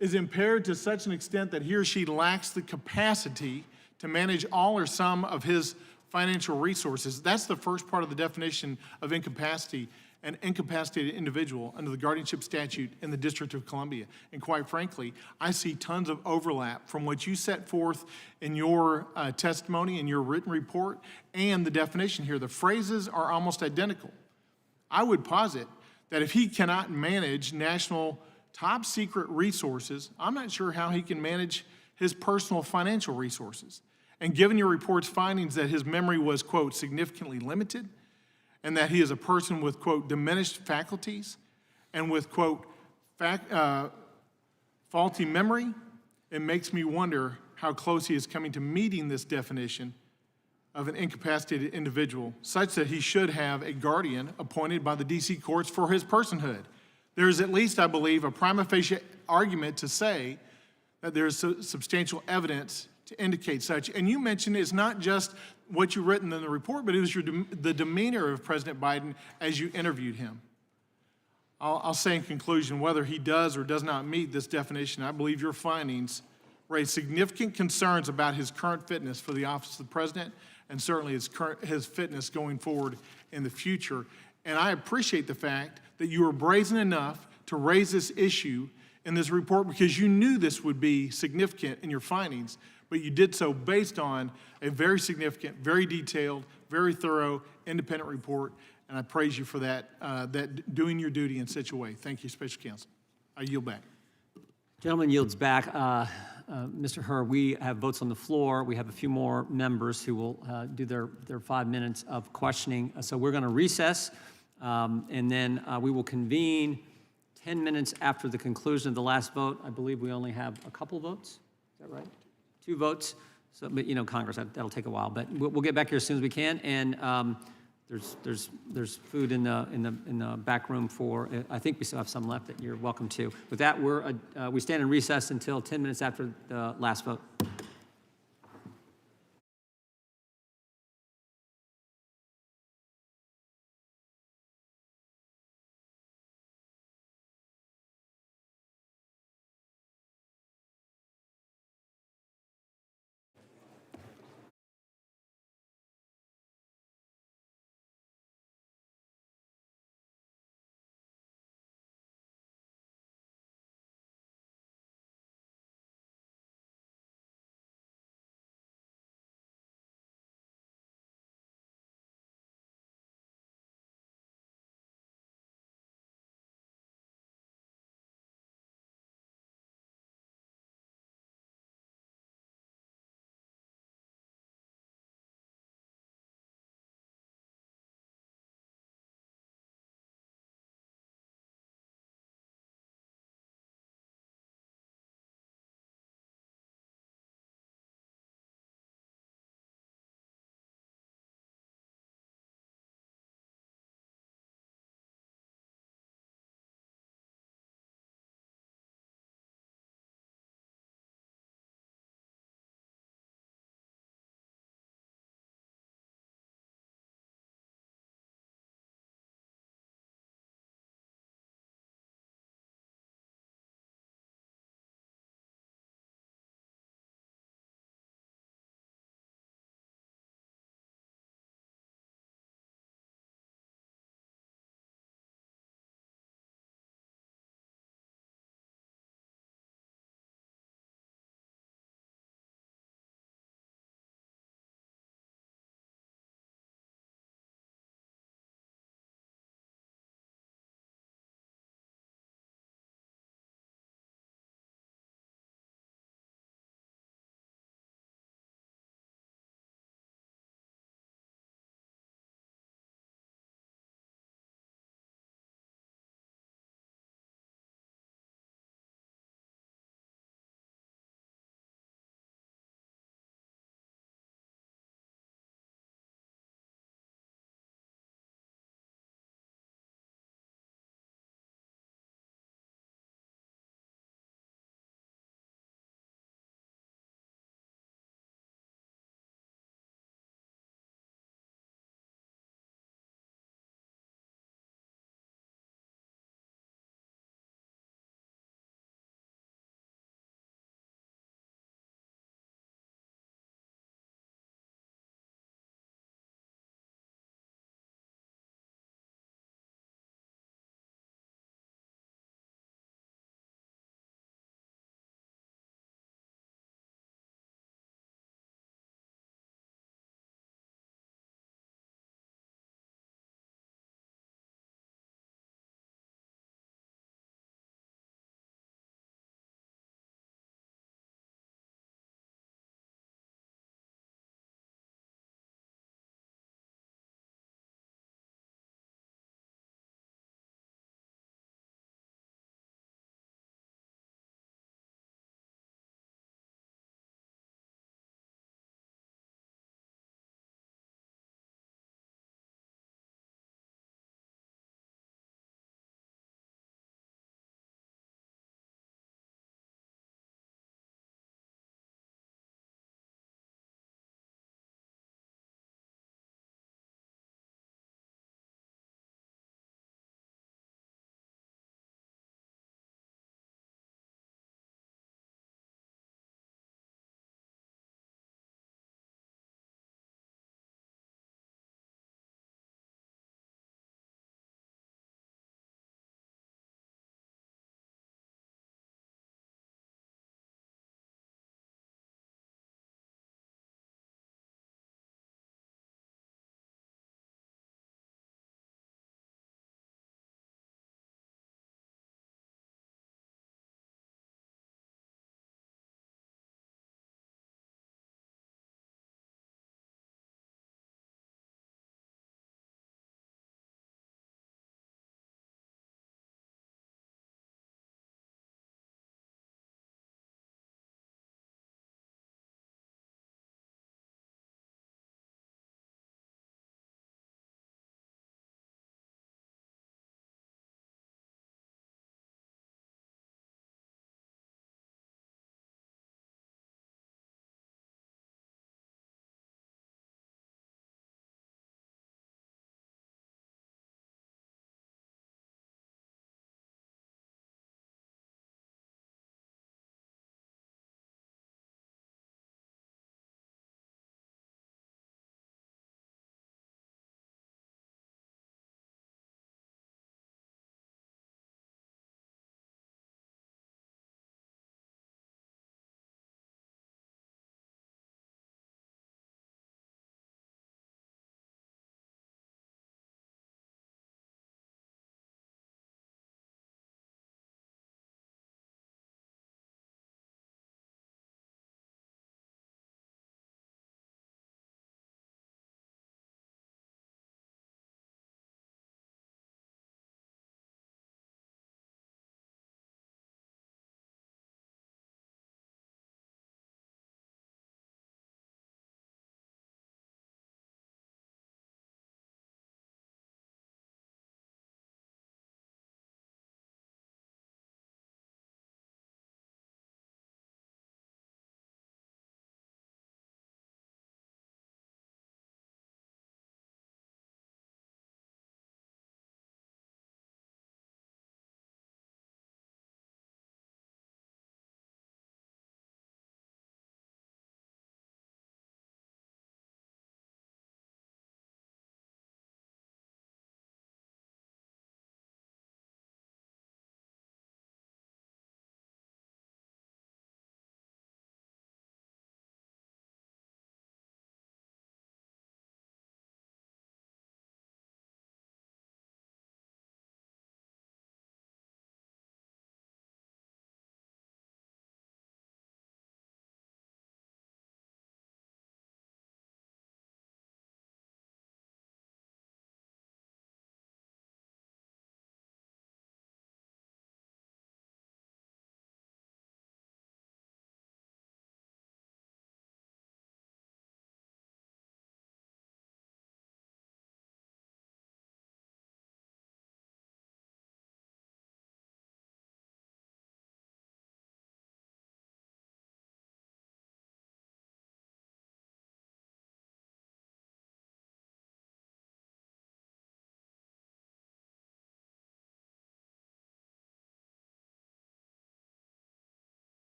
J: is impaired to such an extent that he or she lacks the capacity to manage all or some of his financial resources. That's the first part of the definition of incapacity, an incapacitated individual under the guardianship statute in the District of Columbia. And quite frankly, I see tons of overlap from what you set forth in your testimony, in your written report, and the definition here. The phrases are almost identical. I would posit that if he cannot manage national top secret resources, I'm not sure how he can manage his personal financial resources. And given your report's findings that his memory was, quote, significantly limited, and that he is a person with, quote, diminished faculties, and with, quote, faulty memory, it makes me wonder how close he is coming to meeting this definition of an incapacitated individual, such that he should have a guardian appointed by the DC courts for his personhood. There is at least, I believe, a prima facie argument to say that there is substantial evidence to indicate such. And you mentioned it's not just what you've written in the report, but it was the demeanor of President Biden as you interviewed him. I'll say in conclusion, whether he does or does not meet this definition, I believe your findings raise significant concerns about his current fitness for the office of the president, and certainly his fitness going forward in the future. And I appreciate the fact that you were brazen enough to raise this issue in this report because you knew this would be significant in your findings, but you did so based on a very significant, very detailed, very thorough, independent report, and I praise you for that, doing your duty in such a way. Thank you, Special Counsel. I yield back.
A: Gentleman yields back. Mr. Herr, we have votes on the floor. We have a few more members who will do their 5 minutes of questioning. So we're going to recess, and then we will convene 10 minutes after the conclusion of the last vote. I believe we only have a couple votes. Is that right? 2 votes. So, but you know, Congress, that'll take a while. But we'll get back here as soon as we can. And there's food in the back room for. I think we still have some left that you're welcome to. With that, we stand in recess until 10 minutes after the last vote.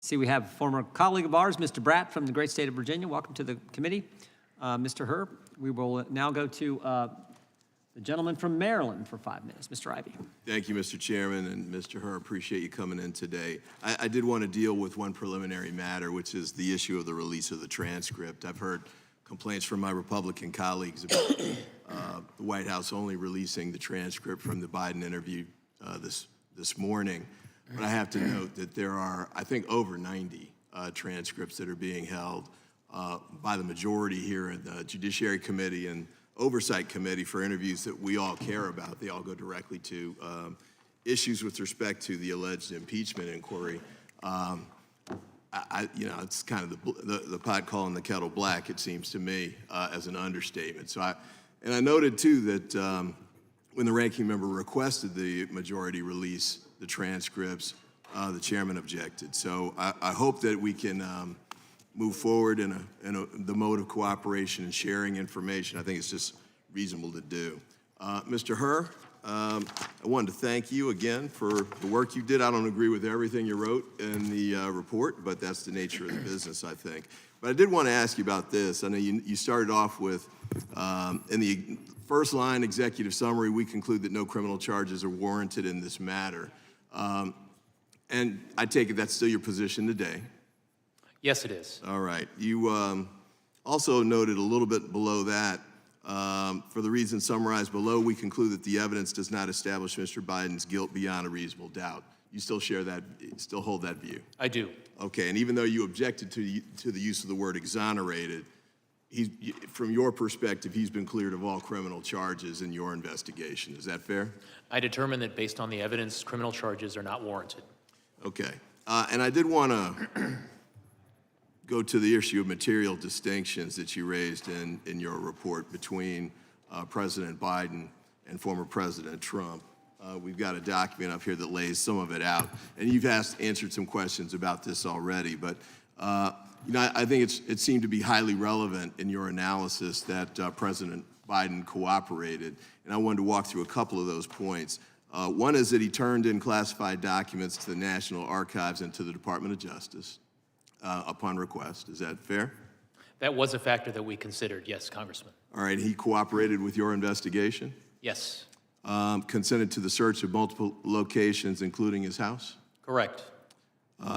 A: See, we have a former colleague of ours, Mr. Bratt from the great state of Virginia. Welcome to the committee. Mr. Herr, we will now go to the gentleman from Maryland for 5 minutes. Mr. Ivey.
O: Thank you, Mr. Chairman, and Mr. Herr, appreciate you coming in today. I did want to deal with one preliminary matter, which is the issue of the release of the transcript. I've heard complaints from my Republican colleagues about the White House only releasing the transcript from the Biden interview this morning. But I have to note that there are, I think, over 90 transcripts that are being held by the majority here in the Judiciary Committee and Oversight Committee for interviews that we all care about. They all go directly to issues with respect to the alleged impeachment inquiry. It's kind of the pot calling the kettle black, it seems to me, as an understatement. So I noted, too, that when the ranking member requested the majority release the transcripts, the chairman objected. So I hope that we can move forward in the mode of cooperation and sharing information. I think it's just reasonable to do. Mr. Herr, I wanted to thank you again for the work you did. I don't agree with everything you wrote in the report, but that's the nature of the business, I think. But I did want to ask you about this. I know you started off with, in the first line executive summary, we conclude that no criminal charges are warranted in this matter. And I take it that's still your position today.
P: Yes, it is.
O: All right. You also noted a little bit below that, for the reasons summarized below, we conclude that the evidence does not establish Mr. Biden's guilt beyond a reasonable doubt. You still share that, still hold that view?
P: I do.
O: Okay, and even though you objected to the use of the word exonerated, from your perspective, he's been cleared of all criminal charges in your investigation. Is that fair?
P: I determined that based on the evidence, criminal charges are not warranted.
O: Okay, and I did want to go to the issue of material distinctions that you raised in your report between President Biden and former President Trump. We've got a document up here that lays some of it out, and you've answered some questions about this already, but I think it seemed to be highly relevant in your analysis that President Biden cooperated, and I wanted to walk through a couple of those points. One is that he turned in classified documents to the National Archives and to the Department of Justice upon request. Is that fair?
P: That was a factor that we considered, yes, Congressman.
O: All right, he cooperated with your investigation?
P: Yes.
O: Consented to the search of multiple locations, including his house?
P: Correct.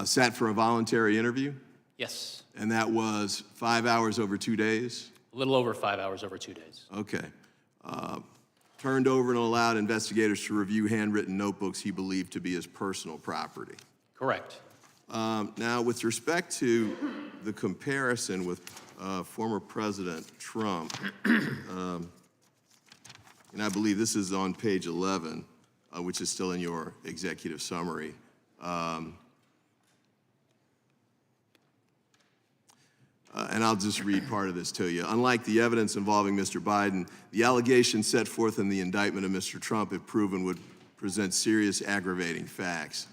O: Sat for a voluntary interview?
P: Yes.
O: And that was 5 hours over 2 days?
P: A little over 5 hours over 2 days.
O: Okay. Turned over and allowed investigators to review handwritten notebooks he believed to be his personal property?
P: Correct.
O: Now, with respect to the comparison with former President Trump, and I believe this is on page 11, which is still in your executive summary. And I'll just read part of this to you. Unlike the evidence involving Mr. Biden, the allegations set forth in the indictment of Mr. Trump, if proven, would present serious aggravating facts.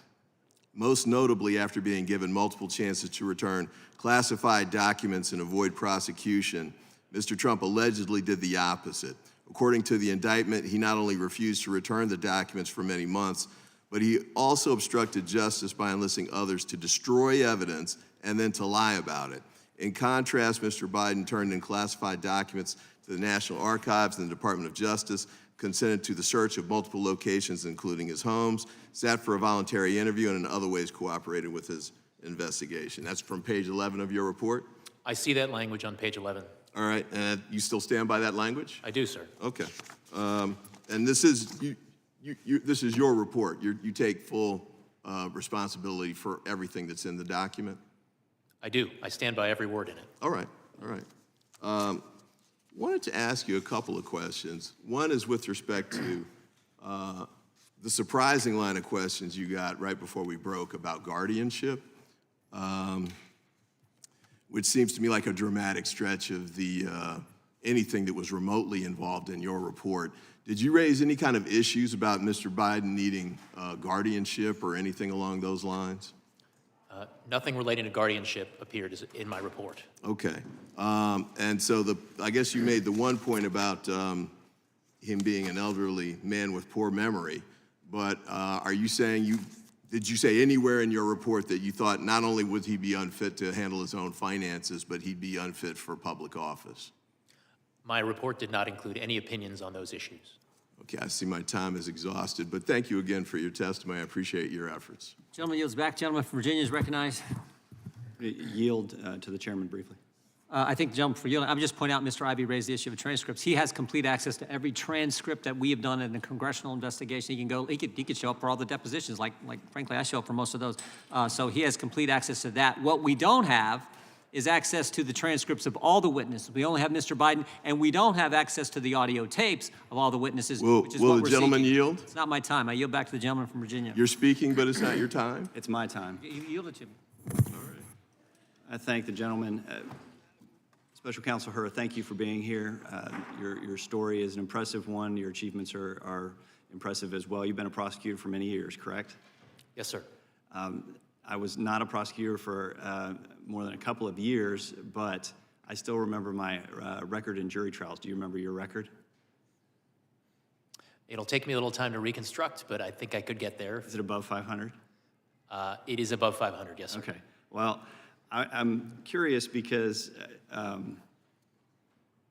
O: Most notably, after being given multiple chances to return classified documents and avoid prosecution, Mr. Trump allegedly did the opposite. According to the indictment, he not only refused to return the documents for many months, but he also obstructed justice by enlisting others to destroy evidence and then to lie about it. In contrast, Mr. Biden turned in classified documents to the National Archives and the Department of Justice, consented to the search of multiple locations, including his homes, sat for a voluntary interview, and in other ways cooperated with his investigation. That's from page 11 of your report?
P: I see that language on page 11.
O: All right, and you still stand by that language?
P: I do, sir.
O: Okay. And this is this is your report. You take full responsibility for everything that's in the document?
P: I do. I stand by every word in it.
O: All right, all right. Wanted to ask you a couple of questions. One is with respect to the surprising line of questions you got right before we broke about guardianship, which seems to me like a dramatic stretch of the anything that was remotely involved in your report. Did you raise any kind of issues about Mr. Biden needing guardianship or anything along those lines?
P: Nothing relating to guardianship appeared in my report.
O: Okay. And so I guess you made the one point about him being an elderly man with poor memory, but are you saying you Did you say anywhere in your report that you thought not only would he be unfit to handle his own finances, but he'd be unfit for public office?
P: My report did not include any opinions on those issues.
O: Okay, I see my time is exhausted, but thank you again for your testimony. I appreciate your efforts.
A: Gentleman yields back. Gentleman from Virginia is recognized.
Q: Yield to the chairman briefly.
A: I think the gentleman for yielding, I'm just pointing out Mr. Ivey raised the issue of transcripts. He has complete access to every transcript that we have done in the congressional investigation. He could show up for all the depositions, like frankly, I show up for most of those. So he has complete access to that. What we don't have is access to the transcripts of all the witnesses. We only have Mr. Biden, and we don't have access to the audio tapes of all the witnesses, which is
O: will
A: what
O: the
A: we're
O: gentleman
A: seeking.
O: yield?
A: It's not my time. I yield back to the gentleman from Virginia.
O: You're speaking, but it's not your time?
Q: It's my time.
A: You yield it to me.
O: All right.
Q: I thank the gentleman. Special Counsel Hur, thank you for being here. Your story is an impressive one. Your achievements are impressive as well. You've been a prosecutor for many years, correct?
P: Yes, sir.
Q: I was not a prosecutor for more than a couple of years, but I still remember my record in jury trials. Do you remember your record?
P: It'll take me a little time to reconstruct, but I think I could get there.
Q: Is it above 500?
P: It is above 500, yes, sir.
Q: Okay. Well, I'm curious because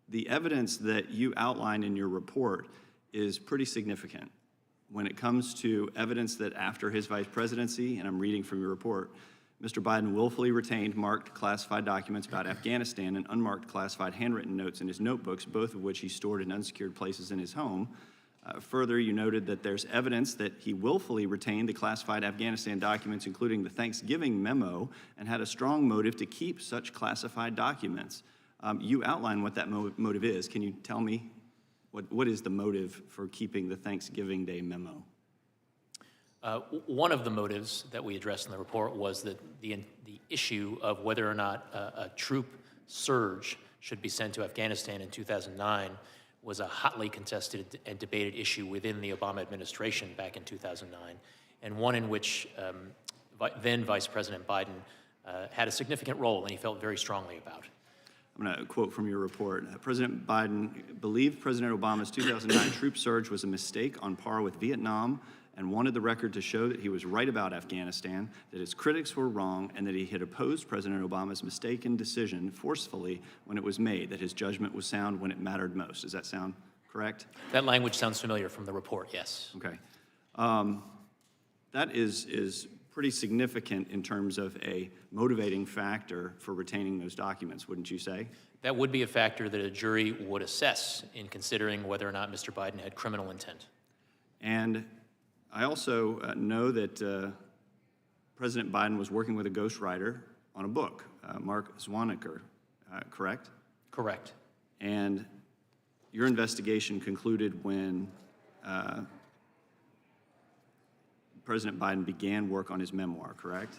Q: the evidence that you outline in your report is pretty significant when it comes to evidence that after his vice presidency, and I'm reading from your report, Mr. Biden willfully retained marked classified documents about Afghanistan and unmarked classified handwritten notes in his notebooks, both of which he stored in unsecured places in his home. Further, you noted that there's evidence that he willfully retained the classified Afghanistan documents, including the Thanksgiving memo, and had a strong motive to keep such classified documents. You outline what that motive is. Can you tell me what is the motive for keeping the Thanksgiving Day memo?
P: One of the motives that we addressed in the report was that the issue of whether or not a troop surge should be sent to Afghanistan in 2009 was a hotly contested and debated issue within the Obama administration back in 2009, and one in which then Vice President Biden had a significant role and he felt very strongly about.
Q: I'm going to quote from your report. President Biden believed President Obama's 2009 troop surge was a mistake on par with Vietnam and wanted the record to show that he was right about Afghanistan, that his critics were wrong, and that he had opposed President Obama's mistaken decision forcefully when it was made, that his judgment was sound when it mattered most. Does that sound correct?
P: That language sounds familiar from the report, yes.
Q: Okay. That is pretty significant in terms of a motivating factor for retaining those documents, wouldn't you say?
P: That would be a factor that a jury would assess in considering whether or not Mr. Biden had criminal intent.
Q: And I also know that President Biden was working with a ghostwriter on a book, Mark Zwanecker, correct?
P: Correct.
Q: And your investigation concluded when President Biden began work on his memoir, correct?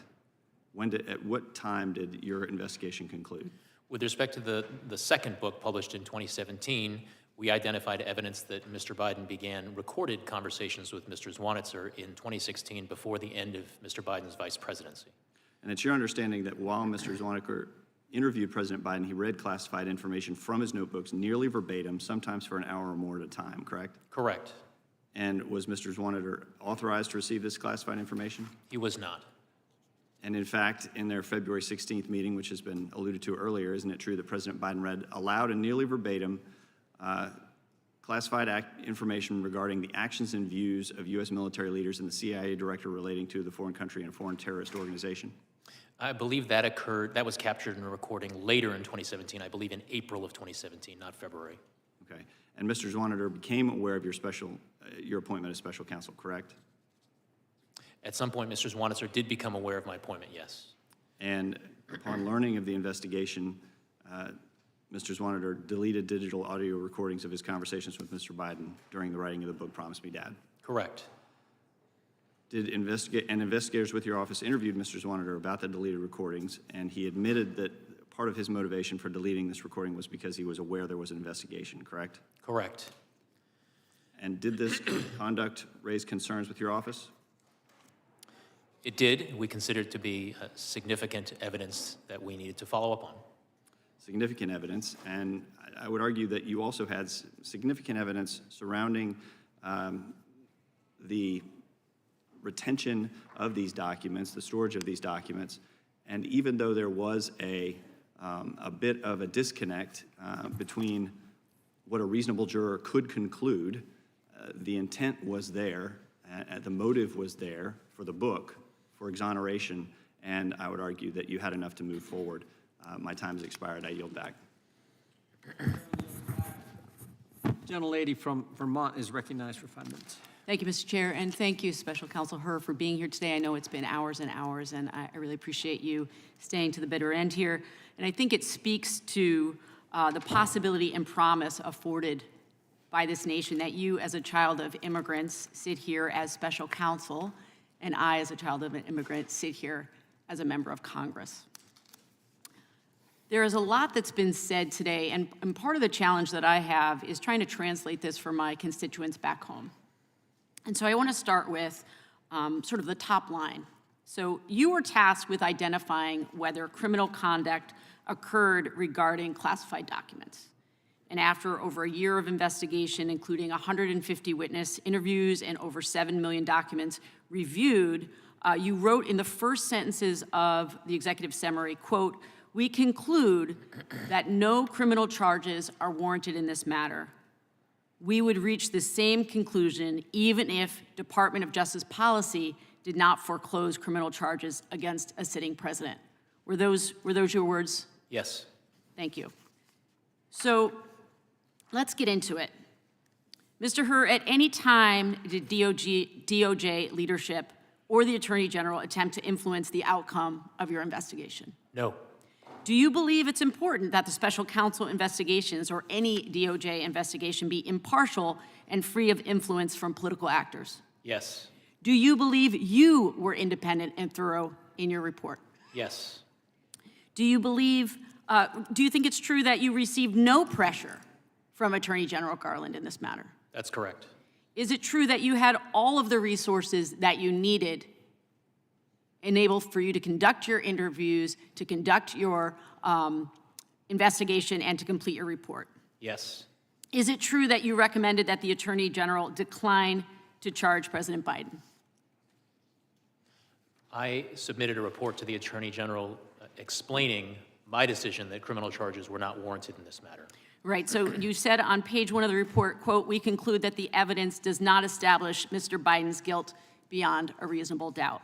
Q: At what time did your investigation conclude?
P: With respect to the second book published in 2017, we identified evidence that Mr. Biden began recorded conversations with Mr. Zwanitzer in 2016 before the end of Mr. Biden's vice presidency.
Q: And it's your understanding that while Mr. Zwanecker interviewed President Biden, he read classified information from his notebooks nearly verbatim, sometimes for an hour or more at a time, correct?
P: Correct.
Q: And was Mr. Zwanetter authorized to receive this classified information?
P: He was not.
Q: And in fact, in their February 16th meeting, which has been alluded to earlier, isn't it true that President Biden read aloud and nearly verbatim classified information regarding the actions and views of U.S. military leaders and the CIA director relating to the foreign country and a foreign terrorist organization?
P: I believe that occurred, that was captured in a recording later in 2017, I believe in April of 2017, not February.
Q: Okay. And Mr. Zwanetter became aware of your appointment as special counsel, correct?
P: At some point, Mr. Zwanitzer did become aware of my appointment, yes.
Q: And upon learning of the investigation, Mr. Zwanetter deleted digital audio recordings of his conversations with Mr. Biden during the writing of the book, Promise Me, Dad.
P: Correct.
Q: Did investigators with your office interviewed Mr. Zwanetter about the deleted recordings, and he admitted that part of his motivation for deleting this recording was because he was aware there was an investigation, correct?
P: Correct.
Q: And did this conduct raise concerns with your office?
P: It did. We considered it to be significant evidence that we needed to follow up on.
Q: Significant evidence, and I would argue that you also had significant evidence surrounding the retention of these documents, the storage of these documents. And even though there was a bit of a disconnect between what a reasonable juror could conclude, the intent was there, the motive was there for the book, for exoneration, and I would argue that you had enough to move forward. My time has expired. I yield back.
A: Gentlelady from Vermont is recognized for 5 minutes.
H: Thank you, Mr. Chair, and thank you, Special Counsel Herr, for being here today. I know it's been hours and hours, and I really appreciate you staying to the bitter end here. And I think it speaks to the possibility and promise afforded by this nation that you, as a child of immigrants, sit here as special counsel, and I, as a child of an immigrant, sit here as a member of Congress. There is a lot that's been said today, and part of the challenge that I have is trying to translate this for my constituents back home. And so I want to start with sort of the top line. So you were tasked with identifying whether criminal conduct occurred regarding classified documents. And after over a year of investigation, including 150 witness interviews and over 7 million documents reviewed, you wrote in the first sentences of the executive summary, quote, "We conclude that no criminal charges are warranted in this matter. We would reach the same conclusion even if Department of Justice policy did not foreclose criminal charges against a sitting president." Were those your words?
P: Yes.
H: Thank you. So let's get into it. Mr. Herr, at any time did DOJ leadership or the Attorney General attempt to influence the outcome of your investigation?
P: No.
H: Do you believe it's important that the special counsel investigations or any DOJ investigation be impartial and free of influence from political actors?
P: Yes.
H: Do you believe you were independent and thorough in your report?
P: Yes.
H: Do you think it's true that you received no pressure from Attorney General Garland in this matter?
P: That's correct.
H: Is it true that you had all of the resources that you needed enabled for you to conduct your interviews, to conduct your investigation, and to complete your report?
P: Yes.
H: Is it true that you recommended that the Attorney General decline to charge President Biden?
P: I submitted a report to the Attorney General explaining my decision that criminal charges were not warranted in this matter.
H: Right, so you said on page 1 of the report, quote, "We conclude that the evidence does not establish Mr. Biden's guilt beyond a reasonable doubt."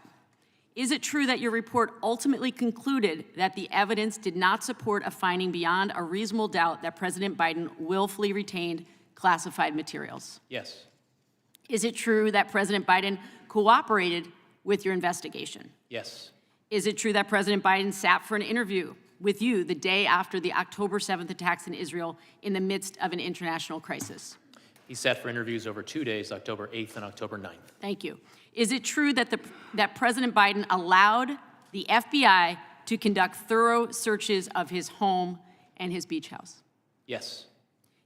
H: Is it true that your report ultimately concluded that the evidence did not support a finding beyond a reasonable doubt that President Biden willfully retained classified materials?
P: Yes.
H: Is it true that President Biden cooperated with your investigation?
P: Yes.
H: Is it true that President Biden sat for an interview with you the day after the October 7th attacks in Israel in the midst of an international crisis?
P: He sat for interviews over 2 days, October 8th and October 9th.
H: Thank you. Is it true that that President Biden allowed the FBI to conduct thorough searches of his home and his beach house?
P: Yes.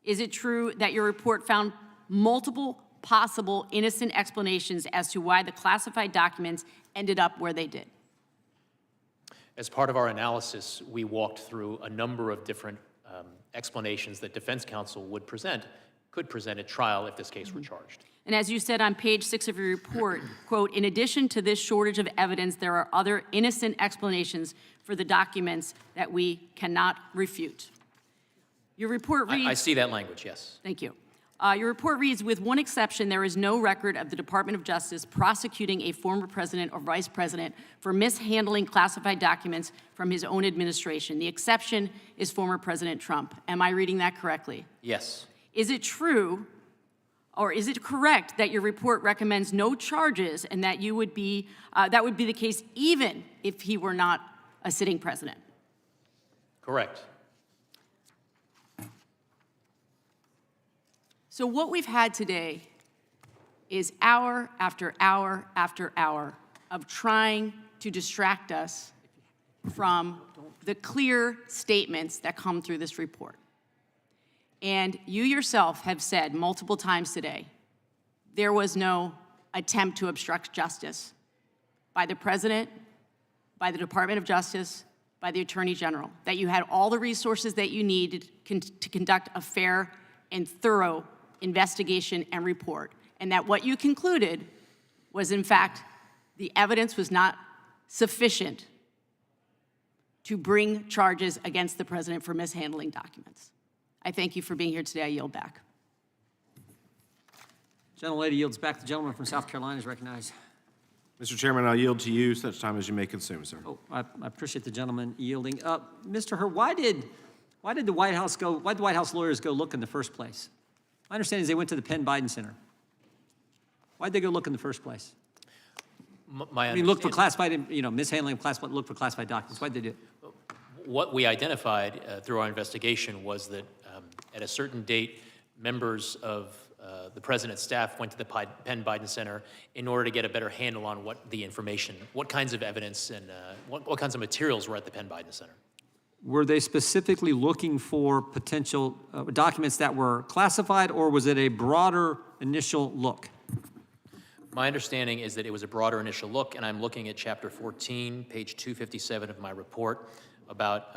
H: Is it true that your report found multiple possible innocent explanations as to why the classified documents ended up where they did?
P: As part of our analysis, we walked through a number of different explanations that defense counsel could present at trial if this case were charged.
H: And as you said on page 6 of your report, quote, "In addition to this shortage of evidence, there are other innocent explanations for the documents that we cannot refute." Your report reads—
P: I see that language, yes.
H: Thank you. Your report reads, "With one exception, there is no record of the Department of Justice prosecuting a former president or vice president for mishandling classified documents from his own administration. The exception is former President Trump." Am I reading that correctly?
P: Yes.
H: Is it true, or is it correct that your report recommends no charges and that that would be the case even if he were not a sitting president?
P: Correct.
H: So what we've had today is hour after hour after hour of trying to distract us from the clear statements that come through this report. And you yourself have said multiple times today, there was no attempt to obstruct justice by the president, by the Department of Justice, by the Attorney General, that you had all the resources that you needed to conduct a fair and thorough investigation and report, and that what you concluded was, in fact, the evidence was not sufficient to bring charges against the president for mishandling documents. I thank you for being here today. I yield back.
A: Gentlelady yields back. The gentleman from South Carolina is recognized.
N: Mr. Chairman, I'll yield to you such time as you may consume, sir.
A: Oh, I appreciate the gentleman yielding. Mr. Hur, why did the White House lawyers go look in the first place? My understanding is they went to the Penn Biden Center. Why'd they go look in the first place?
P: My
A: I mean, look for classified, mishandling of classified, look for classified documents. Why'd they do it?
P: What we identified through our investigation was that at a certain date, members of the president's staff went to the Penn Biden Center in order to get a better handle on what the information, what kinds of evidence and what kinds of materials were at the Penn Biden Center.
A: Were they specifically looking for potential documents that were classified, or was it a broader initial look?
P: My understanding is that it was a broader initial look, and I'm looking at Chapter 14, page 257 of my report about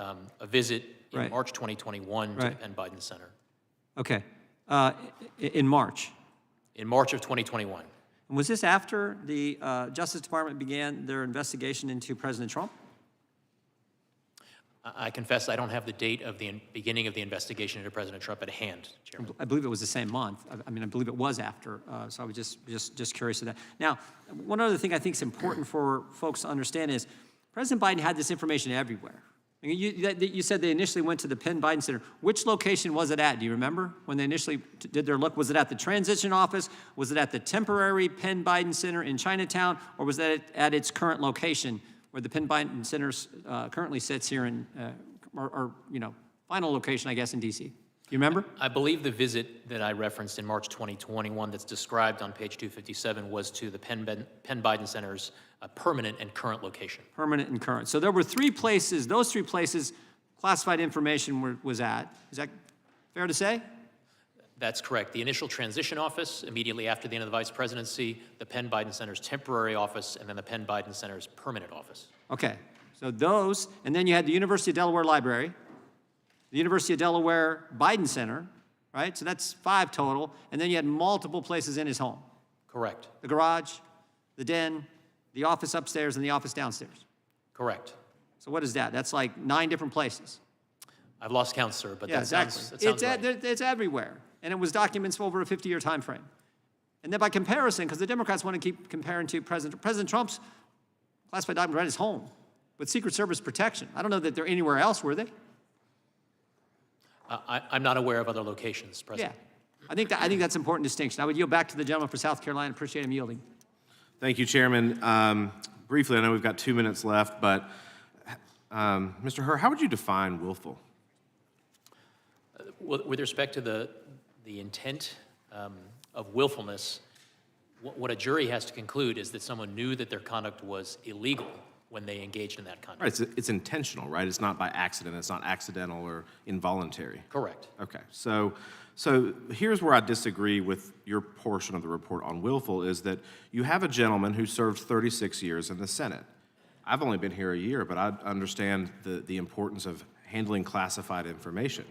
P: a visit in March 2021 to the Penn Biden Center.
A: Okay. In March?
P: In March of 2021.
A: And was this after the Justice Department began their investigation into President Trump?
P: I confess I don't have the date of the beginning of the investigation into President Trump at hand, Chairman.
A: I believe it was the same month. I mean, I believe it was after, so I was just curious of that. Now, one other thing I think is important for folks to understand is President Biden had this information everywhere. I mean, you said they initially went to the Penn Biden Center. Which location was it at? Do you remember when they initially did their look? Was it at the transition office? Was it at the temporary Penn Biden Center in Chinatown? Or was that at its current location where the Penn Biden Center currently sits here in, final location, I guess, in D.C.? Do you remember?
P: I believe the visit that I referenced in March 2021 that's described on page 257 was to the Penn Biden Center's permanent and current location.
A: Permanent and current. So there were three places, those three places classified information was at. Is that fair to say?
P: That's correct. The initial transition office, immediately after the end of the vice presidency, the Penn Biden Center's temporary office, and then the Penn Biden Center's permanent office.
A: Okay, so those, and then you had the University of Delaware Library, the University of Delaware Biden Center, right? So that's 5 total, and then you had multiple places in his home.
P: Correct.
A: The garage, the den, the office upstairs, and the office downstairs.
P: Correct.
A: So what is that? That's like 9 different places.
P: I've lost count, sir, but
A: Yeah,
P: that sounds right.
A: It's everywhere, and it was documents over a 50-year time frame. And then by comparison, because the Democrats want to keep comparing to President Trump's classified documents right at his home with Secret Service protection. I don't know that they're anywhere else, were they?
P: I'm not aware of other locations, President.
A: Yeah, I think that's an important distinction. I would yield back to the gentleman for South Carolina. Appreciate him yielding.
N: Thank you, Chairman. Briefly, I know we've got 2 minutes left, but Mr. Hur, how would you define willful?
P: With respect to the intent of willfulness, what a jury has to conclude is that someone knew that their conduct was illegal when they engaged in that conduct.
N: Right, it's intentional, right? It's not by accident. It's not accidental or involuntary.
P: Correct.
N: Okay, so here's where I disagree with your portion of the report on willful, is that you have a gentleman who served 36 years in the Senate. I've only been here a year, but I understand the importance of handling classified information.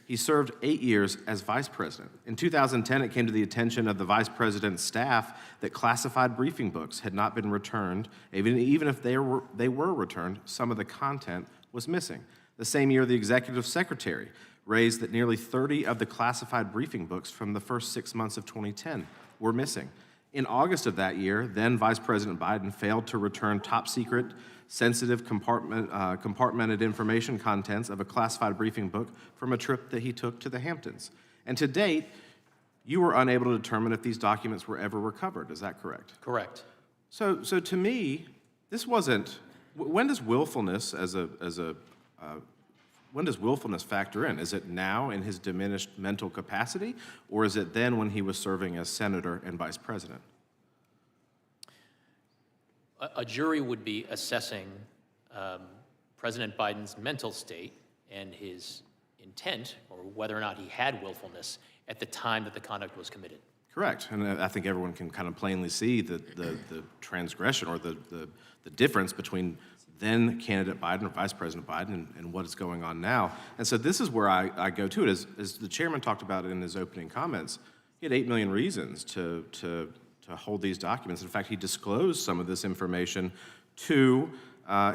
N: He served 8 years as vice president. In 2010, it came to the attention of the vice president's staff that classified briefing books had not been returned. Even if they were returned, some of the content was missing. The same year, the executive secretary raised that nearly 30 of the classified briefing books from the first 6 months of 2010 were missing. In August of that year, then Vice President Biden failed to return top secret, sensitive compartmented information contents of a classified briefing book from a trip that he took to the Hamptons. And to date, you were unable to determine if these documents were ever recovered. Is that correct?
P: Correct.
N: So to me, this wasn't. When does willfulness when does willfulness factor in? Is it now in his diminished mental capacity, or is it then when he was serving as senator and vice president?
P: A jury would be assessing President Biden's mental state and his intent, or whether or not he had willfulness at the time that the conduct was committed.
N: Correct, and I think everyone can kind of plainly see the transgression or the difference between then candidate Biden or Vice President Biden and what is going on now. And so this is where I go to it. As the chairman talked about it in his opening comments, he had 8 million reasons to to hold these documents. In fact, he disclosed some of this information to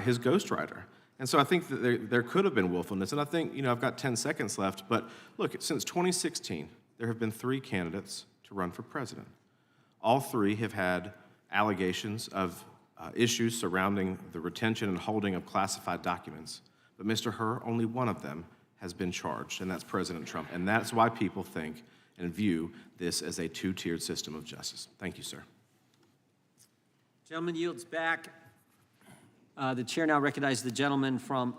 N: his ghostwriter. And so I think that there could have been willfulness. And I think, I've got 10 seconds left, but look, since 2016, there have been 3 candidates to run for president. All 3 have had allegations of issues surrounding the retention and holding of classified documents. But Mr. Hur, only one of them has been charged, and that's President Trump. And that's why people think and view this as a 2-tiered system of justice. Thank you, sir.
A: Gentleman yields back. The chair now recognizes the gentleman from,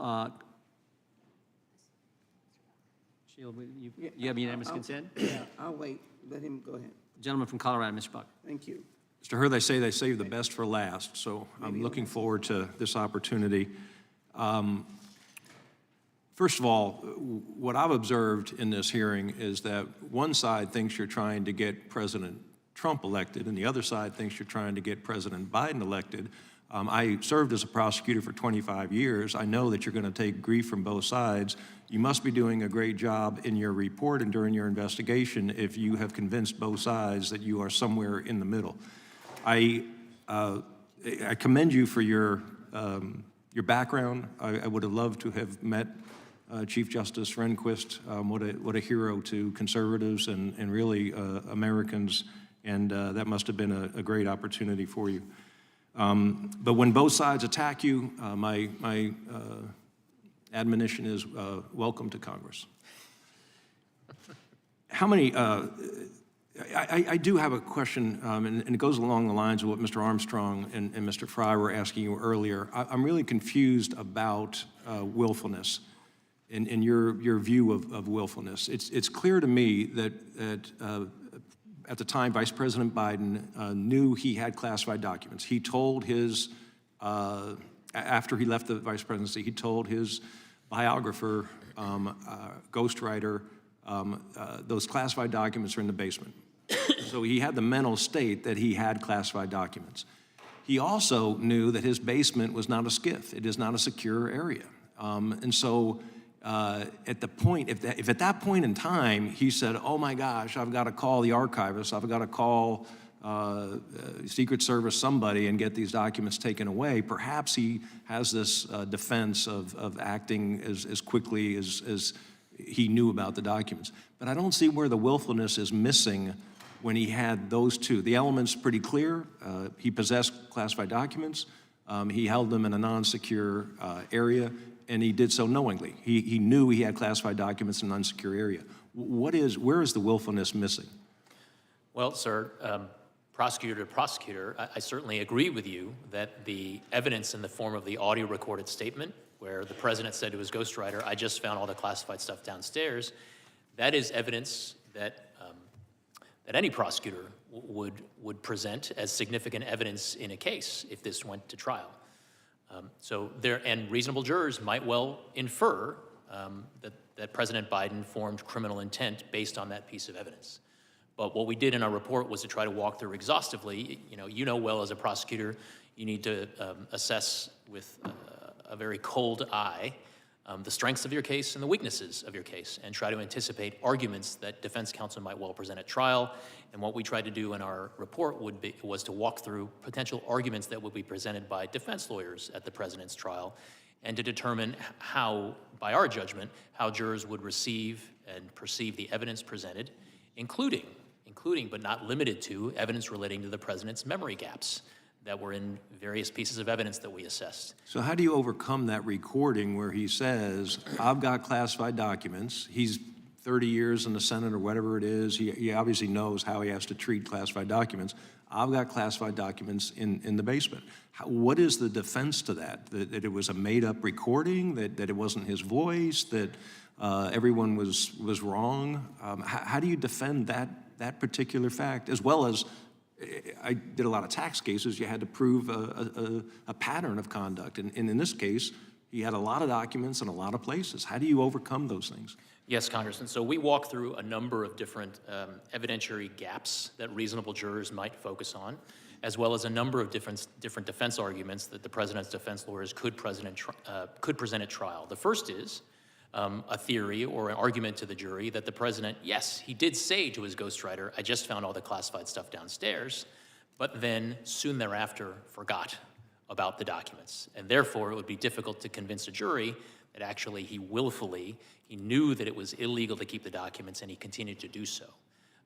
A: Sheila, you have unanimous consent?
T: Yeah, I'll wait. Let him go ahead.
A: Gentleman from Colorado, Mr. Buck.
T: Thank you.
U: Mr. Hur, they say they save the best for last, so I'm looking forward to this opportunity. First of all, what I've observed in this hearing is that one side thinks you're trying to get President Trump elected, and the other side thinks you're trying to get President Biden elected. I served as a prosecutor for 25 years. I know that you're going to take grief from both sides. You must be doing a great job in your report and during your investigation if you have convinced both sides that you are somewhere in the middle. I commend you for your background. I would have loved to have met Chief Justice Rehnquist. What a hero to conservatives and really Americans, and that must have been a great opportunity for you. But when both sides attack you, my admonition is welcome to Congress. How many, I do have a question, and it goes along the lines of what Mr. Armstrong and Mr. Fry were asking you earlier. I'm really confused about willfulness and your view of willfulness. It's clear to me that at the time, Vice President Biden knew he had classified documents. He told his, after he left the vice presidency, he told his biographer, ghostwriter, those classified documents are in the basement. So he had the mental state that he had classified documents. He also knew that his basement was not a SCIF. It is not a secure area. And so at the point, if at that point in time he said, oh my gosh, I've got to call the archivist, I've got to call Secret Service somebody and get these documents taken away, perhaps he has this defense of acting as quickly as he knew about the documents. But I don't see where the willfulness is missing when he had those two. The element's pretty clear. He possessed classified documents. He held them in a non-secure area, and he did so knowingly. He knew he had classified documents in an unsecure area. Where is the willfulness missing?
P: Well, sir, prosecutor to prosecutor, I certainly agree with you that the evidence in the form of the audio recorded statement where the president said to his ghostwriter, I just found all the classified stuff downstairs, that is evidence that any prosecutor would present as significant evidence in a case if this went to trial. And reasonable jurors might well infer that President Biden formed criminal intent based on that piece of evidence. But what we did in our report was to try to walk through exhaustively. You know well as a prosecutor, you need to assess with a very cold eye the strengths of your case and the weaknesses of your case, and try to anticipate arguments that defense counsel might well present at trial. And what we tried to do in our report was to walk through potential arguments that would be presented by defense lawyers at the president's trial, and to determine how, by our judgment, how jurors would receive and perceive the evidence presented, including but not limited to evidence relating to the president's memory gaps that were in various pieces of evidence that we assessed.
U: So how do you overcome that recording where he says, I've got classified documents? He's 30 years in the Senate or whatever it is. He obviously knows how he has to treat classified documents. I've got classified documents in the basement. What is the defense to that? That it was a made-up recording? That it wasn't his voice? That everyone was wrong? How do you defend that particular fact, as well as I did a lot of tax cases. You had to prove a pattern of conduct. And in this case, he had a lot of documents in a lot of places. How do you overcome those things?
P: Yes, Congressman. So we walk through a number of different evidentiary gaps that reasonable jurors might focus on, as well as a number of different defense arguments that the president's defense lawyers could present at trial. The first is a theory or an argument to the jury that the president, yes, he did say to his ghostwriter, I just found all the classified stuff downstairs, but then soon thereafter forgot about the documents. And therefore, it would be difficult to convince a jury that actually he knew that it was illegal to keep the documents and he continued to do so.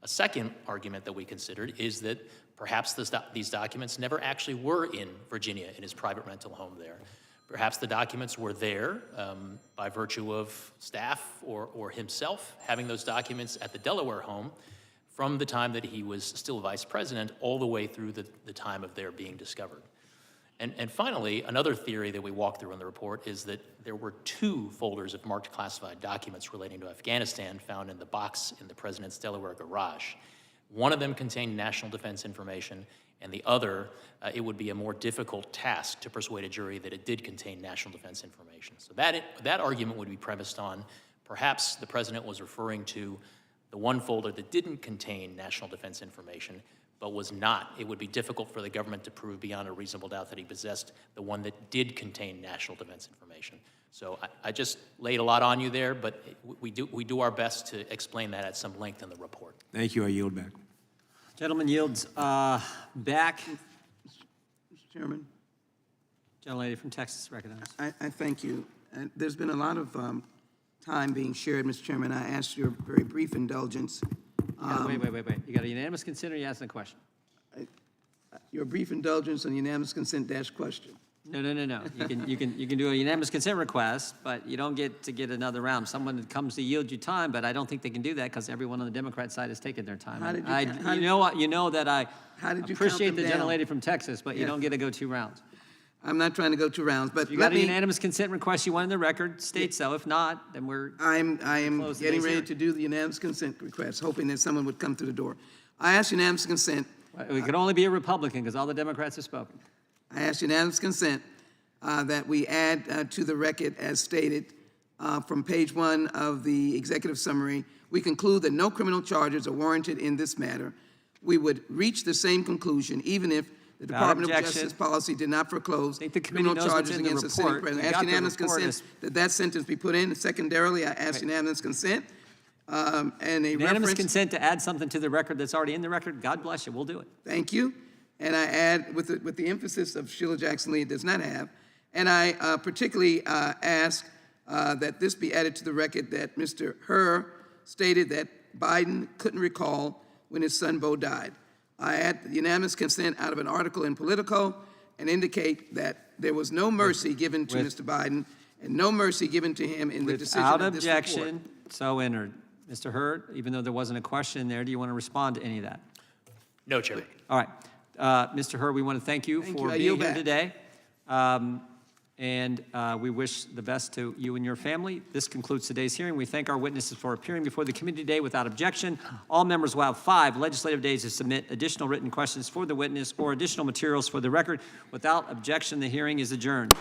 P: A second argument that we considered is that perhaps these documents never actually were in Virginia in his private rental home there. Perhaps the documents were there by virtue of staff or himself having those documents at the Delaware home from the time that he was still vice president all the way through the time of their being discovered. And finally, another theory that we walk through in the report is that there were 2 folders of marked classified documents relating to Afghanistan found in the box in the president's Delaware garage. One of them contained national defense information, and the other, it would be a more difficult task to persuade a jury that it did contain national defense information. So that argument would be premised on perhaps the president was referring to the one folder that didn't contain national defense information, but was not. It would be difficult for the government to prove beyond a reasonable doubt that he possessed the one that did contain national defense information. So I just laid a lot on you there, but we do our best to explain that at some length in the report.
U: Thank you. I yield back.
A: Gentleman yields back.
T: Mr. Chairman,
A: Gentlelady from Texas recognized.
T: I thank you. There's been a lot of time being shared, Mr. Chairman. I asked your very brief indulgence.
A: Wait. You got a unanimous consent or you asking a question?
T: Your brief indulgence on unanimous consent dash question.
A: No. You can do a unanimous consent request, but you don't get to get another round. Someone that comes to yield you time, but I don't think they can do that because everyone on the Democrat side has taken their time. You know that I appreciate the gentlelady from Texas, but you don't get to go 2 rounds.
T: I'm not trying to go 2 rounds, but
A: If you got a unanimous consent request you want in the record, state so. If not, then
T: I am getting ready to do the unanimous consent request, hoping that someone would come through the door. I ask unanimous consent.
A: It could only be a Republican because all the Democrats have spoken.
T: I ask unanimous consent that we add to the record as stated from page 1 of the executive summary. We conclude that no criminal charges are warranted in this matter. We would reach the same conclusion even if the Department of Justice policy did not foreclose criminal charges against the sitting president. I ask unanimous consent that sentence be put in. And secondarily, I ask unanimous consent and a
A: unanimous consent to add something to the record that's already in the record. God bless you. We'll do it.
T: Thank you. And I add, with the emphasis of Sheila Jackson Lee does not have, and I particularly ask that this be added to the record that Mr. Hur stated that Biden couldn't recall when his son Beau died. I add unanimous consent out of an article in Politico and indicate that there was no mercy given to Mr. Biden and no mercy given to him in the decision of this report.
A: Without objection, so entered. Mr. Hur, even though there wasn't a question there, do you want to respond to any of that?
P: No, Chairman.
A: All right. Mr. Hur, we want to thank you for being here today. And we wish the best to you and your family. This concludes today's hearing. We thank our witnesses for appearing before the committee today without objection. All members will have 5 legislative days to submit additional written questions for the witness or additional materials for the record. Without objection, the hearing is adjourned.